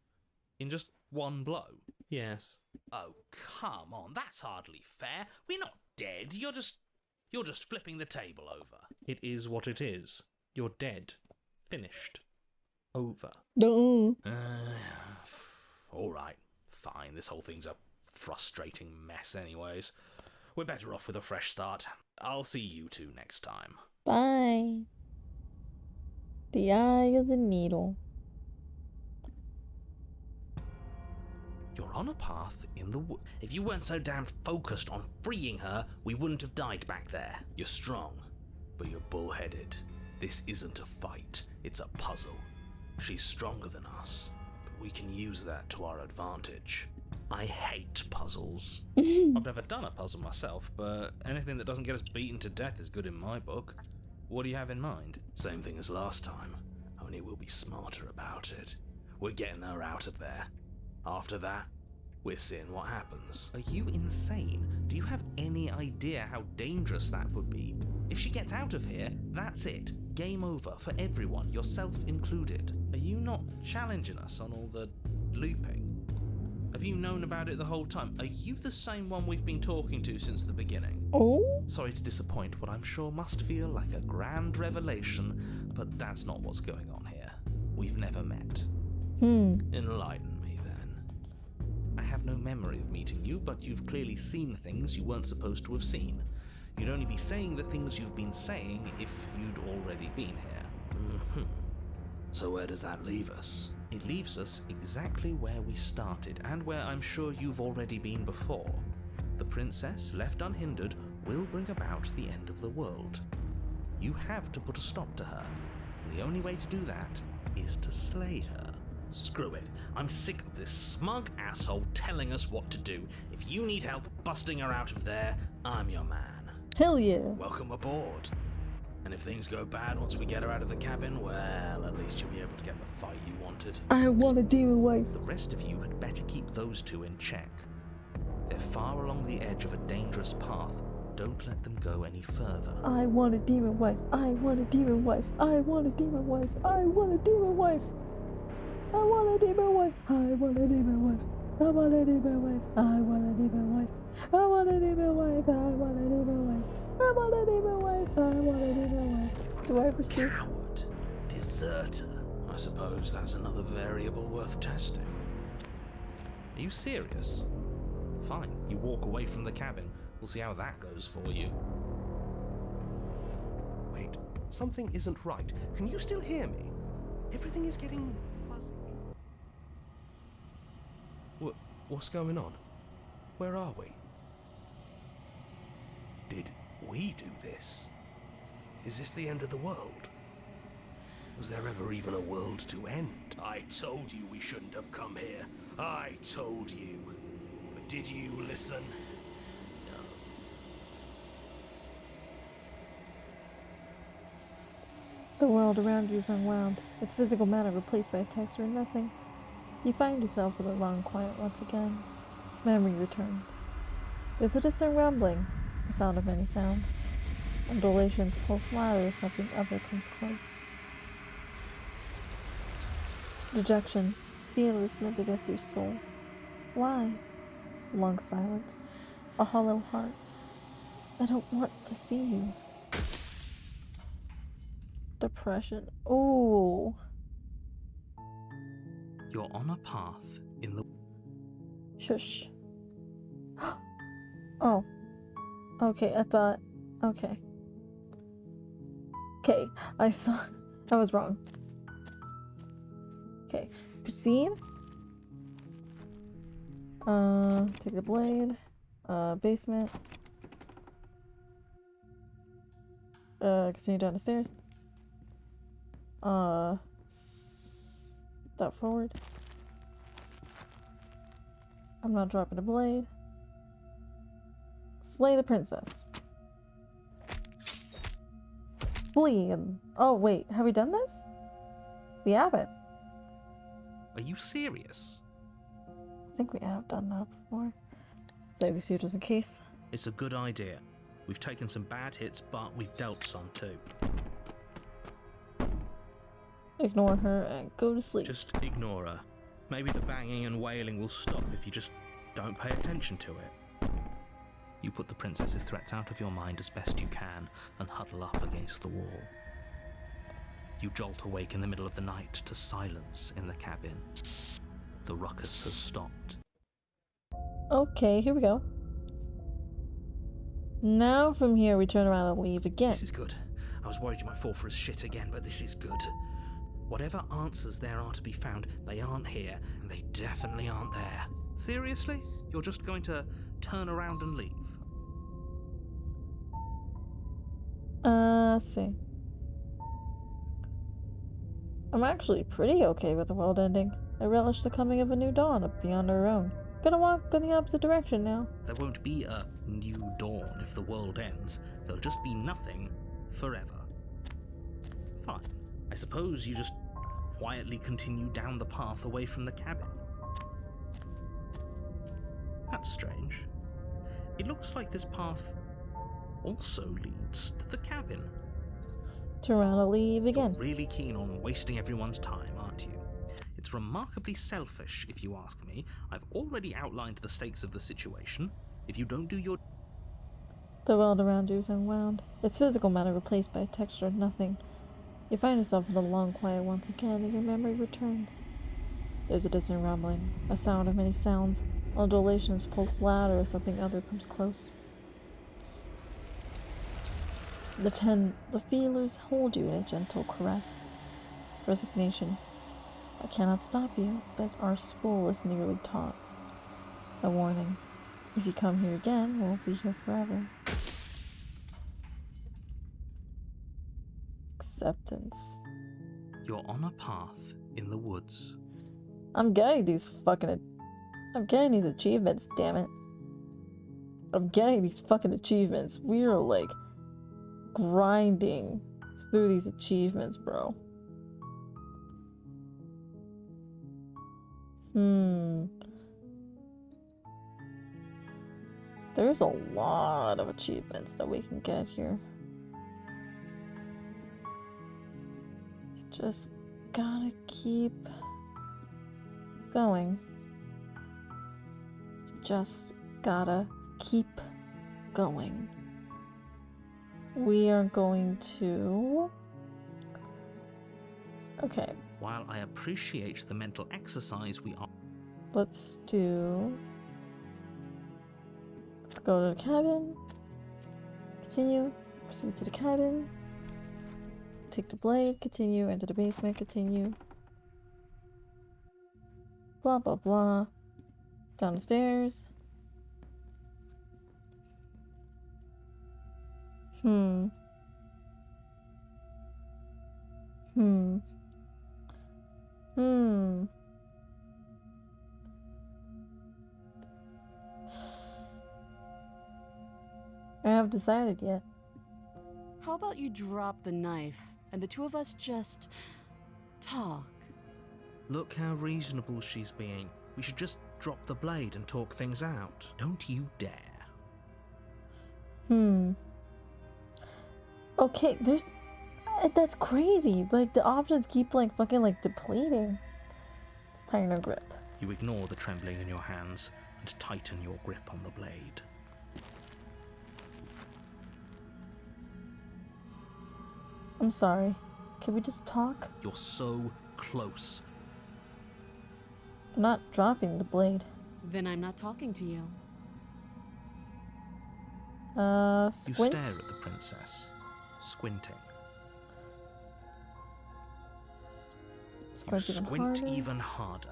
In just one blow? Yes. Oh, come on, that's hardly fair. We're not dead. You're just flipping the table over. It is what it is. You're dead. Finished. Over. No. All right. Fine. This whole thing's a frustrating mess anyways. We're better off with a fresh start. I'll see you two next time. Bye. The eye of the needle. You're on a path in the wood. If you weren't so damn focused on freeing her, we wouldn't have died back there. You're strong, but you're bullheaded. This isn't a fight, it's a puzzle. She's stronger than us, but we can use that to our advantage. I hate puzzles. I've never done a puzzle myself, but anything that doesn't get us beaten to death is good in my book. What do you have in mind? Same thing as last time, only we'll be smarter about it. We're getting her out of there. After that, we're seeing what happens. Are you insane? Do you have any idea how dangerous that would be? If she gets out of here, that's it. Game over for everyone, yourself included. Are you not challenging us on all the looping? Have you known about it the whole time? Are you the same one we've been talking to since the beginning? Oh? Sorry to disappoint what I'm sure must feel like a grand revelation, but that's not what's going on here. We've never met. Enlighten me then. I have no memory of meeting you, but you've clearly seen things you weren't supposed to have seen. You'd only be saying the things you've been saying if you'd already been here. So where does that leave us? It leaves us exactly where we started, and where I'm sure you've already been before. The princess, left unhindered, will bring about the end of the world. You have to put a stop to her. The only way to do that is to slay her. Screw it. I'm sick of this smug asshole telling us what to do. If you need help busting her out of there, I'm your man. Hell yeah. Welcome aboard. And if things go bad once we get her out of the cabin, well, at least you'll be able to get the fight you wanted. I want a demon wife. The rest of you had better keep those two in check. They're far along the edge of a dangerous path. Don't let them go any further. I want a demon wife. I want a demon wife. I want a demon wife. I want a demon wife. I want a demon wife. I want a demon wife. I want a demon wife. I want a demon wife. I want a demon wife. I want a demon wife. I want a demon wife. I want a demon wife. Do I pursue? Coward. Deserter. I suppose that's another variable worth testing. Are you serious? Fine, you walk away from the cabin. We'll see how that goes for you. Wait, something isn't right. Can you still hear me? Everything is getting fuzzy. What's going on? Where are we? Did we do this? Is this the end of the world? Was there ever even a world to end? I told you we shouldn't have come here. I told you. But did you listen? No. The world around you is unwound, its physical matter replaced by a texture and nothing. You find yourself with a long quiet once again. Memory returns. There's a distant rumbling, the sound of many sounds. Undulations pulse louder as something other comes close. Dejection, feelers limp against your soul. Why? Long silence, a hollow heart. I don't want to see you. Depression. Ooh. You're on a path in the... Shush. Oh. Okay, I thought... Okay. Okay, I thought... I was wrong. Okay, proceed. Take the blade. Basement. Continue down the stairs. Step forward. I'm not dropping the blade. Slay the princess. Flee. Oh wait, have we done this? We haven't. Are you serious? I think we have done that before. Save this here just in case. It's a good idea. We've taken some bad hits, but we've dealt some too. Ignore her and go to sleep. Just ignore her. Maybe the banging and wailing will stop if you just don't pay attention to it. You put the princess's threats out of your mind as best you can and huddle up against the wall. You jolt awake in the middle of the night to silence in the cabin. The ruckus has stopped. Okay, here we go. Now from here we turn around and leave again. This is good. I was worried you might fall for his shit again, but this is good. Whatever answers there are to be found, they aren't here, and they definitely aren't there. Seriously? You're just going to turn around and leave? Let's see. I'm actually pretty okay with the world ending. I relish the coming of a new dawn beyond our own. Gonna walk in the opposite direction now. There won't be a new dawn if the world ends. There'll just be nothing forever. Fine. I suppose you just quietly continue down the path away from the cabin. That's strange. It looks like this path also leads to the cabin. Turn around and leave again. You're really keen on wasting everyone's time, aren't you? It's remarkably selfish, if you ask me. I've already outlined the stakes of the situation. If you don't do your... The world around you is unwound. Its physical matter replaced by a texture of nothing. You find yourself in the long quiet once again, and your memory returns. There's a distant rumbling, a sound of many sounds. Undulations pulse louder as something other comes close. The feelers hold you in a gentle caress. Resignation. I cannot stop you, but our spool is nearly taut. A warning. If you come here again, we'll be here forever. Acceptance. You're on a path in the woods. I'm getting these achievements, damn it. I'm getting these fucking achievements. We are like grinding through these achievements, bro. There's a lot of achievements that we can get here. Just gotta keep going. Just gotta keep going. We are going to... Okay. While I appreciate the mental exercise we are... Let's go to the cabin. Continue. Proceed to the cabin. Take the blade. Continue. Enter the basement. Continue. Blah, blah, blah. Down the stairs. I haven't decided yet. How about you drop the knife and the two of us just talk? Look how reasonable she's being. We should just drop the blade and talk things out. Don't you dare. Okay, that's crazy. Like, the options keep, like, fucking, like, depleting. Just tighten your grip. You ignore the trembling in your hands and tighten your grip on the blade. I'm sorry. Can we just talk? You're so close. I'm not dropping the blade. Then I'm not talking to you. You Squint? stare at the princess, squinting. You Squint even squint harder. even harder.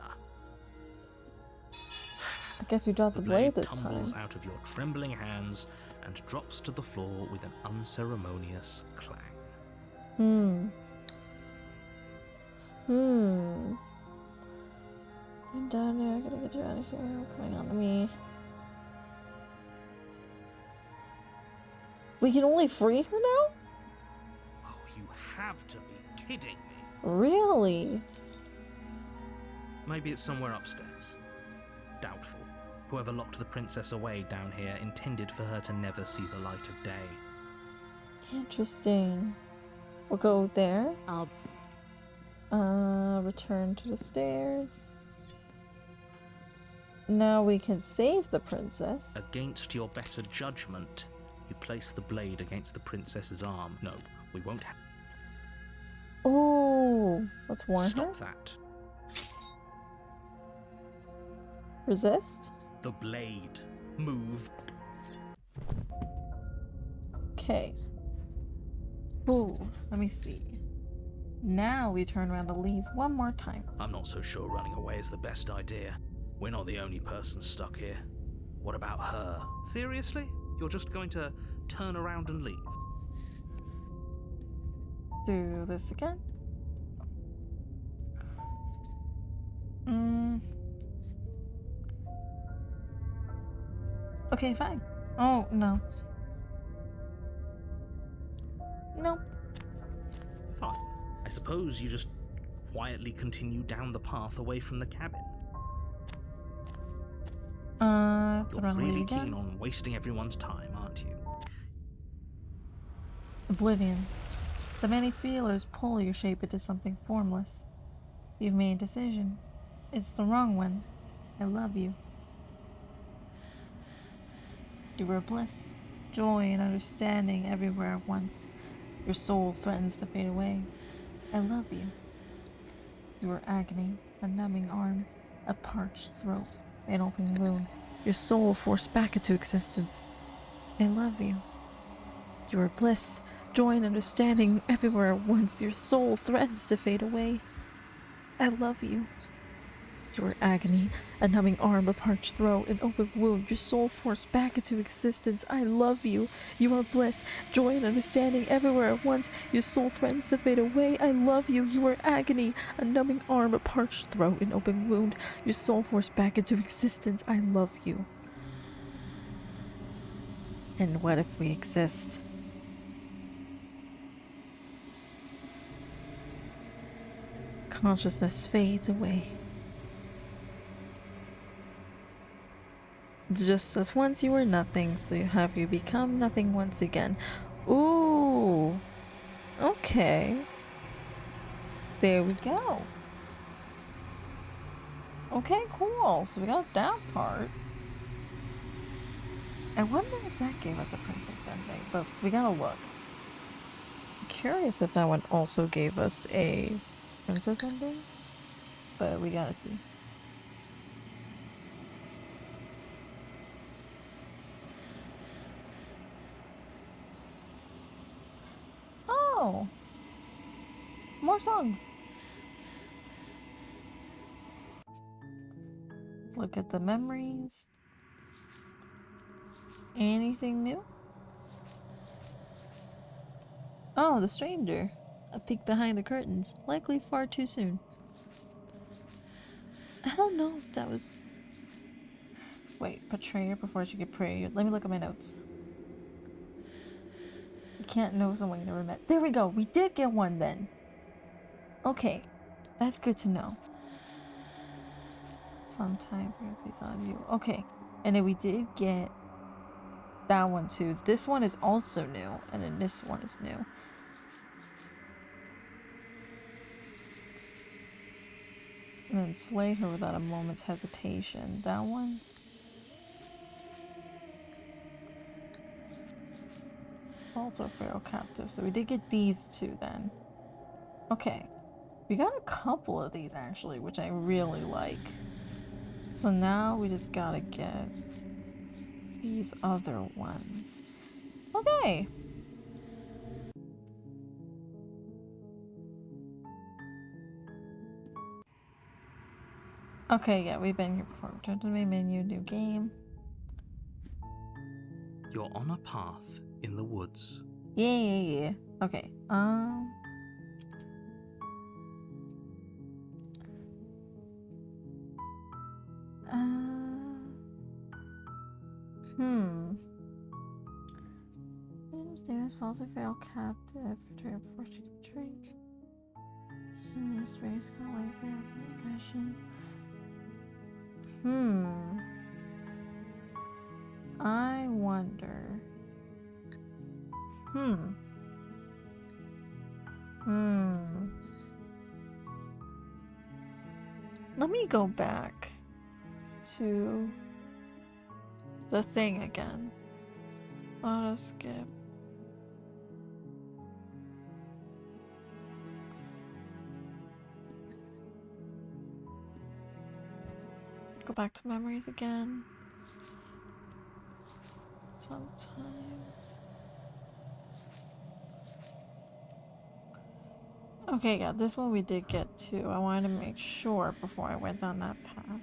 I guess we dropped the blade this tumbles time. out of your trembling hands and drops to the floor with an unceremonious clang. I'm down there, I gotta get you out of here. What's going on to me? We can only free her now? Oh, you have to be kidding me. Really? Maybe it's somewhere upstairs. Doubtful. Whoever locked the princess away down here intended for her to never see the light of day. Interesting. We'll go there. I'll Return to the stairs. Now we can save the princess. Against your better judgment, you place the blade against the princess's arm. No, we won't have. Oh, let's warn her. Stop that. Resist. The blade. Move. Okay. Ooh, let me see. Now we turn around to leave one more time. I'm not so sure running away is the best idea. We're not the only person stuck here. What about her? Seriously? You're just going to turn around and leave? Do this again. Okay, fine. Oh, no. Nope. Fine. I suppose you just quietly continue down the path away from the cabin. You're really keen on wasting everyone's time, aren't you? Oblivion. The many feelers pull your shape into something formless. You've made a decision. It's the wrong one. I love you. You are bliss, joy, and understanding everywhere at once. Your soul threatens to fade away. I love you. You are agony, a numbing arm, a parched throat, an open wound. Your soul forced back into existence. I love you. You are bliss, joy, and understanding everywhere at once. Your soul threatens to fade away. I love you. You are agony, a numbing arm, a parched throat, an open wound. Your soul forced back into existence. I love you. You are bliss, joy, and understanding everywhere at once. Your soul threatens to fade away. I love you. You are agony, a numbing arm, a parched throat, an open wound. Your soul forced back into existence. I love you. And what if we exist? Consciousness fades away. It's just as once you were nothing, so have you become nothing once again. Ooh. Okay. There we go. Okay, cool. So we got that part. I wonder if that gave us a princess ending, but we gotta look. I'm curious if that one also gave us a princess ending, but we gotta see. Oh, more songs. Let's look at the memories. Anything new? Oh, the stranger. A peek behind the curtains. Likely far too soon. I don't know if that was... Wait, betray her before she could pray. Let me look at my notes. You can't know someone you never met. There we go. We did get one then. Okay. That's good to know. Sometimes I get these on you. Okay. And then we did get that one too. This one is also new. And then this one is new. And then slay her without a moment's hesitation. That one. Also Pharaoh captive. So we did get these two then. Okay. We got a couple of these actually, which I really like. So now we just gotta get these other ones. Okay. Okay, yeah, we've been here before. Return to the main menu, new game. You're on a path in the woods. Yeah. Okay. Davis falls a feral captive. Return before she betrays. Soon as race got like passion. I wonder. Let me go back to the thing again. Auto skip. Go back to memories again. Sometimes. Okay, yeah, this one we did get to. I wanted to make sure before I went down that path.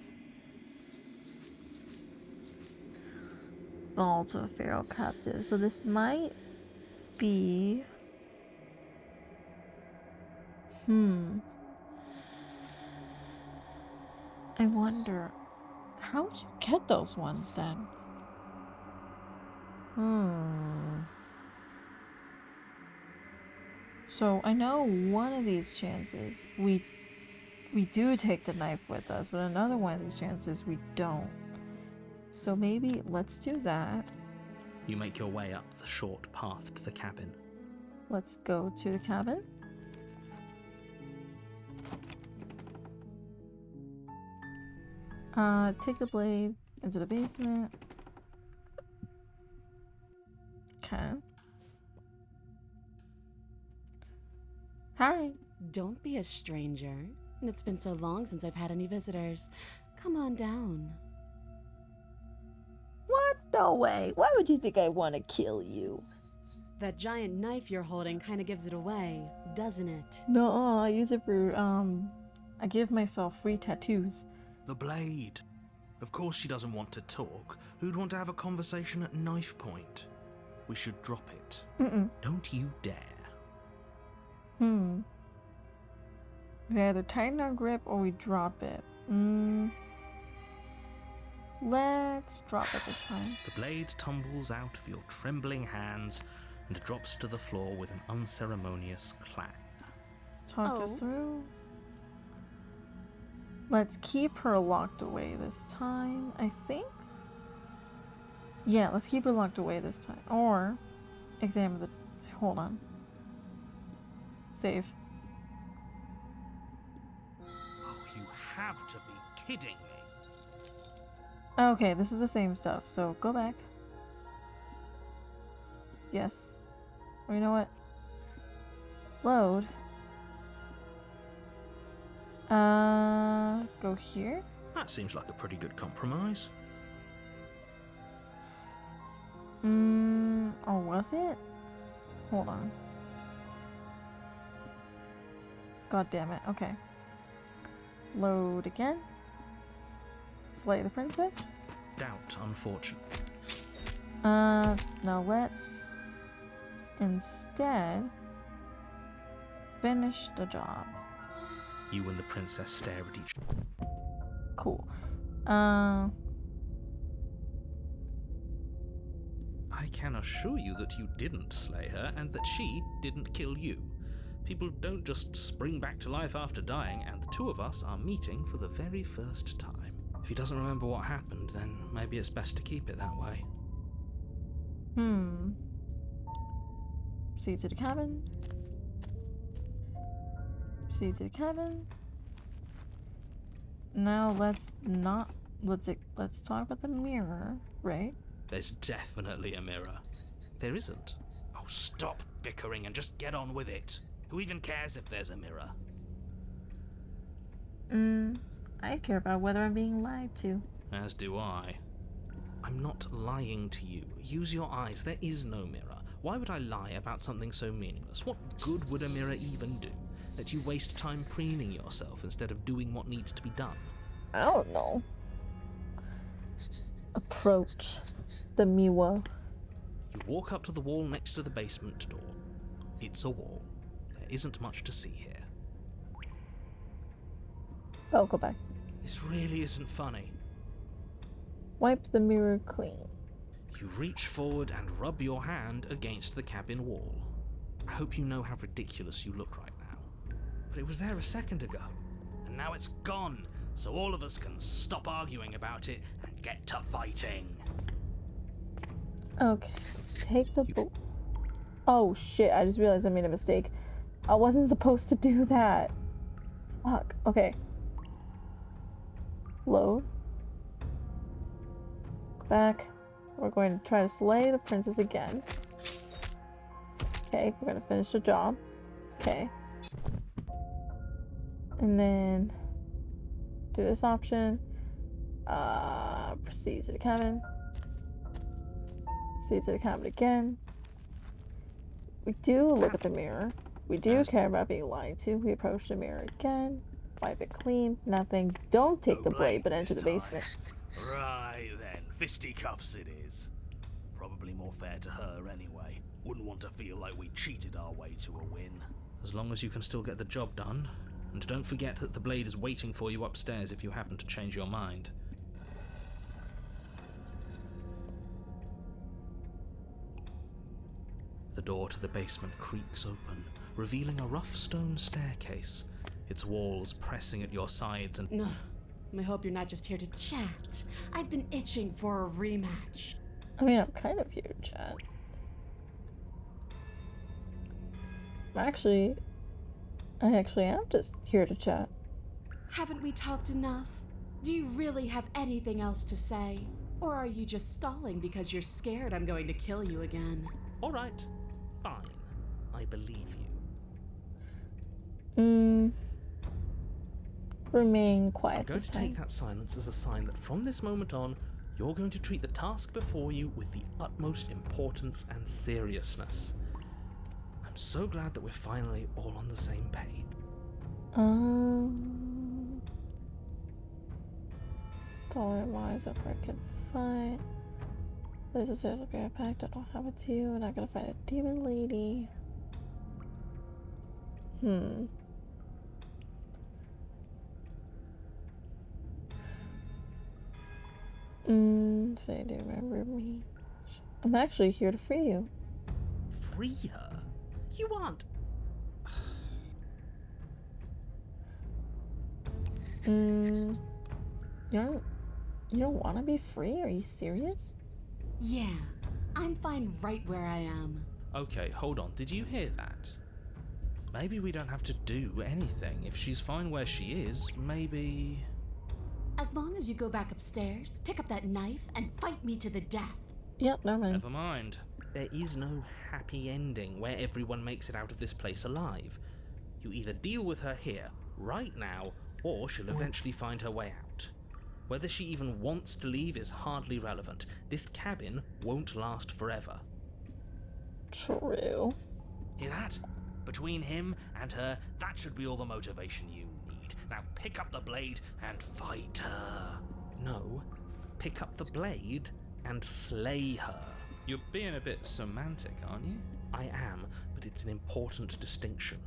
Fall to a feral captive. So this might be... I wonder, how would you get those ones then? So I know one of these chances we do take the knife with us, but another one of these chances we don't. So maybe let's do that. You make your way up the short path to the cabin. Let's go to the cabin. Take the blade into the basement. Okay. Hi. Don't be a stranger. It's been so long since I've had any visitors. Come on down. What? No way. Why would you think I want to kill you? That giant knife you're holding kind of gives it away, doesn't it? No, I use it for, I give myself free tattoos. The blade. Of course she doesn't want to talk. Who'd want to have a conversation at knife point? We should drop it. Don't you dare. We either tighten our grip or we drop it. Let's drop it this time. The blade tumbles out of your trembling hands and drops to the floor with an unceremonious clang. Talk her through. Let's keep her locked away this time, I think. Yeah, let's keep her locked away this time. Or examine the... Hold on. Save. Oh, you have to be kidding me. Okay, this is the same stuff, so go back. Yes. Or you know what? Load. Go here? That seems like a pretty good compromise. Or was it? Hold on. God damn it. Okay. Load again. Slay the princess. Doubt, unfortunately. Now let's instead finish the job. You and the princess stare at each other. Cool. I can assure you that you didn't slay her and that she didn't kill you. People don't just spring back to life after dying, and the two of us are meeting for the very first time. If he doesn't remember what happened, then maybe it's best to keep it that way. Proceed to the cabin. Proceed to the cabin. Now let's talk about the mirror, right? There's definitely a mirror. There isn't. Oh, stop bickering and just get on with it. Who even cares if there's a mirror? I care about whether I'm being lied to. As do I. I'm not lying to you. Use your eyes. There is no mirror. Why would I lie about something so meaningless? What good would a mirror even do? That you waste time preening yourself instead of doing what needs to be done? I don't know. Approach the Miwa. You walk up to the wall next to the basement door. It's a wall. There isn't much to see here. Oh, go back. This really isn't funny. Wipe the mirror clean. You reach forward and rub your hand against the cabin wall. I hope you know how ridiculous you look right now. But it was there a second ago, and now it's gone, so all of us can stop arguing about it and get to fighting. Okay, let's take the Oh shit, I just realized I made a mistake. I wasn't supposed to do that. Fuck, okay. Load. Go back. We're going to try to slay the princess again. Okay, we're going to finish the job. Okay. And then do this option. Proceed to the cabin. Proceed to the cabin again. We do look at the mirror. We do care about being lied to. We approach the mirror again. Wipe it clean. Nothing. Don't take the blade, but enter the basement. Right then, fisticuffs it is. Probably more fair to her anyway. Wouldn't want to feel like we cheated our way to a win. As long as you can still get the job done. And don't forget that the blade is waiting for you upstairs if you happen to change your mind. The door to the basement creaks open, revealing a rough stone staircase, its walls pressing at your sides and... No, I hope you're not just here to chat. I've been itching for a rematch. I mean, I'm kind of here to chat. I actually am just here to chat. Haven't we talked enough? Do you really have anything else to say? Or are you just stalling because you're scared I'm going to kill you again? All right, fine. I believe you. Remain quiet. I'm going to take that silence as a sign that from this moment on, you're going to treat the task before you with the utmost importance and seriousness. I'm so glad that we're finally all on the same page. Don't wise up I can fight. This upstairs will be packed. I don't have it to you. We're not gonna fight a demon lady. So you do remember me? I'm actually here to free you. Free her? You aren't. You don't want to be free? Are you serious? Yeah, I'm fine right where I am. Okay, hold on. Did you hear that? Maybe we don't have to do anything. If she's fine where she is, maybe... As long as you go back upstairs, pick up that knife, and fight me to the death. Yep, never mind. Never mind. There is no happy ending where everyone makes it out of this place alive. You either deal with her here, right now, or she'll eventually find her way out. Whether she even wants to leave is hardly relevant. This cabin won't last forever. True. Hear that? Between him and her, that should be all the motivation you need. Now pick up the blade and fight her. No, pick up the blade and slay her. You're being a bit semantic, aren't you? I am, but it's an important distinction.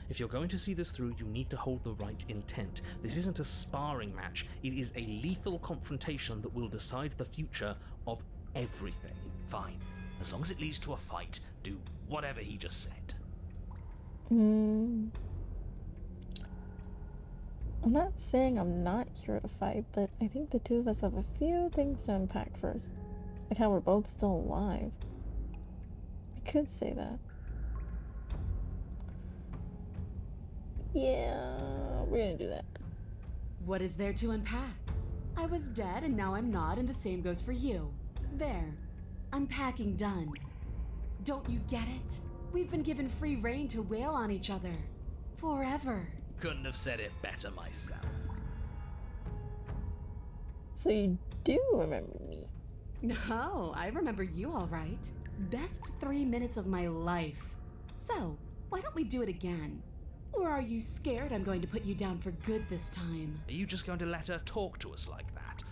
If you're going to see this through, you need to hold the right intent. This isn't a sparring match. It is a lethal confrontation that will decide the future of everything. Fine. As long as it leads to a fight, do whatever he just said. I'm not saying I'm not here to fight, but I think the two of us have a few things to unpack first. Like how we're both still alive. We could say that. Yeah, we're gonna do that. What is there to unpack? I was dead and now I'm not, and the same goes for you. There. Unpacking done. Don't you get it? We've been given free rein to wail on each other. Forever. Couldn't have said it better myself. So you do remember me? No, I remember you all right. Best 3 minutes of my life. So, why don't we do it again? Or are you scared I'm going to put you down for good this time? Are you just going to let her talk to us like that?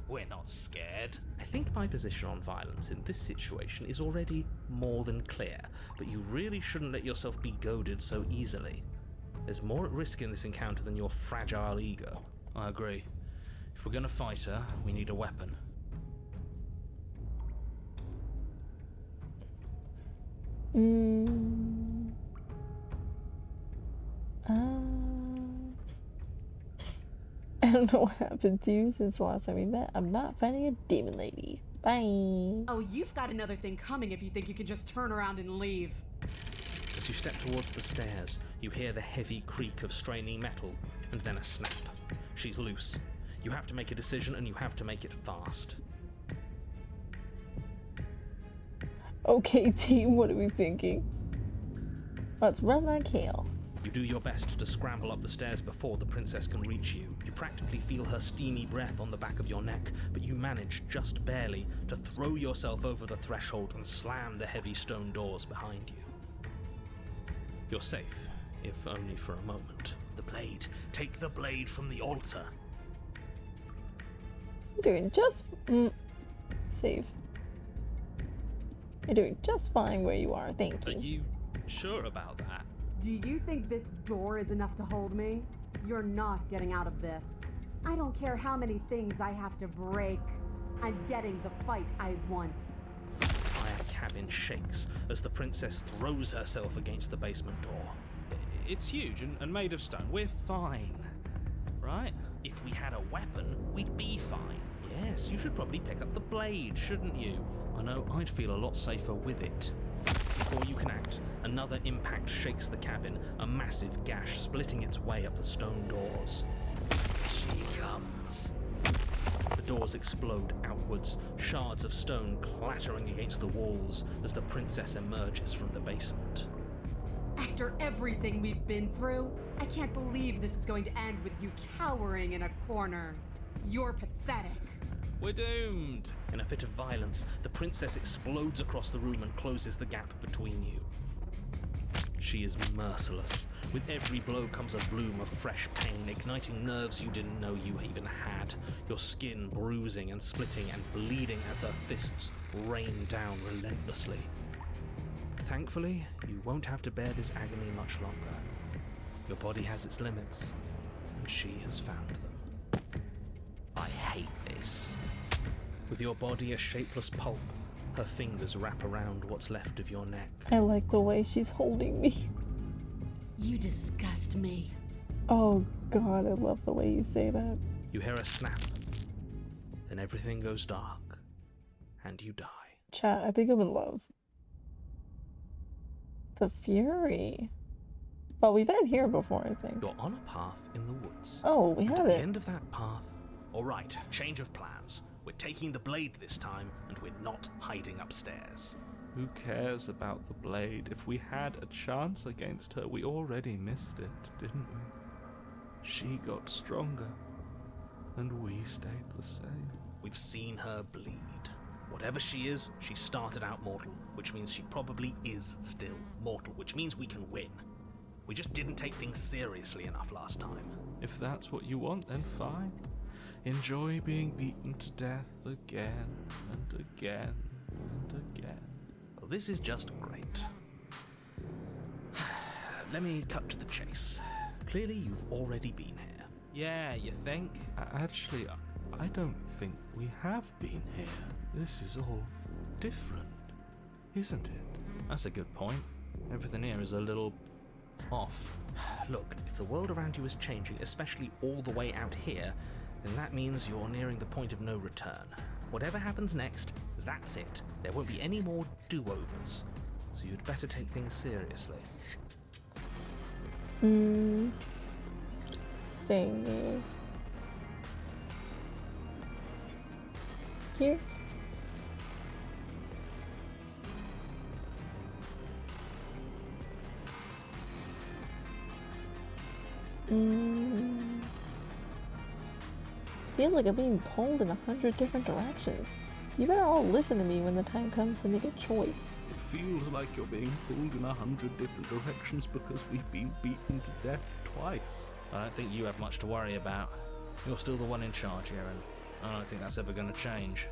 We're not scared. I think my position on violence in this situation is already more than clear, but you really shouldn't let yourself be goaded so easily. There's more at risk in this encounter than your fragile ego. I agree. If we're going to fight her, we need a weapon. I don't know what happened to you since the last time we met. I'm not finding a demon lady. Bye. Oh, you've got another thing coming if you think you can just turn around and leave. As you step towards the stairs, you hear the heavy creak of straining metal, and then a snap. She's loose. You have to make a decision, and you have to make it fast. Okay, team, what are we thinking? Let's run like hell. You do your best to scramble up the stairs before the princess can reach you. You practically feel her steamy breath on the back of your neck, but you manage, just barely, to throw yourself over the threshold and slam the heavy stone doors behind you. You're safe, if only for a moment. The blade. Take the blade from the altar. You're doing just... Save. You're doing just fine where you are, thank you. Are you sure about that? Do you think this door is enough to hold me? You're not getting out of this. I don't care how many things I have to break. I'm getting the fight I want. The entire cabin shakes as the princess throws herself against the basement door. It's huge and made of stone. We're fine, right? If we had a weapon, we'd be fine. Yes, you should probably pick up the blade, shouldn't you? I know I'd feel a lot safer with it. Before you can act, another impact shakes the cabin, a massive gash splitting its way up the stone doors. She comes. The doors explode outwards, shards of stone clattering against the walls as the princess emerges from the basement. After everything we've been through, I can't believe this is going to end with you cowering in a corner. You're pathetic. We're doomed. In a fit of violence, the princess explodes across the room and closes the gap between you. She is merciless. With every blow comes a bloom of fresh pain, igniting nerves you didn't know you even had, your skin bruising and splitting and bleeding as her fists rain down relentlessly. Thankfully, you won't have to bear this agony much longer. Your body has its limits, and she has found them. I hate this. With your body a shapeless pulp, her fingers wrap around what's left of your neck. I like the way she's holding me. You disgust me. Oh god, I love the way you say that. You hear a snap, then everything goes dark, and you die. Chat, I think I'm in love. The Fury. Well, we've been here before, I think. You're on a path in the woods. Oh, we have At the it. end of that path, All right, change of plans. We're taking the blade this time, and we're not hiding upstairs. Who cares about the blade? If we had a chance against her, we already missed it, didn't we? She got stronger, and we stayed the same. We've seen her bleed. Whatever she is, she started out mortal, which means she probably is still mortal, which means we can win. We just didn't take things seriously enough last time. If that's what you want, then fine. Enjoy being beaten to death again and again and again. well, this is just great. Let me cut to the chase. Clearly, you've already been here. Yeah, you think? Actually, I don't think we have been here. This is all different, isn't it? That's a good point. Everything here is a little off. Look, if the world around you is changing, especially all the way out here, then that means you're nearing the point of no return. Whatever happens next, that's it. There won't be any more do-overs. So you'd better take things seriously. Save. Here. Feels like I'm being pulled in 100 different directions. You better all listen to me when the time comes to make a choice. It feels like you're being pulled in 100 different directions because we've been beaten to death twice. I don't think you have much to worry about. You're still the one in charge here, and I don't think that's ever going to change.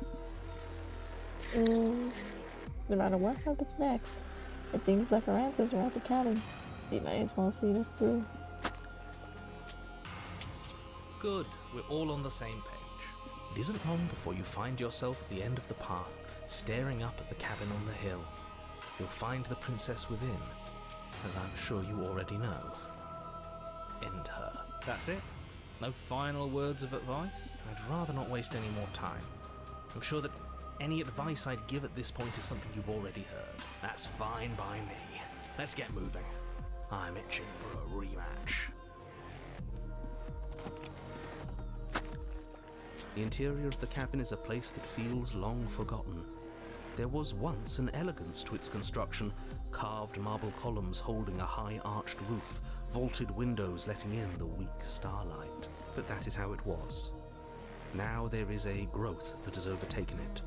No matter what happens next, it seems like our answers are at the cabin. We might as well see this through. Good, we're all on the same page. It isn't long before you find yourself at the end of the path, staring up at the cabin on the hill. You'll find the princess within, as I'm sure you already know. End her. That's it? No final words of advice? I'd rather not waste any more time. I'm sure that any advice I'd give at this point is something you've already heard. That's fine by me. Let's get moving. I'm itching for a rematch. The interior of the cabin is a place that feels long forgotten. There was once an elegance to its construction, carved marble columns holding a high arched roof, vaulted windows letting in the weak starlight. But that is how it was. Now there is a growth that has overtaken it.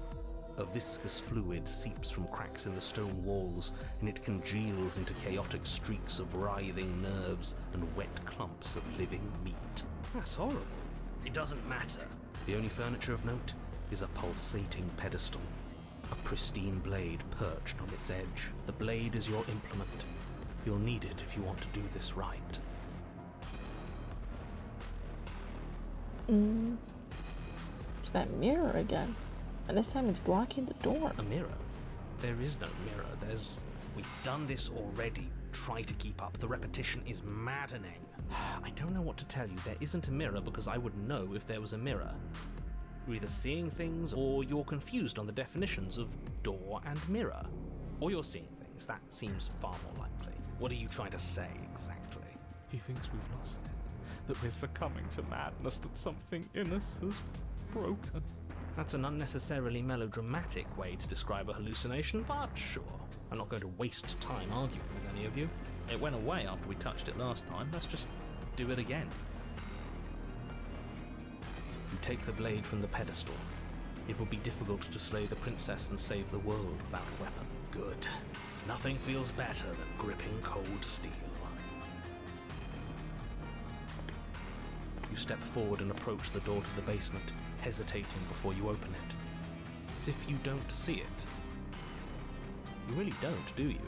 A viscous fluid seeps from cracks in the stone walls, and it congeals into chaotic streaks of writhing nerves and wet clumps of living meat. That's horrible. It doesn't matter. The only furniture of note is a pulsating pedestal, a pristine blade perched on its edge. The blade is your implement. You'll need it if you want to do this right. It's that mirror again. And this time it's blocking the door. A mirror? There is no mirror. We've done this already. Try to keep up. The repetition is maddening. I don't know what to tell you. There isn't a mirror because I would know if there was a mirror. You're either seeing things or you're confused on the definitions of door and mirror. Or you're seeing things. That seems far more likely. What are you trying to say exactly? He thinks we've lost it, that we're succumbing to madness, that something in us has broken. That's an unnecessarily melodramatic way to describe a hallucination, but sure. I'm not going to waste time arguing with any of you. It went away after we touched it last time. Let's just do it again. You take the blade from the pedestal. It will be difficult to slay the princess and save the world without a weapon. Good. Nothing feels better than gripping cold steel. You step forward and approach the door to the basement, hesitating before you open it. As if you don't see it. You really don't, do you?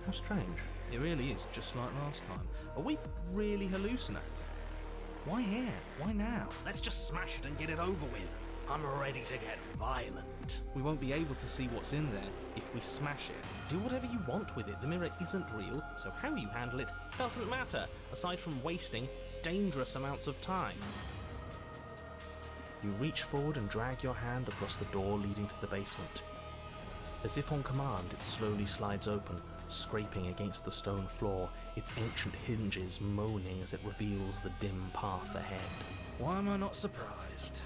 How strange. It really is just like last time. Are we really hallucinating? Why here? Why now? Let's just smash it and get it over with. I'm ready to get violent. We won't be able to see what's in there if we smash it. Do whatever you want with it. The mirror isn't real, so how you handle it doesn't matter, aside from wasting dangerous amounts of time. You reach forward and drag your hand across the door leading to the basement. As if on command, it slowly slides open, scraping against the stone floor, its ancient hinges moaning as it reveals the dim path ahead. Why am I not surprised?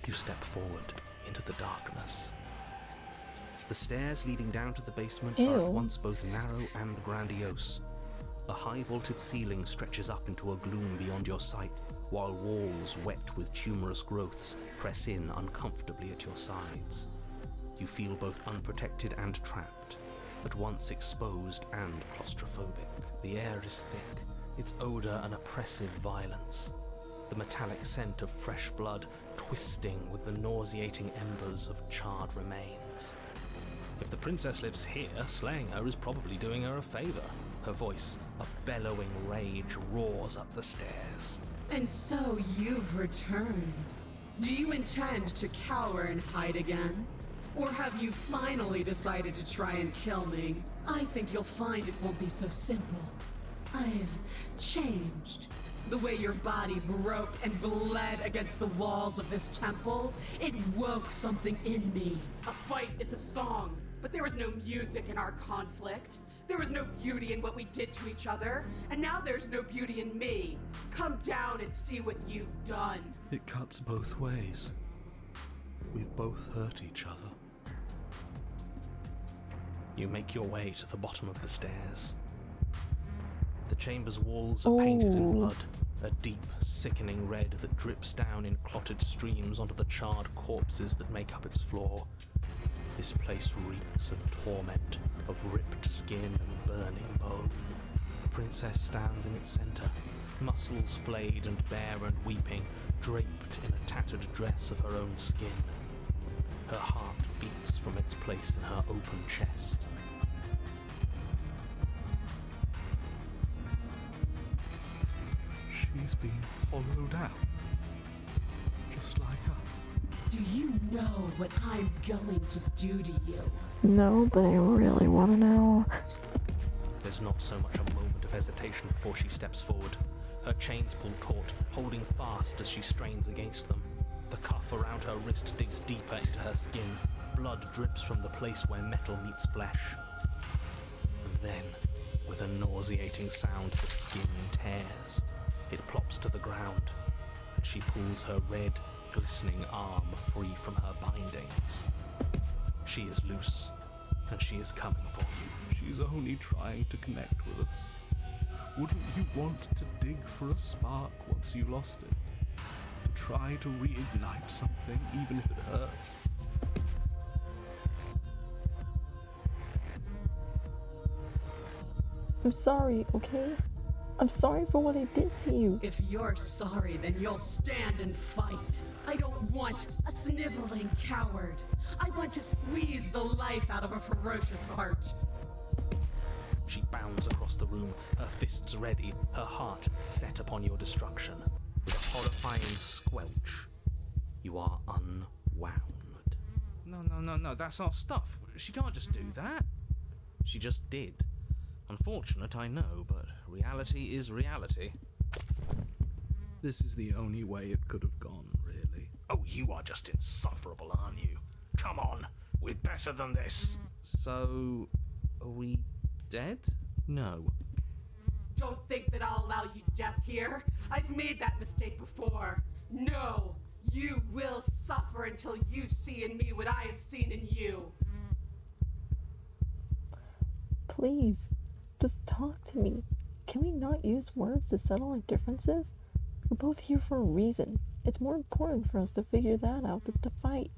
You step forward into the darkness. The stairs leading down to the basement Ew. are at once both narrow and grandiose. A high-vaulted ceiling stretches up into a gloom beyond your sight, while walls wet with tumorous growths press in uncomfortably at your sides. You feel both unprotected and trapped, at once exposed and claustrophobic. The air is thick, its odor an oppressive violence. The metallic scent of fresh blood twisting with the nauseating embers of charred remains. If the princess lives here, slaying her is probably doing her a favor. Her voice, a bellowing rage, roars up the stairs. And so you've returned. Do you intend to cower and hide again? Or have you finally decided to try and kill me? I think you'll find it won't be so simple. I've changed. The way your body broke and bled against the walls of this temple, it woke something in me. A fight is a song, but there was no music in our conflict. There was no beauty in what we did to each other, and now there's no beauty in me. Come down and see what you've done. It cuts both ways. We've both hurt each other. You make your way to the bottom of the stairs. The chamber's walls are painted in blood, a deep, sickening red that drips down in clotted streams onto the charred corpses that make up its floor. This place reeks of torment, of ripped skin and burning bone. The princess stands in its center, muscles flayed and bare and weeping, draped in a tattered dress of her own skin. Her heart beats from its place in her open chest. She's been hollowed out. Just like us. Do you know what I'm going to do to you? No, but I really want to know. There's not so much a moment of hesitation before she steps forward. Her chains pull taut, holding fast as she strains against them. The cuff around her wrist digs deeper into her skin. Blood drips from the place where metal meets flesh. And then, with a nauseating sound, the skin tears. It plops to the ground, and she pulls her red, glistening arm free from her bindings. She is loose, and she is coming for you. She's only trying to connect with us. Wouldn't you want to dig for a spark once you lost it? To try to reignite something, even if it hurts? I'm sorry, okay? I'm sorry for what I did to you. If you're sorry, then you'll stand and fight. I don't want a sniveling coward. I want to squeeze the life out of a ferocious heart. She bounds across the room, her fists ready, her heart set upon your destruction. With a horrifying squelch, you are unwound. No, that's not stuff. She can't just do that. She just did. Unfortunate, I know, but reality is reality. This is the only way it could have gone, really. Oh, you are just insufferable, aren't you? Come on, we're better than this. So, are we dead? No. Don't think that I'll allow you death here. I've made that mistake before. No, you will suffer until you see in me what I have seen in you. Please, just talk to me. Can we not use words to settle our differences? We're both here for a reason. It's more important for us to figure that out than to fight.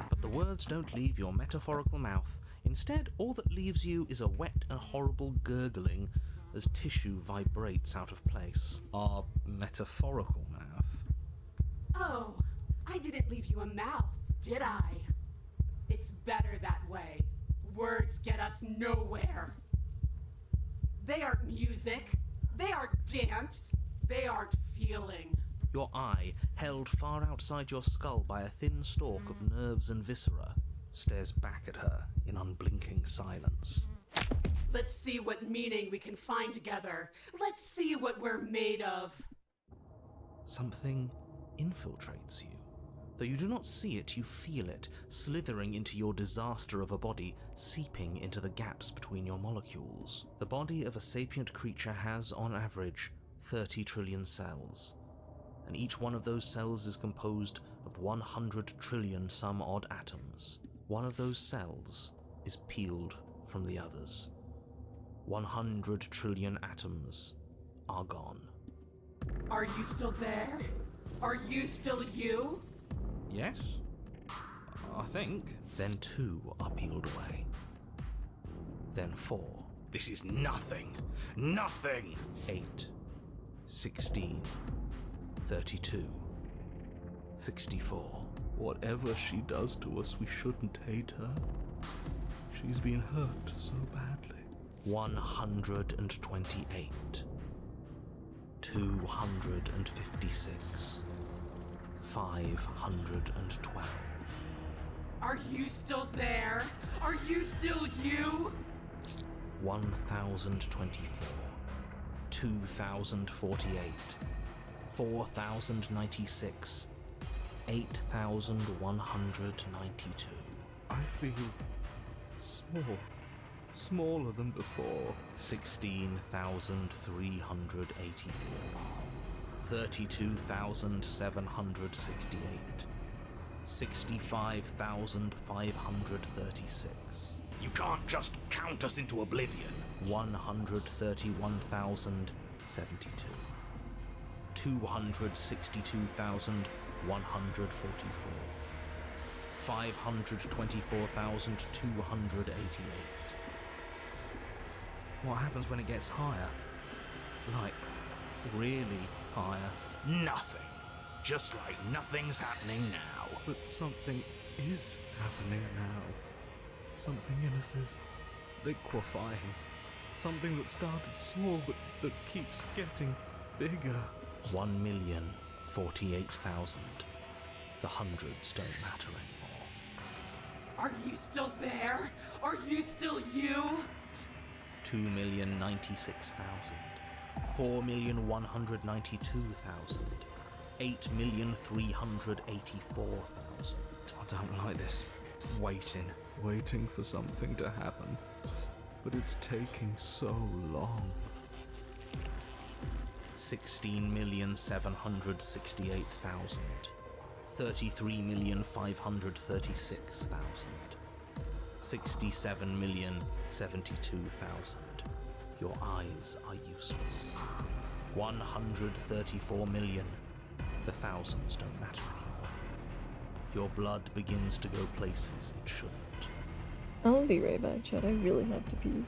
But the words don't leave your metaphorical mouth. Instead, all that leaves you is a wet and horrible gurgling as tissue vibrates out of place. Our metaphorical mouth? Oh, I didn't leave you a mouth, did I? It's better that way. Words get us nowhere. They aren't music. They aren't dance. They aren't feeling. Your eye, held far outside your skull by a thin stalk of nerves and viscera, stares back at her in unblinking silence. Let's see what meaning we can find together. Let's see what we're made of. Something infiltrates you. Though you do not see it, you feel it, slithering into your disaster of a body, seeping into the gaps between your molecules. The body of a sapient creature has, on average, 30 trillion cells, and each one of those cells is composed of 100 trillion some odd atoms. One of those cells is peeled from the others. 100 trillion atoms are gone. Are you still there? Are you still you? Yes? I think. Then 2 are peeled away. Then 4. This is nothing. Nothing! 8. 16. 32. 64. Whatever she does to us, we shouldn't hate her. She's been hurt so badly. 128. 256. 512. Are you still there? Are you still you? 1024. 2048. 4096. 8192. I feel small. Smaller than before. 16,384. 32,768. 65,536. You can't just count us into oblivion. 131,000 72. 262,144. 524,288. What happens when it gets higher? Like, really higher? Nothing. Just like nothing's happening now. But something is happening now. Something in us is liquefying. Something that started small but that keeps getting bigger. 1,048,000. The hundreds don't matter anymore. Are you still there? Are you still you? 2,096,000. 4,192,000. 8,384,000. I don't like this. Waiting for something to happen. But it's taking so long. 16,768,000. 33,536,000. 67,072,000. Your eyes are useless. 134 million. The thousands don't matter anymore. Your blood begins to go places it shouldn't. I'll be right back, Chad. I really have to pee.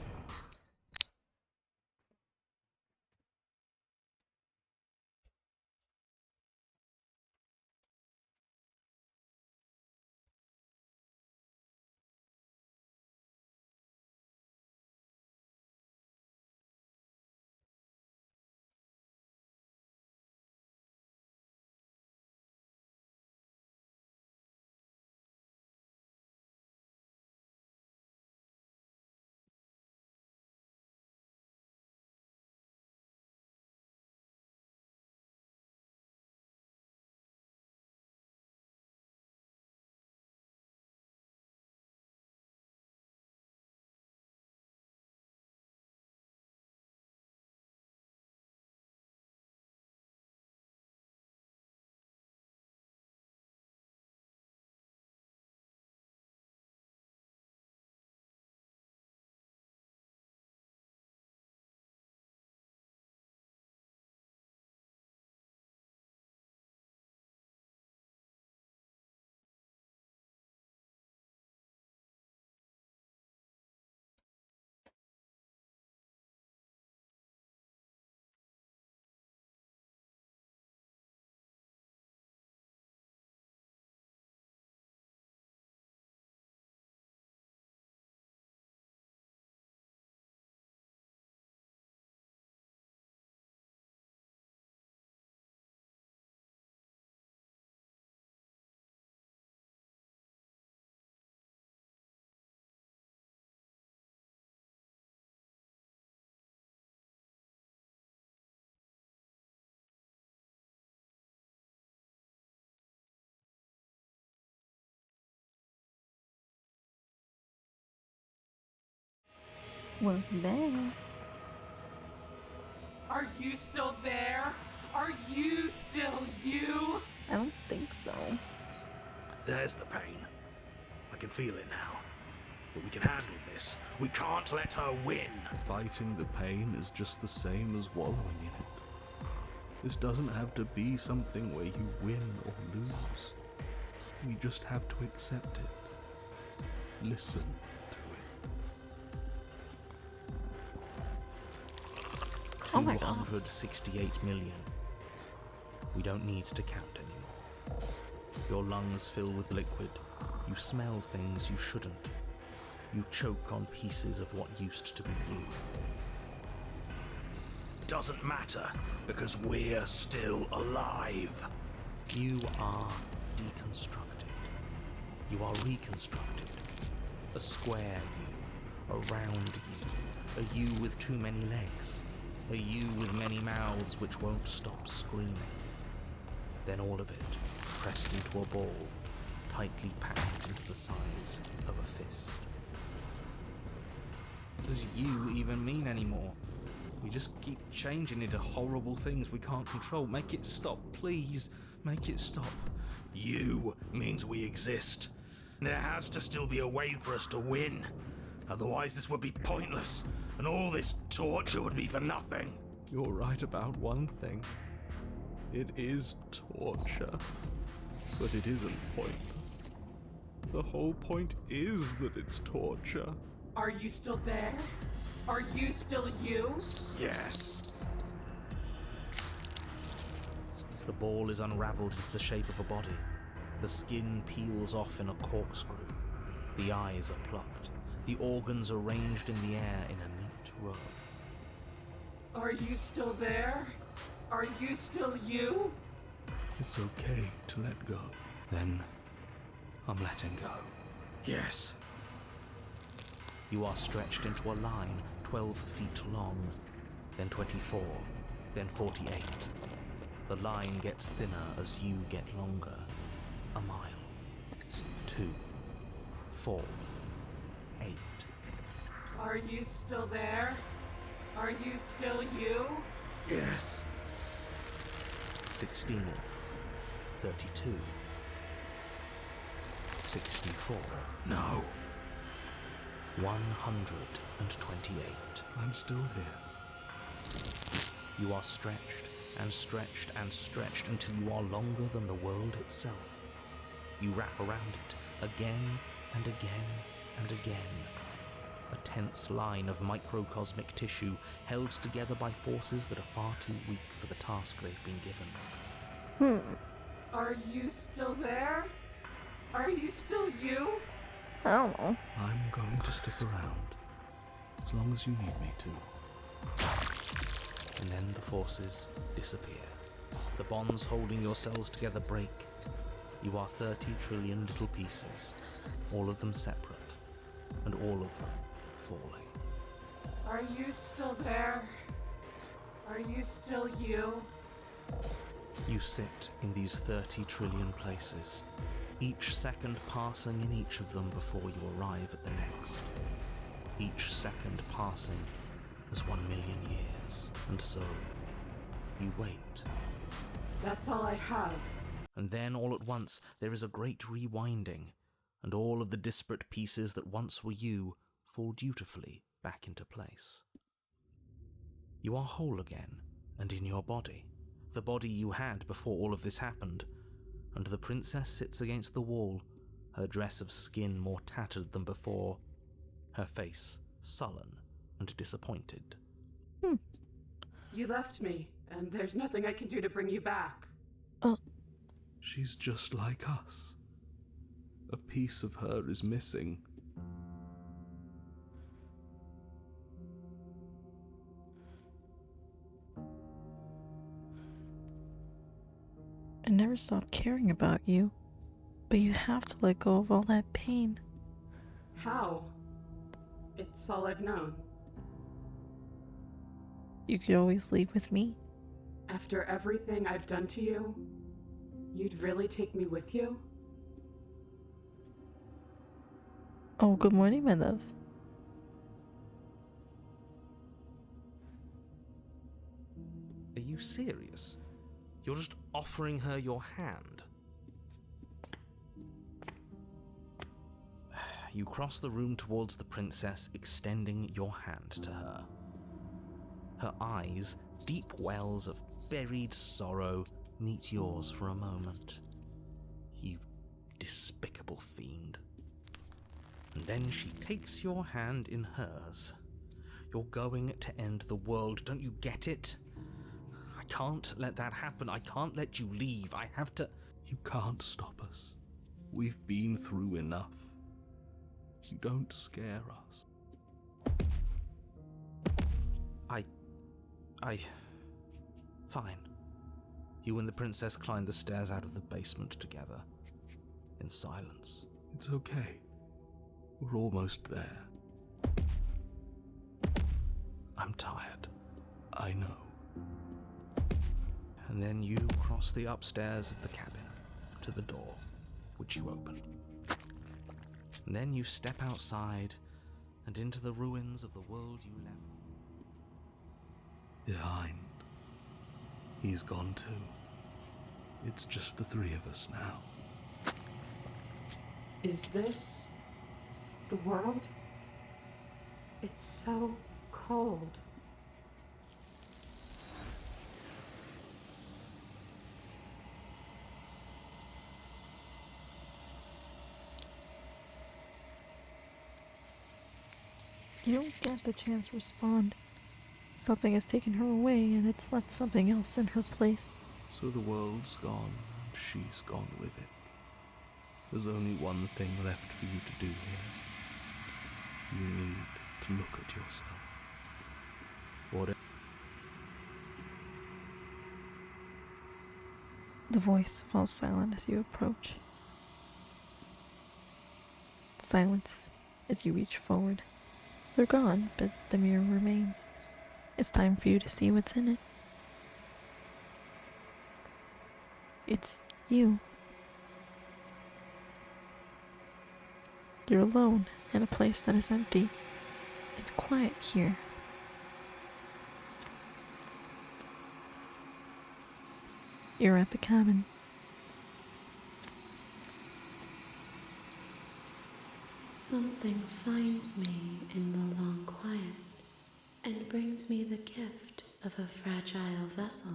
Welcome back. Are you still there? Are you still you? I don't think so. There's the pain. I can feel it now. But we can handle this. We can't let her win. Fighting the pain is just the same as wallowing in it. This doesn't have to be something where you win or lose. We just have to accept it. Listen to it. Oh my God. 268 million. We don't need to count anymore. Your lungs fill with liquid. You smell things you shouldn't. You choke on pieces of what used to be you. Doesn't matter, because we're still alive. You are deconstructed. You are reconstructed. A square you, a round you, a you with too many legs, a you with many mouths which won't stop screaming. Then all of it pressed into a ball, tightly packed into the size of a fist. What does you even mean anymore? We just keep changing into horrible things we can't control. Make it stop, please. Make it stop. You means we exist. There has to still be a way for us to win. Otherwise this would be pointless, and all this torture would be for nothing. You're right about one thing. It is torture. But it isn't pointless. The whole point is that it's torture. Are you still there? Are you still you? Yes. The ball is unraveled into the shape of a body. The skin peels off in a corkscrew. The eyes are plucked. The organs arranged in the air in a neat row. Are you still there? Are you still you? It's okay to let go. Then I'm letting go. Yes. You are stretched into a line 12 feet long, then 24, then 48. The line gets thinner as you get longer. A mile. 2. 4. 8. Are you still there? Are you still you? Yes. 16. 32. 64. No. 128. I'm still here. You are stretched and stretched and stretched until you are longer than the world itself. You wrap around it again and again and again. A tense line of microcosmic tissue held together by forces that are far too weak for the task they've been given. Are you still there? Are you still you? I don't know. I'm going to stick around. As long as you need me to. And then the forces disappear. The bonds holding your cells together break. You are 30 trillion little pieces, all of them separate, and all of them falling. Are you still there? Are you still you? You sit in these 30 trillion places, each second passing in each of them before you arrive at the next. Each second passing as 1 million years. And so, you wait. That's all I have. And then all at once there is a great rewinding, and all of the disparate pieces that once were you fall dutifully back into place. You are whole again, and in your body, the body you had before all of this happened, and the princess sits against the wall, her dress of skin more tattered than before, her face sullen and disappointed. You left me, and there's nothing I can do to bring you back. She's just like us. A piece of her is missing. I never stopped caring about you, but you have to let go of all that pain. How? It's all I've known. You could always leave with me. After everything I've done to you, you'd really take me with you? Oh, good morning, my love. Are you serious? You're just offering her your hand? You cross the room towards the princess, extending your hand to her. Her eyes, deep wells of buried sorrow, meet yours for a moment. You despicable fiend. And then she takes your hand in hers. You're going to end the world, don't you get it? I can't let that happen. I can't let you leave. I have to... You can't stop us. We've been through enough. You don't scare us. Fine. You and the princess climb the stairs out of the basement together. In silence. It's okay. We're almost there. I'm tired. I know. And then you cross the upstairs of the cabin to the door, which you open. And then you step outside and into the ruins of the world you left. Behind. He's gone too. It's just the three of us now. Is this the world? It's so cold. You don't get the chance to respond. Something has taken her away, and it's left something else in her place. So the world's gone, and she's gone with it. There's only one thing left for you to do here. You need to look at yourself. Whatever. The voice falls silent as you approach. Silence as you reach forward. They're gone, but the mirror remains. It's time for you to see what's in it. It's you. You're alone in a place that is empty. It's quiet here. You're at the cabin. Something finds me in the long quiet and brings me the gift of a fragile vessel.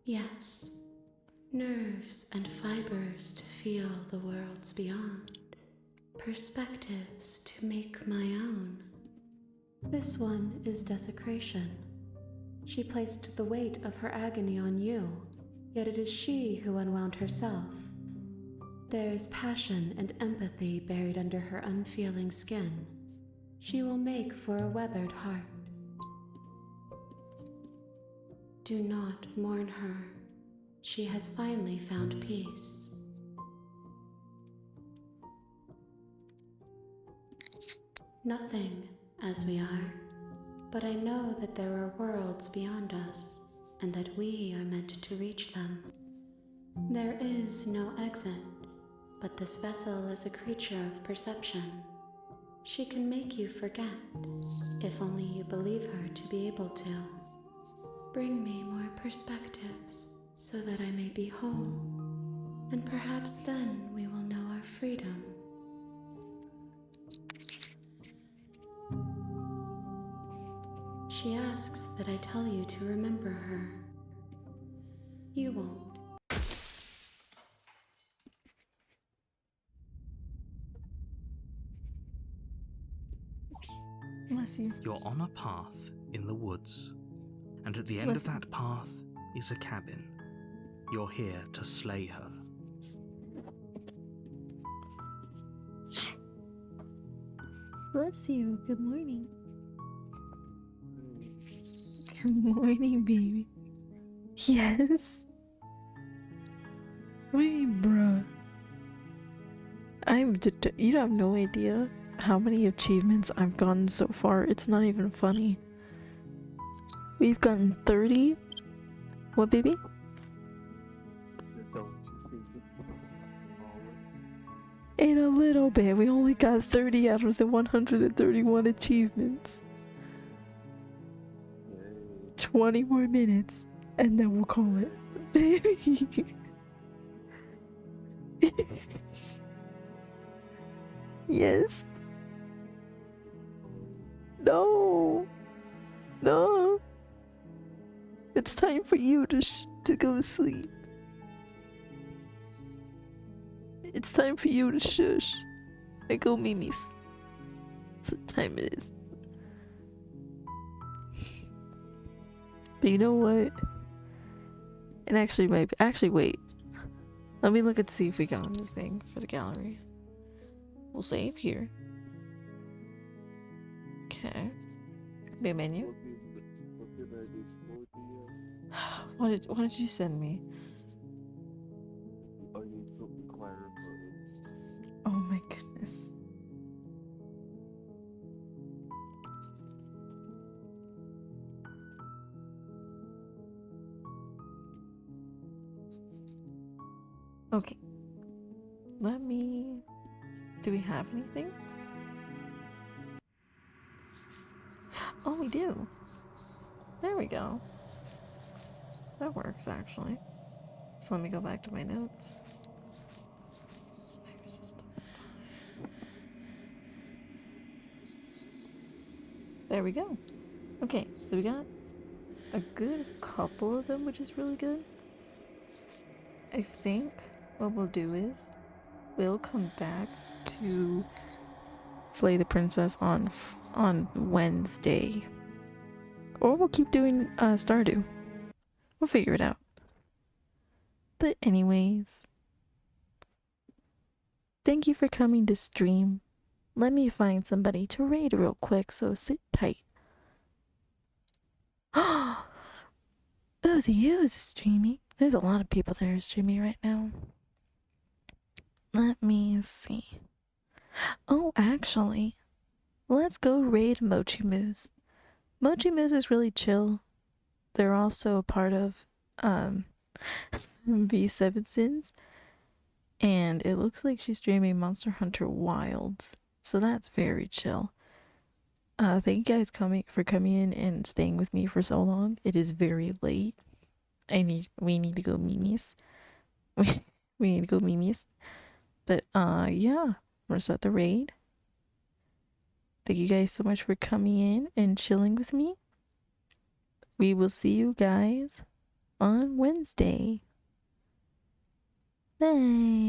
Yes, nerves and fibers to feel the worlds beyond, perspectives to make my own. This one is desecration. She placed the weight of her agony on you, yet it is she who unwound herself. There is passion and empathy buried under her unfeeling skin. She will make for a weathered heart. Do not mourn her. She has finally found peace. Nothing, as we are, but I know that there are worlds beyond us, and that we are meant to reach them. There is no exit, but this vessel is a creature of perception. She can make you forget, if only you believe her to be able to. Bring me more perspectives, so that I may be whole, and perhaps then we will know our freedom. She asks that I tell you to remember her. You won't. Bless you. You're on a path in the woods, and at the end of that path is a cabin. You're here to slay her. Bless you. Good morning. Good morning, baby. Yes. What do you mean, bruh? You have no idea how many achievements I've gotten so far. It's not even funny. We've gotten 30. What, baby? In a little bit. We only got 30 out of the 131 achievements. 20 more minutes, and then we'll call it. Baby. Yes. No. No. It's time for you to go to sleep. It's time for you to shush and go mimis. That's what time it is. But you know what? And actually, wait. Let me look and see if we got anything for the gallery. We'll save here. Okay. Main menu. What did you send me? I need something clarified. Oh my goodness. Okay. Do we have anything? Oh, we do. There we go. That works, actually. So let me go back to my notes. There we go. Okay, so we got a good couple of them, which is really good. I think what we'll do is we'll come back to Slay the Princess on Wednesday. Or we'll keep doing Stardew. We'll figure it out. But anyways, thank you for coming to stream. Let me find somebody to raid real quick, so sit tight. Who's streaming? There's a lot of people that are streaming right now. Let me see. Oh, actually, let's go raid Mochi Moose. Mochi Moose is really chill. They're also a part of V7 Sins. And it looks like she's streaming Monster Hunter Wilds. So that's very chill. Thank you guys for coming in and staying with me for so long. It is very late. We need to go memes. we need to go memes. But yeah, I'm gonna start the raid. Thank you guys so much for coming in and chilling with me. We will see you guys on Wednesday. Bye.